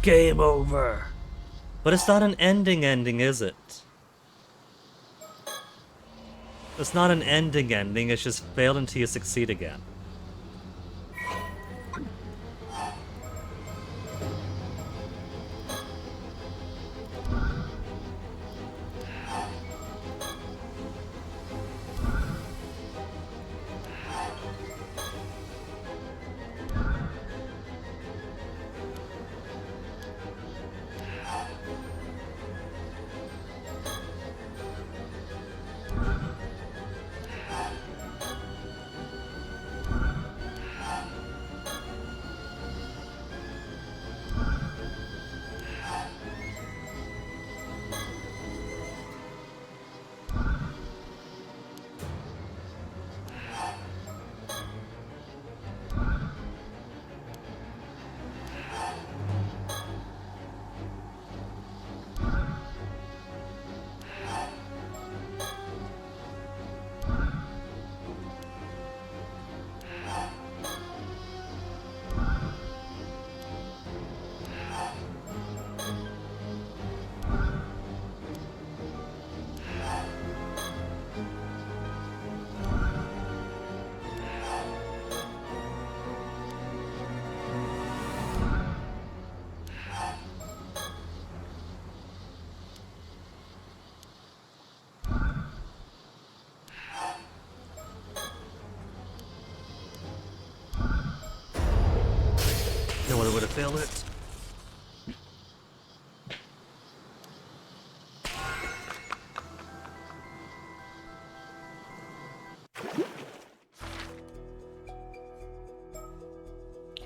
Game over. But it's not an ending, is it? It's not an ending, it's just fail until you succeed again. No other way to fail it.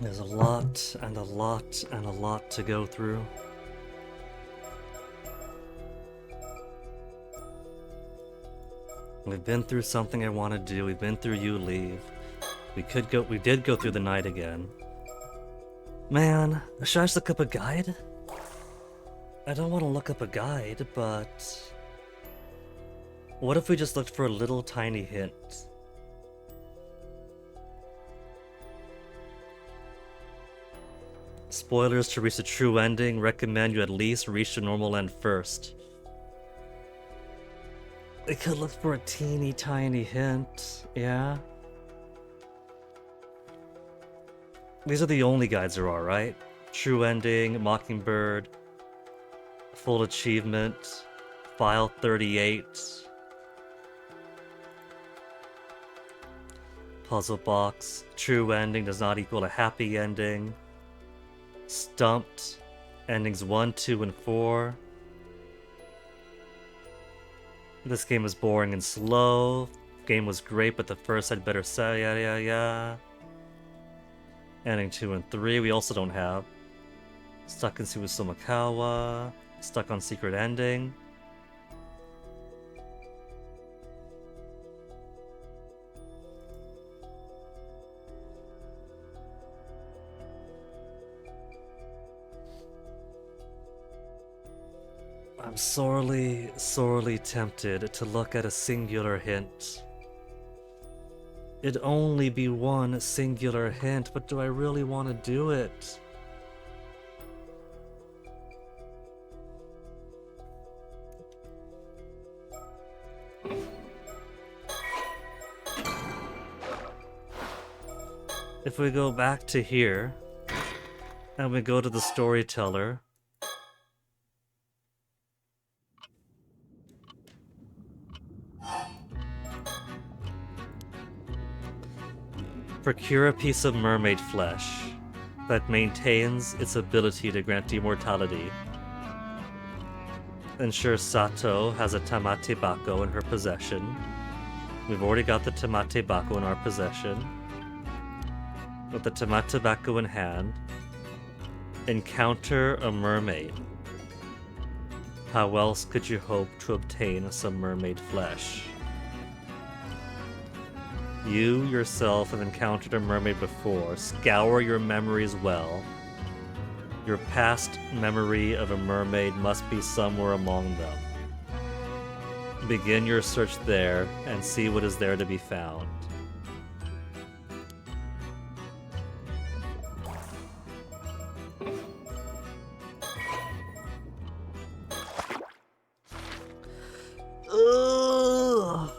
There's a lot and a lot and a lot to go through. We've been through something I want to do. We've been through you leave. We did go through the night again. Man, should I just look up a guide? I don't want to look up a guide, but what if we just looked for a little tiny hint? Spoilers to reach the true ending. Recommend you at least reach the normal end first. We could look for a teeny tiny hint, yeah? These are the only guides there are, right? True ending, Mockingbird, full achievement, file 38, puzzle box, true ending does not equal a happy ending, stumped, endings 1, 2, and 4. This game was boring and slow. Game was great, but the first had better say, yeah. Ending 2 and 3 we also don't have. Stuck in Suwasumakawa. Stuck on secret ending. I'm sorely, sorely tempted to look at a singular hint. It'd only be one singular hint, but do I really want to do it? If we go back to here, and we go to the storyteller, procure a piece of mermaid flesh that maintains its ability to grant immortality. Ensure Sato has a Tamate Bako in her possession. We've already got the Tamate Bako in our possession. With the Tamate Bako in hand, encounter a mermaid. How else could you hope to obtain some mermaid flesh? You yourself have encountered a mermaid before. Scour your memories well. Your past memory of a mermaid must be somewhere among them. Begin your search there and see what is there to be found. Ugh.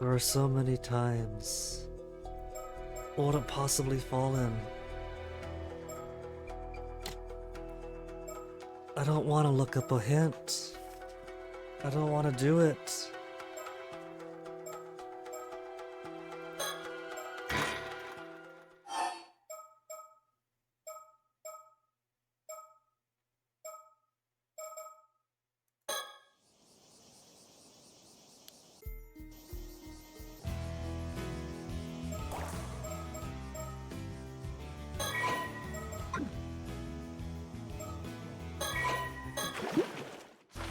There are so many times. What would it possibly fall in? I don't want to look up a hint. I don't want to do it.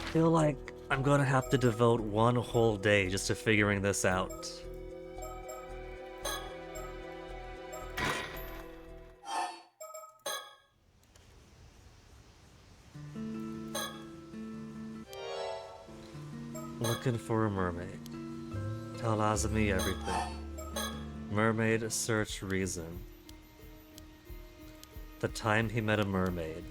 I feel like I'm gonna have to devote one whole day just to figuring this out. Looking for a mermaid. Tell Azumi everything. Mermaid search reason. The time he met a mermaid.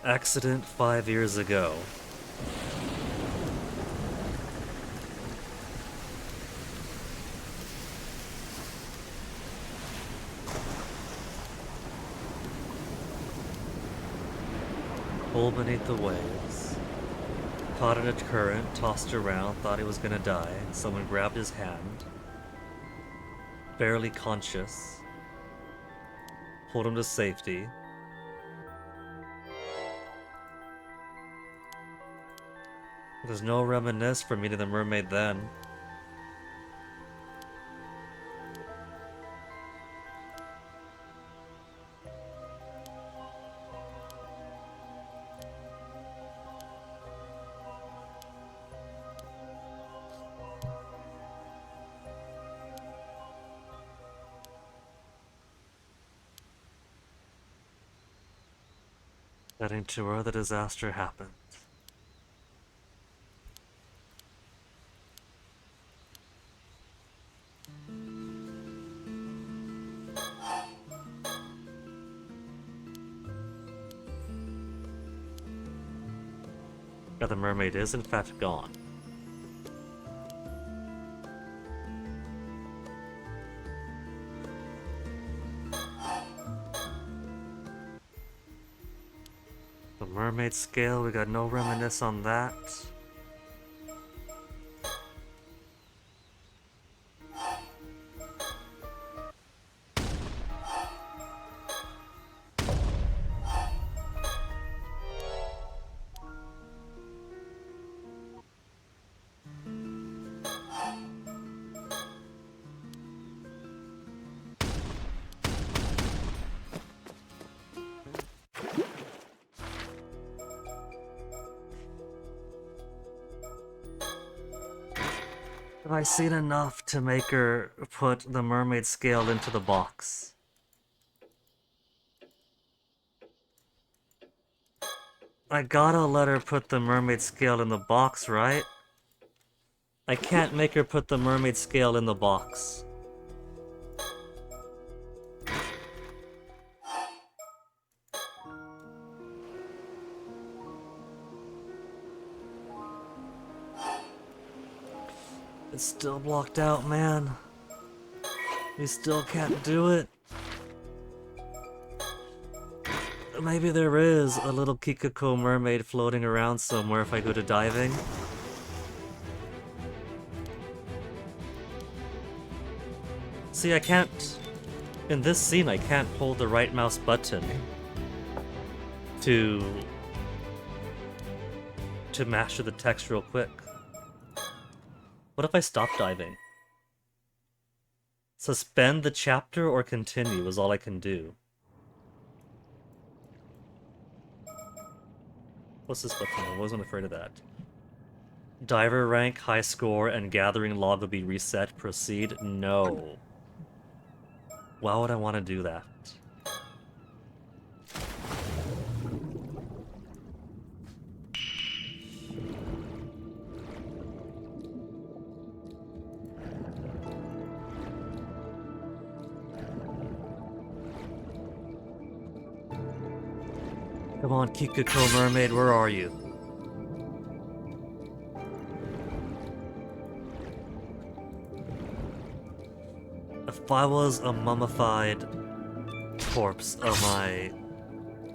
Accident 5 years ago. pool beneath the waves. Caught in a current, tossed around, thought he was gonna die. Someone grabbed his hand. Barely conscious. Pulled him to safety. There's no reminisce for meeting the mermaid then. Getting to where the disaster happened. Yeah, the mermaid is in fact gone. The mermaid scale, we got no reminisce on that. Have I seen enough to make her put the mermaid scale into the box? I gotta let her put the mermaid scale in the box, right? I can't make her put the mermaid scale in the box. It's still blocked out, man. We still can't do it. Maybe there is a little Kikako mermaid floating around somewhere if I go to diving. See, I can't... In this scene, I can't hold the right mouse button to master the text real quick. What if I stop diving? Suspend the chapter or continue is all I can do. What's this button? I wasn't afraid of that. Diver rank, high score, and gathering log will be reset. Proceed? No. Why would I want to do that? Come on, Kikako mermaid, where are you? If I was a mummified corpse of my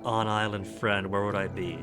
on-island friend, where would I be?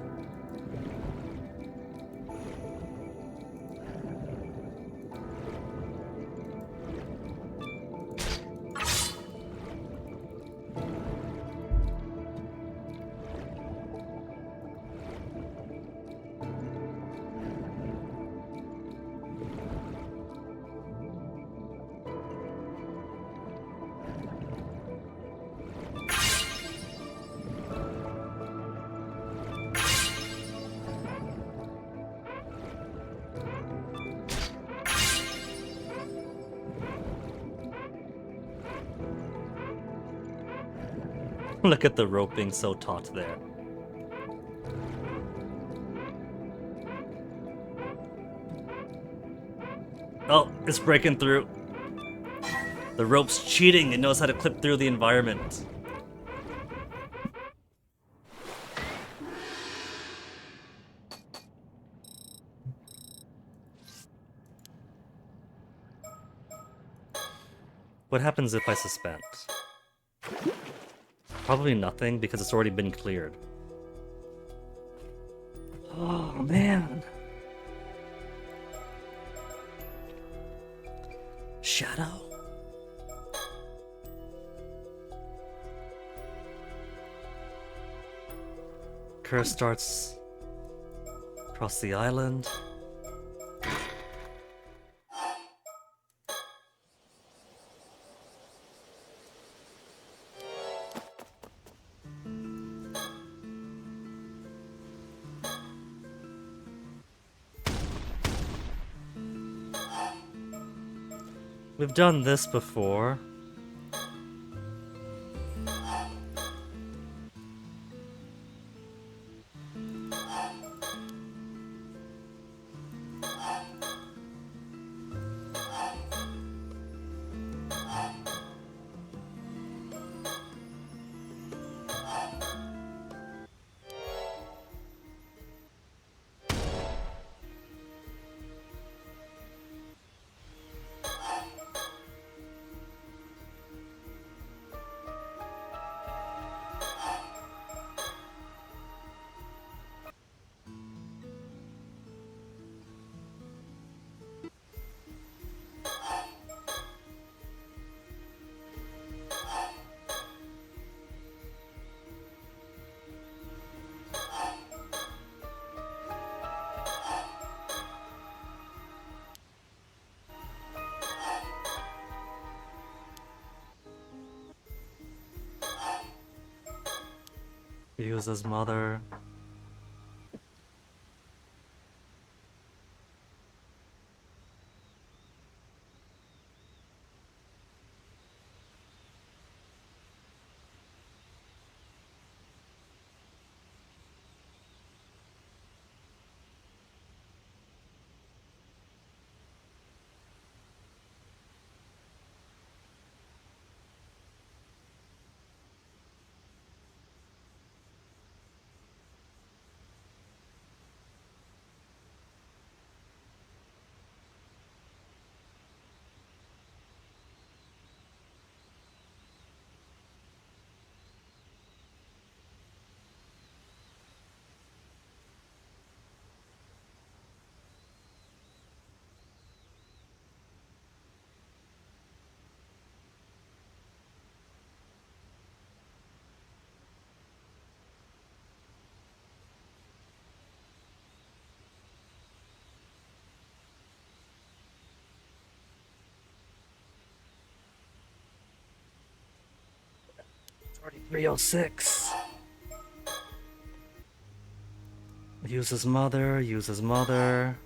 Look at the rope being so taut there. Oh, it's breaking through. The rope's cheating. It knows how to clip through the environment. What happens if I suspend? Probably nothing, because it's already been cleared. Oh, man. Shadow? Curse starts across the island. We've done this before. Use his mother. It's already 3:06. Use his mother, use his mother.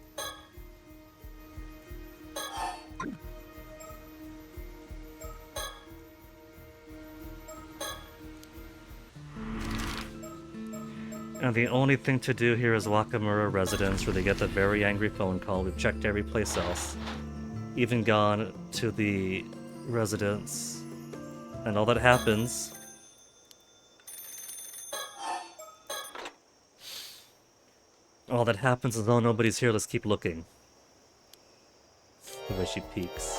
And the only thing to do here is Wakamura residence, where they get the very angry phone call. We've checked every place else. Even gone to the residence. And all that happens... All that happens is, oh, nobody's here, let's keep looking. The way she peeks.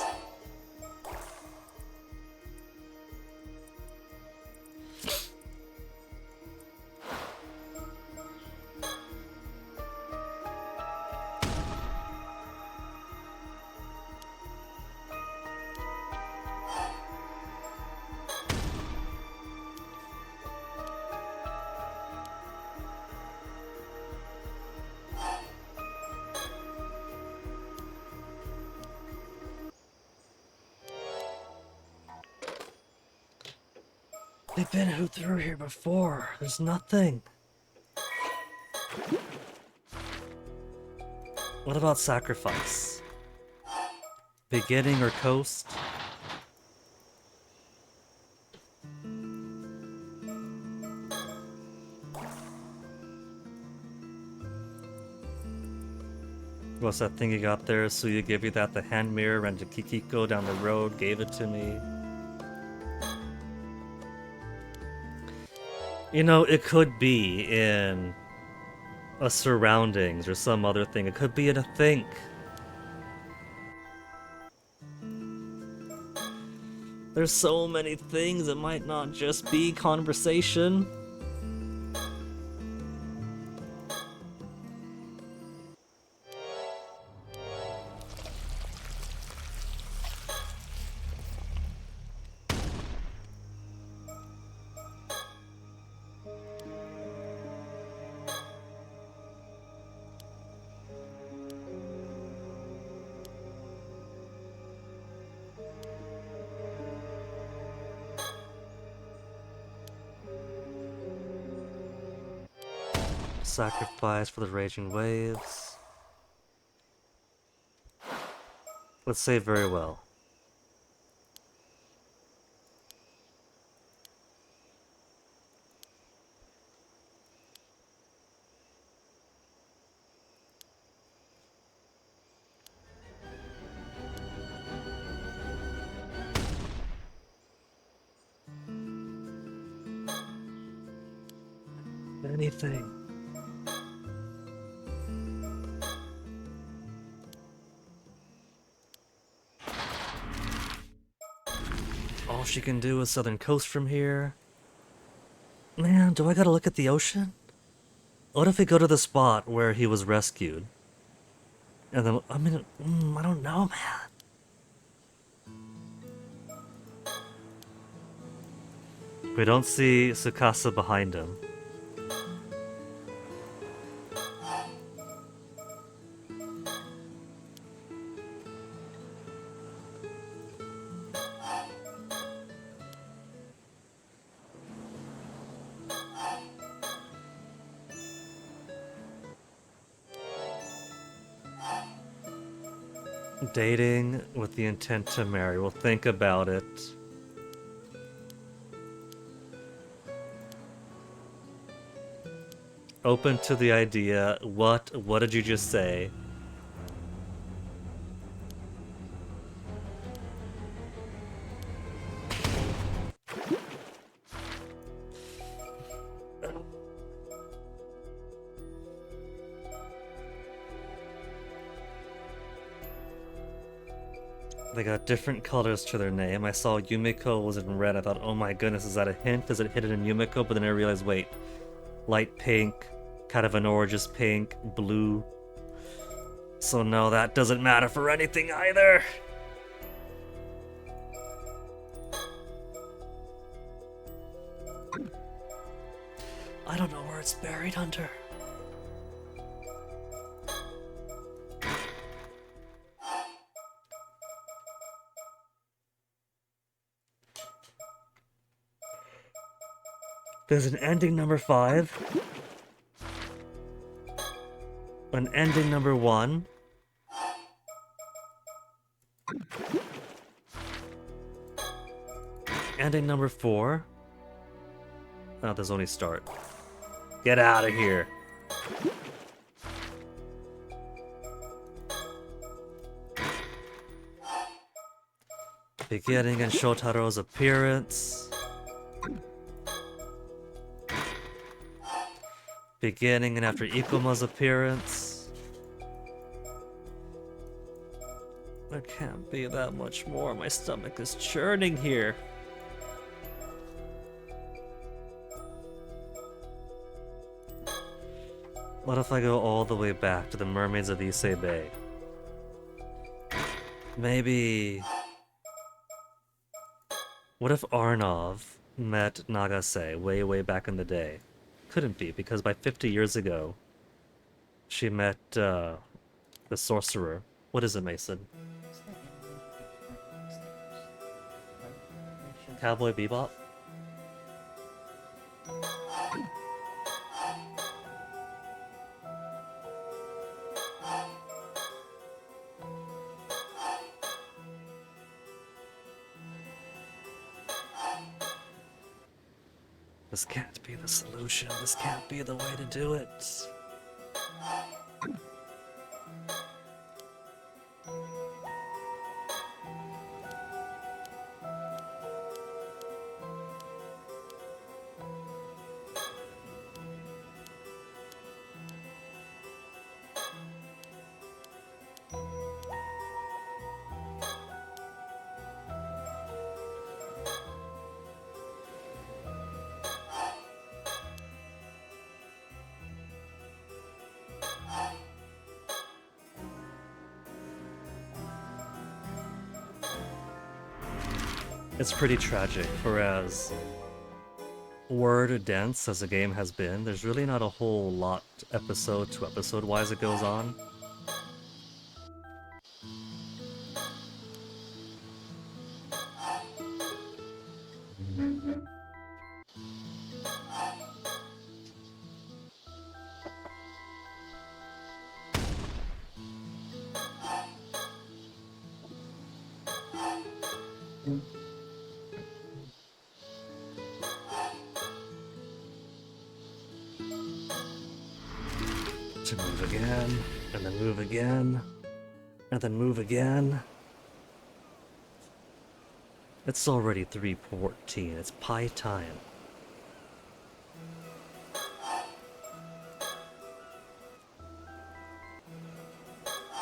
They've been through here before. There's nothing. What about sacrifice? Beginning or coast? What's that thing you got there? Suya gave you that, the hand mirror, and Kikiko down the road gave it to me. You know, it could be in a surroundings or some other thing. It could be in a think. There's so many things, it might not just be conversation. Sacrifice for the raging waves. Let's save very well. Anything. All she can do is southern coast from here. Man, do I gotta look at the ocean? What if we go to the spot where he was rescued? And then, I mean, I don't know, man. We don't see Tsukasa behind him. Dating with the intent to marry. We'll think about it. Open to the idea. What did you just say? They got different colors to their name. I saw Yumiko was in red. I thought, oh my goodness, is that a hint? Is it hidden in Yumiko? But then I realized, wait, light pink, kind of an orange pink, blue. So no, that doesn't matter for anything either. I don't know where it's buried under. There's an ending number 5. An ending number 1. Ending number 4. Oh, there's only start. Get out of here. Beginning in Shotaro's appearance. Beginning and after Ikuma's appearance. There can't be that much more. My stomach is churning here. What if I go all the way back to the mermaids of Issei Bay? Maybe... What if Arnov met Nagase way back in the day? Couldn't be, because by 50 years ago, she met the sorcerer. What is it, Mason? Cowboy Bebop? This can't be the solution. This can't be the way to do it. It's pretty tragic, for as word dense as the game has been, there's really not a whole lot episode to episode wise it goes on. To move again, and then move again, and then move again. It's already 3:14. It's pie time.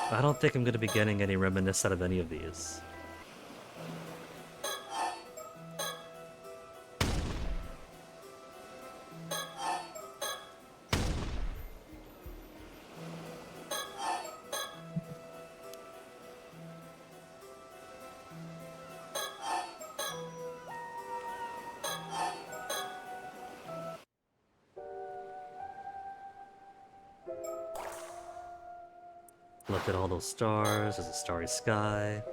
I don't think I'm going to be getting any reminisce out of any of these. Look at all those stars, there's a starry sky.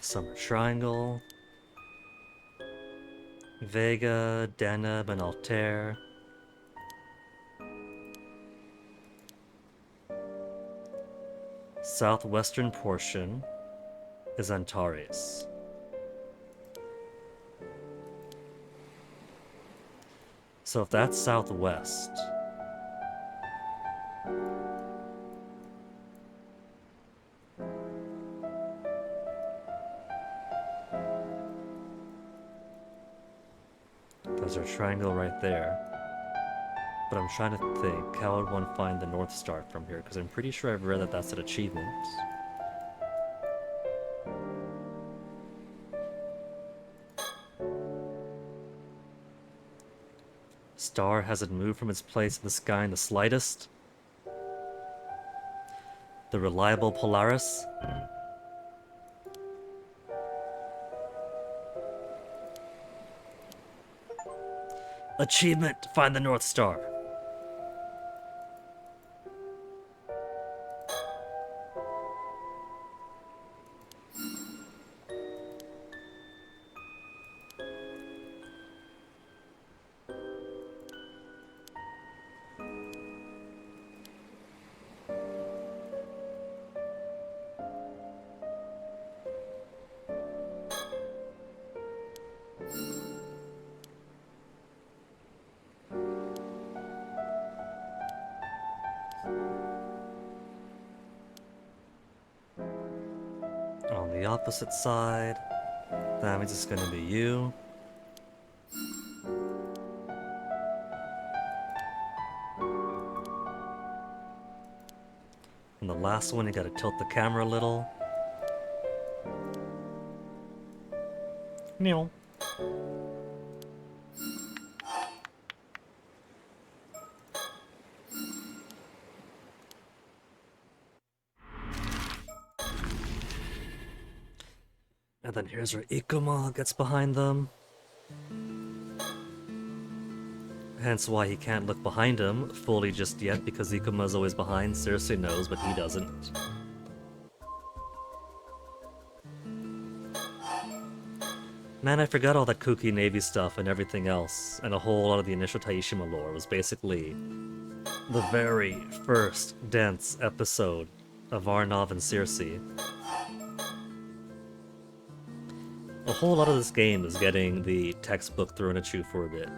Summer Triangle. Vega, Deneb, and Altair. Southwestern portion is Antares. So if that's southwest, there's our triangle right there. But I'm trying to think, how would one find the North Star from here? Because I'm pretty sure I've read that that's an achievement. Star hasn't moved from its place in the sky in the slightest. The reliable Polaris. Achievement! Find the North Star. On the opposite side, that means it's gonna be you. And the last one, you gotta tilt the camera a little. Meow. And then here's where Ikuma gets behind them. Hence why he can't look behind him fully just yet, because Ikuma's always behind. Cersei knows, but he doesn't. Man, I forgot all that kooky Navy stuff and everything else, and a whole lot of the initial Taishima lore was basically the very first dense episode of Arnov and Cersei. A whole lot of this game is getting the textbook thrown at you for a bit.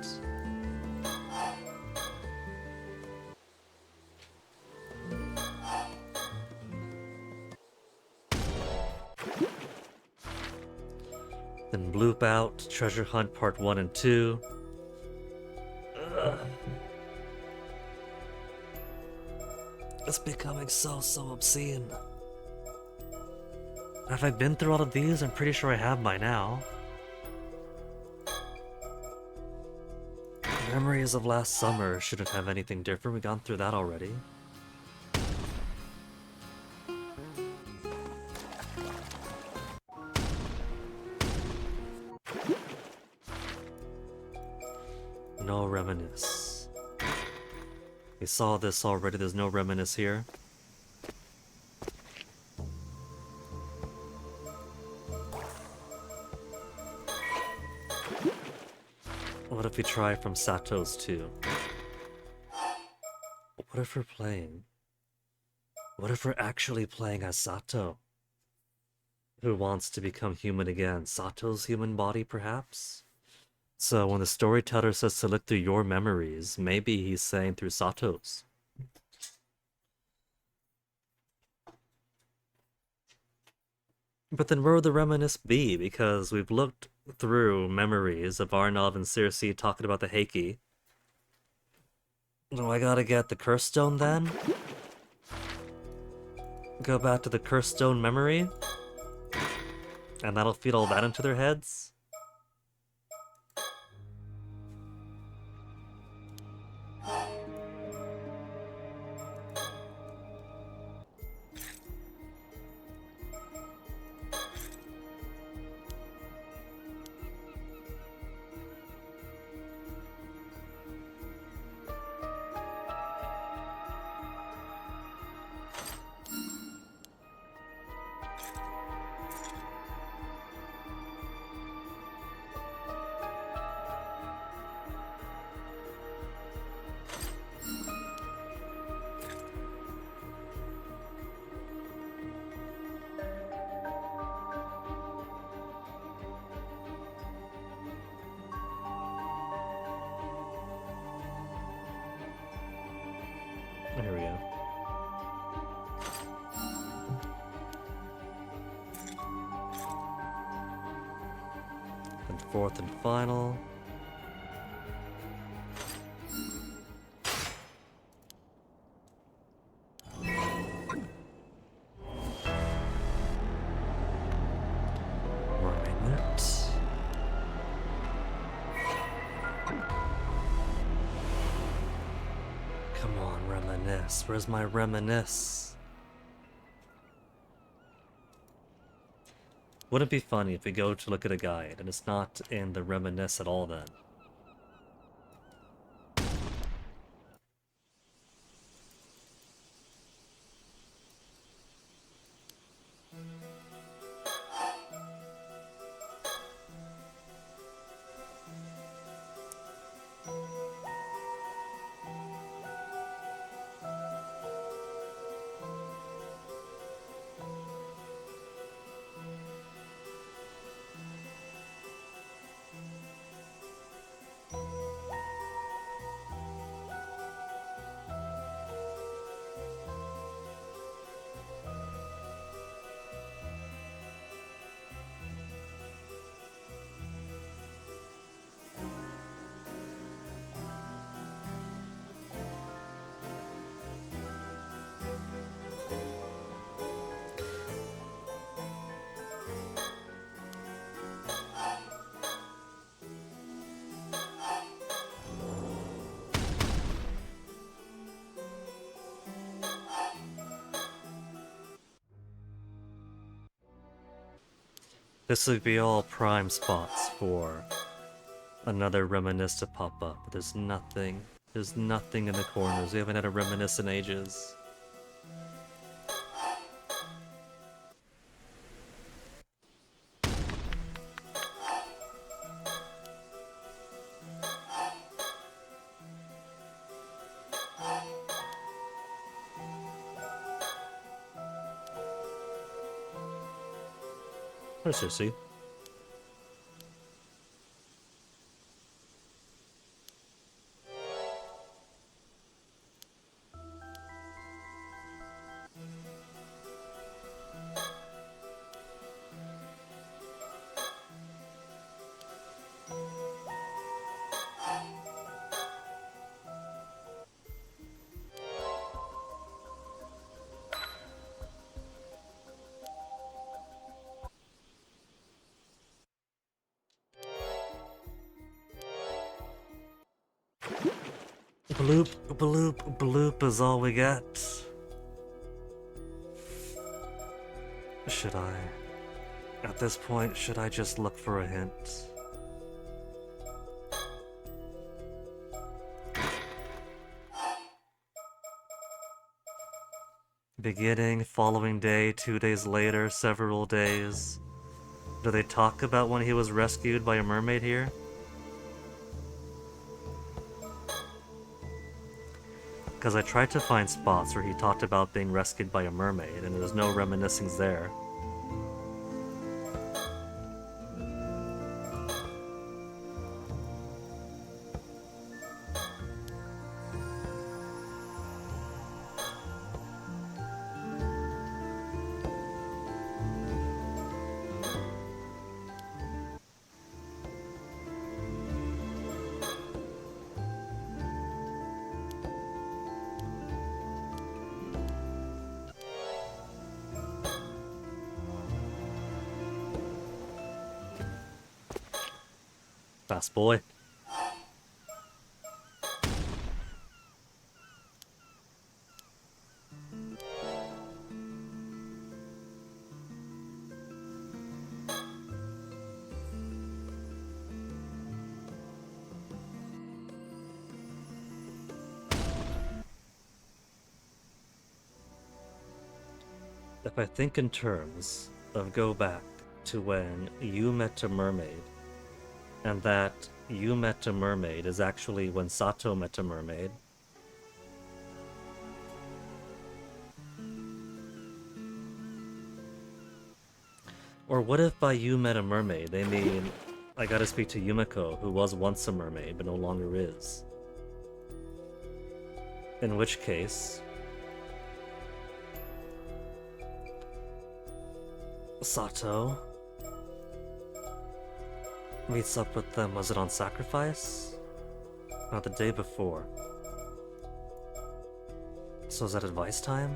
Then bloop out Treasure Hunt Part 1 and 2. Ugh. It's becoming so obscene. Have I been through all of these? I'm pretty sure I have by now. Memories of last summer shouldn't have anything different. We've gone through that already. No reminisce. We saw this already, there's no reminisce here. What if we try from Sato's too? What if we're playing? What if we're actually playing as Sato? Who wants to become human again? Sato's human body, perhaps? So when the storyteller says to look through your memories, maybe he's saying through Sato's. But then where would the reminisce be? Because we've looked through memories of Arnav and Circe talking about the Heiki. Do I gotta get the curse stone then? Go back to the curse stone memory? And that'll feed all that into their heads? Here we go. And fourth and final. Minute. Come on, reminisce. Where's my reminisce? Wouldn't it be funny if we go to look at a guide and it's not in the reminisce at all then? This would be all prime spots for another reminisce to pop up, but there's nothing. There's nothing in the corners. We haven't had a reminisce in ages. Where's Sissy? Bloop, bloop, bloop is all we get. Should I? At this point, should I just look for a hint? Beginning, following day, 2 days later, several days. Do they talk about when he was rescued by a mermaid here? Because I tried to find spots where he talked about being rescued by a mermaid, and there's no reminiscings there. Fast boy. If I think in terms of go back to when you met a mermaid, and that you met a mermaid is actually when Sato met a mermaid, or what if by you met a mermaid they mean I gotta speak to Yumiko, who was once a mermaid but no longer is? In which case, Sato meets up with them, was it on Sacrifice? Not the day before. So is that advice time?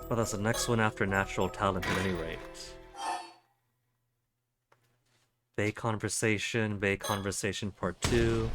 Well, that's the next one after Natural Talent at any rate. Bay Conversation Part 2.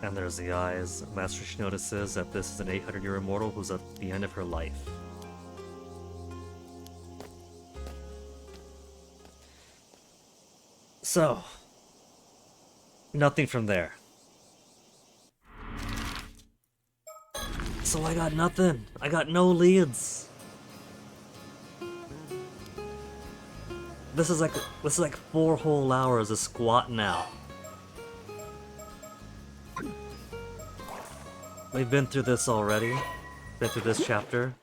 And there's the eyes. Master Shi notices that this is an 800-year immortal who's at the end of her life. So, nothing from there. So I got nothing. I got no leads. This is like 4 whole hours of squat now. We've been through this already. Been through this chapter.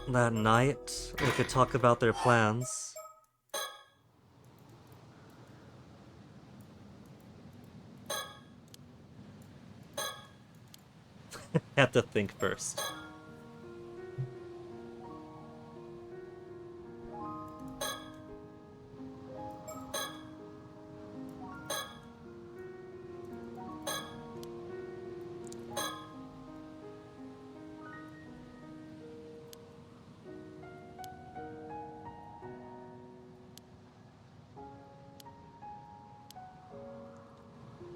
That night, we could talk about their plans. Have to think first.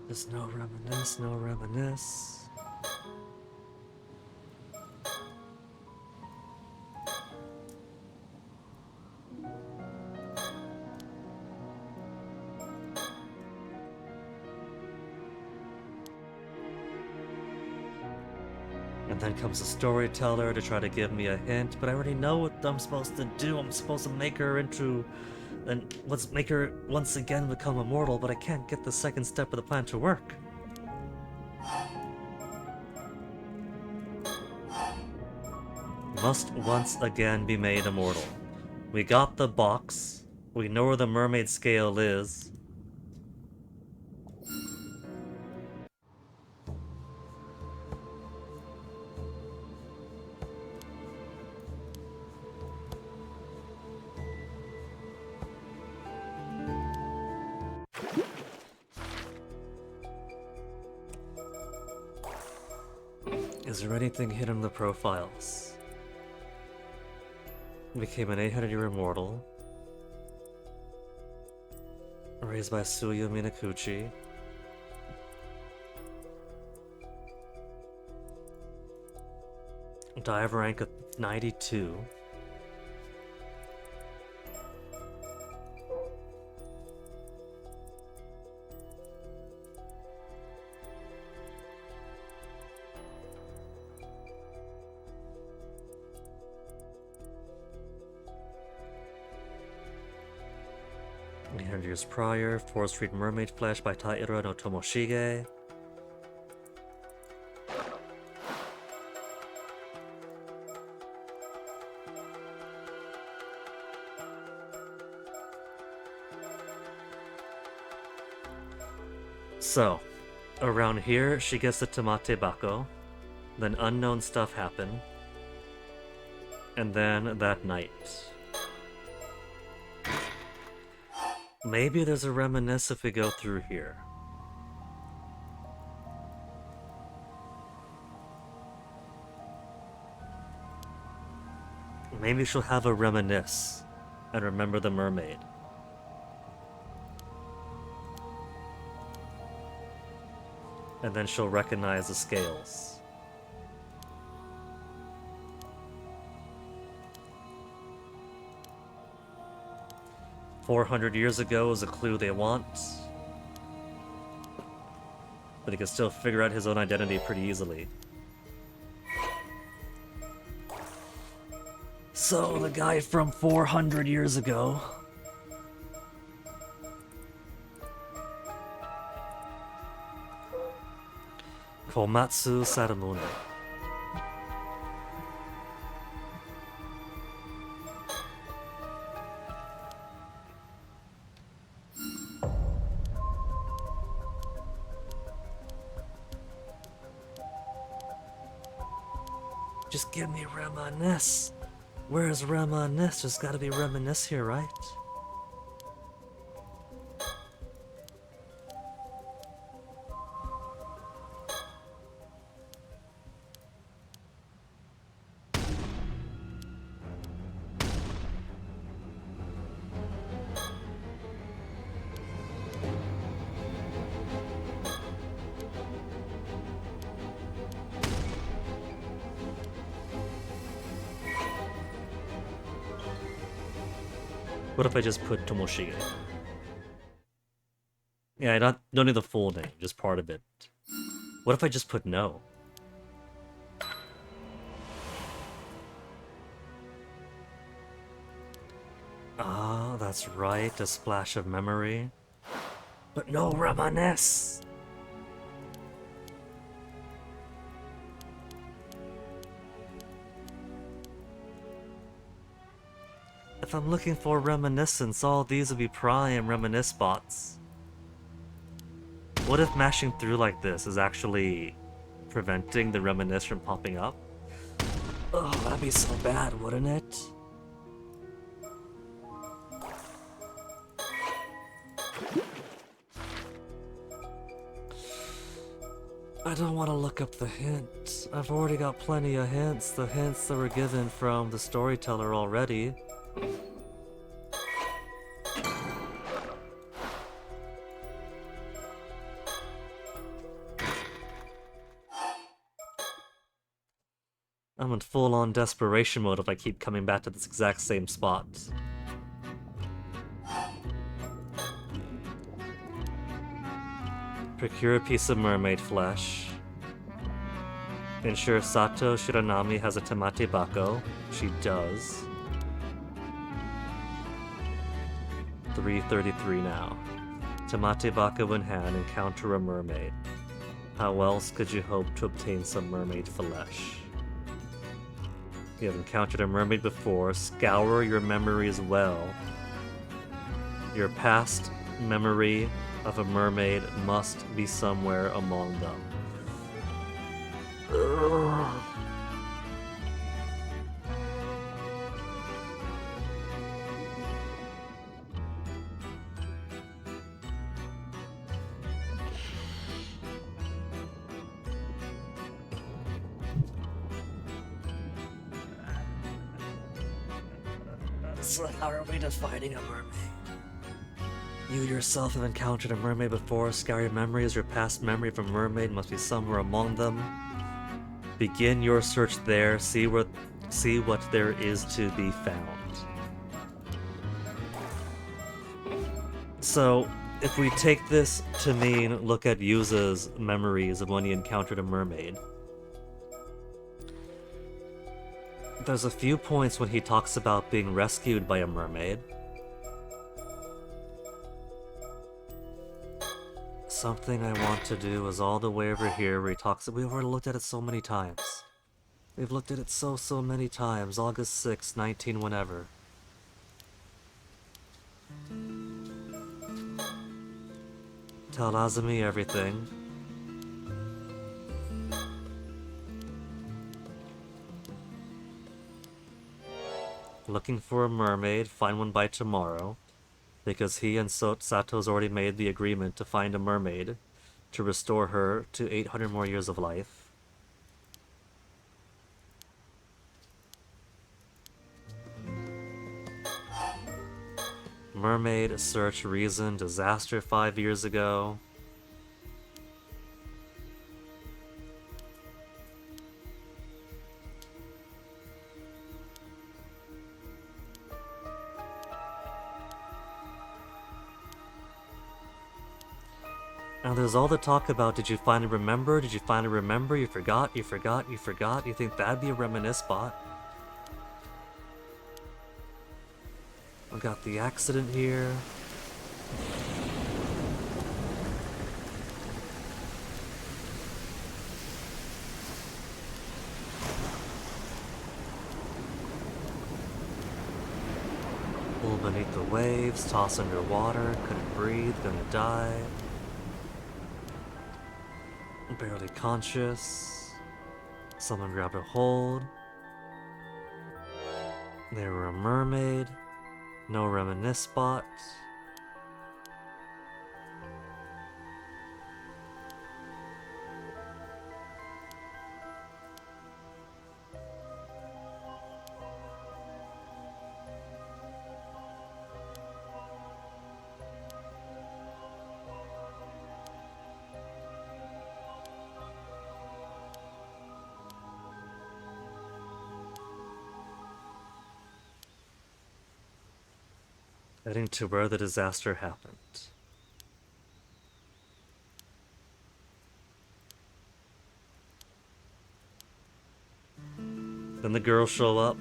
There's no reminisce, no reminisce. And then comes the storyteller to try to give me a hint, but I already know what I'm supposed to do. I'm supposed to make her into... and let's make her once again become immortal, but I can't get the second step of the plan to work. Must once again be made immortal. We got the box. We know where the mermaid scale is. Is there anything hidden in the profiles? Became an 800-year immortal. Raised by Suyo Minakuchi. Dive rank of 92. Years prior, Forest Street Mermaid Flesh by Taira no Tomoshige. So, around here, she gets the Tamate Bako, then unknown stuff happened, and then that night. Maybe there's a reminisce if we go through here. Maybe she'll have a reminisce and remember the mermaid. And then she'll recognize the scales. 400 years ago is a clue they want. But he can still figure out his own identity pretty easily. So, the guy from 400 years ago. Komatsu Saramune. Just give me reminisce. Where's reminisce? There's gotta be reminisce here, right? What if I just put Tomoshige? Yeah, I don't need the full name, just part of it. What if I just put no? Ah, that's right, a splash of memory. But no reminisce! If I'm looking for reminiscence, all these would be prime reminisce spots. What if mashing through like this is actually preventing the reminisce from popping up? Oh, that'd be so bad, wouldn't it? I don't want to look up the hint. I've already got plenty of hints, the hints that were given from the storyteller already. I'm in full-on desperation mode if I keep coming back to this exact same spot. Procure a piece of mermaid flesh. Ensure Sato Shiranami has a Tamate Bako. She does. 333 now. Tamate Bako in hand, encounter a mermaid. How else could you hope to obtain some mermaid flesh? You have encountered a mermaid before, scour your memories well. Your past memory of a mermaid must be somewhere among them. Ugh. So how are we defining a mermaid? You yourself have encountered a mermaid before. Scour your memories. Your past memory of a mermaid must be somewhere among them. Begin your search there. See what there is to be found. So, if we take this to mean look at Yuza's memories of when he encountered a mermaid, there's a few points when he talks about being rescued by a mermaid. Something I want to do is all the way over here where he talks. We've already looked at it so many times. We've looked at it so many times. August 6th, 19 whenever. Tell Azumi everything. Looking for a mermaid, find one by tomorrow. Because he and Sato's already made the agreement to find a mermaid to restore her to 800 more years of life. Mermaid search reason disaster 5 years ago. And there's all the talk about, did you finally remember? Did you finally remember? You forgot, you forgot, you forgot. You think that'd be a reminisce spot? We got the accident here. Pool beneath the waves, toss underwater, couldn't breathe, gonna die. Barely conscious. Someone grabbed a hold. They were a mermaid. No reminisce spot. Heading to where the disaster happened. Then the girls show up.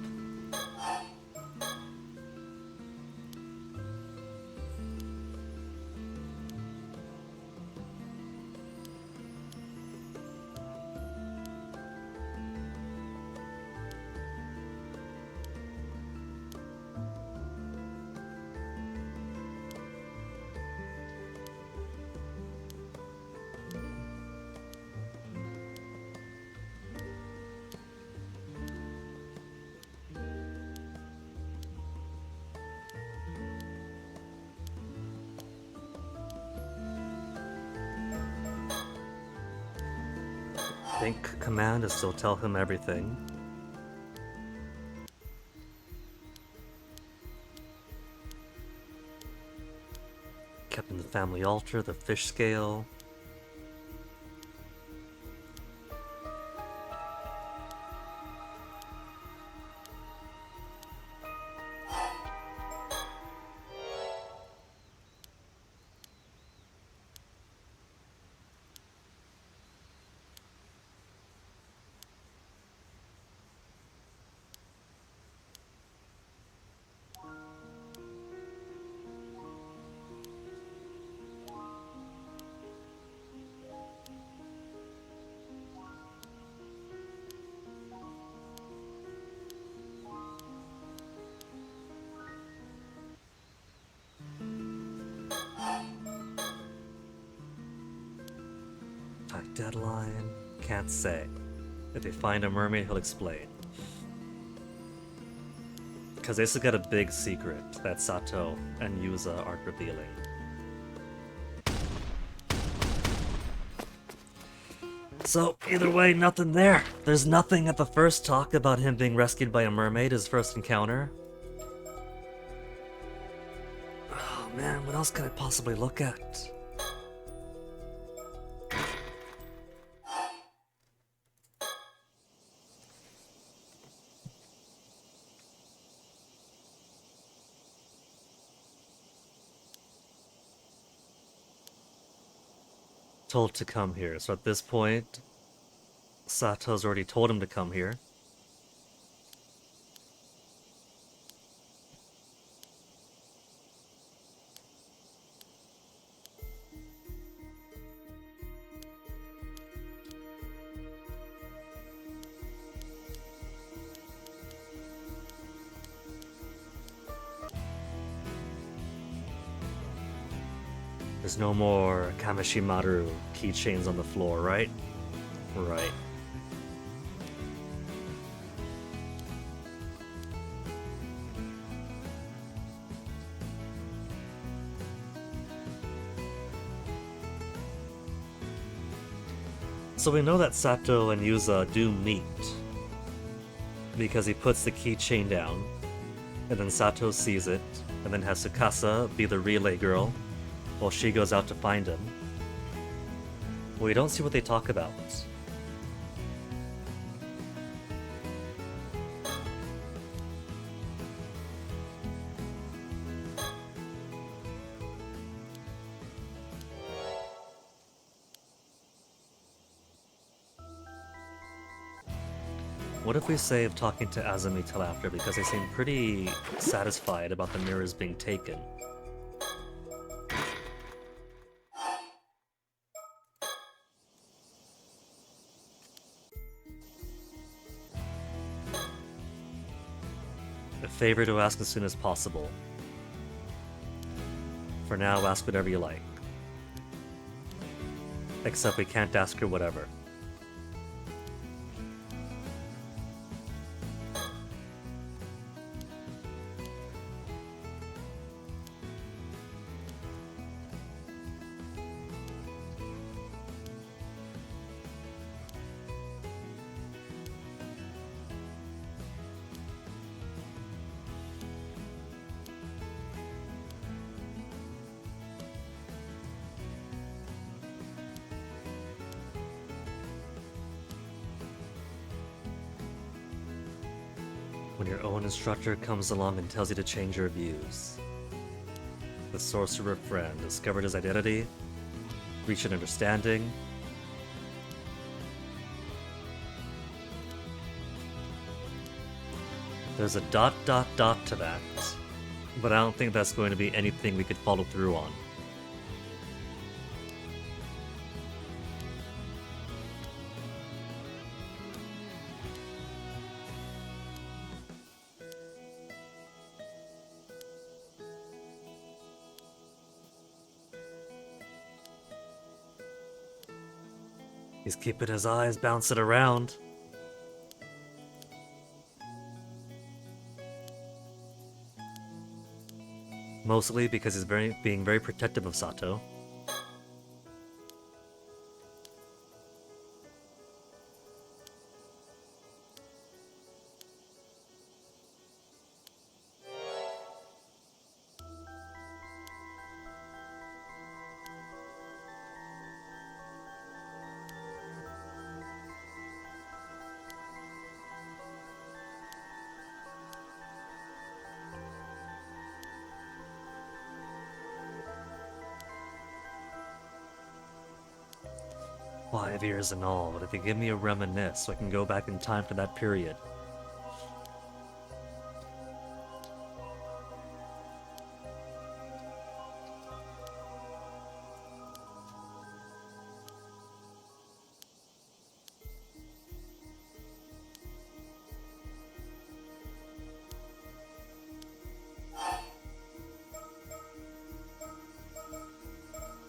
Think command is still tell him everything. Kept in the family altar, the fish scale. Deadline? Can't say. If they find a mermaid, he'll explain. Because they still got a big secret that Sato and Yuza aren't revealing. So, either way, nothing there. There's nothing at the first talk about him being rescued by a mermaid, his first encounter. man, what else could I possibly look at? Told to come here, so at this point, Sato's already told him to come here. There's no more Kameshimaru keychains on the floor, right? Right. So we know that Sato and Yuza do meet, because he puts the keychain down, and then Sato sees it, and then has Tsukasa be the relay girl, while she goes out to find him. We don't see what they talk about. What if we save talking to Azumi till after, because they seem pretty satisfied about the mirrors being taken. A favor to ask as soon as possible. For now, ask whatever you like. Except we can't ask her whatever. When your own instructor comes along and tells you to change your views. The sorcerer friend discovered his identity, reached an understanding. There's a ... to that, but I don't think that's going to be anything we could follow through on. He's keeping his eyes bouncing around. Mostly because he's being very protective of Sato. "5 years in all, but if you give me a reminisce so I can go back in time to that period."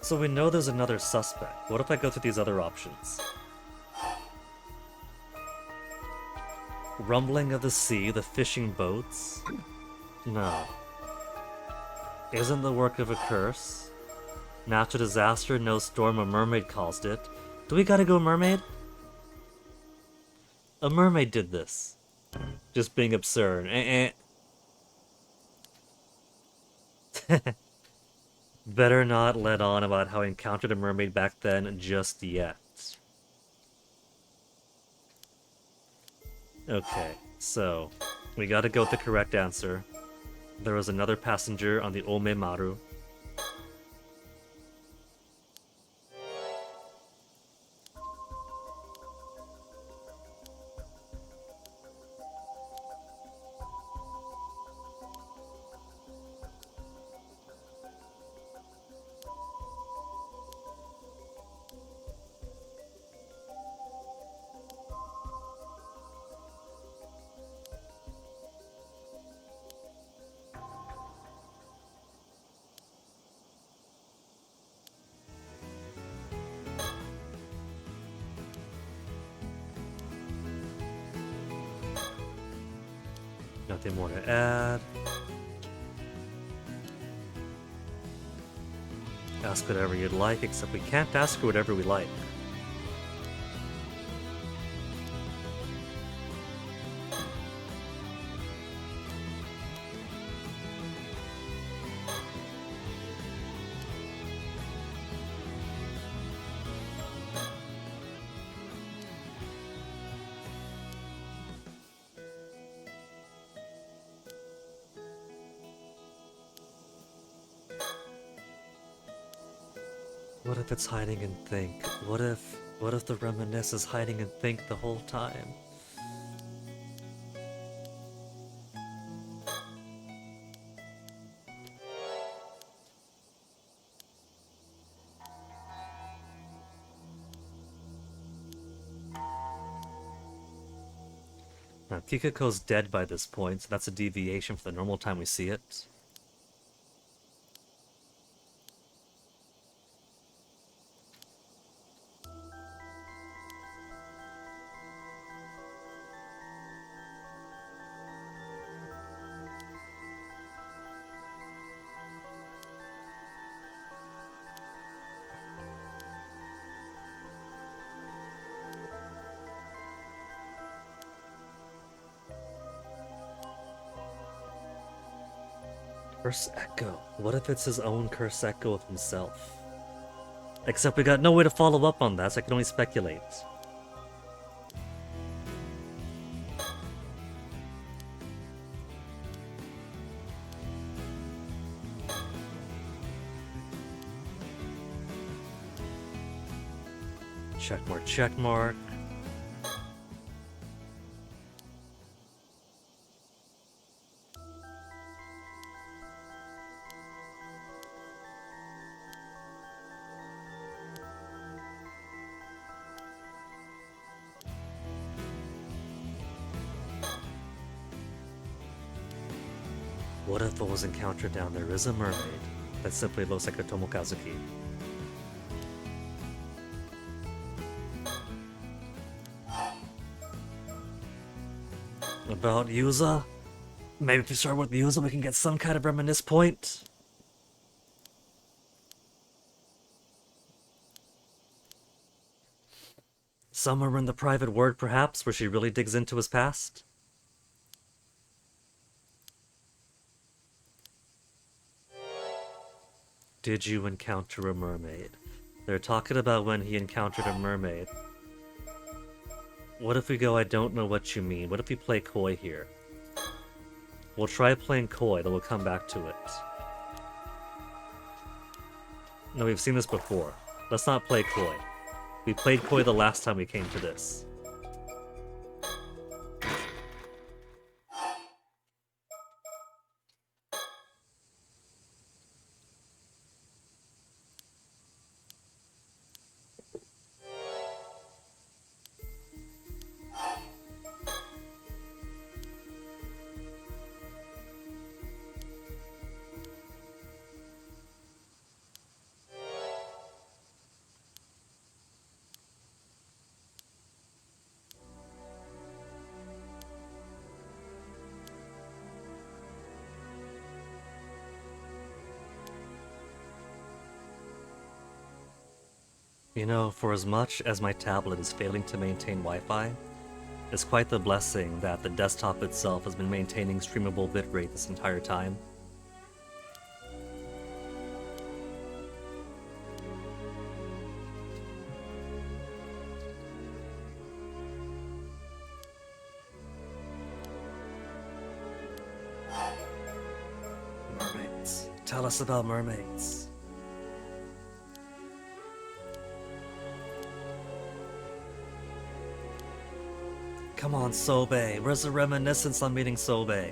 So we know there's another suspect. What if I go through these other options? Rumbling of the sea, the fishing boats? No. Isn't the work of a curse? Natural disaster, no storm, a mermaid caused it. Do we gotta go mermaid? A mermaid did this. Just being absurd. Better not let on about how I encountered a mermaid back then just yet. Okay, so we gotta go with the correct answer. There was another passenger on the Ome Maru. Nothing more to add. Ask whatever you'd like, except we can't ask her whatever we like. What if it's hiding and think? What if the reminisce is hiding and think the whole time? Now, Kikako's dead by this point, so that's a deviation from the normal time we see it. Curse Echo. What if it's his own Curse Echo of himself? Except we got no way to follow up on that, so I can only speculate. Checkmark, checkmark. What if what was encountered down there is a mermaid that simply looks like a Tomokazuki? About Yuza? Maybe if we start with Yuza we can get some kind of reminisce point? Somewhere in the private word perhaps, where she really digs into his past? Did you encounter a mermaid? They're talking about when he encountered a mermaid. What if we go, I don't know what you mean? What if we play coy here? We'll try playing coy, then we'll come back to it. No, we've seen this before. Let's not play coy. We played coy the last time we came to this. You know, for as much as my tablet is failing to maintain Wi-Fi, it's quite the blessing that the desktop itself has been maintaining streamable bitrate this entire time. mermaids. Tell us about mermaids. Come on, Sobe. Where's the reminiscence on meeting Sobe?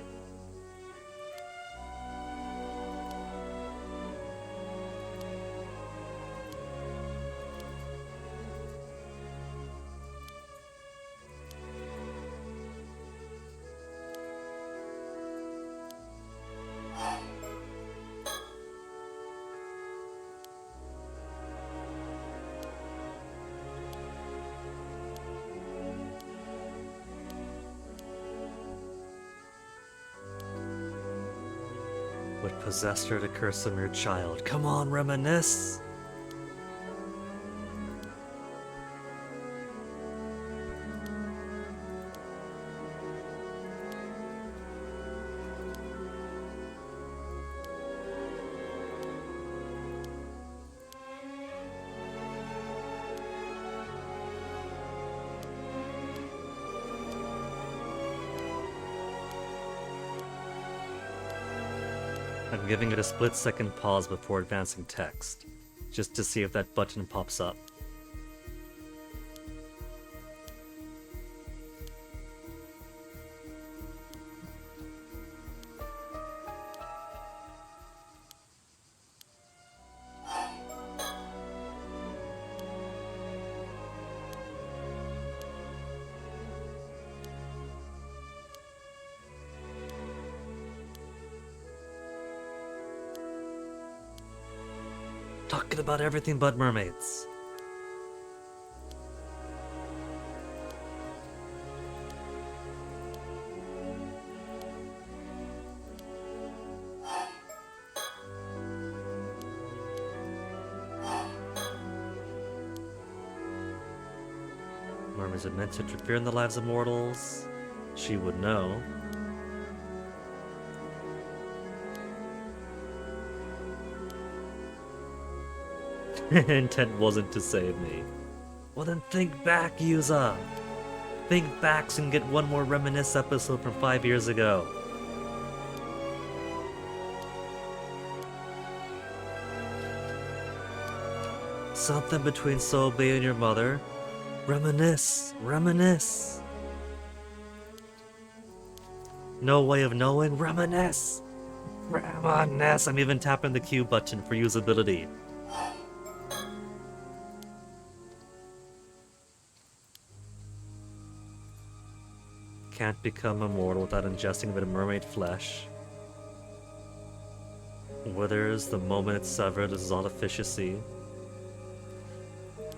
What possessed her to curse a mere child? Come on, reminisce! I'm giving it a split-second pause before advancing text, just to see if that button pops up. Talking about everything but mermaids. Mermaids are meant to interfere in the lives of mortals. She would know. Intent wasn't to save me. Well then think back, Yuza! Think back and get one more reminisce episode from 5 years ago. Something between Sobe and your mother. Reminisce, reminisce. No way of knowing, reminisce. Reminisce. I'm even tapping the Q button for usability. Can't become immortal without ingesting a bit of mermaid flesh. Withers the moment it's severed is all efficacy.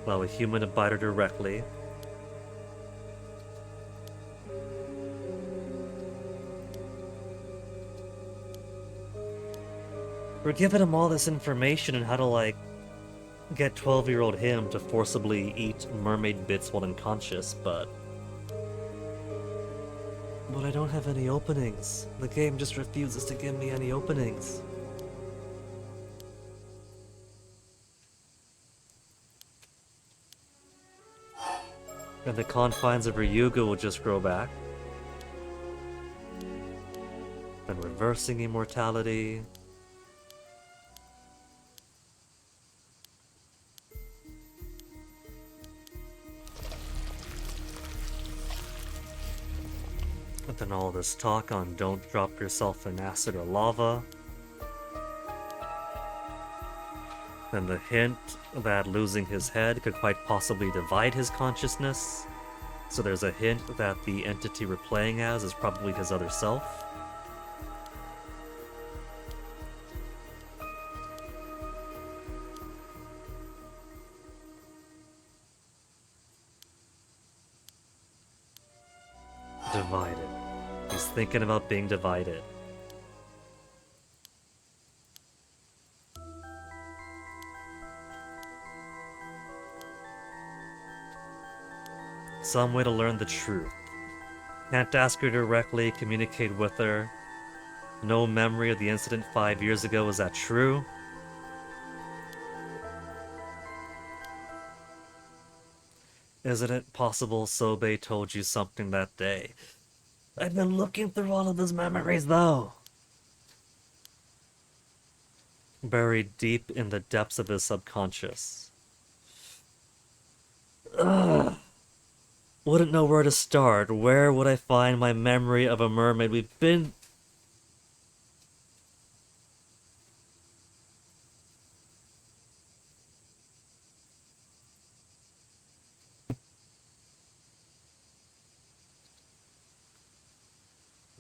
Allow a human to bite her directly. We're giving him all this information on how to, like, get 12-year-old him to forcibly eat mermaid bits while unconscious, but I don't have any openings. The game just refuses to give me any openings. And the confines of Ryuga will just grow back. And reversing immortality. But then all this talk on don't drop yourself in acid or lava. Then the hint that losing his head could quite possibly divide his consciousness. So there's a hint that the entity we're playing as is probably his other self. Divided. He's thinking about being divided. Some way to learn the truth. Can't ask her directly, communicate with her. No memory of the incident 5 years ago, is that true? Isn't it possible Sobe told you something that day? I've been looking through all of his memories though. buried deep in the depths of his subconscious. Wouldn't know where to start. Where would I find my memory of a mermaid? We've been...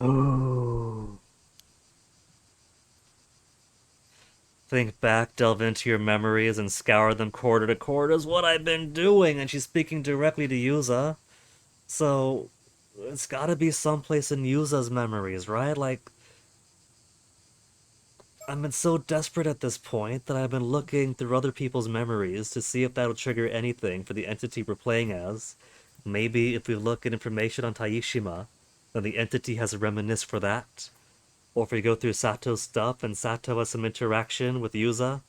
Oh. Think back, delve into your memories, and scour them quarter to quarter is what I've been doing, and she's speaking directly to Yuza. So, it's gotta be someplace in Yuza's memories, right? Like, I've been so desperate at this point that I've been looking through other people's memories to see if that'll trigger anything for the entity we're playing as. Maybe if we look at information on Taishima, then the entity has a reminisce for that. Or if we go through Sato's stuff and Sato has some interaction with Yuza.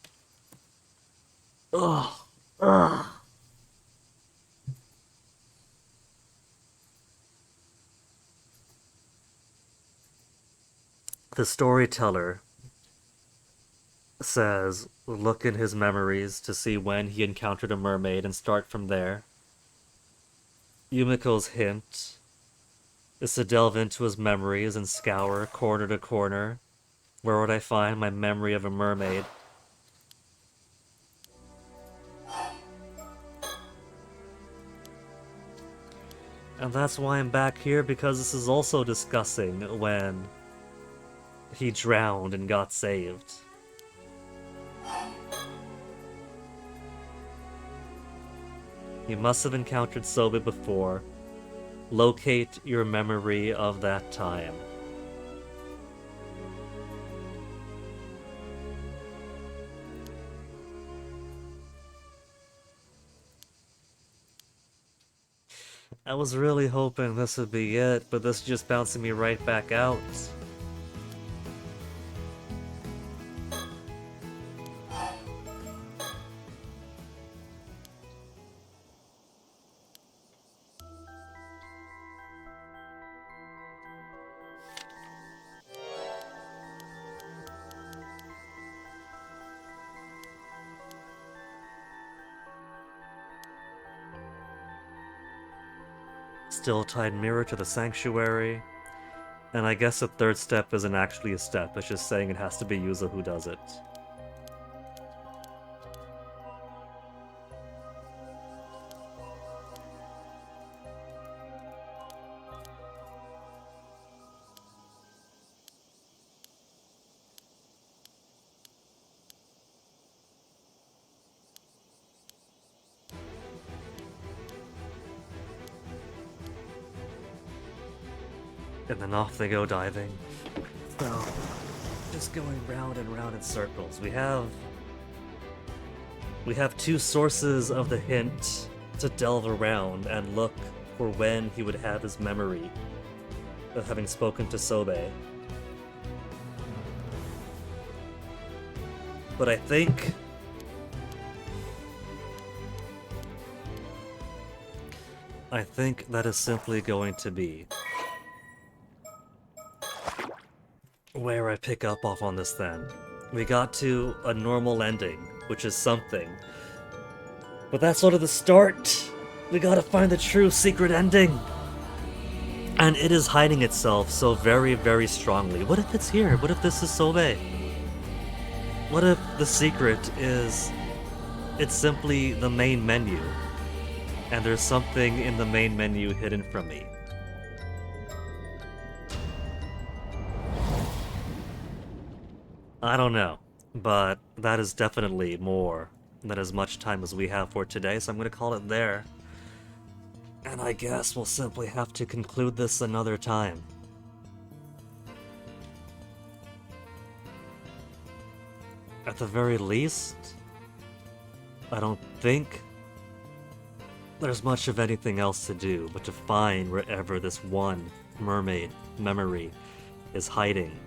Ugh. Ugh. The storyteller says look in his memories to see when he encountered a mermaid and start from there. Yumiko's hint is to delve into his memories and scour corner to corner. Where would I find my memory of a mermaid? And that's why I'm back here, because this is also discussing when he drowned and got saved. You must have encountered Sobe before. Locate your memory of that time. I was really hoping this would be it, but this is just bouncing me right back out. Still tied mirror to the sanctuary. And I guess the third step isn't actually a step, it's just saying it has to be Yuza who does it. And then off they go diving. So, just going round and round in circles. We have two sources of the hint to delve around and look for when he would have his memory of having spoken to Sobe. But I think that is simply going to be where I pick up off on this then. We got to a normal ending, which is something. But that's sort of the start. We gotta find the true secret ending. And it is hiding itself so very, very strongly. What if it's here? What if this is Sobe? What if the secret is... it's simply the main menu, and there's something in the main menu hidden from me? I don't know, but that is definitely more than as much time as we have for today, so I'm gonna call it there. And I guess we'll simply have to conclude this another time. At the very least, I don't think there's much of anything else to do but to find wherever this one mermaid memory is hiding.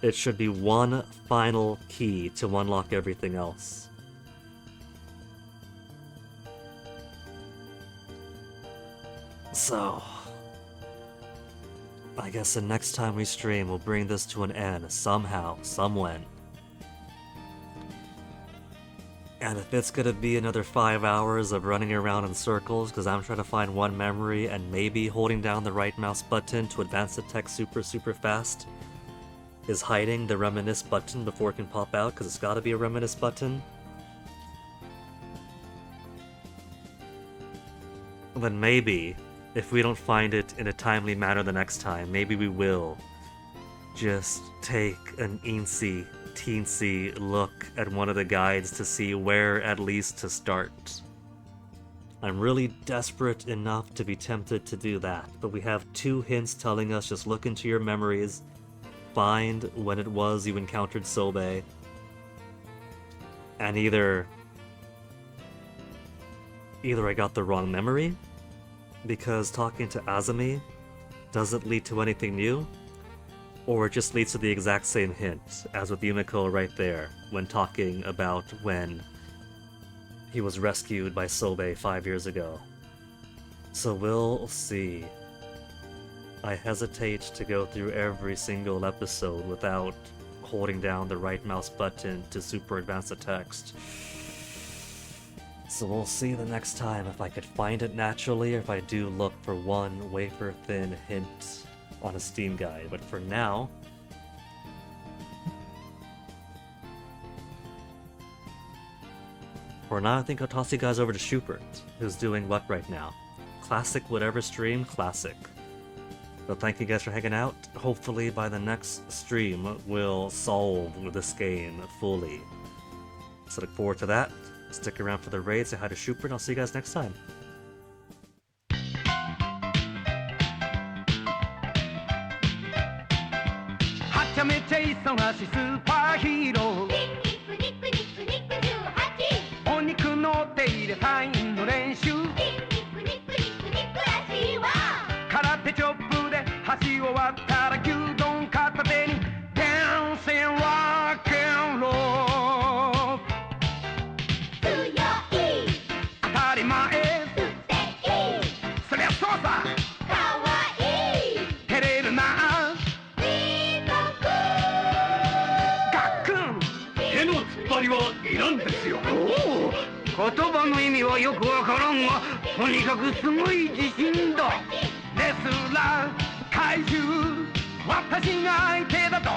It should be one final key to unlock everything else. So... I guess the next time we stream, we'll bring this to an end somehow, somewhen. And if it's gonna be another 5 hours of running around in circles because I'm trying to find one memory and maybe holding down the right mouse button to advance the text super fast is hiding the reminisce button before it can pop out because it's gotta be a reminisce button, then maybe, if we don't find it in a timely manner the next time, maybe we will just take an teensy look at one of the guides to see where at least to start. I'm really desperate enough to be tempted to do that, but we have 2 hints telling us just look into your memories, find when it was you encountered Sobe, and either I got the wrong memory, because talking to Azumi doesn't lead to anything new, or it just leads to the exact same hint as with Yumiko right there when talking about when he was rescued by Sobe 5 years ago. So we'll see. I hesitate to go through every single episode without holding down the right mouse button to super advance the text. So we'll see the next time if I could find it naturally or if I do look for one wafer-thin hint on a Steam guide, but for now, I think I'll toss you guys over to Schubert, who's doing what right now? Classic whatever stream, classic. But thank you guys for hanging out. Hopefully by the next stream, we'll solve this game fully. So look forward to that. Stick around for the raid, say hi to Schubert, and I'll see you guys next time. はちゃめちゃ忙しいスーパーヒーローお肉の手入れサインの練習空手チョップで橋終わったら牛丼片手にダンシングロックンロール強い当たり前そりゃそうさかわいい照れるな手の突っ張りはいらんですよ言葉の意味はよくわからんがとにかくすごい自信だレスラー怪獣私が相手だと